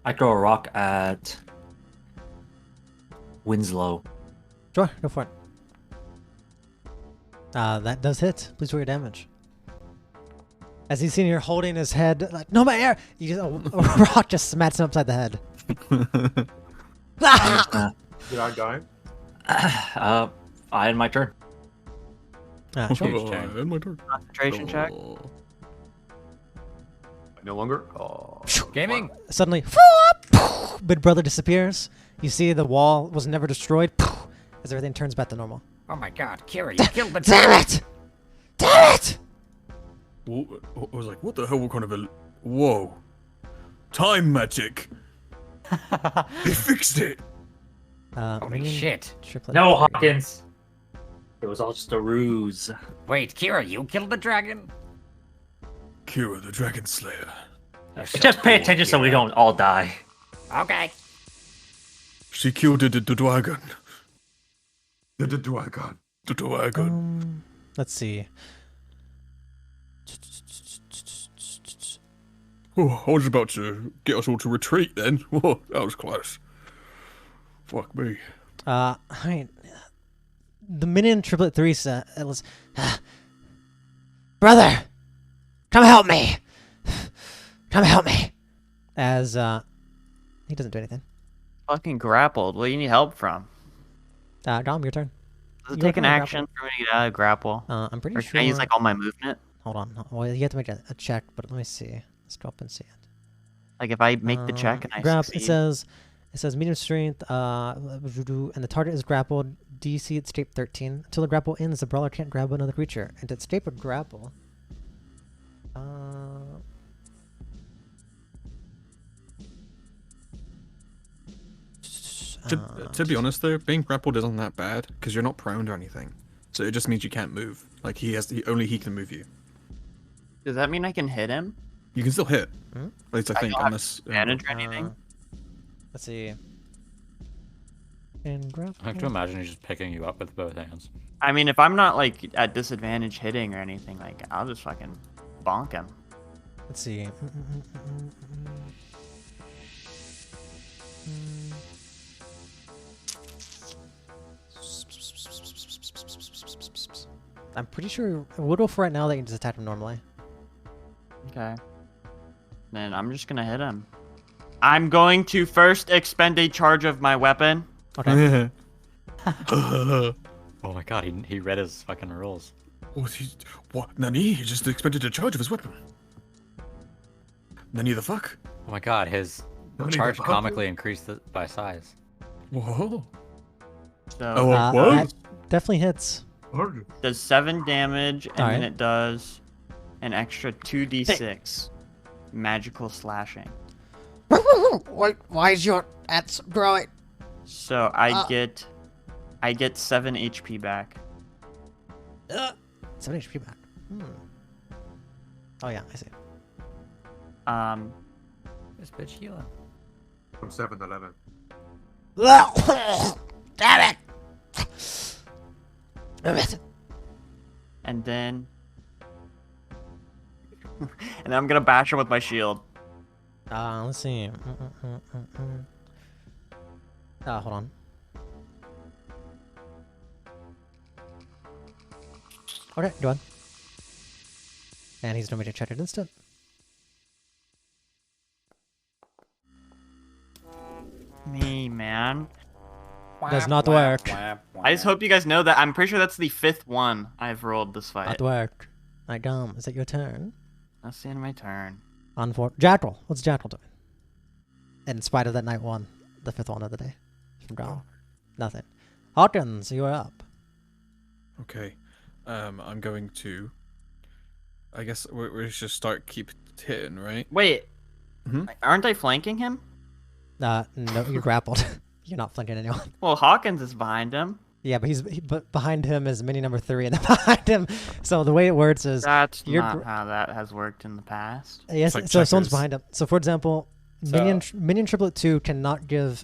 I throw a rock at Winslow. Sure, go for it. That does hit. Please roll your damage. As he's sitting here holding his head, like, no, my air! You just, a rock just smacks him upside the head. Did I die? I had my turn. Sure. Huge turn. And my turn. Concentration check. Oh. No longer? Oh. Gaming. Suddenly, Big Brother disappears. You see the wall was never destroyed as everything turns back to normal. Oh my god, Kira, you killed the Damn it! Damn it! I was like, what the hell? What kind of a... Whoa. Time magic. They fixed it. Holy minion shit. triplet. No, Hawkins. It was all just a ruse. Wait, Kira, you killed the dragon? Kira, the Dragon Slayer. Just pay attention so we don't all die. Okay. She killed the dragon. The dragon. The dragon. Let's see. Oh, I was about to get us all to retreat then. Whoa, that was close. Fuck me. Alright. The minion triplet 3 set. It was. Brother! Come help me! Come help me! As, he doesn't do anything. Fucking grappled. What do you need help from? Dom, your turn. Does it You take an are kinda action for me to get out of grapple? I'm pretty Or sure. can I use like all my movement? Hold on. Well, you have to make a check, but let me see. Let's go up and see it. Like if I make the check and I It succeed? says medium strength, and the target is grappled. DC escape 13. Until the grapple ends, the brawler can't grab another creature. And to escape a grapple, To be honest though, being grappled isn't that bad because you're not prone or anything. So it just means you can't move. Like only he can move you. Does that mean I can hit him? You can still hit. Hmm? At least I think, don't have unless Advantage or anything? let's see. And grapple. I like to imagine he's just picking you up with both hands. I mean, if I'm not like at disadvantage hitting or anything, like I'll just fucking bonk him. Let's see. I'm pretty sure we'll go for right now that you can just attack him normally. Okay. Then I'm just gonna hit him. I'm going to first expend a charge of my weapon. Okay. Oh my god, he read his fucking rules. What? Nani? He just expended a charge of his weapon. Nani the fuck? Oh my god, his Nani charge the fuck? comically increased by size. Whoa. So That definitely hits. does 7 damage, and Alright. then it does an extra 2d6 magical slashing. Why is your axe growing? So I get 7 HP back. 7 HP back. Oh yeah, I see. This bitch healing. From 7 to 11. Damn it! And then I'm gonna bash him with my shield. Let's see. Hold on. Okay, go on. And he's gonna make a check it instant. Me, man. Does not work. I just hope you guys know that I'm pretty sure that's the 5th one I've rolled this fight. Not work. Right, Dom, is it your turn? That's the end of my turn. Jackal. What's Jackal doing? In spite of that night one, the 5th one of the day. From Dom. Nothing. Hawkins, you are up. Okay. I'm going to. I guess we should keep hitting, right? Wait, Mhm. aren't I flanking him? No, you're grappled. You're not flanking anyone. Well, Hawkins is behind him. Yeah, but but behind him is mini number 3, and then behind him. So the way it works is That's you're not how that has worked in the past. yes. like So someone's checkers. behind him. So for example, minion triplet 2 cannot give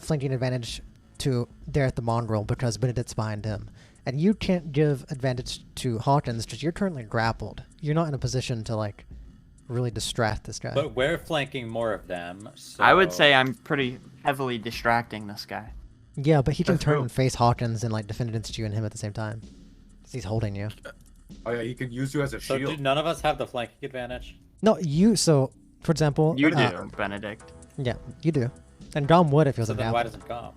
flanking advantage to Derek the Mongrel because Benedict's behind him, and you can't give advantage to Hawkins because you're currently grappled. You're not in a position to like really distract this guy. But we're flanking more of them. So... I would say I'm pretty heavily distracting this guy. Yeah, but he can That's turn true. and face Hawkins and like defend against you and him at the same time. 'Cause he's holding you. Oh yeah, he can use you as a So shield. do none of us have the flanking advantage? No, you. So for example, You do, Benedict. Yeah, you do. And Gom would if he was So then why grappled. doesn't Gom?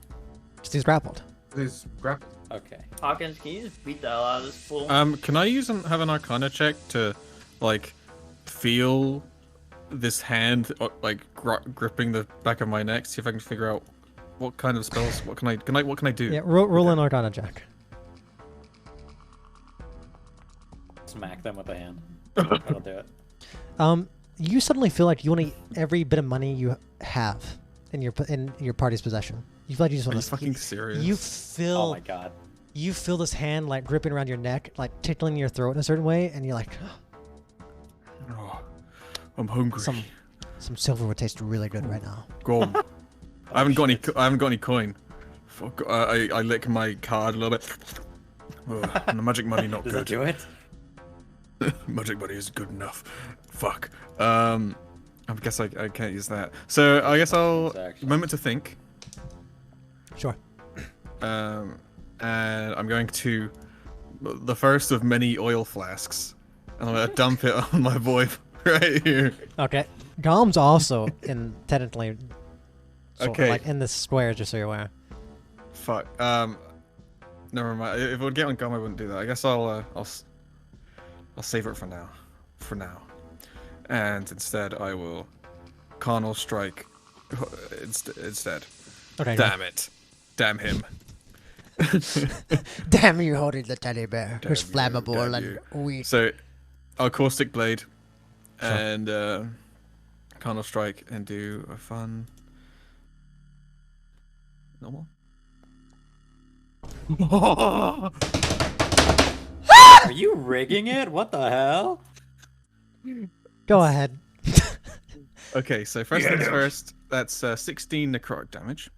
Because he's grappled. He's grappled. Okay. Hawkins, can you just beat the hell out of this fool? Can I have an Arcana check to, like, feel this hand like gripping the back of my neck? See if I can figure out what kind of spells. What can I do? Yeah, roll an Arcana check. Smack them with a hand. That'll do it. You suddenly feel like you want to eat every bit of money you have in your party's possession. You feel like you just Are want you to. fucking serious? You Oh feel. my god. You feel this hand like gripping around your neck, like tickling your throat in a certain way, and you're like, Oh, I'm hungry. some silver would taste really good right now. Gone. I haven't got any coin. Fuck. I lick my card a little bit. Ugh, and the magic money not Does good. it do it? Magic money is good enough. Fuck. I guess I can't use that. So I guess I'll Transaction. moment to think. Sure. And I'm going to the first of many oil flasks, and I'm gonna dump it on my boy right here. Okay. Gom's also in technically. Okay. Like in the square, just so you're aware. Fuck. Never mind. If it would get on Gum, I wouldn't do that. I guess I'll save it for now. For now. And instead, I will carnal strike instead. Okay. Damn it. Damn him. Damn you holding the teddy bear. Who's Damn you, flammable damn and weak. So, I'll caustic blade and carnal strike and do a fun normal. Are you rigging it? What the hell? Go ahead. Okay, so first things first. That's 16 necrotic damage.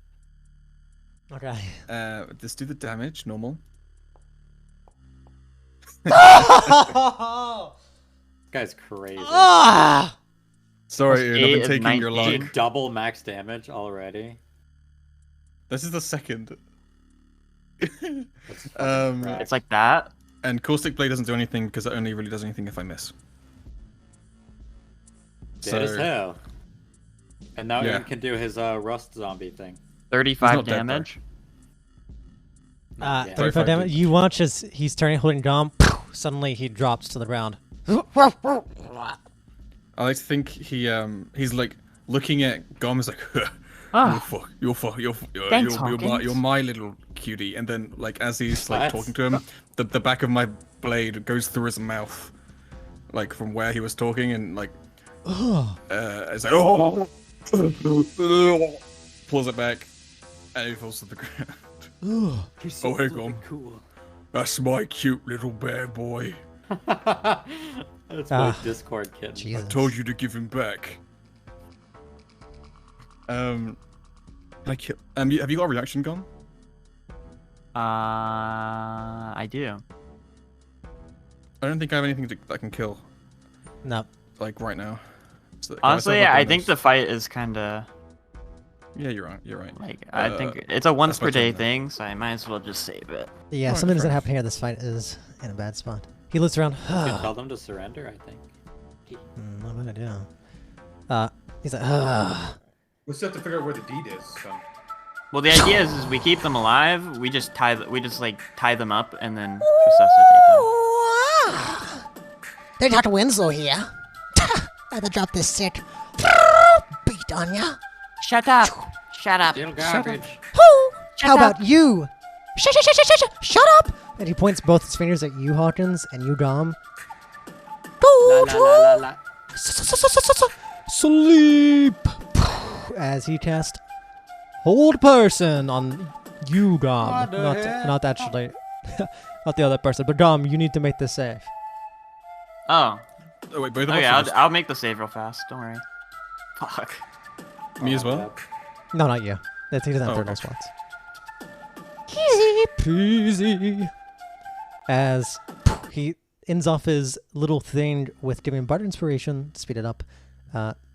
Okay. Let's do the damage normal. This guy's crazy. Ah! Sorry, Plus Ian, eight I've is been taking your 19. luck. Double max damage already. This is the second. That's fucking crap. It's like that. And caustic blade doesn't do anything because it only really does anything if I miss. Dead as hell. And now Yeah. Ian can do his rust zombie thing. 35 not dead, though. damage. Yeah. 35 damage. You watch as he's turning, holding Dom. Suddenly he drops to the ground. I like to think he's like looking at Gom is like, Thanks, you're my little cutie, and then like as he's like What? talking to him, the back of my blade goes through his mouth, like from where he was talking, and like it's like pulls it back, and he falls to the ground. Oh, hey Gom, Cool. that's my cute little bear boy. That's my Discord kid. Jesus. I told you to give him back. Like, have you got a reaction gun? I do. I don't think I have anything that I can kill, No. like right now. So, Honestly, I think the fight is kind of Yeah, you're right. You're right. like I think it's a once per much I day know. thing, so I might as well just save it. Yeah, Alright, something doesn't fair happen here. This fight is in a bad spot. He looks around. You can tell them to surrender, I think. Not a bad idea. He's like, We still have to figure out where the deed is. So. Well, the idea is we keep them alive. We just tie them up and then resuscitate them. They Dr. Winslow here. I had to drop this sick beat on ya. Shut up! Shut up! Still garbage. how about you? Shut up! And he points both his fingers at you, Hawkins, and you, Dom. La la la la la. Sleep! As he casts Hold Person on you, Dom. Not actually. Not the other person, but Dom, you need to make this save. Oh. Oh wait, both of Oh us. yeah, or just I'll make the save real fast. Don't worry. Fuck. me as well. No, not you. He doesn't have Oh, turtle okay. spots. Easy peasy. As he ends off his little thing with giving Bard Inspiration, speed it up,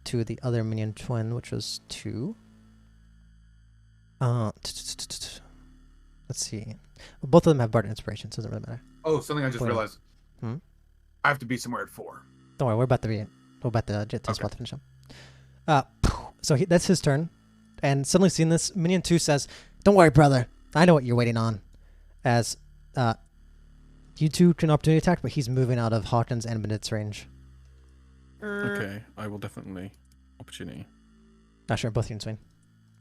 to the other minion twin, which was 2. Let's see. Well, both of them have Bard Inspiration, so it doesn't really matter. Oh, something I just Wait. realized. Hmm? I have to be somewhere at 4. Don't worry, we're about to get to the spot to finish up. So that's his turn, and suddenly seeing this, minion 2 says, "Don't worry, brother. I know what you're waiting on." As you two can opportunity attack, but he's moving out of Hawkins and Benedict's range. Okay, I will definitely opportunity. Sure, both you can swing.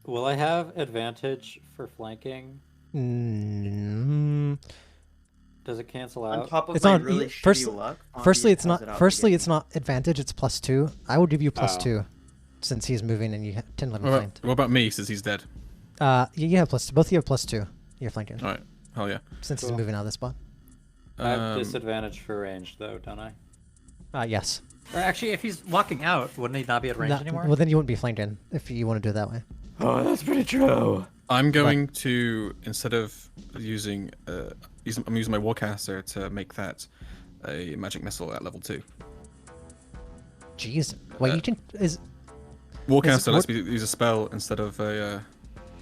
Will I have advantage for flanking? Does it cancel On out? top of It's my not- really y- first- shitty luck. Firstly, Fonzie it's has not. it out to Firstly, get it's me. not advantage. It's +2. I will give you Oh. +2, since he's moving and you tend to let him What flanked. about me since he's dead? You have +2. Both of you have +2. You're flanking All right. Hell yeah. since Cool. he's moving out of this spot. I have Um, disadvantage for range, though, don't I? Yes. Or actually, if he's walking out, wouldn't he not be at range No, anymore? well, then you wouldn't be flanked in if you want to do it that way. Oh, that's pretty true. I'm going to instead of using I'm using my Warcaster to make that a magic missile at level 2. Jeez. Wait, you can Warcaster lets what- me use a spell instead of a.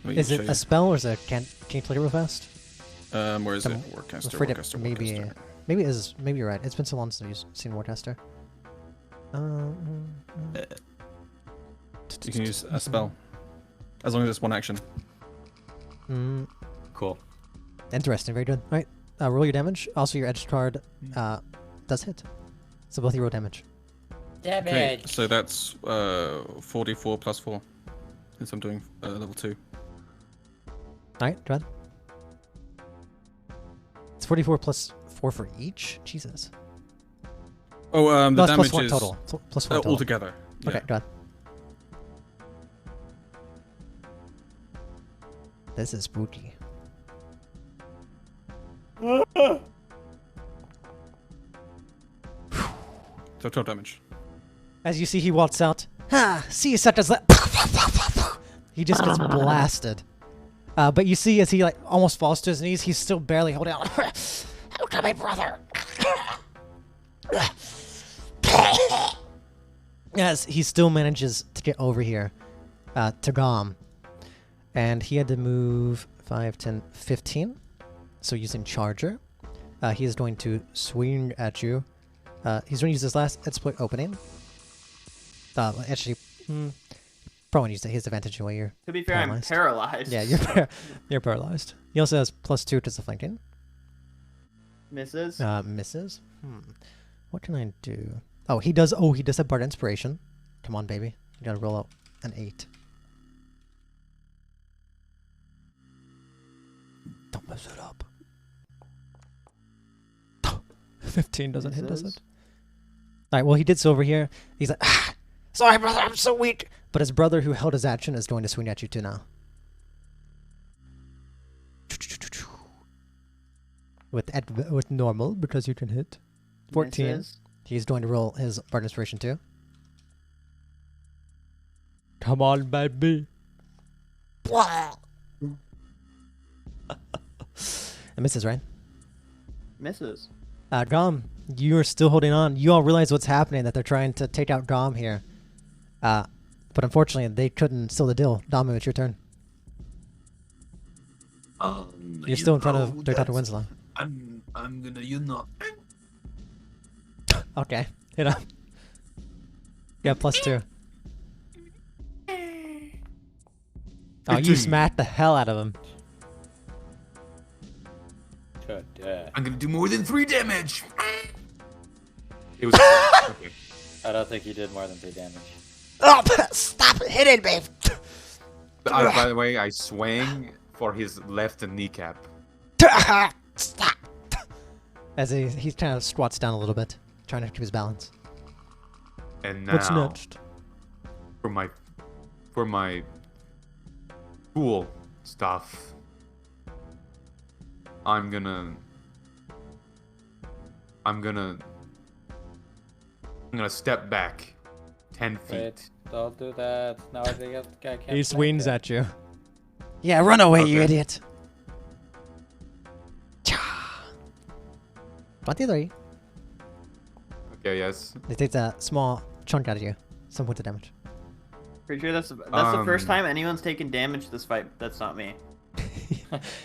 let me is show it you. a spell or is it can you click it real fast? Where is I'm it? Warcaster. afraid it Warcaster. maybe Warcaster. maybe it is maybe you're right. It's been so long since I've seen Warcaster. You can use a spell as long as it's one action. Cool. Interesting. Very good. All right. Roll your damage. Also, your edge card does hit. So both you roll damage. Okay, so that's 44 plus 4. Since I'm doing level 2. All right, go ahead. It's 44 plus 4 for each. Jesus. Oh, the No, it's damage plus 1 is total. Plus 1 total. altogether. Yeah. Okay, go ahead. This is spooky. So 12 damage. As you see, he walks out. See you suckers. He just gets blasted. But you see, as he like almost falls to his knees, he's still barely holding on. How come my brother? As he still manages to get over here to Gom. And he had to move 5, 10, 15. So using Charger. He is going to swing at you. He's going to use his last exploit opening. Actually, probably use his advantage anyway. You're To be fair, paralyzed. I'm paralyzed. Yeah, you're paralyzed. He also has +2 to the flanking. Misses. Misses. What can I do? Oh, he does. Oh, he does have Bard Inspiration. Come on, baby. You gotta roll out an 8. Don't mess it up. 15 doesn't hit, does it? All right. Well, he did so over here. He's like, sorry, brother. I'm so weak. But his brother, who held his action, is going to swing at you too now. With normal, because you can hit. 14. Misses. He's going to roll his Bard Inspiration too. Come on, baby. It misses, right? Misses. Gom, you're still holding on. You all realize what's happening, that they're trying to take out Gom here. But unfortunately, they couldn't seal the deal. Damu, it's your turn. You're still in front of Dr. Winslow. I'm gonna, Okay, hit him. Yeah, +2. Oh, you smacked the hell out of him. Good. I'm gonna do more than 3 damage. It was okay. I don't think he did more than 3 damage. Oh, stop hitting me. By the way, I swang for his left kneecap. Stop. As he kind of squats down a little bit, trying to keep his balance. And now, What's next? for my cool stuff, I'm gonna step back 10 feet. Wait, don't do that. Now I can't. He swings at you. Yeah, run away, you idiot. 23. Okay, yes. He takes a small chunk out of you. Some points of damage. Pretty sure that's the first time anyone's taken damage this fight. That's not me.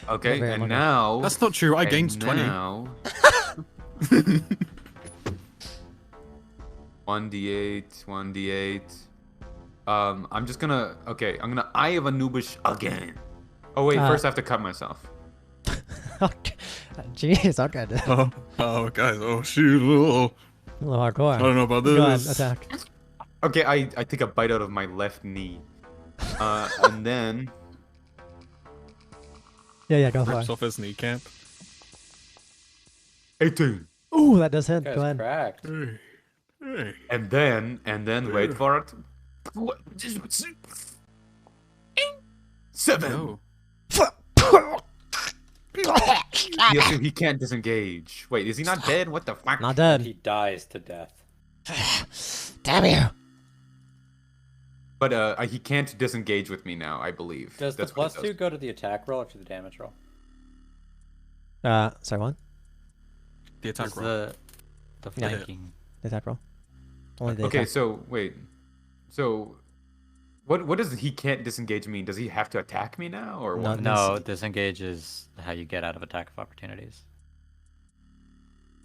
Okay, Very and lucky. now... That's not true. I gained 20. Now... 1d8, 1d8. I'm just gonna... Okay, I'm gonna Eye of Anubis again. Oh wait, first I have to cut myself. Okay. Jeez, okay. Oh, guys. Oh, shoot. Oh, A little hardcore. I don't know about Go ahead, this. attack. Okay, I take a bite out of my left knee. And then... Yeah, go for Rips it. off his kneecap. 18. Ooh, that does hit. Guy's Go ahead. cracked. Hey. And then, wait for it. 7. No. He can't disengage. Wait, is he not dead? What the fuck? Not dead. He dies to death. Damn you. But he can't disengage with me now, I believe. Does That's the what it +2 go to the attack roll or to the damage roll? Sorry, what? The attack Does roll. the Yeah. flanking. The attack roll. Only the Okay, attack. so wait. So what does he can't disengage mean? Does he have to attack me now or No, what? No, disengage is how you get out of attack of opportunities.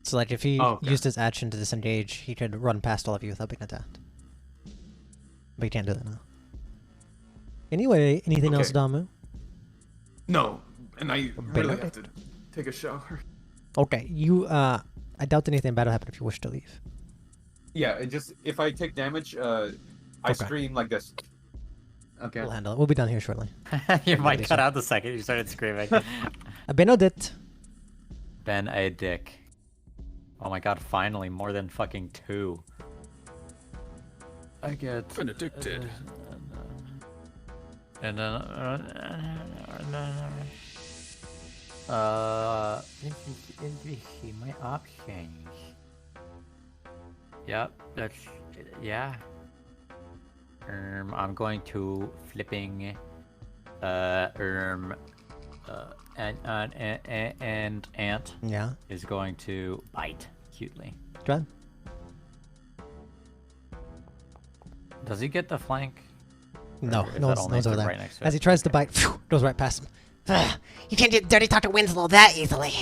So, like, if he Oh, okay. used his action to disengage, he could run past all of you without being attacked. But he can't do that now. Anyway, anything else, Okay. Damu? No, and I really Better. have to take a shower. Okay, you, I doubt anything bad will happen if you wish to leave. Yeah, it just if I take damage, I Okay. scream like this. Okay. We'll handle it. We'll be done here shortly. You might Maybe cut so. out the second you started screaming. Benedict. Ben a dick. Oh my god, finally, more than fucking 2. I get... Benedicted. And then... see my options. Yep, that's... Yeah. I'm going to flipping... and Ant Yeah. is going to bite cutely. Go ahead. Does he get the flank? No, Or is no that one's, only no one's over there. right next to As it? he tries to bite, goes right past him. You can't get dirty talk to Winslow that easily.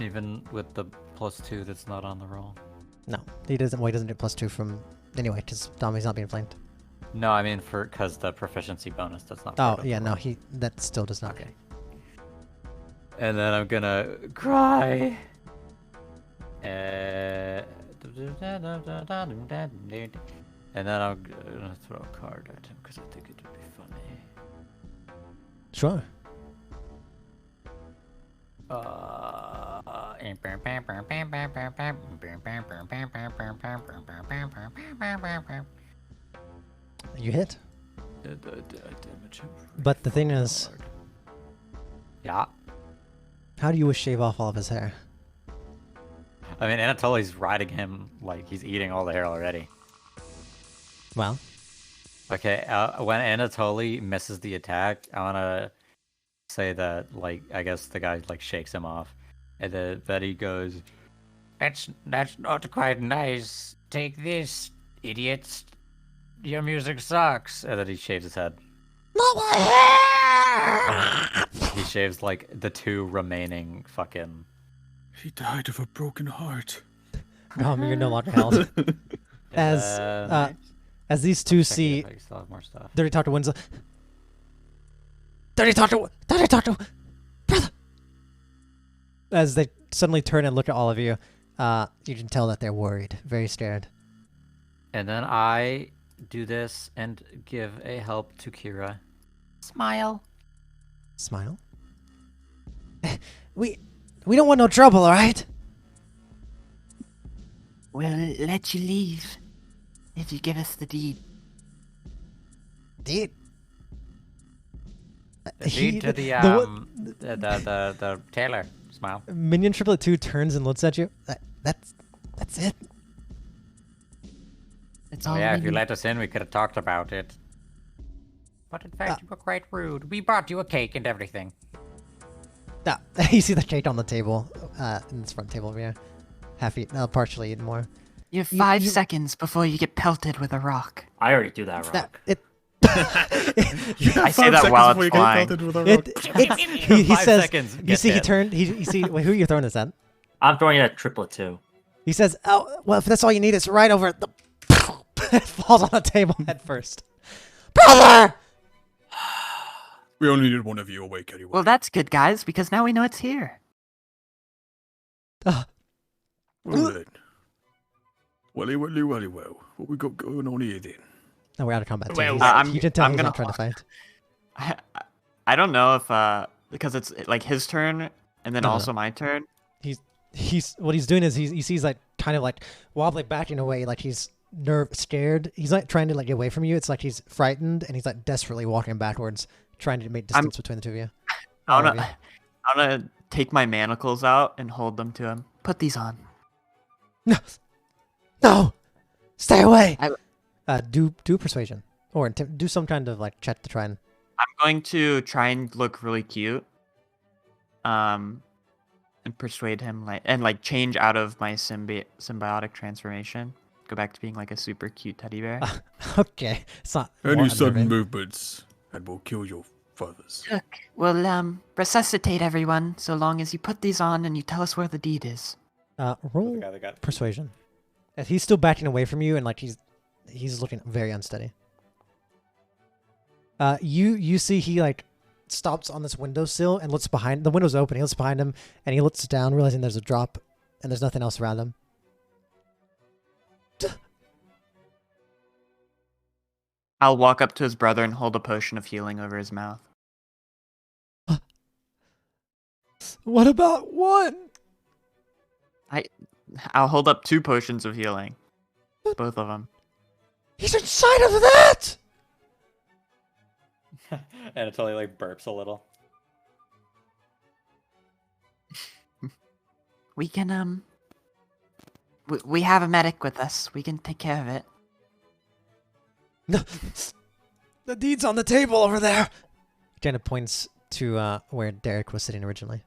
Even with the +2 that's not on the roll. No, he doesn't. Well, he doesn't get +2 from anyway, because Domi's not being flanked. No, I mean because the proficiency bonus does not. Oh part of yeah, the no, roll. that still does not. Okay. And then I'm gonna cry. And then I'm gonna throw a card at him because I think it would be funny. Sure. You hit. But the thing is, Yeah. how do you shave off all of his hair? I mean, Anatoly's riding him like he's eating all the hair already. Well, Okay, when Anatoly misses the attack, I wanna say that, like, I guess the guy like shakes him off, and then Betty goes, "That's not quite nice. Take this, idiots. Your music sucks." And then he shaves his head. Not my hair! He shaves like the 2 remaining fucking. He died of a broken heart. you're no longer held. As these two see, I still have more stuff. Dirty Talk to Winslow. Dirty talk to brother. As they suddenly turn and look at all of you, you can tell that they're worried, very scared. And then I do this and give a help to Kira. Smile. Smile. We don't want no trouble, all right? We'll let you leave if you give us the deed. Deed. The deed to the tailor. Smile. Minion Triplet 2 turns and looks at you. That's it. It's Oh all yeah, we if you need. let us in, we could have talked about it. But in fact, you were quite rude. We brought you a cake and everything. You see the cake on the table, in this front table over here. Half eaten, partially eaten more. You have 5 seconds before you get pelted with a rock. I already do that rock. I say that while it's flying. He says. seconds, You get see, he hit. turned. You see. Wait, who are you throwing this at? I'm throwing it at Triplet too. He says, "Oh, well, if that's all you need, it's right over the." It falls on the table head first. Brother! We only need one of you awake anyway. Well, that's good, guys, because now we know it's here. Well then. Welly, well. What we got going on here then? No, we're out of combat. Too. Well, You can tell I'm he's gonna- not trying to fight. I don't know if because it's like his turn and then No, no, also my turn. He's what he's doing is he sees like kind of like wobbly backing away, like he's scared. He's like trying to like get away from you. It's like he's frightened and he's like desperately walking backwards, trying to make distance between the two of you. I wanna take my manacles out and hold them to him. Put these on. No! Stay away! Do persuasion or do some kind of like check to try and. I'm going to try and look really cute. And persuade him like change out of my symbiotic transformation. Go back to being like a super cute teddy bear. Okay, it's not. Any more sudden unnerving. movements, and we'll kill your fathers. Look, we'll resuscitate everyone so long as you put these on and you tell us where the deed is. Roll persuasion. As he's still backing away from you and like he's looking very unsteady. You see he like stops on this windowsill and looks behind. The window's open. He looks behind him and he looks down, realizing there's a drop and there's nothing else around him. I'll walk up to his brother and hold a potion of healing over his mouth. What about one? I'll hold up 2 potions of healing. Both of them. He's inside of that! Anatoly like burps a little. We can we have a medic with us. We can take care of it. No, the deed's on the table over there. Janet points to where Derek was sitting originally.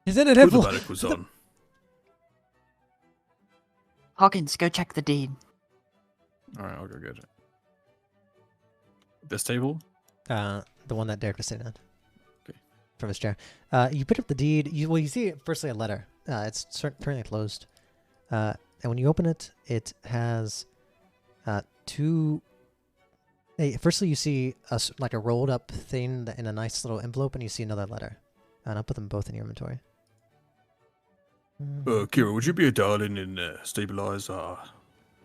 Is it an Who the envelope? medic was on? Hawkins, go check the deed. Alright, I'll go get it. This table? The one that Derek was sitting at. Okay. From his chair. You pick up the deed. You see firstly a letter. It's currently closed. And when you open it, it has 2 Hey, firstly, you see like a rolled up thing in a nice little envelope, and you see another letter. And I'll put them both in your inventory. Kira, would you be a darling and stabilize our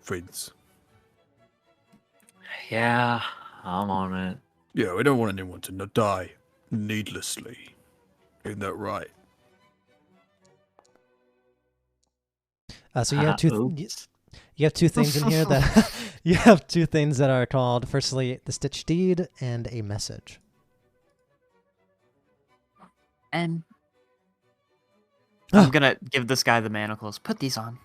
friends? Yeah, I'm on it. Yeah, we don't want anyone to die needlessly. Isn't that right? So you have two. Oops. You have two things in here that you have two things that are called. Firstly, the Stitch Deed and a message. And I'm gonna give this guy the manacles. Put these on.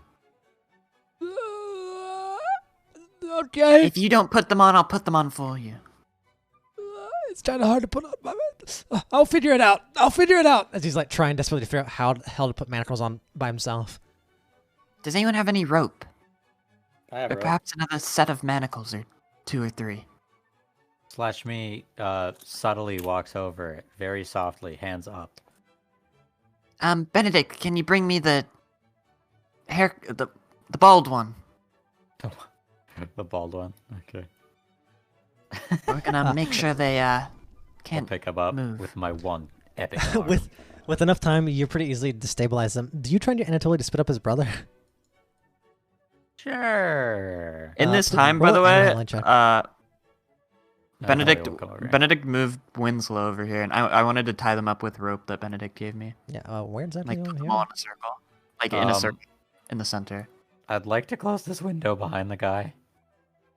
Okay. If you don't put them on, I'll put them on for you. It's kind of hard to put on my man. I'll figure it out. I'll figure it out. As he's like trying desperately to figure out how the hell to put manacles on by himself. Does anyone have any rope? I have Or rope. perhaps another set of manacles, or 2 or 3. Slash me subtly walks over, very softly, hands up. Benedict, can you bring me the bald one? The bald one. Okay. We're gonna make sure they I'll can't pick him up move. with my one epic arm. With enough time, you pretty easily destabilize them. Do you try to Anatoly to spit up his brother? Sure. In this Please time, by roll the an way, handling check. Benedict won't come over here. Benedict moved Winslow over here, and I wanted to tie them up with rope that Benedict gave me. Yeah. Where exactly? Like on put them here? all in a circle, like in a circle in the center. I'd like to close this window behind the guy.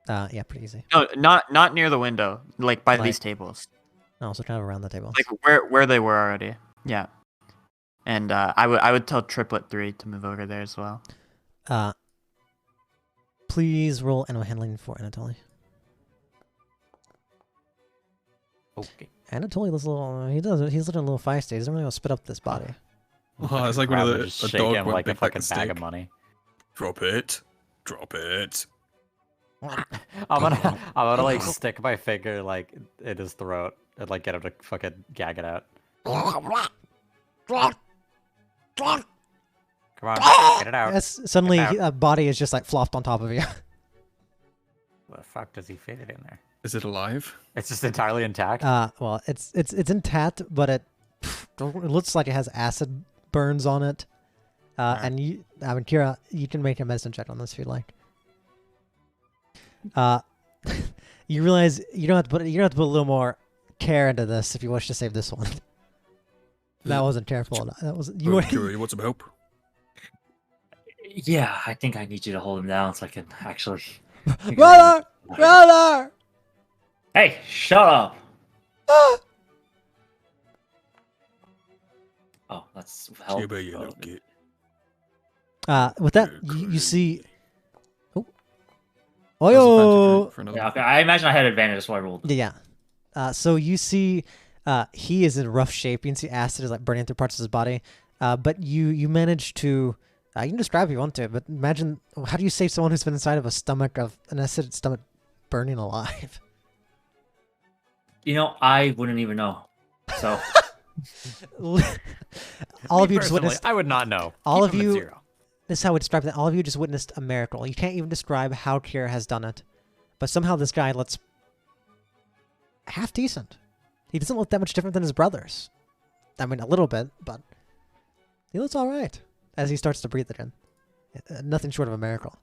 Yeah, pretty easy. No, not near the window, like by Like- these tables, No, so kind of around the table. like where they were already. Yeah, and I would tell Triplet 3 to move over there as well. Please roll animal handling for Anatoly. Okay. Anatoly looks a little. He's looking a little feisty. He doesn't really want to spit up this body. Oh, it's like when Rather a just a shake dog him won't like a pick back fucking the bag stick. of money. Drop it. Drop it. I'm gonna like stick my finger like in his throat and like get him to fucking gag it out. Come on, get it out. Yes, suddenly Get out. a body is just like flopped on top of you. The fuck does he fit it in there? Is it alive? It's just entirely intact. Well, it's intact, but it looks like it has acid burns on it. And you, I mean, Kira, you can make a medicine check on this if you'd like. You realize you don't have to put a little more care into this if you wish to save this one. That wasn't terrible. That was you were. Kira, you want some help? Yeah, I think I need you to hold him down so I can actually. Brother! Brother! Hey, shut up! Oh, that's help. Shiba, you little git. With that, You're you see. Oh. How's the Oh. fancy for another Yeah, okay. I imagine I had advantage. That's why I rolled. Yeah. So you see, he is in rough shape. You can see acid is like burning through parts of his body. But you manage to. You can describe if you want to, but imagine how do you save someone who's been inside of an acid stomach burning alive? You know, I wouldn't even know. So All of Me you just personally, witnessed. I would not know. All Keep of him at you. 0. This is how we describe that. All of you just witnessed a miracle. You can't even describe how Kira has done it, but somehow this guy looks half decent. He doesn't look that much different than his brothers. I mean, a little bit, but he looks all right as he starts to breathe again. Nothing short of a miracle.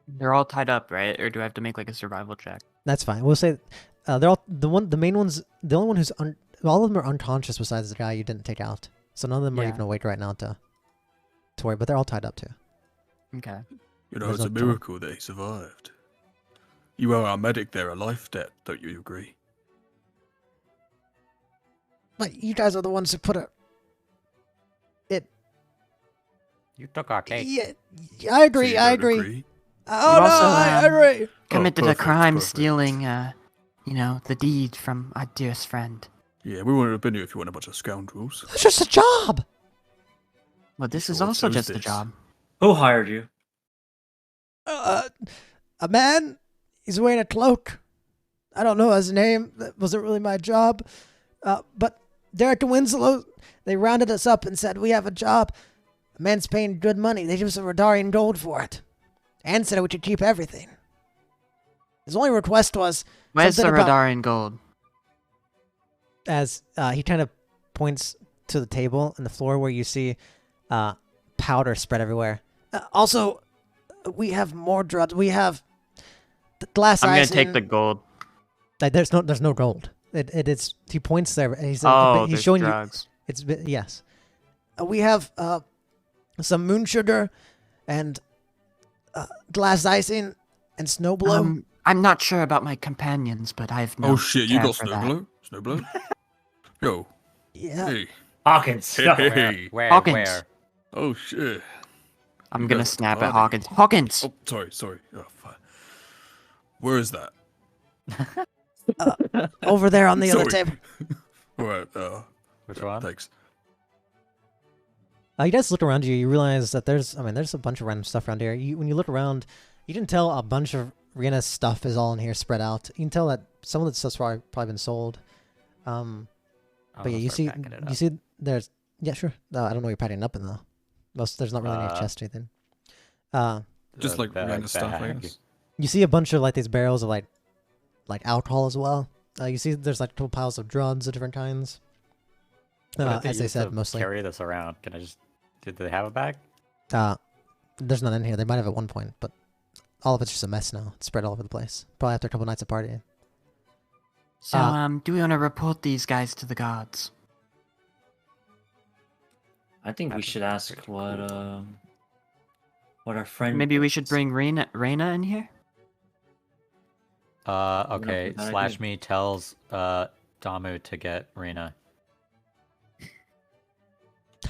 They're all tied up, right? Or do I have to make like a survival check? That's fine. We'll say they're all the main ones. The only one who's all of them are unconscious besides the guy you didn't take out. So none of them are Yeah. even awake right now to worry. But they're all tied up too. Okay. You know, There's it's a no trouble. miracle that he survived. You owe our medic there a life debt, don't you agree? But you guys are the ones who put it. You took our cake. Yeah, I agree. So you I don't agree. Oh You no, also, I agree. Committed perfect, a crime perfect. stealing, the deed from our dearest friend. Yeah, we wouldn't have been here if you weren't a bunch of scoundrels. It's just a job. Well, this is Sure, also so is just a this. job. who hired you? A man. He's wearing a cloak. I don't know his name. That wasn't really my job. But Derek and Winslow, they rounded us up and said, we have a job. A man's paying good money. They give us a Rihdarian gold for it. And said we should keep everything. His only request was Where's the something about, Rihdar in gold? As he kind of points to the table and the floor where you see powder spread everywhere. Also, we have more drugs. We have the glass I'm gonna icing. take the gold. Like, there's no gold. It is. He points there. And he's Oh, he's there's showing drugs. you. It's yes. We have some moon sugar and glass icing and snow blow. I'm not sure about my companions, but I've no Oh shit, you care got for that. Snowblow? Snowblow? Yo. Yeah. Hey. Hawkins. Hey, no. hey. Where? Hawkins. Where? Oh shit. I'm You gonna guys are snap at partying. Hawkins. Hawkins! Oh, sorry. Oh, fuck. Where is that? Over there on the other Sorry. table. Alright, Which one? thanks. You guys look around you. You realize that there's a bunch of random stuff around here. When you look around, you can tell a bunch of Riena's stuff is all in here spread out. You can tell that some of the stuff's probably been sold. But yeah, you see there's sure. No, I don't know what you're packing it up in though. There's not really any chest or anything. Just like random stuff, I bag. guess. You see a bunch of like these barrels of like alcohol as well. You see there's like little piles of drugs of different kinds. What if As they used said, to mostly. carry this around. Can I just? Did they have a bag? There's none in here. They might have at one point, but all of it's just a mess now. It's spread all over the place. Probably after a couple nights of partying. So, do we want to report these guys to the guards? I think we should ask what our friend. Maybe we should bring Reyna in here? Okay. bad Slash idea. me tells Damu to get Rena.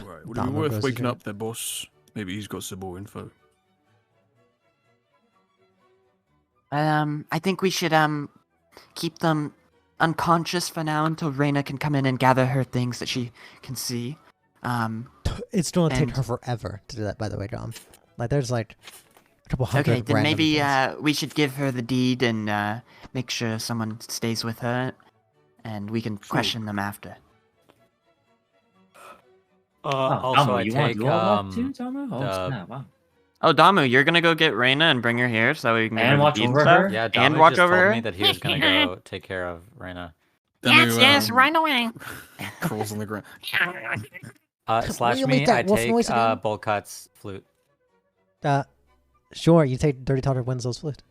Right, would it be Donald worth goes waking to- up their boss? Maybe he's got some more info. I think we should, keep them unconscious for now until Reyna can come in and gather her things that she can see. It's going to take And- her forever to do that, by the way, John. Like, there's like a couple hundred. Okay, then random maybe things. we should give her the deed and make sure someone stays with her, and we can question them after. Also, Damu, I you want to take do all that too, Damu? Oh, the- snap, wow. Oh, Damu, you're gonna go get Reyna and bring her here so we can give And her the watch deed over and stuff? her? Yeah, and Damu watch just over told her? me that he was gonna go take care of Rena. away. Crawls on the ground. Slash you me, make that I wolf take noise again? Bolcut's flute. Sure, you take Dirty Totter Winslow's flute.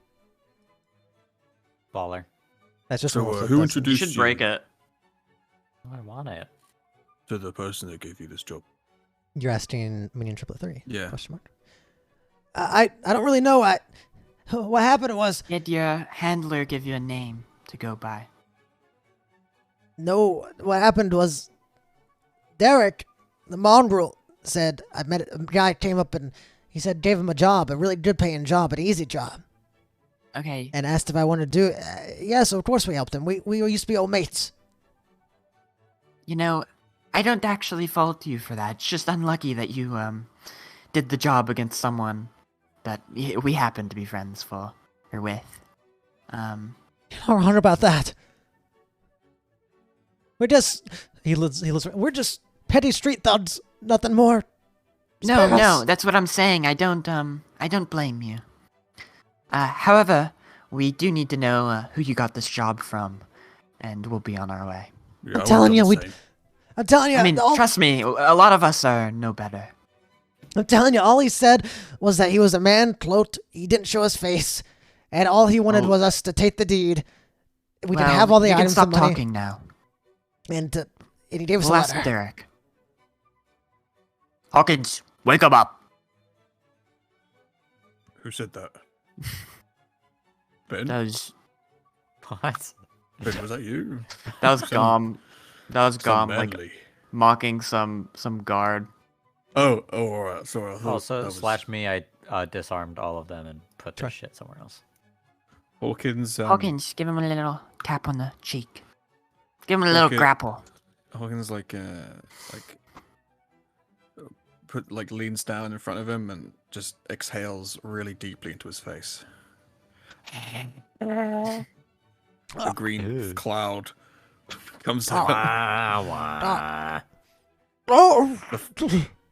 Baller. That's just So, normal flute, who that's- You introduced should break it. Oh, I want it. to the person that gave you this job? You're asking Minion Triplet 3? Yeah. Question mark. I don't really know. What happened was Did your handler give you a name to go by? no. What happened was Derek, the mongrel, said I met a guy came up and he said gave him a job, a really good paying job, an easy job, Okay. and asked if I wanted to do it. Yes, of course we helped him. We used to be old mates. You know, I don't actually fault you for that. It's just unlucky that you did the job against someone that we happen to be friends for or with. You're not wrong about that. We're just we're just petty street thugs, nothing more. No, Spare us. no, that's what I'm saying. I don't blame you. However, we do need to know who you got this job from, and we'll be on our way. Yeah, I would've telling done you, the we- same. I'm telling you. I mean, all, trust me, a lot of us are no better. I'm telling you, all he said was that he was a man cloaked. He didn't show his face, and all he wanted Oh. was us to take the deed. We Well, can have all the you items can stop and money, talking now. and he gave us We'll a ask letter. Derek. Hawkins, wake him up. Who said that? Ben? That was What? Ben, was that you? that was Some- Gom. That was Some Gom, like manly. mocking some guard. Oh, alright, sorry. I thought Also, that was slash me, I disarmed all of them and put their shit somewhere else. Hawkins. Hawkins, give him a little tap on the cheek. Give him a little Okay. grapple. Hawkins leans down in front of him and just exhales really deeply into his face. A green Ew. cloud comes out. Oh,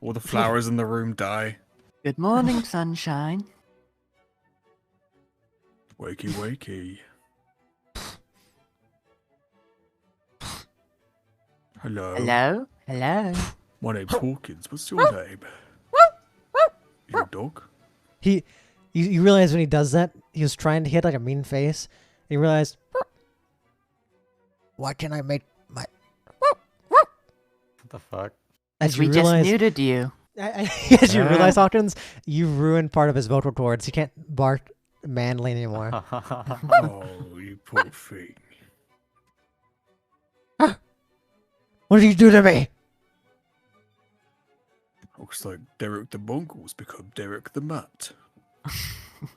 All the flowers in the room die. Good morning, sunshine. Wakey, wakey. Hello. Hello? Hello? My name's Hawkins. What's your name? You a dog? You realize when he does that, he was trying to hit like a mean face. And you realize, why can't I make my... What the fuck? As We you just realize, neutered you. as you realize, Hawkins, you ruined part of his vocal cords. He can't bark manly anymore. Oh, you poor thing. What did you do to me? Looks like Derek the Mongol's become Derek the Mutt.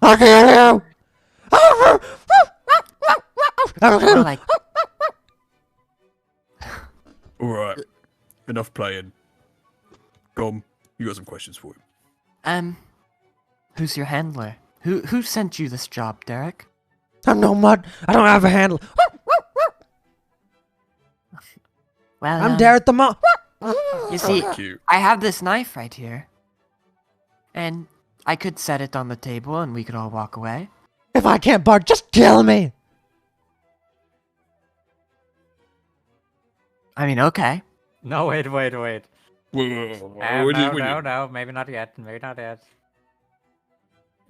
How dare you! We're like, Alright, enough playing. Gom, you got some questions for him. who's your handler? Who sent you this job, Derek? I'm no mud. I don't have a handle. Well, I'm Derek the Mud. You see, Cute. I have this knife right here. And I could set it on the table and we could all walk away. If I can't bark, just kill me. I mean, okay. No, wait. Whoa, No, maybe not yet.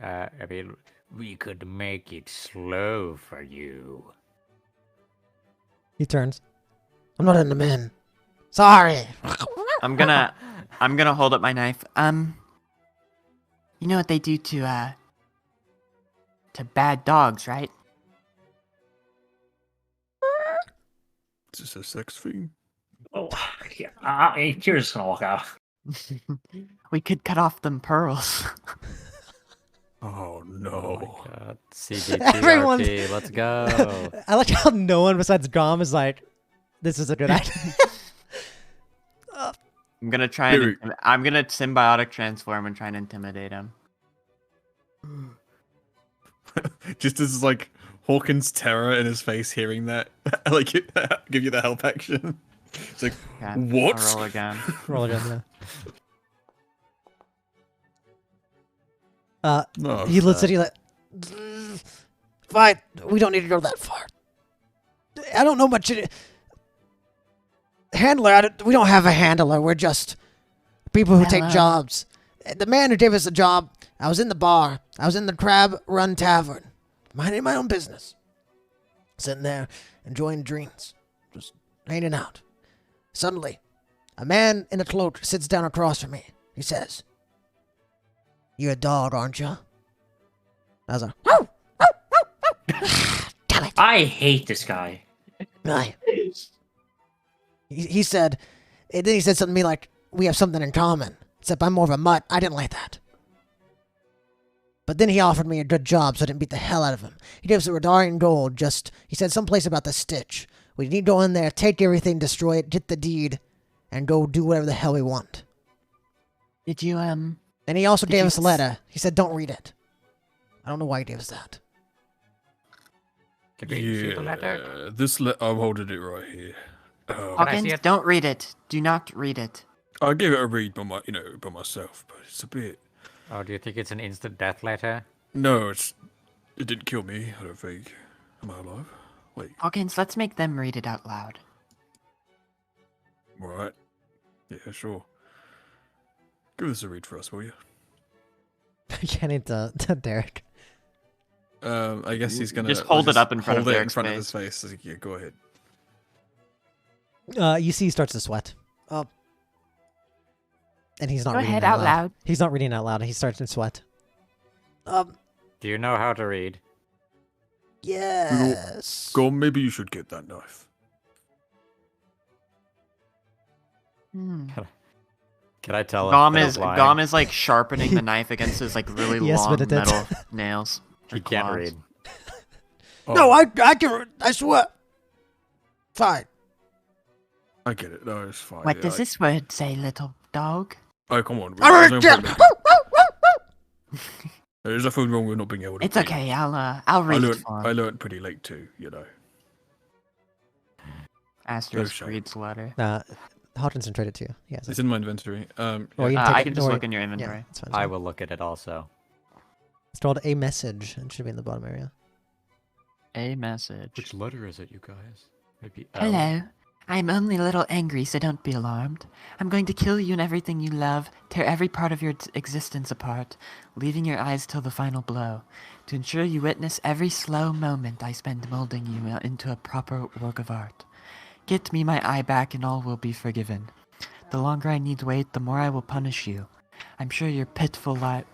I mean, we could make it slow for you. He turns. I'm not into men. Sorry. I'm gonna hold up my knife. You know what they do to bad dogs, right? Is this a sex thing? Oh, yeah. You're just gonna walk out. We could cut off them pearls. Oh Oh no. my god. CGTRP, Everyone's- let's go. I like how no one besides Gom is like, this is a good idea. I'm gonna try and Dude. I'm gonna symbiotic transform and try and intimidate him. Just as like Hawkins' terror in his face hearing that, like give you the help action. It's like, Okay, what? I'll roll again. Roll again, No, he looks at you like, Fine. We don't need to go that far. I don't know much. Handler. We don't have a handler. We're just people who take Hello. jobs. The man who gave us the job, I was in the bar. I was in the Crab Run Tavern, minding my own business. Sitting there, enjoying drinks, just hanging out. Suddenly, a man in a cloak sits down across from me. He says, "You're a dog, aren't you?" I was like, "Woo! Woo! Woo! Woo!" Damn it. I hate this guy. Aye. He said, and then he said something to me like, "We have something in common, except I'm more of a mutt." I didn't like that. But then he offered me a good job, so I didn't beat the hell out of him. He gave us a Rihdarian gold, he said someplace about the stitch. We need to go in there, take everything, destroy it, get the deed, and go do whatever the hell we want. Did you And he also Did gave you us a letter. He said, don't read it. I don't know why he gave us that. Can we see the letter? Yeah, this I'm holding it right here. Hawkins, don't read it. Do not read it. I gave it a read by myself, but it's a bit. Oh, do you think it's an instant death letter? No, it didn't kill me. I don't think. Am I alive? Wait, Hawkins, let's make them read it out loud. all right. Yeah, sure. Give us a read for us, will you? Can't eat to Derek. I guess he's gonna Just hold it up in front of hold it in Derek's front of face. his face. Like, yeah, go ahead. You see he starts to sweat. And he's not Go reading ahead, it out loud. He's not reading out loud. He starts to sweat. Do you know how to read? Yes. Go on, maybe you should get that knife. Hmm. Can I tell him? Gom that is I'm lying? Gom is like sharpening the knife against his like really Yes, long but it did. metal nails. He or can't claws. read. No, Oh, I can. I swear. Fine. I get it. No, it's fine. What yeah, does this word say, little dog? Oh, come on. All There's right, no yeah. point there's nothing wrong with not being able to. It's read. okay. I'll I read it learned. for I him. learned pretty late too. You know. Asterisk shame. reads letter. Hodgkinson traded to you. Yes. It's in my inventory. Or Yeah. you can I take can it- just or- look in your Yeah, inventory. that's fine. I will look at it also. It's called a message. It should be in the bottom area. a message. Which letter is it, you guys? Maybe L? Hello. I'm only a little angry, so don't be alarmed. I'm going to kill you and everything you love, tear every part of your existence apart, leaving your eyes till the final blow, to ensure you witness every slow moment I spend molding you into a proper work of art. Get me my eye back and all will be forgiven. The longer I need to wait, the more I will punish you. I'm sure your pitiful lives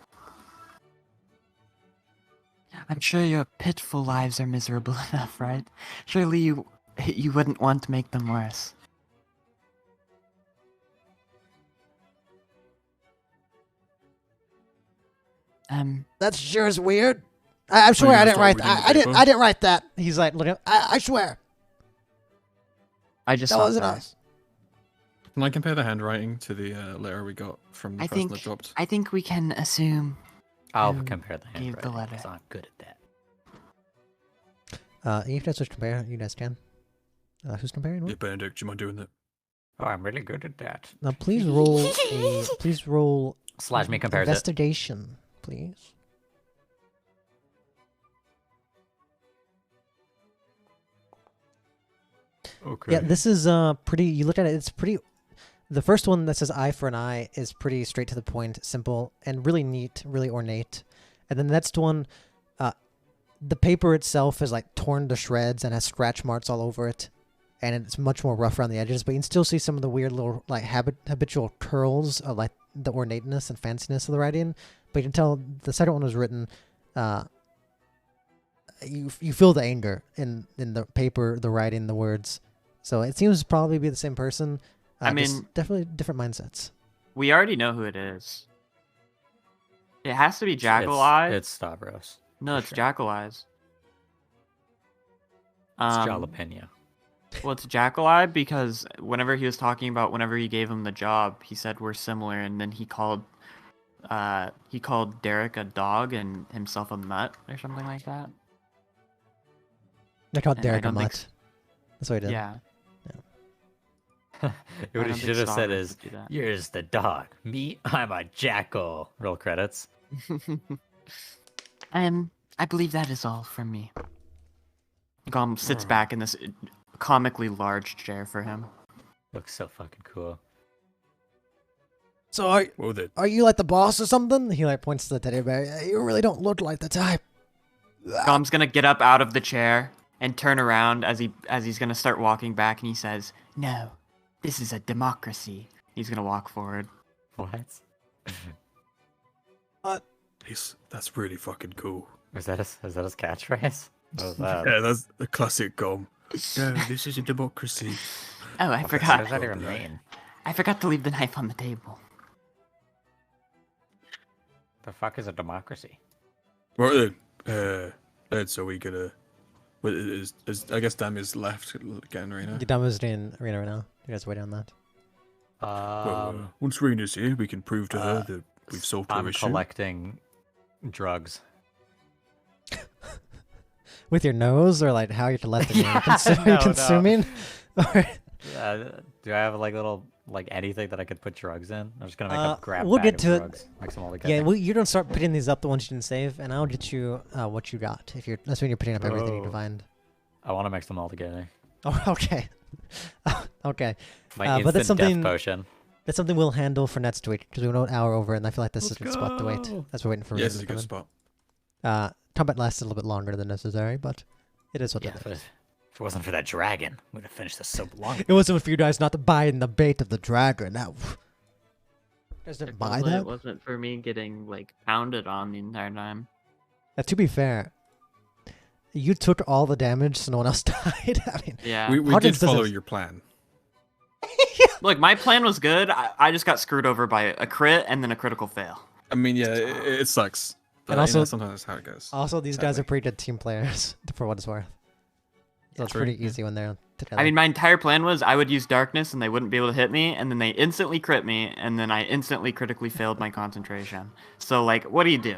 are miserable enough, right? Surely you wouldn't want to make them worse. That sure is weird. I swear I didn't write that. I didn't write that. He's like, look, I swear. I just That saw wasn't that. us. Can I compare the handwriting to the letter we got from the person that dropped? I think we can assume. I'll who compare the gave the handwriting, letter. 'cause I'm good at that. You guys switch compare. You guys can. Who's comparing? Yeah, What? Benedict, do you mind doing that? Oh, I'm really good at that. Now, please roll a. Please roll. Slash me compares it. Investigation, please. Okay. Yeah, this is pretty. You look at it. It's pretty. The first one that says "eye for an eye" is pretty straight to the point, simple, and really neat, really ornate. And then the next one, the paper itself is like torn to shreds and has scratch marks all over it, and it's much more rough around the edges. But you can still see some of the weird little like habitual curls of like the ornateness and fanciness of the writing. But you can tell the second one was written. You feel the anger in the paper, the writing, the words. So it seems to probably be the same person. I just mean, definitely different mindsets. we already know who it is. It has to be Jackal Eyes. It's Stavros. No, for it's sure. Jackal Eyes. It's Jalapeno. Well, it's Jackal Eye because whenever he was talking about whenever he gave him the job, he said we're similar, and then he called Derek a dog and himself a mutt or something like that. They called And I Derek a don't think mutt. That's what he did. Yeah. What don't he think should have said Stavros is, would do that. "Yours the dog. Me, I'm a jackal." Roll credits. I believe that is all from me. Gom sits back in this comically large chair for him. Looks so fucking cool. So Well then. are you like the boss or something? He like points to the teddy bear. You really don't look like the type. Gom's gonna get up out of the chair and turn around as he's gonna start walking back, and he says, "No, this is a democracy." He's gonna walk forward. What? That's really fucking cool. Is that his catchphrase? What was that? Yeah, that's a classic Gom. No, this is a democracy. Oh, I What forgot. does that even mean? I forgot to leave the knife on the table. The fuck is a democracy? Right then. So we gonna. Well, I guess Dam is left again right now. Dam is in arena right now. You guys waiting on that? Once Rena's here, we can prove to her that we've solved her I'm issue. collecting drugs. With your nose, or like how you're collecting it? Yeah, You're no. consuming? Or- Do I have like little anything that I could put drugs in? I'm just gonna make a grab we'll bag get of to it. drugs. Mix them all together. Yeah, you're gonna start putting these up, the ones you didn't save, and I'll get you what you got. That's when you're putting up everything you can Oh. find. I want to mix them all together. Oh, okay. Okay. My But instant that's something. death potion. That's something we'll handle for next week because we're an hour over, and I feel like this is a good spot to wait. go. That's what we're waiting for. Yes, Reason it's a to good come spot. in. Combat lasts a little bit longer than necessary, but it is what Yeah, it but is. if it wasn't for that dragon, we'd have finished this so long. It wasn't for you guys not to buy in the bait of the dragon. Now, you guys didn't buy It that? wasn't for me getting like pounded on the entire time. To be fair, you took all the damage, so no one else died. I mean, Yeah. We did Hawkins doesn't- follow your plan. Look, my plan was good. I just got screwed over by a crit and then a critical fail. I mean, yeah, it sucks. But And also- sometimes that's how it goes. Also, these guys are Sadly. pretty good team players, for what it's worth. So it's True, pretty yeah. easy when they're together. I mean, my entire plan was I would use darkness and they wouldn't be able to hit me, and then they instantly crit me, and then I instantly critically failed my concentration. So, like, what do?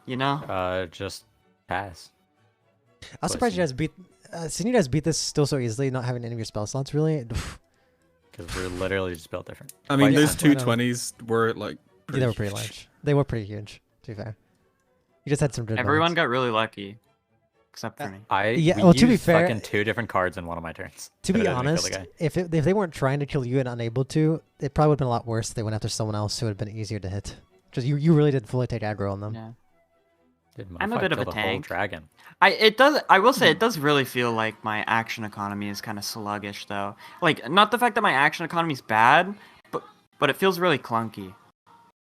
You know? Just pass. I'm surprised you guys beat. Seeing you guys beat this still so easily, not having any of your spell slots, really. Because we're literally just built different. I mean, yeah, those two I know. 20s were like. They were pretty large. They were pretty huge, to be fair. You just had some good Everyone moments. got really lucky. except for me. We to be used fair, fucking 2 different cards in one of my turns. to but I be didn't kill the honest, guy. if they weren't trying to kill you and unable to, it probably would have been a lot worse. If they went after someone else who would have been easier to hit. Because you really did fully take aggro on them. Yeah. Dude, I'm a bit of a killed whole tank. dragon. I will say it does really feel like my action economy is kind of sluggish though. Like not the fact that my action economy is bad, but it feels really clunky.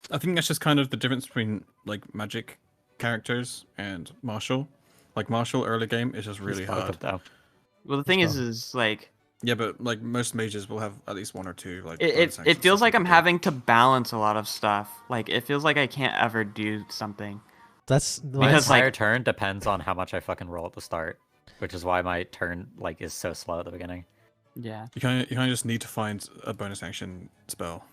I think that's just kind of the difference between like magic characters and martial. Like martial early game is just really hard. Well, the thing is like yeah, but like most mages will have at least 1 or 2 like. it feels like I'm having to balance a lot of stuff. Like it feels like I can't ever do something. That's My because entire like turn depends on how much I fucking roll at the start, which is why my turn like is so slow at the beginning. yeah. You kind of just need to find a bonus action spell.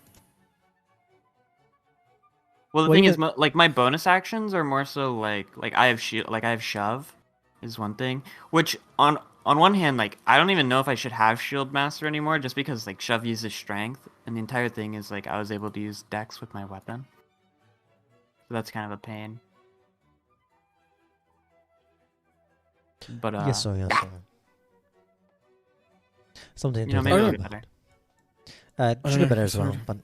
Well, the Well, thing you is, like my bonus actions are more so like I have I have shove, is one thing. Which on one hand, like I don't even know if I should have shield master anymore, just because like shove uses strength, and the entire thing is like I was able to use dex with my weapon. So that's kind of a pain. But yes, so. Something you know, to maybe think it'll about. be better. It should be better as well, but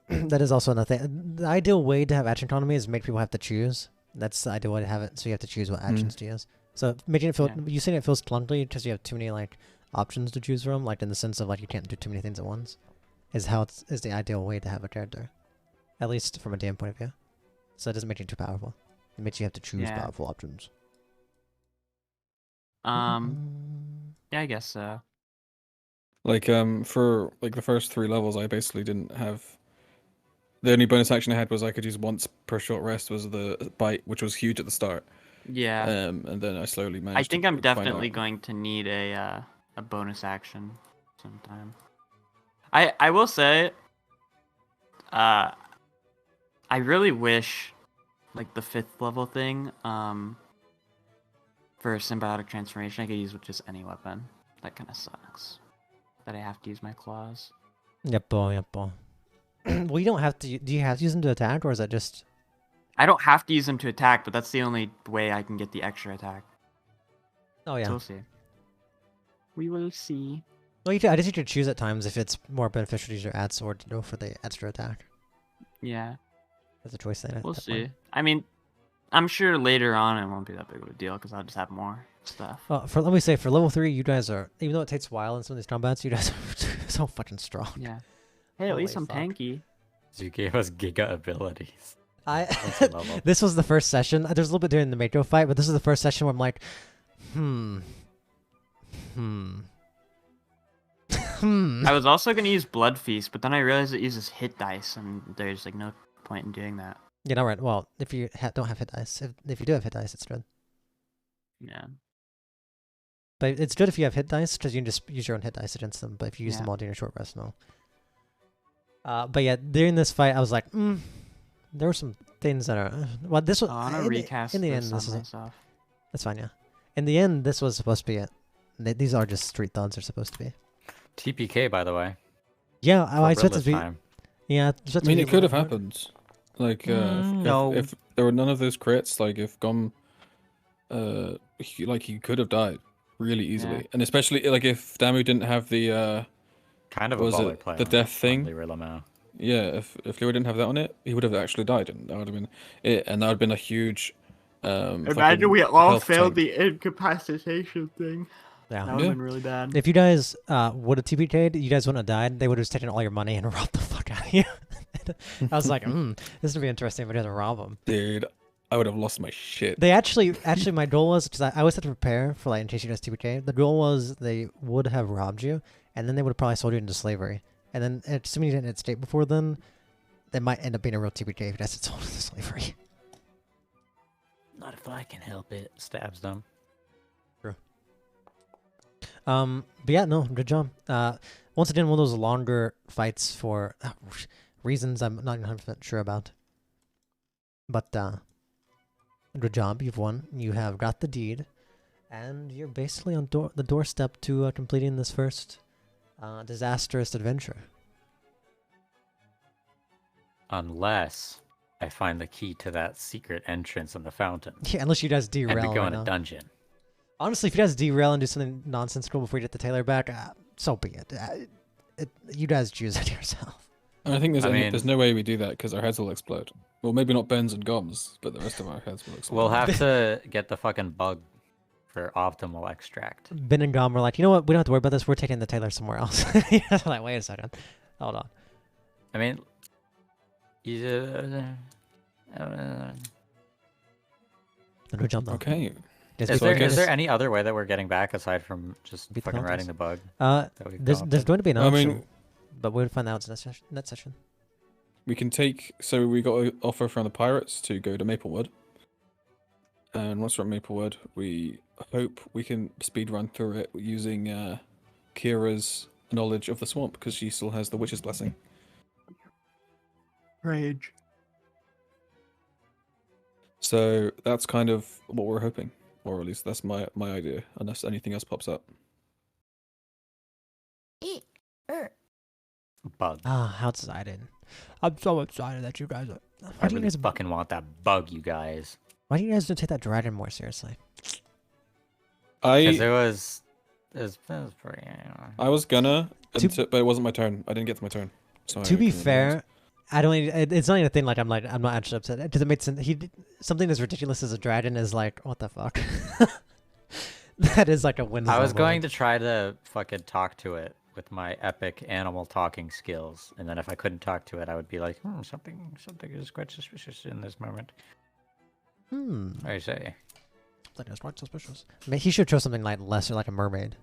that is also another thing. The ideal way to have action economy is make people have to choose. That's the ideal way to have it, so you have to choose what actions to use. So making it feel, you saying it feels clunky because you have too many like options to choose from, like in the sense of like you can't do too many things at once, is the ideal way to have a character, at least from a DM point of view. So it doesn't make you too powerful. It makes you have to choose powerful options. Yeah, I guess so. Like for like the first 3 levels, I basically didn't have. The only bonus action I had was I could use once per short rest was the bite, which was huge at the start. Yeah. And then I slowly managed. I think to I'm find definitely out. going to need a bonus action sometime. I will say, I really wish, like the 5th level thing, for symbiotic transformation, I could use with just any weapon. That kind of sucks. That I have to use my claws. Yep. Well, you don't have to. Do you have to use them to attack, or is that just? I don't have to use them to attack, but that's the only way I can get the extra attack. Oh yeah. So we'll see. We will see. Well, I guess you could choose at times if it's more beneficial to use your ad sword to go for the extra attack. Yeah. That's a choice then. We'll see. I mean, I'm sure later on it won't be that big of a deal because I'll just have more stuff. Well, let me say, for level 3, you guys are, even though it takes a while in some of these combats, you guys are so fucking strong. Yeah. Hey, at least I'm tanky. You gave us giga abilities. This was the first session. There's a little bit during the Mako fight, but this is the first session where I'm like, I was also gonna use Blood Feast, but then I realized it uses hit dice, and there's like no point in doing that. Yeah, all right. Well, if you don't have hit dice, if you do have hit dice, it's good. Yeah. But it's good if you have hit dice, because you can just use your own hit dice against them. But if you use them all during your short rest, no. But yeah, during this fight, I was like, there were some things that are. Well, this was. I want to recast in the end, this this on is. myself. That's fine, yeah. In the end, this was supposed to be it. These are just street thugs. Are supposed to be. TPK, by the way. Yeah, I expect it to be. Time. Yeah, I mean, it could have happened. Like, no. if there were none of those crits, like if Gum, he could have died really easily, and especially like if Damu didn't have the kind of was a it the death thing? Yeah, if Leo didn't have that on it, he would have actually died, and that would have been it, and that would have been a huge. Imagine we all failed the incapacitation thing. Yeah, that would have been really bad. If you guys would have TPK'd, you guys wouldn't have died. They would have just taken all your money and robbed the fuck out of you. I was like, this would be interesting if we didn't rob them. Dude, I would have lost my shit. They actually, my goal was, because I always had to prepare for, like, in case you guys TPK, the goal was they would have robbed you, and then they would have probably sold you into slavery. And then, assuming you didn't escape before then, that might end up being a real TPK if you guys had sold into slavery. Not if I can help it. Stabs them. True. But yeah, no, good job. Once again, one of those longer fights for reasons I'm not 100% sure about. But good job, you've won. You have got the deed, and you're basically on the doorstep to completing this first disastrous adventure. Unless I find the key to that secret entrance in the fountain. Yeah, unless you guys derail. And we go right in now. a dungeon. Honestly, if you guys derail and do something nonsensical before you get the Taylor back, so be it. You guys choose it yourself. And I think I mean- there's no way we do that because our heads will explode. Well, maybe not Ben's and Gom's, but the rest of our heads will explode. We'll have to get the fucking bug for optimal extract. Ben and Gom were like, you know what? We don't have to worry about this. We're taking the Taylor somewhere else. Like, wait a second. Hold on. I mean, you, Then we jump though. Okay. Yes, is So I there guess- any other way that we're getting back aside from just Beat the fucking mountains. riding the bug? There's come up there's with? going to be an I option, mean, but we'll find out next session. we can take. So we got an offer from the pirates to go to Maplewood. And once we're at Maplewood, we hope we can speed run through it using Kira's knowledge of the swamp because she still has the witch's blessing. Rage. So that's kind of what we're hoping, or at least that's my idea, unless anything else pops up. Bug. Ah, how excited! I'm so excited that you guys are. I Why do you really guys? fucking want that bug, you guys. Why do you guys don't take that dragon more seriously? Because I it was pretty. I was gonna, To- but it wasn't my turn. I didn't get to my turn. So To I be couldn't fair, I don't. It's not even a thing. Like I'm not actually upset because it made sense. Something as ridiculous as a dragon is like, what the fuck? That is like a win. I was going to try to fucking talk to it with my epic animal talking skills, and then if I couldn't talk to it, I would be like, something is quite suspicious in this moment. I say. That is quite suspicious. I mean, he should show something like lesser, like a mermaid.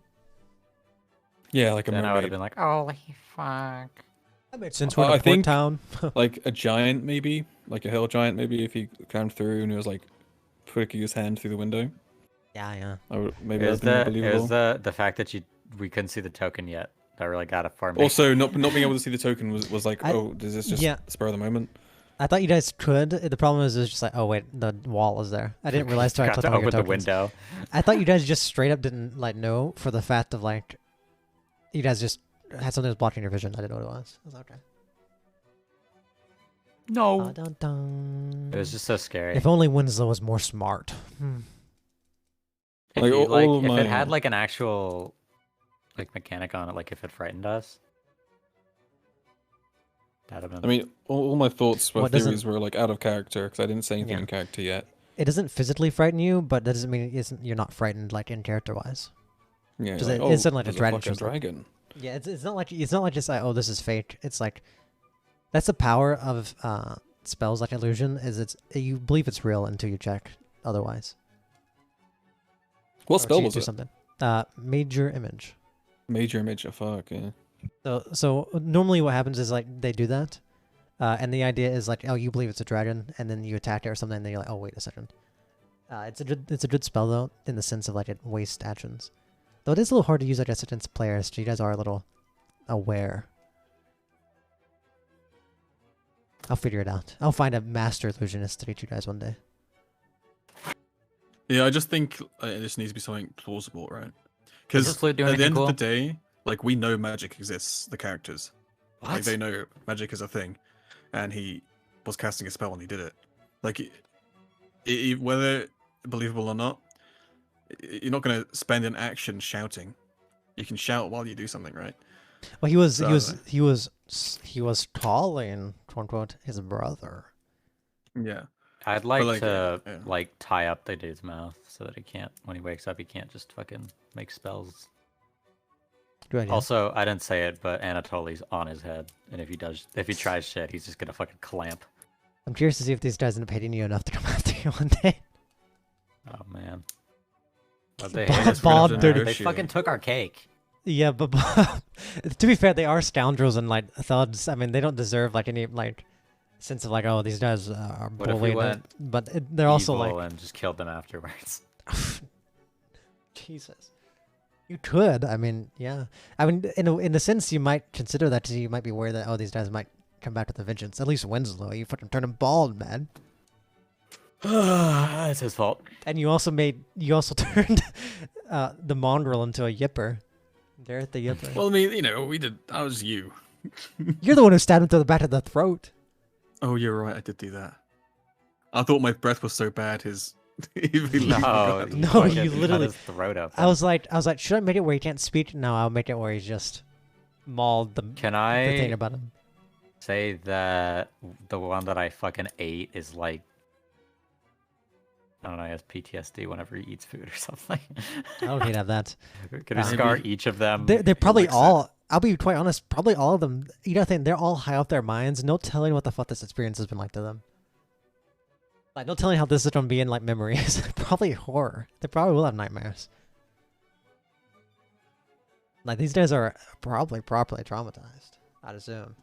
Yeah, like a Then I would have mermaid. been like, holy fuck. That made sense. Well, We're in I a port think- town. Like a giant, maybe, like a hill giant, maybe if he climbed through and he was like putting his hand through the window. Yeah. I would maybe It was that'd be more it was believable. the fact that we couldn't see the token yet that really got it for me. Also, not being able to see the token was like, I- oh, does this just yeah. spur of the moment? I thought you guys could. The problem is, it's just like, oh wait, the wall is there. I didn't realize till I Got clicked to on all your open the tokens. window. I thought you guys just straight up didn't like know for the fact of like, you guys just had something that was blocking your vision. I didn't know what it was. I was like, okay. No. Dun, dun. It was just so scary. If only Winslow was more smart. If, Like, you, all of if my- it had like an actual like mechanic on it, like if it frightened us, that'd have been. I mean, all my thoughts were What doesn't- theories were like out of character because I didn't say anything Yeah. in character yet. It doesn't physically frighten you, but that doesn't mean you're not frightened like in character wise. Yeah, Because like, it isn't like a there's dragon fucking shows up. dragon. Yeah, it's not like just like, oh, this is fake. It's like that's the power of spells like illusion. Is you believe it's real until you check otherwise. What Or spell to was do it? something. Major image. Major image. Oh, fuck yeah. So normally what happens is like they do that, and the idea is like, oh, you believe it's a dragon, and then you attack it or something, and then you're like, oh, wait a second. It's a good spell though, in the sense of like it wastes actions. Though it is a little hard to use, I guess, against players. So you guys are a little aware. I'll figure it out. I'll find a master illusionist to teach you guys one day. Yeah, I just think this needs to be something plausible, right? Does Because this flute do at the anything end cool? of the day, like we know magic exists. The characters, like What? they know magic is a thing, and he was casting a spell and he did it. Like, whether believable or not, you're not gonna spend an action shouting. You can shout while you do something, right? Well, he was calling, quote unquote, his brother. Yeah. I'd like, like, to yeah. like tie up the dude's mouth so that he can't, when he wakes up, he can't just fucking make spells. Good idea. Also, I didn't say it, but Anatoly's on his head, and if he tries shit, he's just gonna fucking clamp. I'm curious to see if these guys end up hating you enough to come after you one day. Oh man. But they Bob- hate us for Bob nothing. dirty They shit. fucking took our cake. Yeah, but to be fair, they are scoundrels and like thugs. I mean, they don't deserve like any like sense of like, oh, these guys are What if we bullying. went But they're also Evil like, and just killed them afterwards. Jesus. You could. I mean, yeah. I mean, in a sense, you might consider that. You might be worried that, oh, these guys might come back with a vengeance. At least Winslow, you fucking turn him bald, man. It's his fault. And you also turned the Mongrel into a yipper. Garrett the yipper. Well, I mean, you know, we did. That was you. You're the one who stabbed him to the back of the throat. Oh, you're right. I did do that. I thought my breath was so bad, his No, No, fucking you cut literally- his throat open. I was like, should I make it where he can't speak? No, I'll make it where he's just mauled the Can the thing I about him. say that the one that I fucking ate is like, I don't know, he has PTSD whenever he eats food or something. I don't hate have that. Can we Uh, scar each of them? They're probably likes that. all. I'll be quite honest. Probably all of them. You know, thing they're all high off their minds. No telling what the fuck this experience has been like to them. Like, no telling how this is gonna be in like memories. Probably horror. They probably will have nightmares. Like these guys are probably properly traumatized, I'd assume.